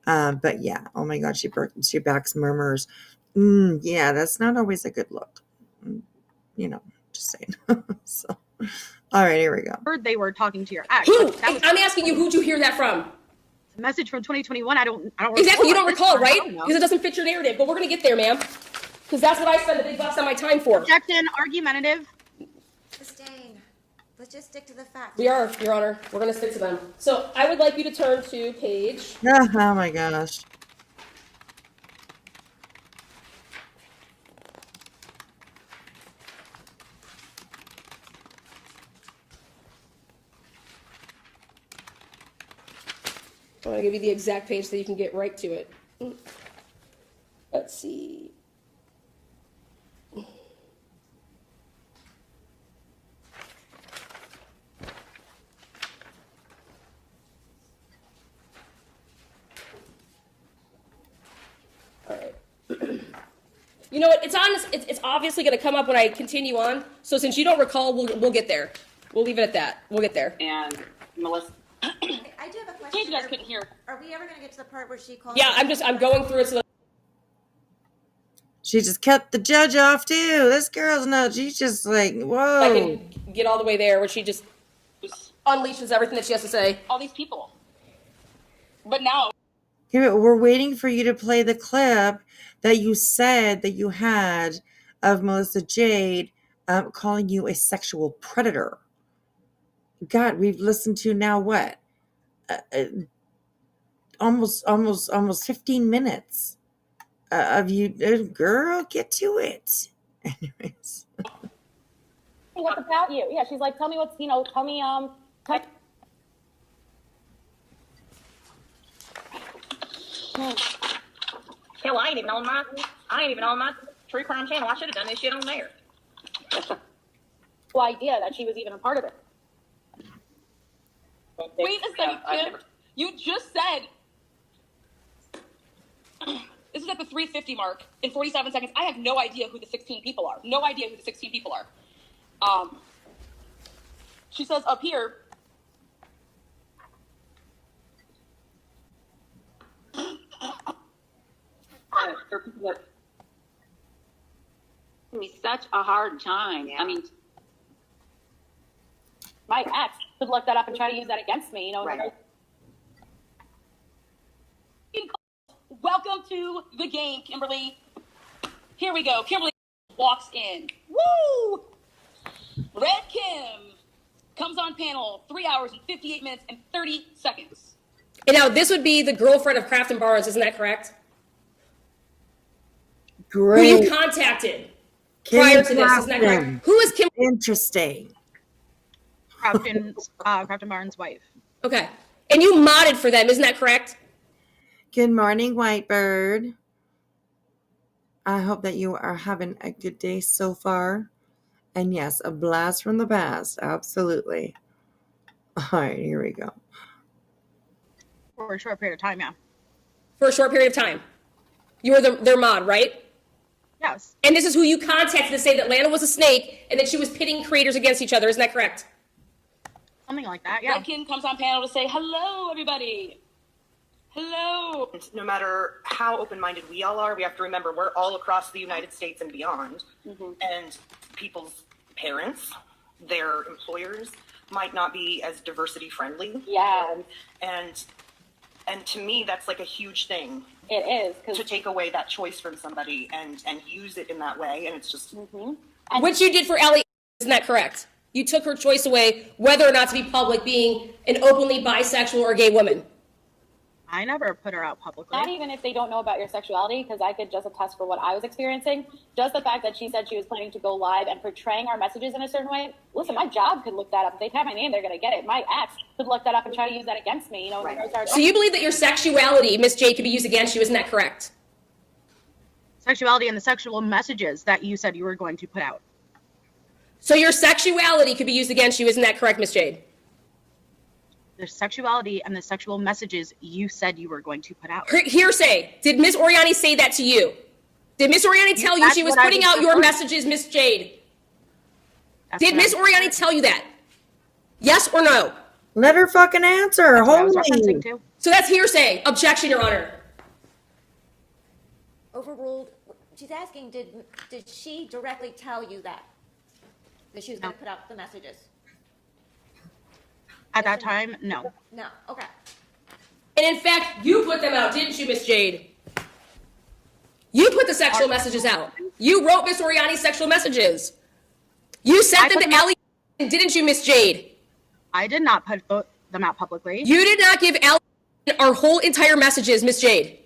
But yeah, oh my God, she backs murmurs. Yeah, that's not always a good look. Just saying. So, all right, here we go. Heard they were talking to your ex. Who? I'm asking you, who'd you hear that from? A message from 2021. I don't exactly. You don't recall, right? Because it doesn't fit your narrative. But we're gonna get there, ma'am. Because that's what I spend the big bucks on my time for. Objection, argumentative. Christine, let's just stick to the facts. We are, Your Honor. We're gonna stick to them. So I would like you to turn to page. Oh my gosh. I'm going to give you the exact page so you can get right to it. Let's see. All right. You know what? It's obviously going to come up when I continue on. So since you don't recall, we'll get there. We'll leave it at that. We'll get there. And Melissa. I do have a question. You guys couldn't hear. Are we ever going to get to the part where she calls? Yeah, I'm going through it so that she just cut the judge off too. This girl's not. She's just like, whoa. I can get all the way there where she just unleashes everything that she has to say. All these people. But now. Here, we're waiting for you to play the clip that you said that you had of Melissa Jade calling you a sexual predator. God, we've listened to now what? Almost 15 minutes of you. Girl, get to it. Anyways. What's about you? Yeah, she's like, tell me what's, tell me, Hell, I ain't even on my true crime channel. I should have done this shit on there. no idea that she was even a part of it. Wait a second, Kim. You just said this is at the 3:50 mark in 47 seconds. I have no idea who the 16 people are. No idea who the 16 people are. She says up here. It'd be such a hard time. Yeah. I mean, My ex could look that up and try to use that against me, Right. to the game, Kimberly. Here we go. Kimberly walks in. Woo! Red Kim comes on panel 3 hours and 58 minutes and 30 seconds. And now this would be the girlfriend of Kraft and Barnes, isn't that correct? Great. Who you contacted prior to this, isn't that correct? Who is Kim? Interesting. Kraft and Barnes' wife. Okay. And you modded for them, isn't that correct? Good morning, Whitebird. I hope that you are having a good day so far. And yes, a blast from the past. Absolutely. All right, here we go. For a short period of time, yeah. For a short period of time. You were their mod, right? Yes. And this is who you contacted to say that Lana was a snake and that she was pitting creators against each other. Isn't that correct? Something like that, yeah. Red Kim comes on panel to say, hello, everybody. Hello. No matter how open-minded we all are, we have to remember we're all across the United States and beyond. Mm-hmm. And people's parents, their employers might not be as diversity friendly. Yeah. And to me, that's like a huge thing. It is. To take away that choice from somebody and use it in that way. And it's just... Mm-hmm. Which you did for Allie, isn't that correct? You took her choice away whether or not to be public, being an openly bisexual or gay woman. I never put her out publicly. Not even if they don't know about your sexuality, because I could just attest for what I was experiencing. Just the fact that she said she was planning to go live and portraying our messages in a certain way. Listen, my job could look that up. If they have my name, they're going to get it. My ex could look that up and try to use that against me. You know. Right. So you believe that your sexuality, Miss Jade, could be used against you? Isn't that correct? Sexuality and the sexual messages that you said you were going to put out. So your sexuality could be used against you. Isn't that correct, Miss Jade? The sexuality and the sexual messages you said you were going to put out. Hearsay. Did Miss Oriani say that to you? Did Miss Oriani tell you she was putting out your messages, Miss Jade? Did Miss Oriani tell you that? Yes or no? Let her fucking answer. Holy. So that's hearsay. Objection, Your Honor. Overruled. She's asking, did she directly tell you that she was going to put out the messages? At that time, no. No. Okay. And in fact, you put them out, didn't you, Miss Jade? You put the sexual messages out. You wrote Miss Oriani's sexual messages. You sent them to Allie, didn't you, Miss Jade? I did not put them out publicly. You did not give Allie our whole entire messages, Miss Jade.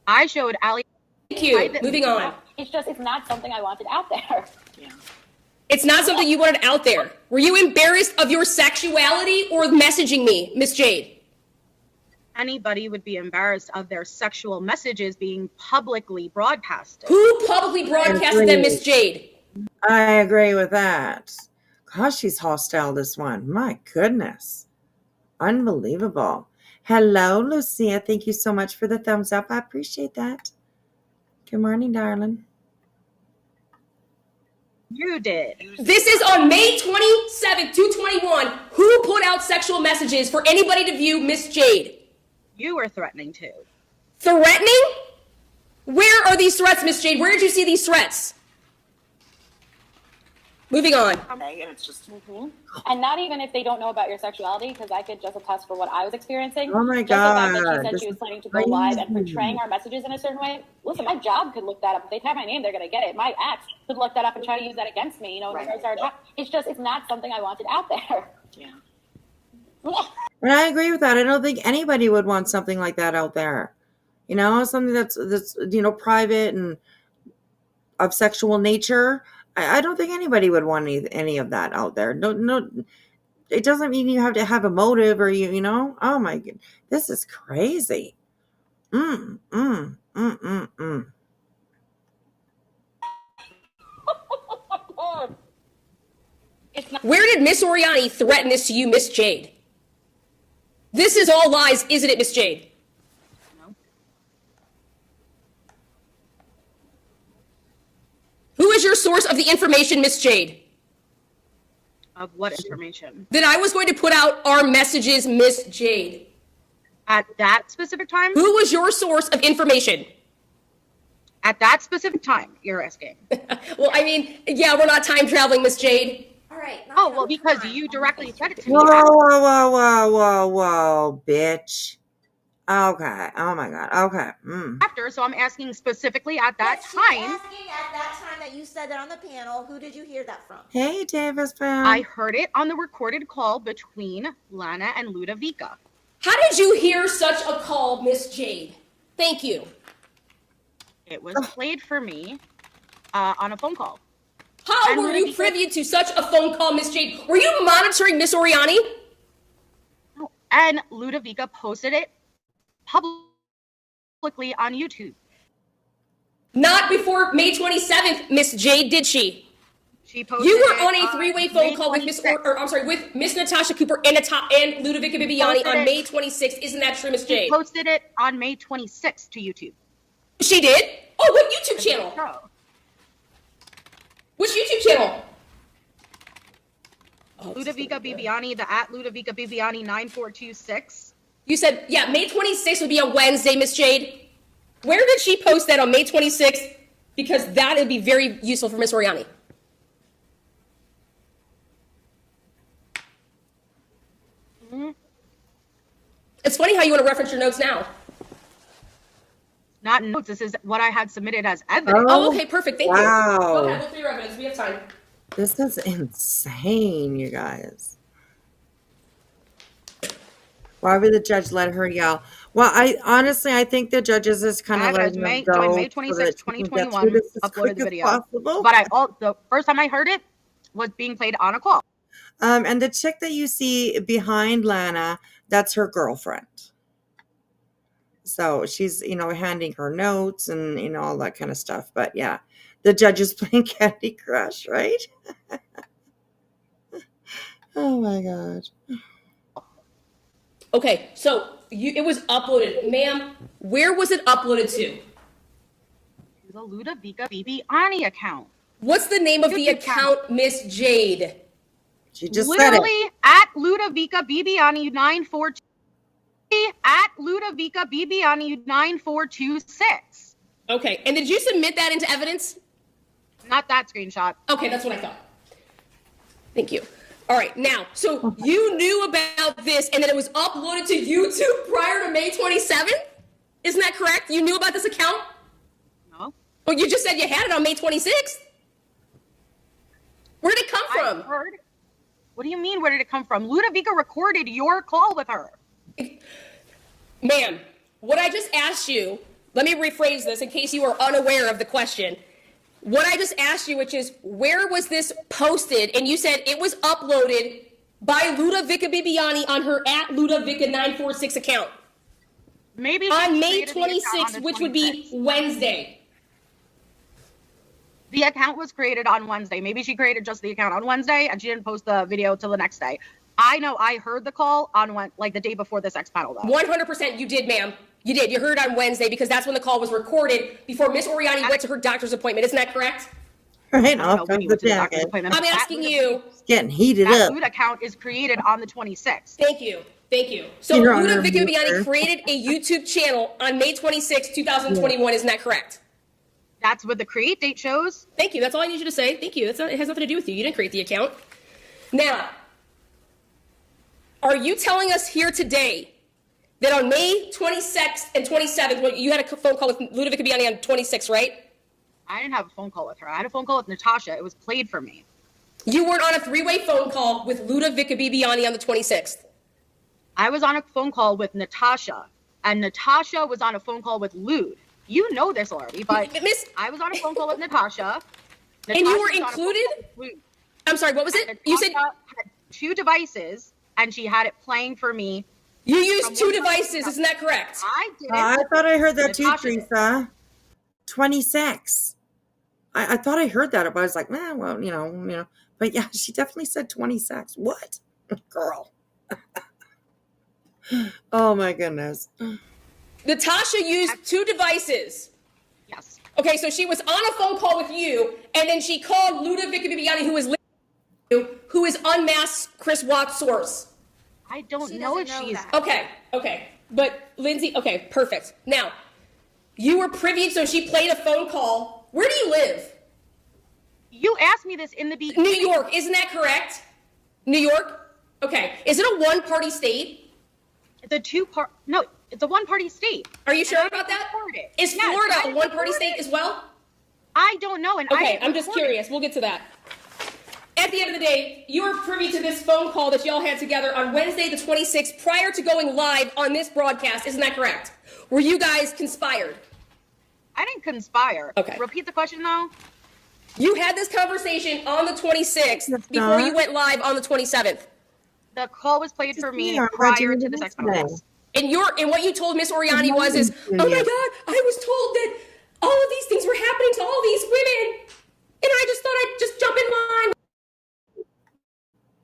I showed Allie. Thank you. Moving on. It's not something I wanted out there. Yeah. It's not something you wanted out there. Were you embarrassed of your sexuality or messaging me, Miss Jade? Anybody would be embarrassed of their sexual messages being publicly broadcasted. Who publicly broadcasted them, Miss Jade? I agree with that. Gosh, she's hostile, this one. My goodness. Unbelievable. Hello, Lucia. Thank you so much for the thumbs up. I appreciate that. Good morning, darling. You did. This is on May 27th, 2021. Who put out sexual messages for anybody to view, Miss Jade? You were threatening to. Threatening? Where are these threats, Miss Jade? Where did you see these threats? Moving on. Okay, and it's just... And not even if they don't know about your sexuality, because I could just attest for what I was experiencing. Oh my just the fact that God. she said she was planning to go live and portraying our messages in a certain way. Listen, my job could look that up. If they have my name, they're going to get it. My ex could look that up and try to use that against me. You know, it's not something I wanted out there. Yeah. And I agree with that. I don't think anybody would want something like that out there. You know, something that's private and of sexual nature. I don't think anybody would want any of that out there. No, it doesn't mean you have to have a motive or you know. Oh my God, this is crazy. Where did Miss Oriani threaten this to you, Miss Jade? This is all lies, isn't it, Miss Jade? No. Who is your source of the information, Miss Jade? Of what information? That I was going to put out our messages, Miss Jade. At that specific time? Who was your source of information? At that specific time, you're asking. Well, I mean, yeah, we're not time traveling, Miss Jade. All right. Oh, well, because you directly said it to me. Whoa, bitch. Okay. Oh my God. Okay. After, so I'm asking specifically at that time. Asking at that time that you said that on the panel, who did you hear that from? Hey, Davis fam. I heard it on the recorded call between Lana and Ludovica. How did you hear such a call, Miss Jade? Thank you. It was played for me on a phone call. How And were you Ludovica- privy to such a phone call, Miss Jade? Were you monitoring Miss Oriani? And Ludovica posted it publicly on YouTube. Not before May 27th, Miss Jade, did she? She posted You were it on a three-way phone May call with with Miss Natasha Cooper and Ludovica Bibiani on May 26th. Isn't that true, Miss Jade? She posted it on May 26th to YouTube. She did? Oh, what YouTube channel? Which YouTube channel? Ludovica Bibiani, the at Ludovica Bibiani 9426. You said, yeah, May 26th would be a Wednesday, Miss Jade. Where did she post that on May 26th? Because that would be very useful for Miss Oriani. It's funny how you want to reference your notes now. Not notes. This is what I had submitted as evidence. Oh, okay, perfect. Thank you. Wow. Go ahead, look for your evidence. We have time. This is insane, you guys. Why would the judge let her yell? Well, I think the judges is kind of letting them go. May 26, so that you can 2021, get through this as uploaded quick the as video. possible. But the first time I heard it was being played on a call. And the chick that you see behind Lana, that's her girlfriend. So she's, handing her notes and, all that kind of stuff. But yeah, the judge is playing Candy Crush, right? Oh my God. Okay, so it was uploaded. Ma'am, where was it uploaded to? The Ludovica Bibiani account. What's the name of the account, Miss Jade? She just literally said it. At Ludovica Bibiani 942. At Ludovica Bibiani 9426. Okay, and did you submit that into evidence? Not that screenshot. Okay, that's what I thought. Thank you. All right, now, so you knew about this and then it was uploaded to YouTube prior to May 27th? Isn't that correct? You knew about this account? No. Well, you just said you had it on May 26th. Where did it come from? What do you mean, where did it come from? Ludovica recorded your call with her. Ma'am, what I just asked you, let me rephrase this in case you are unaware of the question. What I just asked you, which is, where was this posted? And you said it was uploaded by Ludovica Bibiani on her at Ludovica 946 account. Maybe on May 26th, which would be Wednesday. The account was created on Wednesday. Maybe she created just the account on Wednesday and she didn't post the video till the next day. I know I heard the call on the day before this X panel though. 100% you did, ma'am. You did. You heard it on Wednesday because that's when the call was recorded before Miss Oriani went to her doctor's appointment. Isn't that correct? Right off of the jacket. I'm asking you. It's getting heated that up. That account is created on the 26th. Thank you. Thank you. So Ludovica Bibiani created a YouTube channel on May 26, 2021. Yeah. Isn't that correct? That's what the create date shows. Thank you. That's all I need you to say. Thank you. It has nothing to do with you. You didn't create the account. Now, are you telling us here today that on May 26th and 27th, when you had a phone call with Ludovica Bibiani on 26th, right? I didn't have a phone call with her. I had a phone call with Natasha. It was played for me. You weren't on a three-way phone call with Ludovica Bibiani on the 26th. I was on a phone call with Natasha, and Natasha was on a phone call with Lude. You know this already, but I was on a phone call with Natasha. And you were included? I'm sorry, what was it? You said had 2 devices, and she had it playing for me. You used 2 devices, isn't that correct? I didn't. I thought I heard that too, Teresa. 26. I thought I heard that, but I was like, well, you know. But yeah, she definitely said 26. What? Girl. Oh my goodness. Natasha used 2 devices. Yes. Okay, so she was on a phone call with you, and then she called Ludovica Bibiani, who is unmasked Chris Watt's source. I don't know if she's... Okay. But Lindsay, okay, perfect. Now, you were privy, so she played a phone call. Where do you live? You asked me this in the beginning. New York, isn't that correct? New York? Okay. Is it a one-party state? The 2-part... No, It's a one-party state. Are you sure about that? Is Florida a one-party state as well? I don't know. And okay, I'm just curious. We'll get to that. At the end of the day, you were privy to this phone call that y'all had together on Wednesday the 26th prior to going live on this broadcast. Isn't that correct? Were you guys conspired? I didn't conspire. Okay. Repeat the question, though. You had this conversation on the 26th before you went live on the 27th. The call was played for me prior to the sex phone. And what you told Miss Oriani oh my God, I was told that all of these things were happening to all these women, and I just thought I'd just jump in line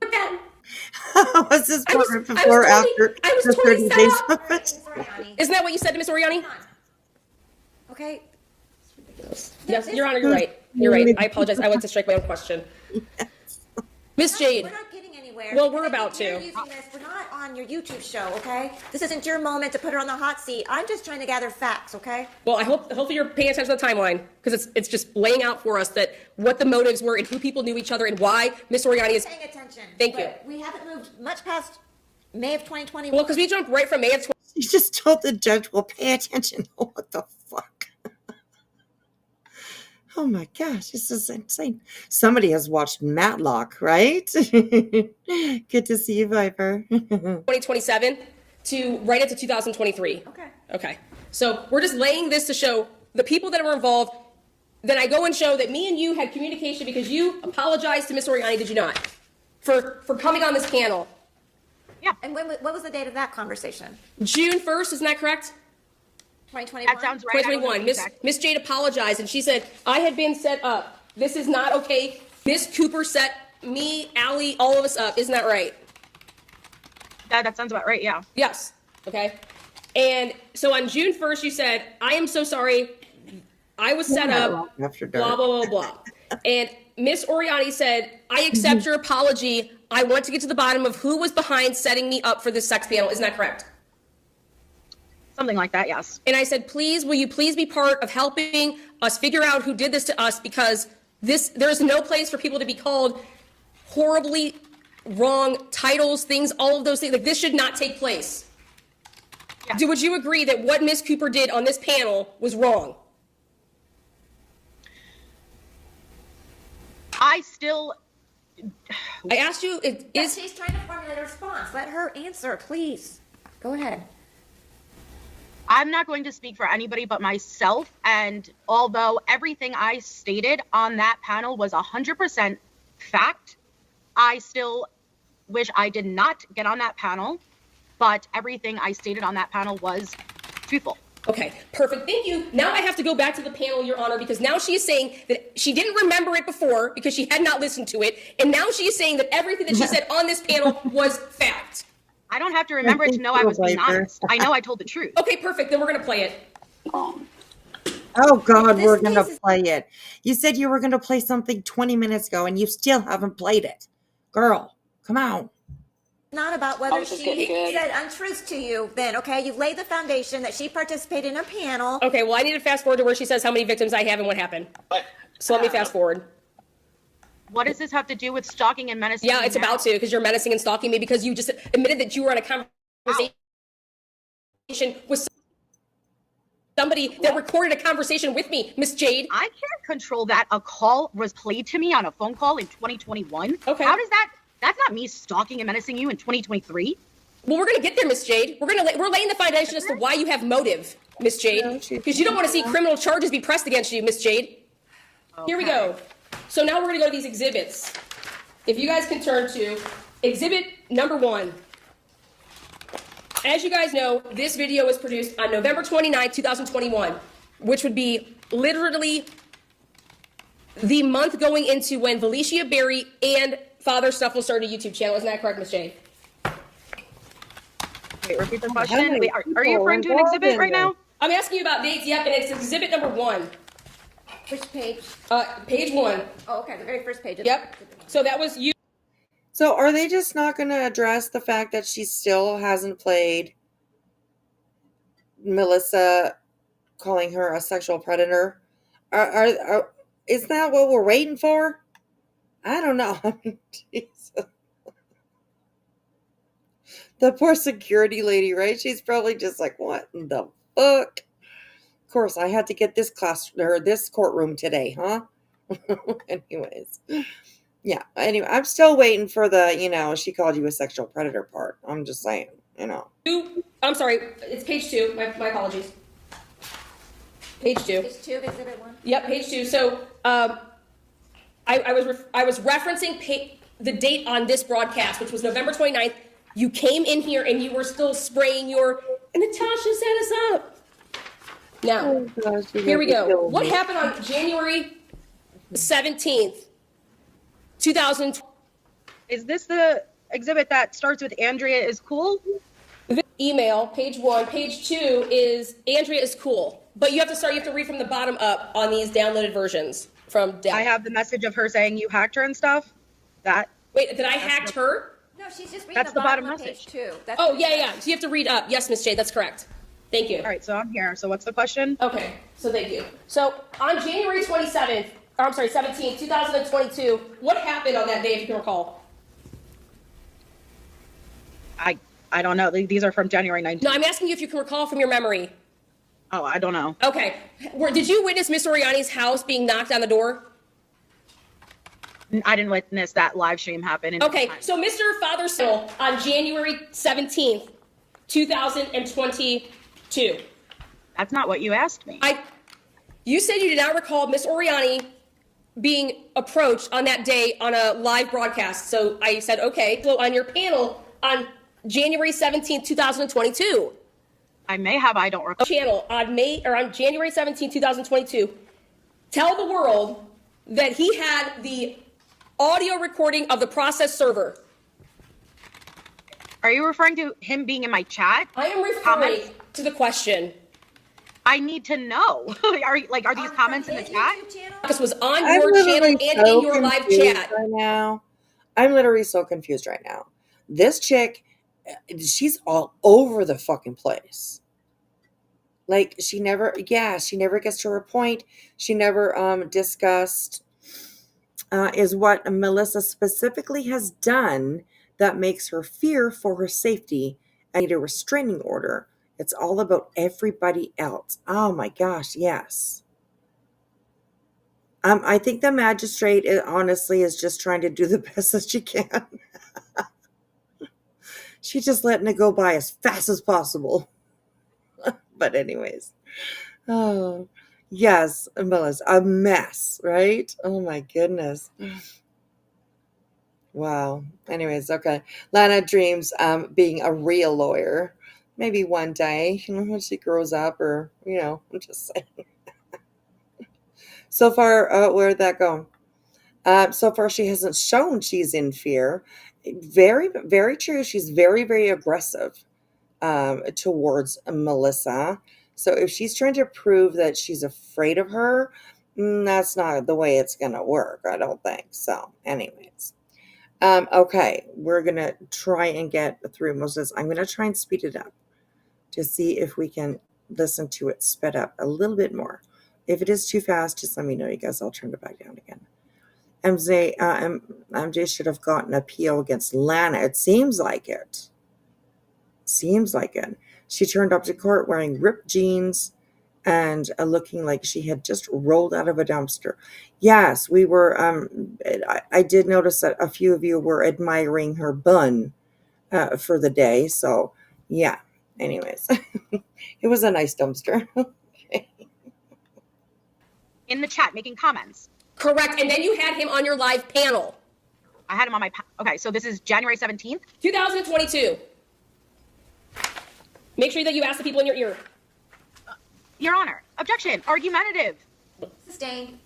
with that. Was this part before or after the 30 days of it? Isn't that what you said to Miss Oriani? Okay. Yes, Your Honor, you're right. You're right. I apologize. I went to strike my own question. Miss Jade. We're not getting anywhere. Well, we're about to. You're using this. We're not on your YouTube show, okay? This isn't your moment to put her on the hot seat. I'm just trying to gather facts, okay? Well, hopefully you're paying attention to the timeline, because it's just laying out for us that what the motives were and who people knew each other and why Miss Oriani is paying attention. Thank you. We haven't moved much past May of 2021. Well, because we jumped right from May of 2020. You just told the judge, "Well, pay attention." What the fuck? Oh my gosh, this is insane. Somebody has watched Matlock, right? Good to see you, Viper. 2027 to right into 2023. Okay. So we're just laying this to show the people that were involved. Then I go and show that me and you had communication because you apologized to Miss Oriani, did you not? For coming on this panel. Yeah. And what was the date of that conversation? June 1st, isn't that correct? 2021? That sounds right. 2021. Miss Jade apologized and she said, I had been set up. This is not okay. Miss Cooper set me, Allie, all of us up. Isn't that right? That sounds about right, yeah. Yes. Okay. And so on June 1st, you said, I am so sorry. I was set up. After blah, blah, blah, blah. And Miss Oriani said, I accept your apology. I want to get to the bottom of who was behind setting me up for this sex panel. Isn't that correct? Something like that, yes. And I said, please, will you please be part of helping us figure out who did this to us, because there's no place for people to be called horribly wrong titles, things, all of those things. Like, this should not take place. Yeah. Would you agree that what Miss Cooper did on this panel was wrong? I asked you, she's trying to formulate a response. Let her answer, please. Go ahead. I'm not going to speak for anybody but myself. And although everything I stated on that panel was 100% fact, I still wish I did not get on that panel. But everything I stated on that panel was truthful. Okay, perfect. Thank you. Now I have to go back to the panel, Your Honor, because now she is saying that she didn't remember it before because she had not listened to it. And now she is saying that everything that she said on this panel was fact. I don't have to remember it to know I was being honest. I know I told the truth. Okay, perfect. Then we're going to play it. Oh, God, we're going to play it. You said you were going to play something 20 minutes ago, and you still haven't played it. Girl, come on. Not about whether she said untruths to you then, okay? You've laid the foundation that she participated in a panel. Okay, well, I need to fast forward to where she says how many victims I have and what happened. So let me fast forward. What does this have to do with stalking and menacing? Yeah, it's about to, because you're menacing and stalking me because you just admitted that you were in a conversation with somebody that recorded a conversation with me, Miss Jade. I can't control that. A call was played to me on a phone call in 2021. Okay. How does that? That's not me stalking and menacing you in 2023. Well, we're gonna get there, Miss Jade. We're laying the foundation as to why you have motive, Miss Jade, because you don't want to see criminal charges be pressed against you, Miss Jade. Okay. Here we go. So now we're gonna go to these exhibits. If you guys can turn to exhibit number 1. As you guys know, this video was produced on November 29, 2021, which would be literally the month going into when Valicia Berry and Father Snuffle started a YouTube channel. Isn't that correct, Miss Jade? Wait, repeat the question. Wait, are you referring to an exhibit right now? I'm asking you about dates. Yep, and it's exhibit number 1. Which page? Page 1. Oh, okay, the very first page. Yep. So that was you. So are they just not going to address the fact that she still hasn't played Melissa calling her a sexual predator? Is that what we're waiting for? I don't know. The poor security lady, right? She's probably just like, what in the fuck? Of course, I had to get this class or this courtroom today, huh? Anyways. Yeah. Anyway, I'm still waiting for the, she called you a sexual predator part. I'm just saying, I'm sorry. It's page 2. My apologies. Page 2. Page 2 of Exhibit 1. Yep, page 2. So I was referencing the date on this broadcast, which was November 29th. You came in here and you were still spraying your, Natasha set us up. Now, here we go. What happened on January 17th, 2020? Is this the exhibit that starts with Andrea is cool? Email, page 1. Page 2 is Andrea is cool. But you have to read from the bottom up on these downloaded versions from Dell. I have the message of her saying you hacked her and stuff. Wait, did I hack her? No, she's just reading That's the bottom of message. page 2. Yeah. So you have to read up. Yes, Miss Jade, that's correct. Thank you. All right, so I'm here. So what's the question? Okay, so thank you. So on January 17th, 2022, what happened on that day, if you can recall? I don't know. These are from January 19th. No, I'm asking you if you can recall from your memory. Oh, I don't know. Okay. Did you witness Miss Oriani's house being knocked on the door? I didn't witness that live stream happen. Okay, so Mr. Father Sill on January 17th, 2022. That's not what you asked me. You said you did not recall Miss Oriani being approached on that day on a live broadcast. So I said, okay. So on your panel on January 17th, 2022. I may have, I don't recall. Channel on January 17th, 2022. Tell the world that he had the audio recording of the process server. Are you referring to him being in my chat? I am referring to the question. I need to know. Are these comments in the chat? This was on your channel and in your live chat. Right now. I'm literally so confused right now. This chick, she's all over the fucking place. Like she never gets to her point. She never discussed is what Melissa specifically has done that makes her fear for her safety and need a restraining order. It's all about everybody else. Oh my gosh, yes. I think the magistrate honestly is just trying to do the best that she can. She's just letting it go by as fast as possible. But anyways. Oh, yes, Melissa, a mess, right? Oh my goodness. Wow. Anyways, okay. Lana dreams being a real lawyer. Maybe one day, when she grows up, or, I'm just saying. So far, where'd that go? So far, she hasn't shown she's in fear. Very, very true. She's very, very aggressive towards Melissa. So if she's trying to prove that she's afraid of her, that's not the way it's going to work. I don't think so. Anyways. Okay. We're going to try and get through most of this. I'm going to try and speed it up to see if we can listen to it sped up a little bit more. If it is too fast, just let me know, you guys. I'll turn it back down again. MJ should have gotten an appeal against Lana. It seems like it. She turned up to court wearing ripped jeans and looking like she had just rolled out of a dumpster. Yes, we were. I did notice that a few of you were admiring her bun for the day. So, yeah. Anyways, it was a nice dumpster. Okay. In the chat, making comments. Correct. And then you had him on your live panel. I had him on my. Okay, so this is January 17th, 2022. Make sure that you ask the people in your ear. Your Honor, objection, argumentative. Sustained.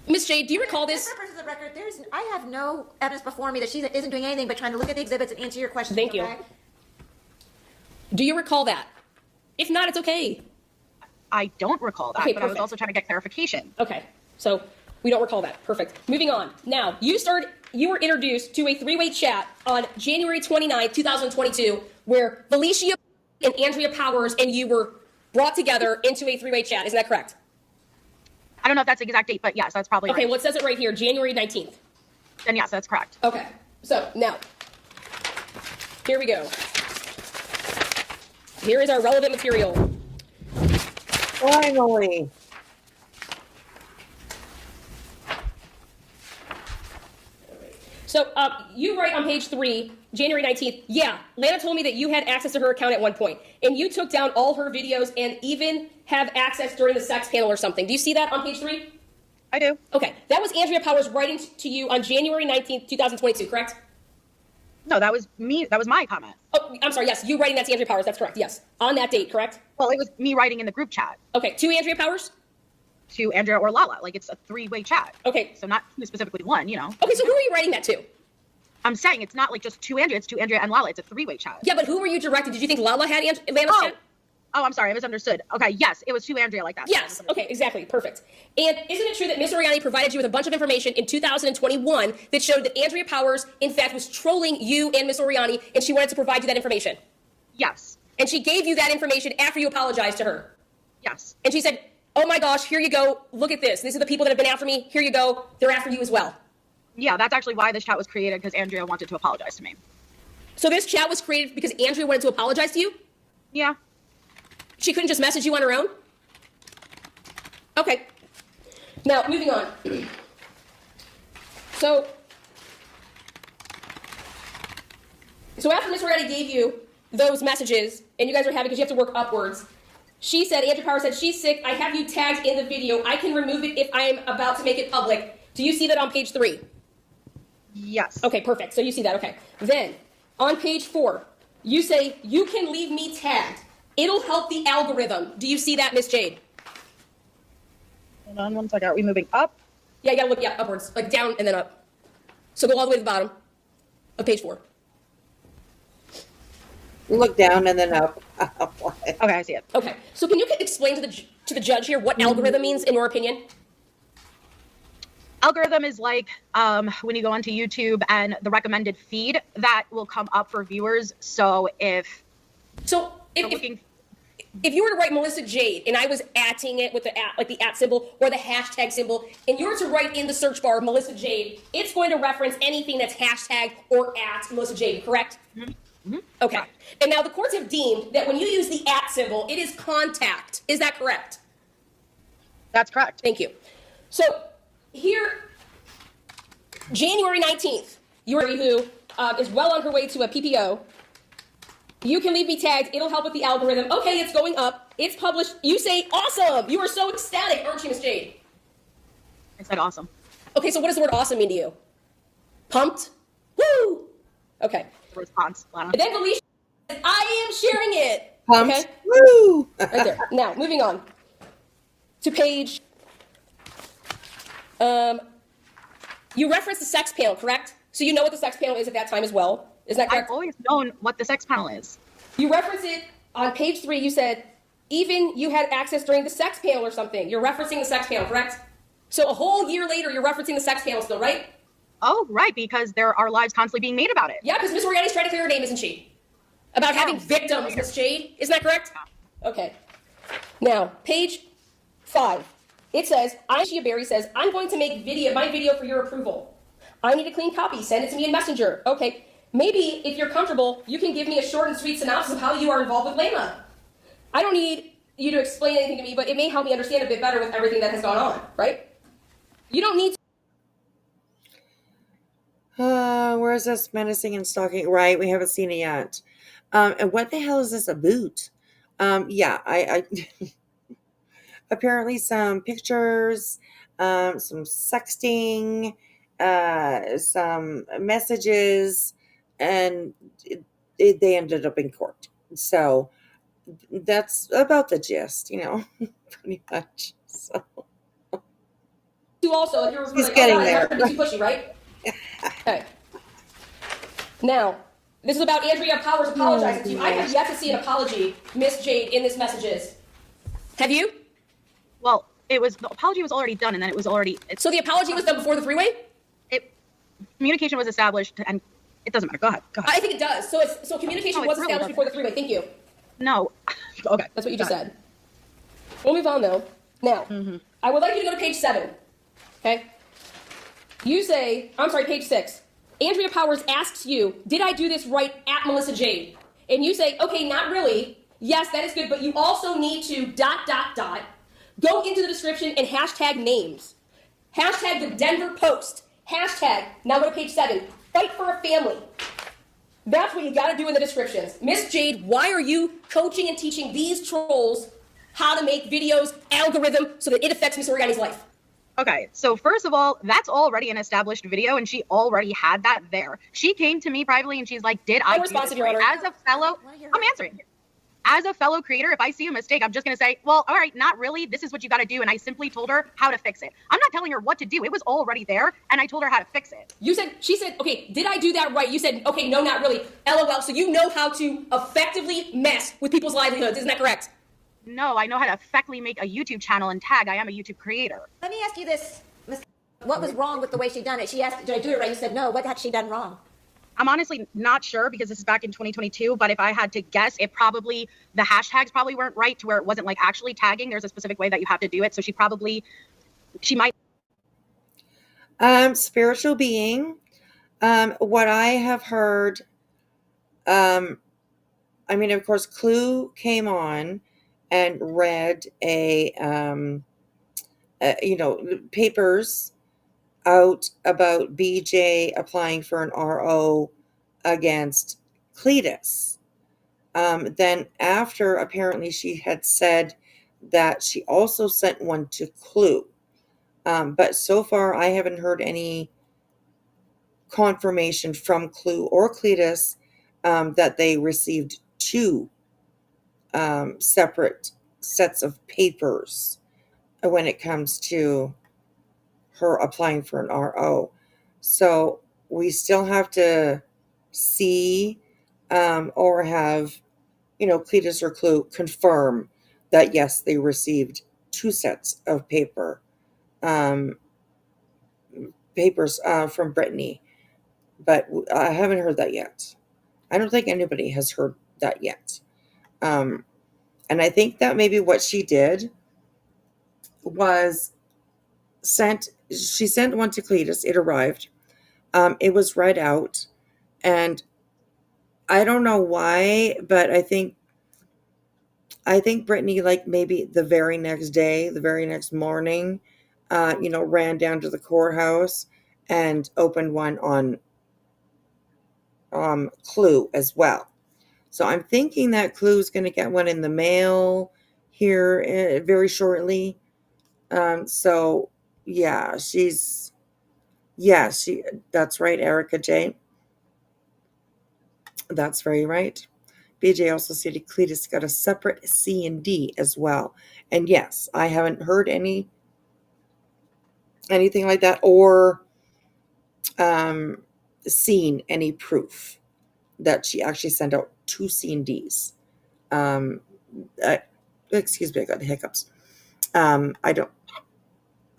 Miss Jade, do you recall this? For purposes of the record, I have no evidence before me that she isn't doing anything but trying to look at the exhibits and answer your questions. Thank you. Do you recall that? If not, it's okay. I don't recall that, but I was also trying to get clarification. Okay, so we don't recall that. Perfect. Moving on. Now, you were introduced to a three-way chat on January 29, 2022, where Felicia and Andrea Powers and you were brought together into a three-way chat. Isn't that correct? I don't know if that's the exact date, but yes, that's probably right. Okay, well, it says it right here, January 19th. Then yes, that's correct. Okay, so now, here we go. Here is our relevant material. Finally. So you write on page 3, January 19th, yeah, Lana told me that you had access to her account at one point, and you took down all her videos and even have access during the sex panel or something. Do you see that on page 3? I do. Okay, that was Andrea Powers writing to you on January 19th, 2022, correct? No, that was me. That was my comment. Oh, I'm sorry, yes, you writing that to Andrea Powers, that's correct, yes. On that date, correct? Well, it was me writing in the group chat. Okay, to Andrea Powers? To Andrea or Lala. Like, it's a three-way chat. Okay. So not specifically one, you know. Okay, so who are you writing that to? I'm saying it's not like just to Andrea, it's to Andrea and Lala. It's a three-way chat. Yeah, but who were you directed? Did you think Lala had Lana's chat? Oh, I'm sorry, I misunderstood. Okay, yes, it was to Andrea like that. Yes, okay, exactly, perfect. And isn't it true that Miss Oriani provided you with a bunch of information in 2021 that showed that Andrea Powers, in fact, was trolling you and Miss Oriani, and she wanted to provide you that information? Yes. And she gave you that information after you apologized to her? Yes. And she said, oh my gosh, here you go, look at this. These are the people that have been after me, here you go, they're after you as well. Yeah, that's actually why this chat was created, because Andrea wanted to apologize to me. So this chat was created because Andrea wanted to apologize to you? Yeah. She couldn't just message you on her own? Okay. Now, moving on. So after Miss Oriani gave you those messages, and you guys are happy because you have to work upwards, she said, Andrea Powers said, she's sick, I have you tagged in the video, I can remove it if I am about to make it public. Do you see that on page 3? Yes. Okay, perfect. So you see that, okay. Then, on page 4, you say, you can leave me tagged. It'll help the algorithm. Do you see that, Miss Jade? Hold on one second. Are we moving up? Yeah, you gotta look, upwards. Like down and then up. So go all the way to the bottom of page 4. Look down and then up. Okay, I see it. Okay. So can you explain to the judge here what algorithm means, in your opinion? Algorithm is like when you go onto YouTube and the recommended feed that will come up for viewers. So if you were to write Melissa Jade and I was atting it with the @ symbol or the hashtag symbol, and you were to write in the search bar Melissa Jade, it's going to reference anything that's hashtag or @ Melissa Jade, correct? Mm-hmm. Mm-hmm. Okay. And now the courts have deemed that when you use the @ symbol, it is contact. Is that correct? That's correct. Thank you. So here, January 19th, Yuri, who is well on her way to a PPO, you can leave me tagged. It'll help with the algorithm. Okay, it's going up. It's published. You say awesome. You are so ecstatic, aren't you, Miss Jade? I said awesome. Okay, so what does the word awesome mean to you? Pumped? Woo! Okay. Response, Lana. And then Felicia says, I am sharing it. Pumped. Okay? Woo! Right there. Now, moving on to page. You referenced the sex panel, correct? So you know what the sex panel is at that time as well. Is that correct? I've always known what the sex panel is. You reference it on page 3. You said even you had access during the sex panel or something. You're referencing the sex panel, correct? So a whole year later, you're referencing the sex panel still, right? Oh, right, because there are lives constantly being made about it. Yeah, because Miss Oriani's trying to clear her name, isn't she? About having victims, Miss Jade. Isn't that correct? Okay. Now, page 5. It says, Aisha Berry says, I'm going to make my video for your approval. I need a clean copy. Send it to me in Messenger. Okay. Maybe, if you're comfortable, you can give me a short and sweet synopsis of how you are involved with Lana. I don't need you to explain anything to me, but it may help me understand a bit better with everything that has gone on, right? You don't need to... where's this menacing and stalking? Right, we haven't seen it yet. And what the hell is this, a boot? Yeah, I apparently some pictures, some sexting, some messages, and they ended up in court. So that's about the gist, pretty much. So you also, if you're he's like, getting oh, there. Too pushy, right? Okay. Now, this is about Andrea Powers apologizing to you. I have yet to see an apology, Miss Jade, in this messages. Have you? Well, the apology was already done, and then it was already... So the apology was done before the three-way? Communication was established, and it doesn't matter. Go ahead. I think it does. So communication was established before the three-way. Thank you. No. Okay. That's what you just said. We'll move on, though. Now, I would like you to go to page 7. Okay? You say... I'm sorry, page 6. Andrea Powers asks you, did I do this right at Melissa Jade? And you say, okay, not really. Yes, that is good, but you also need to ... go into the description and hashtag names. Hashtag the Denver Post. Hashtag, now go to page 7, fight for a family. That's what you gotta do in the descriptions. Miss Jade, why are you coaching and teaching these trolls how to make videos, algorithm, so that it affects Miss Oriani's life? Okay, so first of all, that's already an established video, and she already had that there. She came to me privately, and she's like, did I do this right? As a fellow, I'm answering. As a fellow creator, if I see a mistake, I'm just going to say, well, all right, not really. This is what you got to do. And I simply told her how to fix it. I'm not telling her what to do. It was already there, and I told her how to fix it. She said, okay, did I do that right? You said, okay, no, not really. LOL, so you know how to effectively mess with people's livelihoods. Isn't that correct? No, I know how to effectively make a YouTube channel and tag. I am a YouTube creator. Let me ask you this, Ms. What was wrong with the way she done it? She asked, did I do it right? You said no. What had she done wrong? I'm honestly not sure because this is back in 2022, but if I had to guess, the hashtags probably weren't right to where it wasn't like actually tagging. There's a specific way that you have to do it. So she might. Spiritual being. What I have heard, I mean, of course, Clue came on and read papers out about BJ applying for an RO against Cletus. Then after, apparently she had said that she also sent one to Clue. But so far I haven't heard any confirmation from Clue or Cletus that they received 2 separate sets of papers when it comes to her applying for an RO. So we still have to see or have, Cletus or Clue confirm that yes, they received 2 sets of papers from Brittany, but I haven't heard that yet. I don't think anybody has heard that yet. And I think that maybe what she did was she sent one to Cletus. It arrived. It was read out, and I don't know why, but I think Brittany, like maybe the very next day, the very next morning, ran down to the courthouse and opened one on Clue as well. So I'm thinking that Clue's going to get one in the mail here very shortly. So yeah, that's right, Erica J. That's very right. BJ also stated Cletus got a separate C&D as well. And yes, I haven't heard anything like that or seen any proof that she actually sent out 2 C&Ds. Excuse me, I got the hiccups. I don't,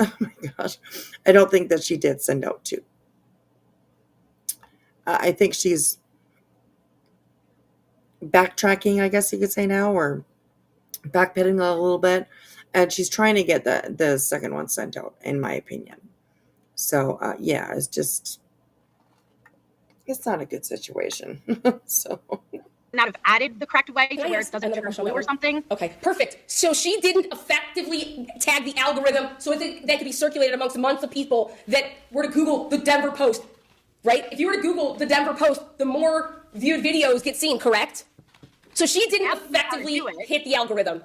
oh my gosh, I don't think that she did send out 2. I think she's backtracking, I guess you could say now, or backpedaling a little bit, and she's trying to get the second one sent out, in my opinion. So yeah, it's not a good situation. So not have added the correct way to where it doesn't turn blue or something. Okay, perfect. So she didn't effectively tag the algorithm so that could be circulated amongst months of people that were to Google the Denver Post, right? If you were to Google the Denver Post, the more viewed videos get seen, correct? So she didn't effectively hit the algorithm.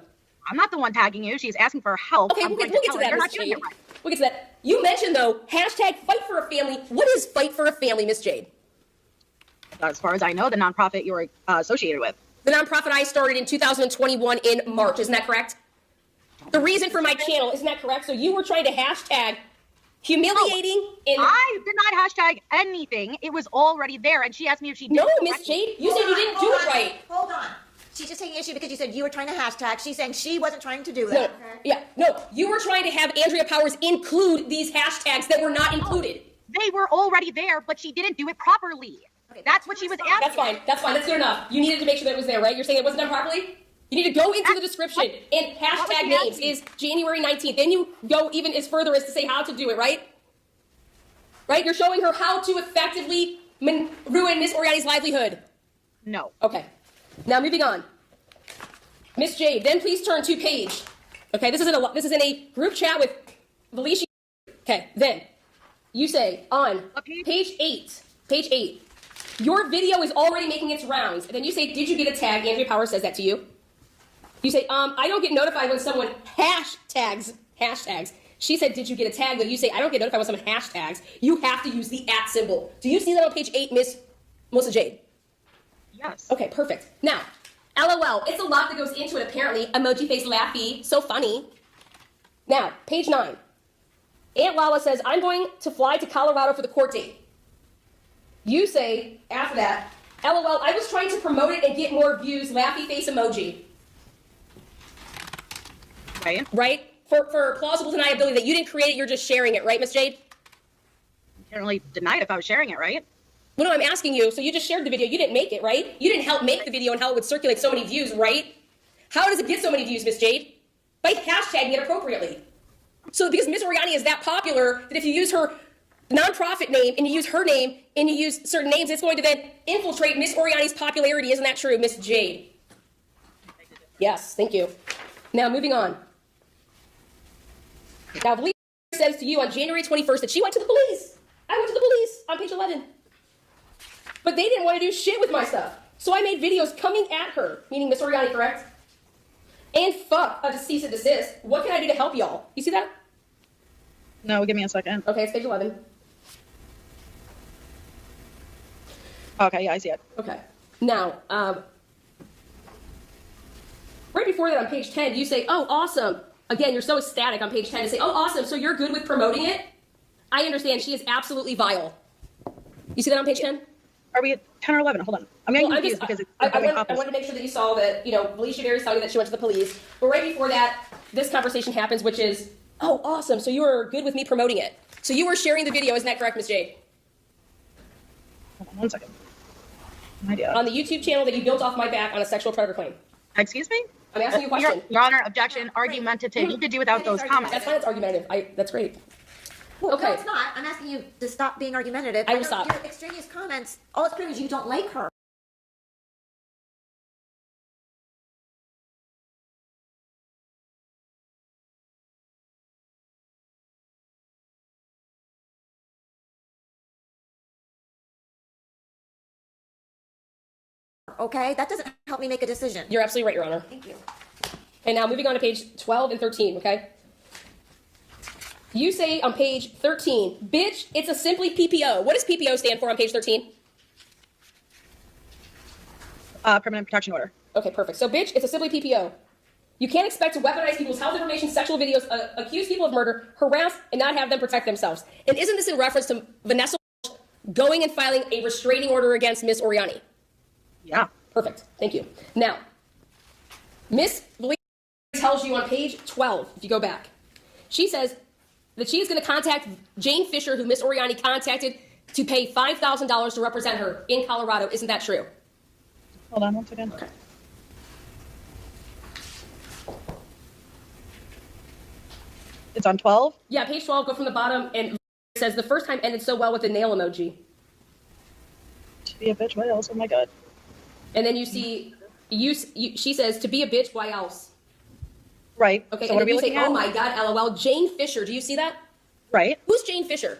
I'm not the one tagging you. She's asking for help. Okay, we'll get to that, Miss Jade. We'll get to that. You mentioned, though, hashtag fight for a family. What is fight for a family, Miss Jade? As far as I know, the nonprofit you were associated with. The nonprofit I started in 2021 in March. Isn't that correct? The reason for my channel, isn't that correct? So you were trying to hashtag humiliating I did not hashtag anything. It was already there, and she asked me if she did. No, Miss Jade, you said you didn't do it right. Hold on. She's just taking issue because you said you were trying to hashtag. She's saying she wasn't trying to do that. No, you were trying to have Andrea Powers include these hashtags that were not included. They were already there, but she didn't do it properly. Okay, that's what she was asking. That's fine. That's good enough. You needed to make sure that it was there, right? You're saying it wasn't done properly? You need to go into the description and hashtag names is January 19th. Then you go even as further as to say how to do it, right? Right? You're showing her how to effectively ruin Miss Oriani's livelihood. No. Okay. Now moving on. Miss Jade, then please turn to page. Okay, this is in a group chat with Felicia. Okay, then you say on page 8, your video is already making its rounds. And then you say, did you get a tag? Andrea Power says that to you. You say, I don't get notified when someone hashtags. She said, did you get a tag? But you say, I don't get notified when someone hashtags. You have to use the @ symbol. Do you see that on page 8, Miss Melissa Jade? Yes. Okay, perfect. Now, LOL. It's a lot that goes into it, apparently. Emoji face laughy. So funny. Now, page 9. Aunt Lala says, I'm going to fly to Colorado for the court date. You say, after that, LOL, I was trying to promote it and get more views. Laughy face emoji. Right? For plausible deniability that you didn't create it, you're just sharing it, right, Miss Jade? I can't really deny it if I was sharing it, right? Well, no, I'm asking you. So you just shared the video. You didn't make it, right? You didn't help make the video and how it would circulate so many views, right? How does it get so many views, Miss Jade? By hashtagging it appropriately. So because Miss Oriani is that popular that if you use her nonprofit name and you use her name and you use certain names, it's going to then infiltrate Miss Oriani's popularity. Isn't that true, Miss Jade? Yes, thank you. Now, moving on. Now, Felicia says to you on January 21st that she went to the police. I went to the police on page 11. But they didn't want to do shit with my stuff. So I made videos coming at her, meaning Miss Oriani, correct? And fuck a cease and desist. What can I do to help y'all? You see that? No, give me a second. Okay, it's page 11. Okay, yeah, I see it. Okay. Now, right before that on page 10, you say, oh, awesome. Again, you're so ecstatic on page 10 to say, oh, awesome, so you're good with promoting it? I understand. She is absolutely vile. You see that on page 10? Are we at 10 or 11? Hold on. I'm getting confused because it's I wanted to make sure that you saw that, Felicia Berry's telling you that she went to the police. But right before that, this conversation happens, which is, oh, awesome, so you were good with me promoting it. So you were sharing the video, isn't that correct, Ms. Jade? Hold on 1 second. No idea. On the YouTube channel that you built off my back on a sexual predator claim. Excuse me? I'm asking you a question. Your Honor, objection, argumentative. You could do without those comments. That's fine, it's argumentative. That's great. Well, Okay. no, it's not. I'm asking you to stop being argumentative. I will stop. Your extraneous comments, all it's proving is you don't like her. Okay? That doesn't help me make a decision. You're absolutely right, Your Honor. Thank you. And now moving on to page 12 and 13, okay? You say on page 13, bitch, it's a simply PPO. What does PPO stand for on page 13? Permanent protection order. Okay, perfect. So, bitch, it's a simply PPO. You can't expect to weaponize people's health information, sexual videos, accuse people of murder, harass, and not have them protect themselves. And isn't this in reference to Vanessa going and filing a restraining order against Miss Oriani? Yeah. Perfect. Thank you. Now, Miss tells you on page 12, if you go back, she says that she is going to contact Jane Fisher, who Miss Oriani contacted, to pay $5,000 to represent her in Colorado. Isn't that true? Hold on 1 second. Okay. It's on 12? Yeah, page 12, go from the bottom, and it says, the first time ended so well with the nail emoji. To be a bitch, why else? Oh my God. And then you see, she says, to be a bitch, why else? Right. Okay, so and what then are we you say, looking at? oh my God, LOL, Jane Fisher. Do you see that? Right. Who's Jane Fisher?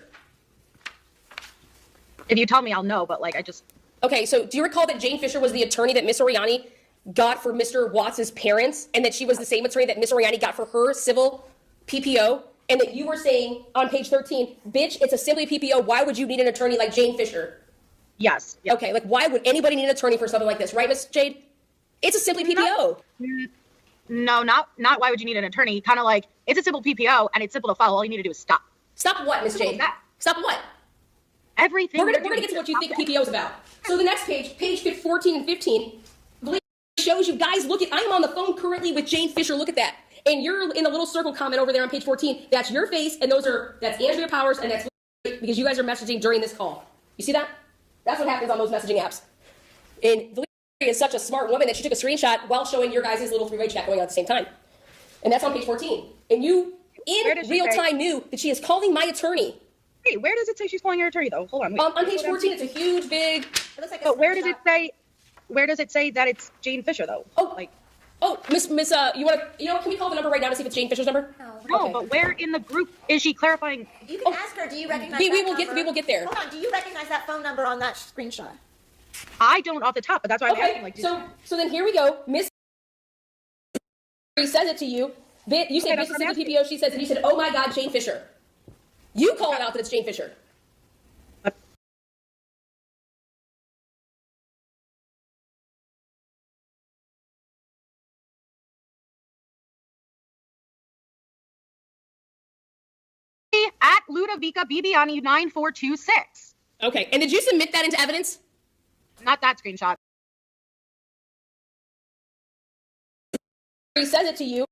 If you tell me, I'll know, but like, I just... Okay, so do you recall that Jane Fisher was the attorney that Miss Oriani got for Mr. Watts' parents, and that she was the same attorney that Miss Oriani got for her civil PPO, and that you were saying on page 13, bitch, it's a simply PPO. Why would you need an attorney like Jane Fisher? Yes. Yep. Okay, like why would anybody need an attorney for something like this, right, Miss Jade? It's a simply PPO. No, not why would you need an attorney? Kind of like, it's a simple PPO, and it's simple to follow. All you need to do is stop. Stop what, Miss Jade? Stop what? Everything. We're gonna get to what you think a PPO is about. So the next page 14 and 15, shows you guys, look at, I am on the phone currently with Jane Fisher, look at that. And you're in a little circle comment over there on page 14, that's your face, and that's Andrea Powers, and that's because you guys are messaging during this call. You see that? That's what happens on those messaging apps. And Valeria is such a smart woman that she took a screenshot while showing your guys' little three-way chat going on at the same time. And that's on page 14. And you, in real time, knew that she is calling my attorney. Wait, where does it say she's calling your attorney, though? Hold on. Wait. On page 14, it's a huge, big... But where does it say that it's Jane Fisher, though? Oh, like, Oh, Miss, you want to, can we call the number right now to see if it's Jane Fisher's number? No, Okay. but where in the group is she clarifying? You can ask her, do you recognize We that will number? we will get there. Hold on, do you recognize that phone number on that screenshot? I don't off the top, but that's why I'm asking. Okay, Like, so then here we go. Miss says it to you. You said that's what I'm Mississippi PPO, she says, and you said, oh my God, Jane Fisher. You call it out that it's Jane Fisher. at Ludovica Bibiani 9426. Okay, and did you submit that into evidence? Not that screenshot. He says it to you.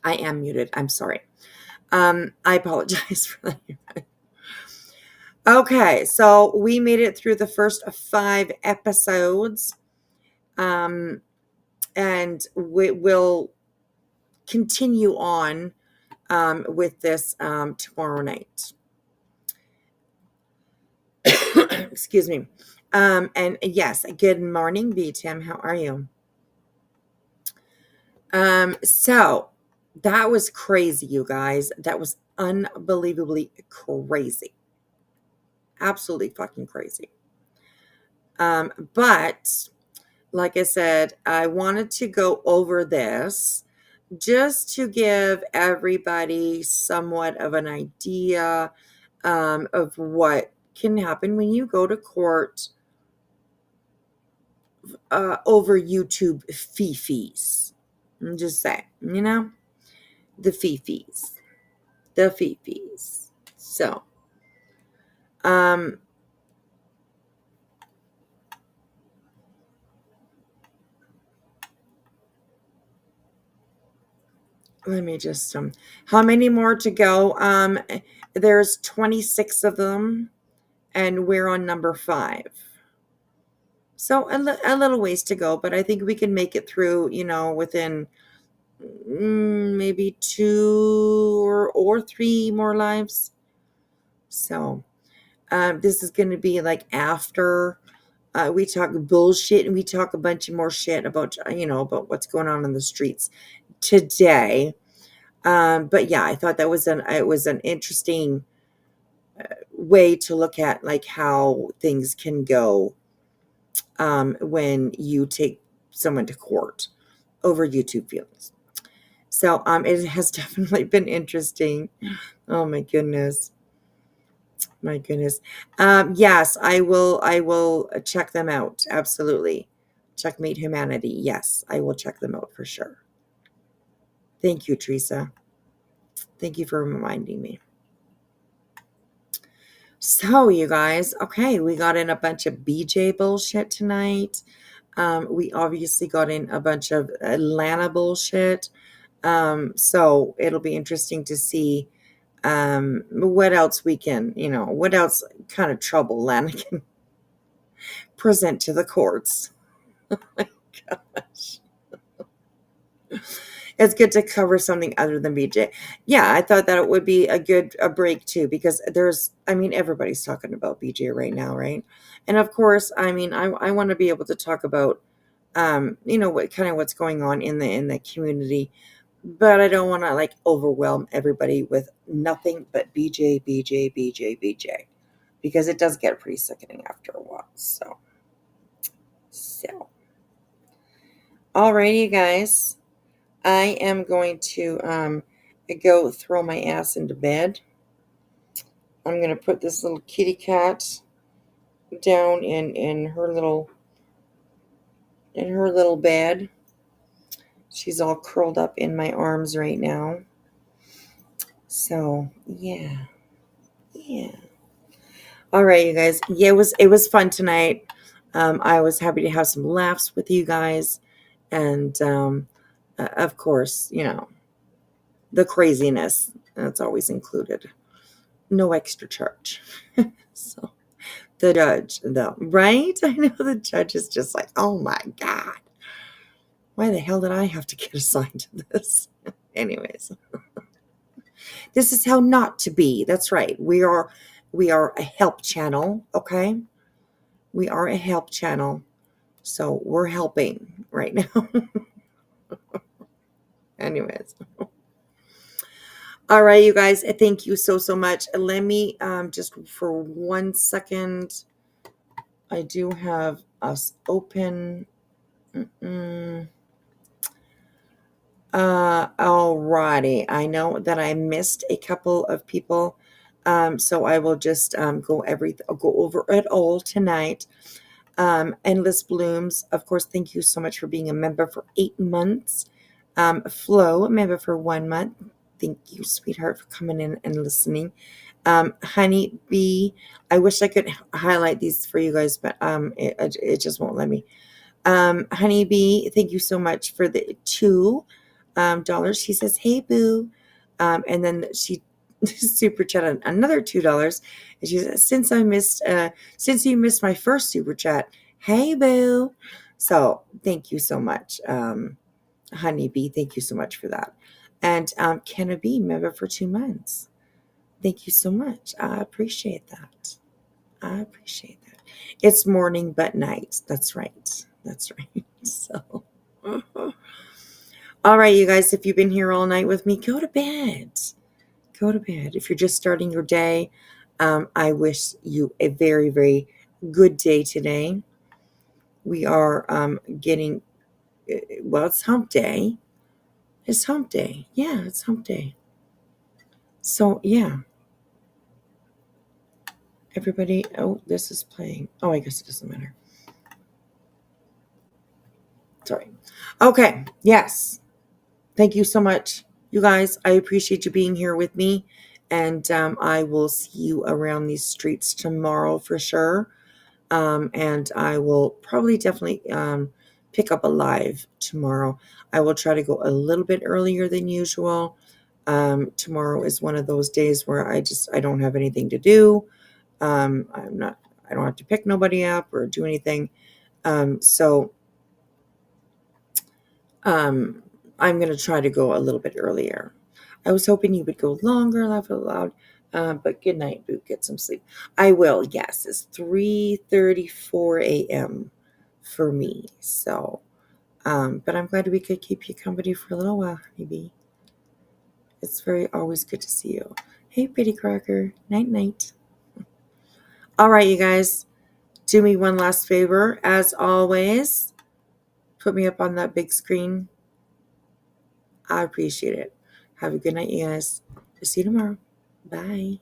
I am muted. I'm sorry. I apologize for that. Okay, so we made it through the first 5 episodes. And we will continue on with this tomorrow night. Excuse me. And yes, good morning, B Tim. How are you? So that was crazy, you guys. That was unbelievably crazy. Absolutely fucking crazy. But like I said, I wanted to go over this just to give everybody somewhat of an idea of what can happen when you go to court over YouTube fees. I'm just saying, the fees. So, let me just how many more to go? There's 26 of them, and we're on number 5. So a little ways to go, but I think we can make it through, within maybe 2 or 3 more lives. So this is going to be like after we talk bullshit and we talk a bunch of more shit about, about what's going on in the streets today. But yeah, I thought it was an interesting way to look at like how things can go when you take someone to court over YouTube feelings. So it has definitely been interesting. Oh my goodness. Yes, I will check them out. Absolutely. Checkmate Humanity. Yes, I will check them out for sure. Thank you, Teresa. Thank you for reminding me. So, you guys, okay, we got in a bunch of BJ bullshit tonight. We obviously got in a bunch of Lana bullshit. So it'll be interesting to see what else we can, what else kind of trouble Lana can present to the courts. Oh my gosh. It's good to cover something other than BJ. Yeah, I thought that it would be a break too, because everybody's talking about BJ right now, right? And of course, I want to be able to talk about, what's going on in the community, but I don't want to like overwhelm everybody with nothing but BJ, BJ, BJ, BJ, because it does get pretty sickening after a while. So, alrighty, you guys, I am going to go throw my ass into bed. I'm going to put this little kitty cat down in her little bed. She's all curled up in my arms right now. So, yeah. All right, you guys. Yeah, it was fun tonight. I was happy to have some laughs with you guys, and of course, the craziness that's always included. No extra charge. So the judge, though, right? I know the judge is just like, oh my god, why the hell did I have to get assigned to this? Anyways, this is how not to be. That's right. We are a help channel. Okay, we are a help channel. So we're helping right now. Anyways. All right, you guys. Thank you so much. Let me just for 1 second. I do have us open. Alrighty. I know that I missed a couple of people. So I will just go over it all tonight. Endless Blooms, of course, thank you so much for being a member for 8 months. Flo, a member for 1 month. Thank you, sweetheart, for coming in and listening. Honey Bee, I wish I could highlight these for you guys, but it just won't let me. Honey Bee, thank you so much for the $2. She says, hey, boo. And then she super chat another $2. And she says, since you missed my first super chat, hey, boo. So thank you so much, Honey Bee. Thank you so much for that. And Kenna B, member for 2 months. Thank you so much. I appreciate that. It's morning but night. That's right. So, all right, you guys, if you've been here all night with me, go to bed. If you're just starting your day, I wish you a very, very good day today. We are getting, well, it's hump day. Yeah, it's hump day. So, yeah. Everybody, oh, this is playing. Oh, I guess it doesn't matter. Sorry. Okay, yes. Thank you so much, you guys. I appreciate you being here with me. And I will see you around these streets tomorrow for sure. And I will probably definitely pick up a live tomorrow. I will try to go a little bit earlier than usual. Tomorrow is one of those days where I don't have anything to do. I don't have to pick nobody up or do anything. So I'm going to try to go a little bit earlier. I was hoping you would go longer, laugh out loud. But good night, Boo. Get some sleep. I will. Yes, it's 3:34 a.m. for me. So, but I'm glad we could keep you company for a little while, honey. It's always good to see you. Hey, Pretty Cracker. Night. All right, you guys. Do me one last favor. As always, put me up on that big screen. I appreciate it. Have a good night, you guys. See you tomorrow. Bye.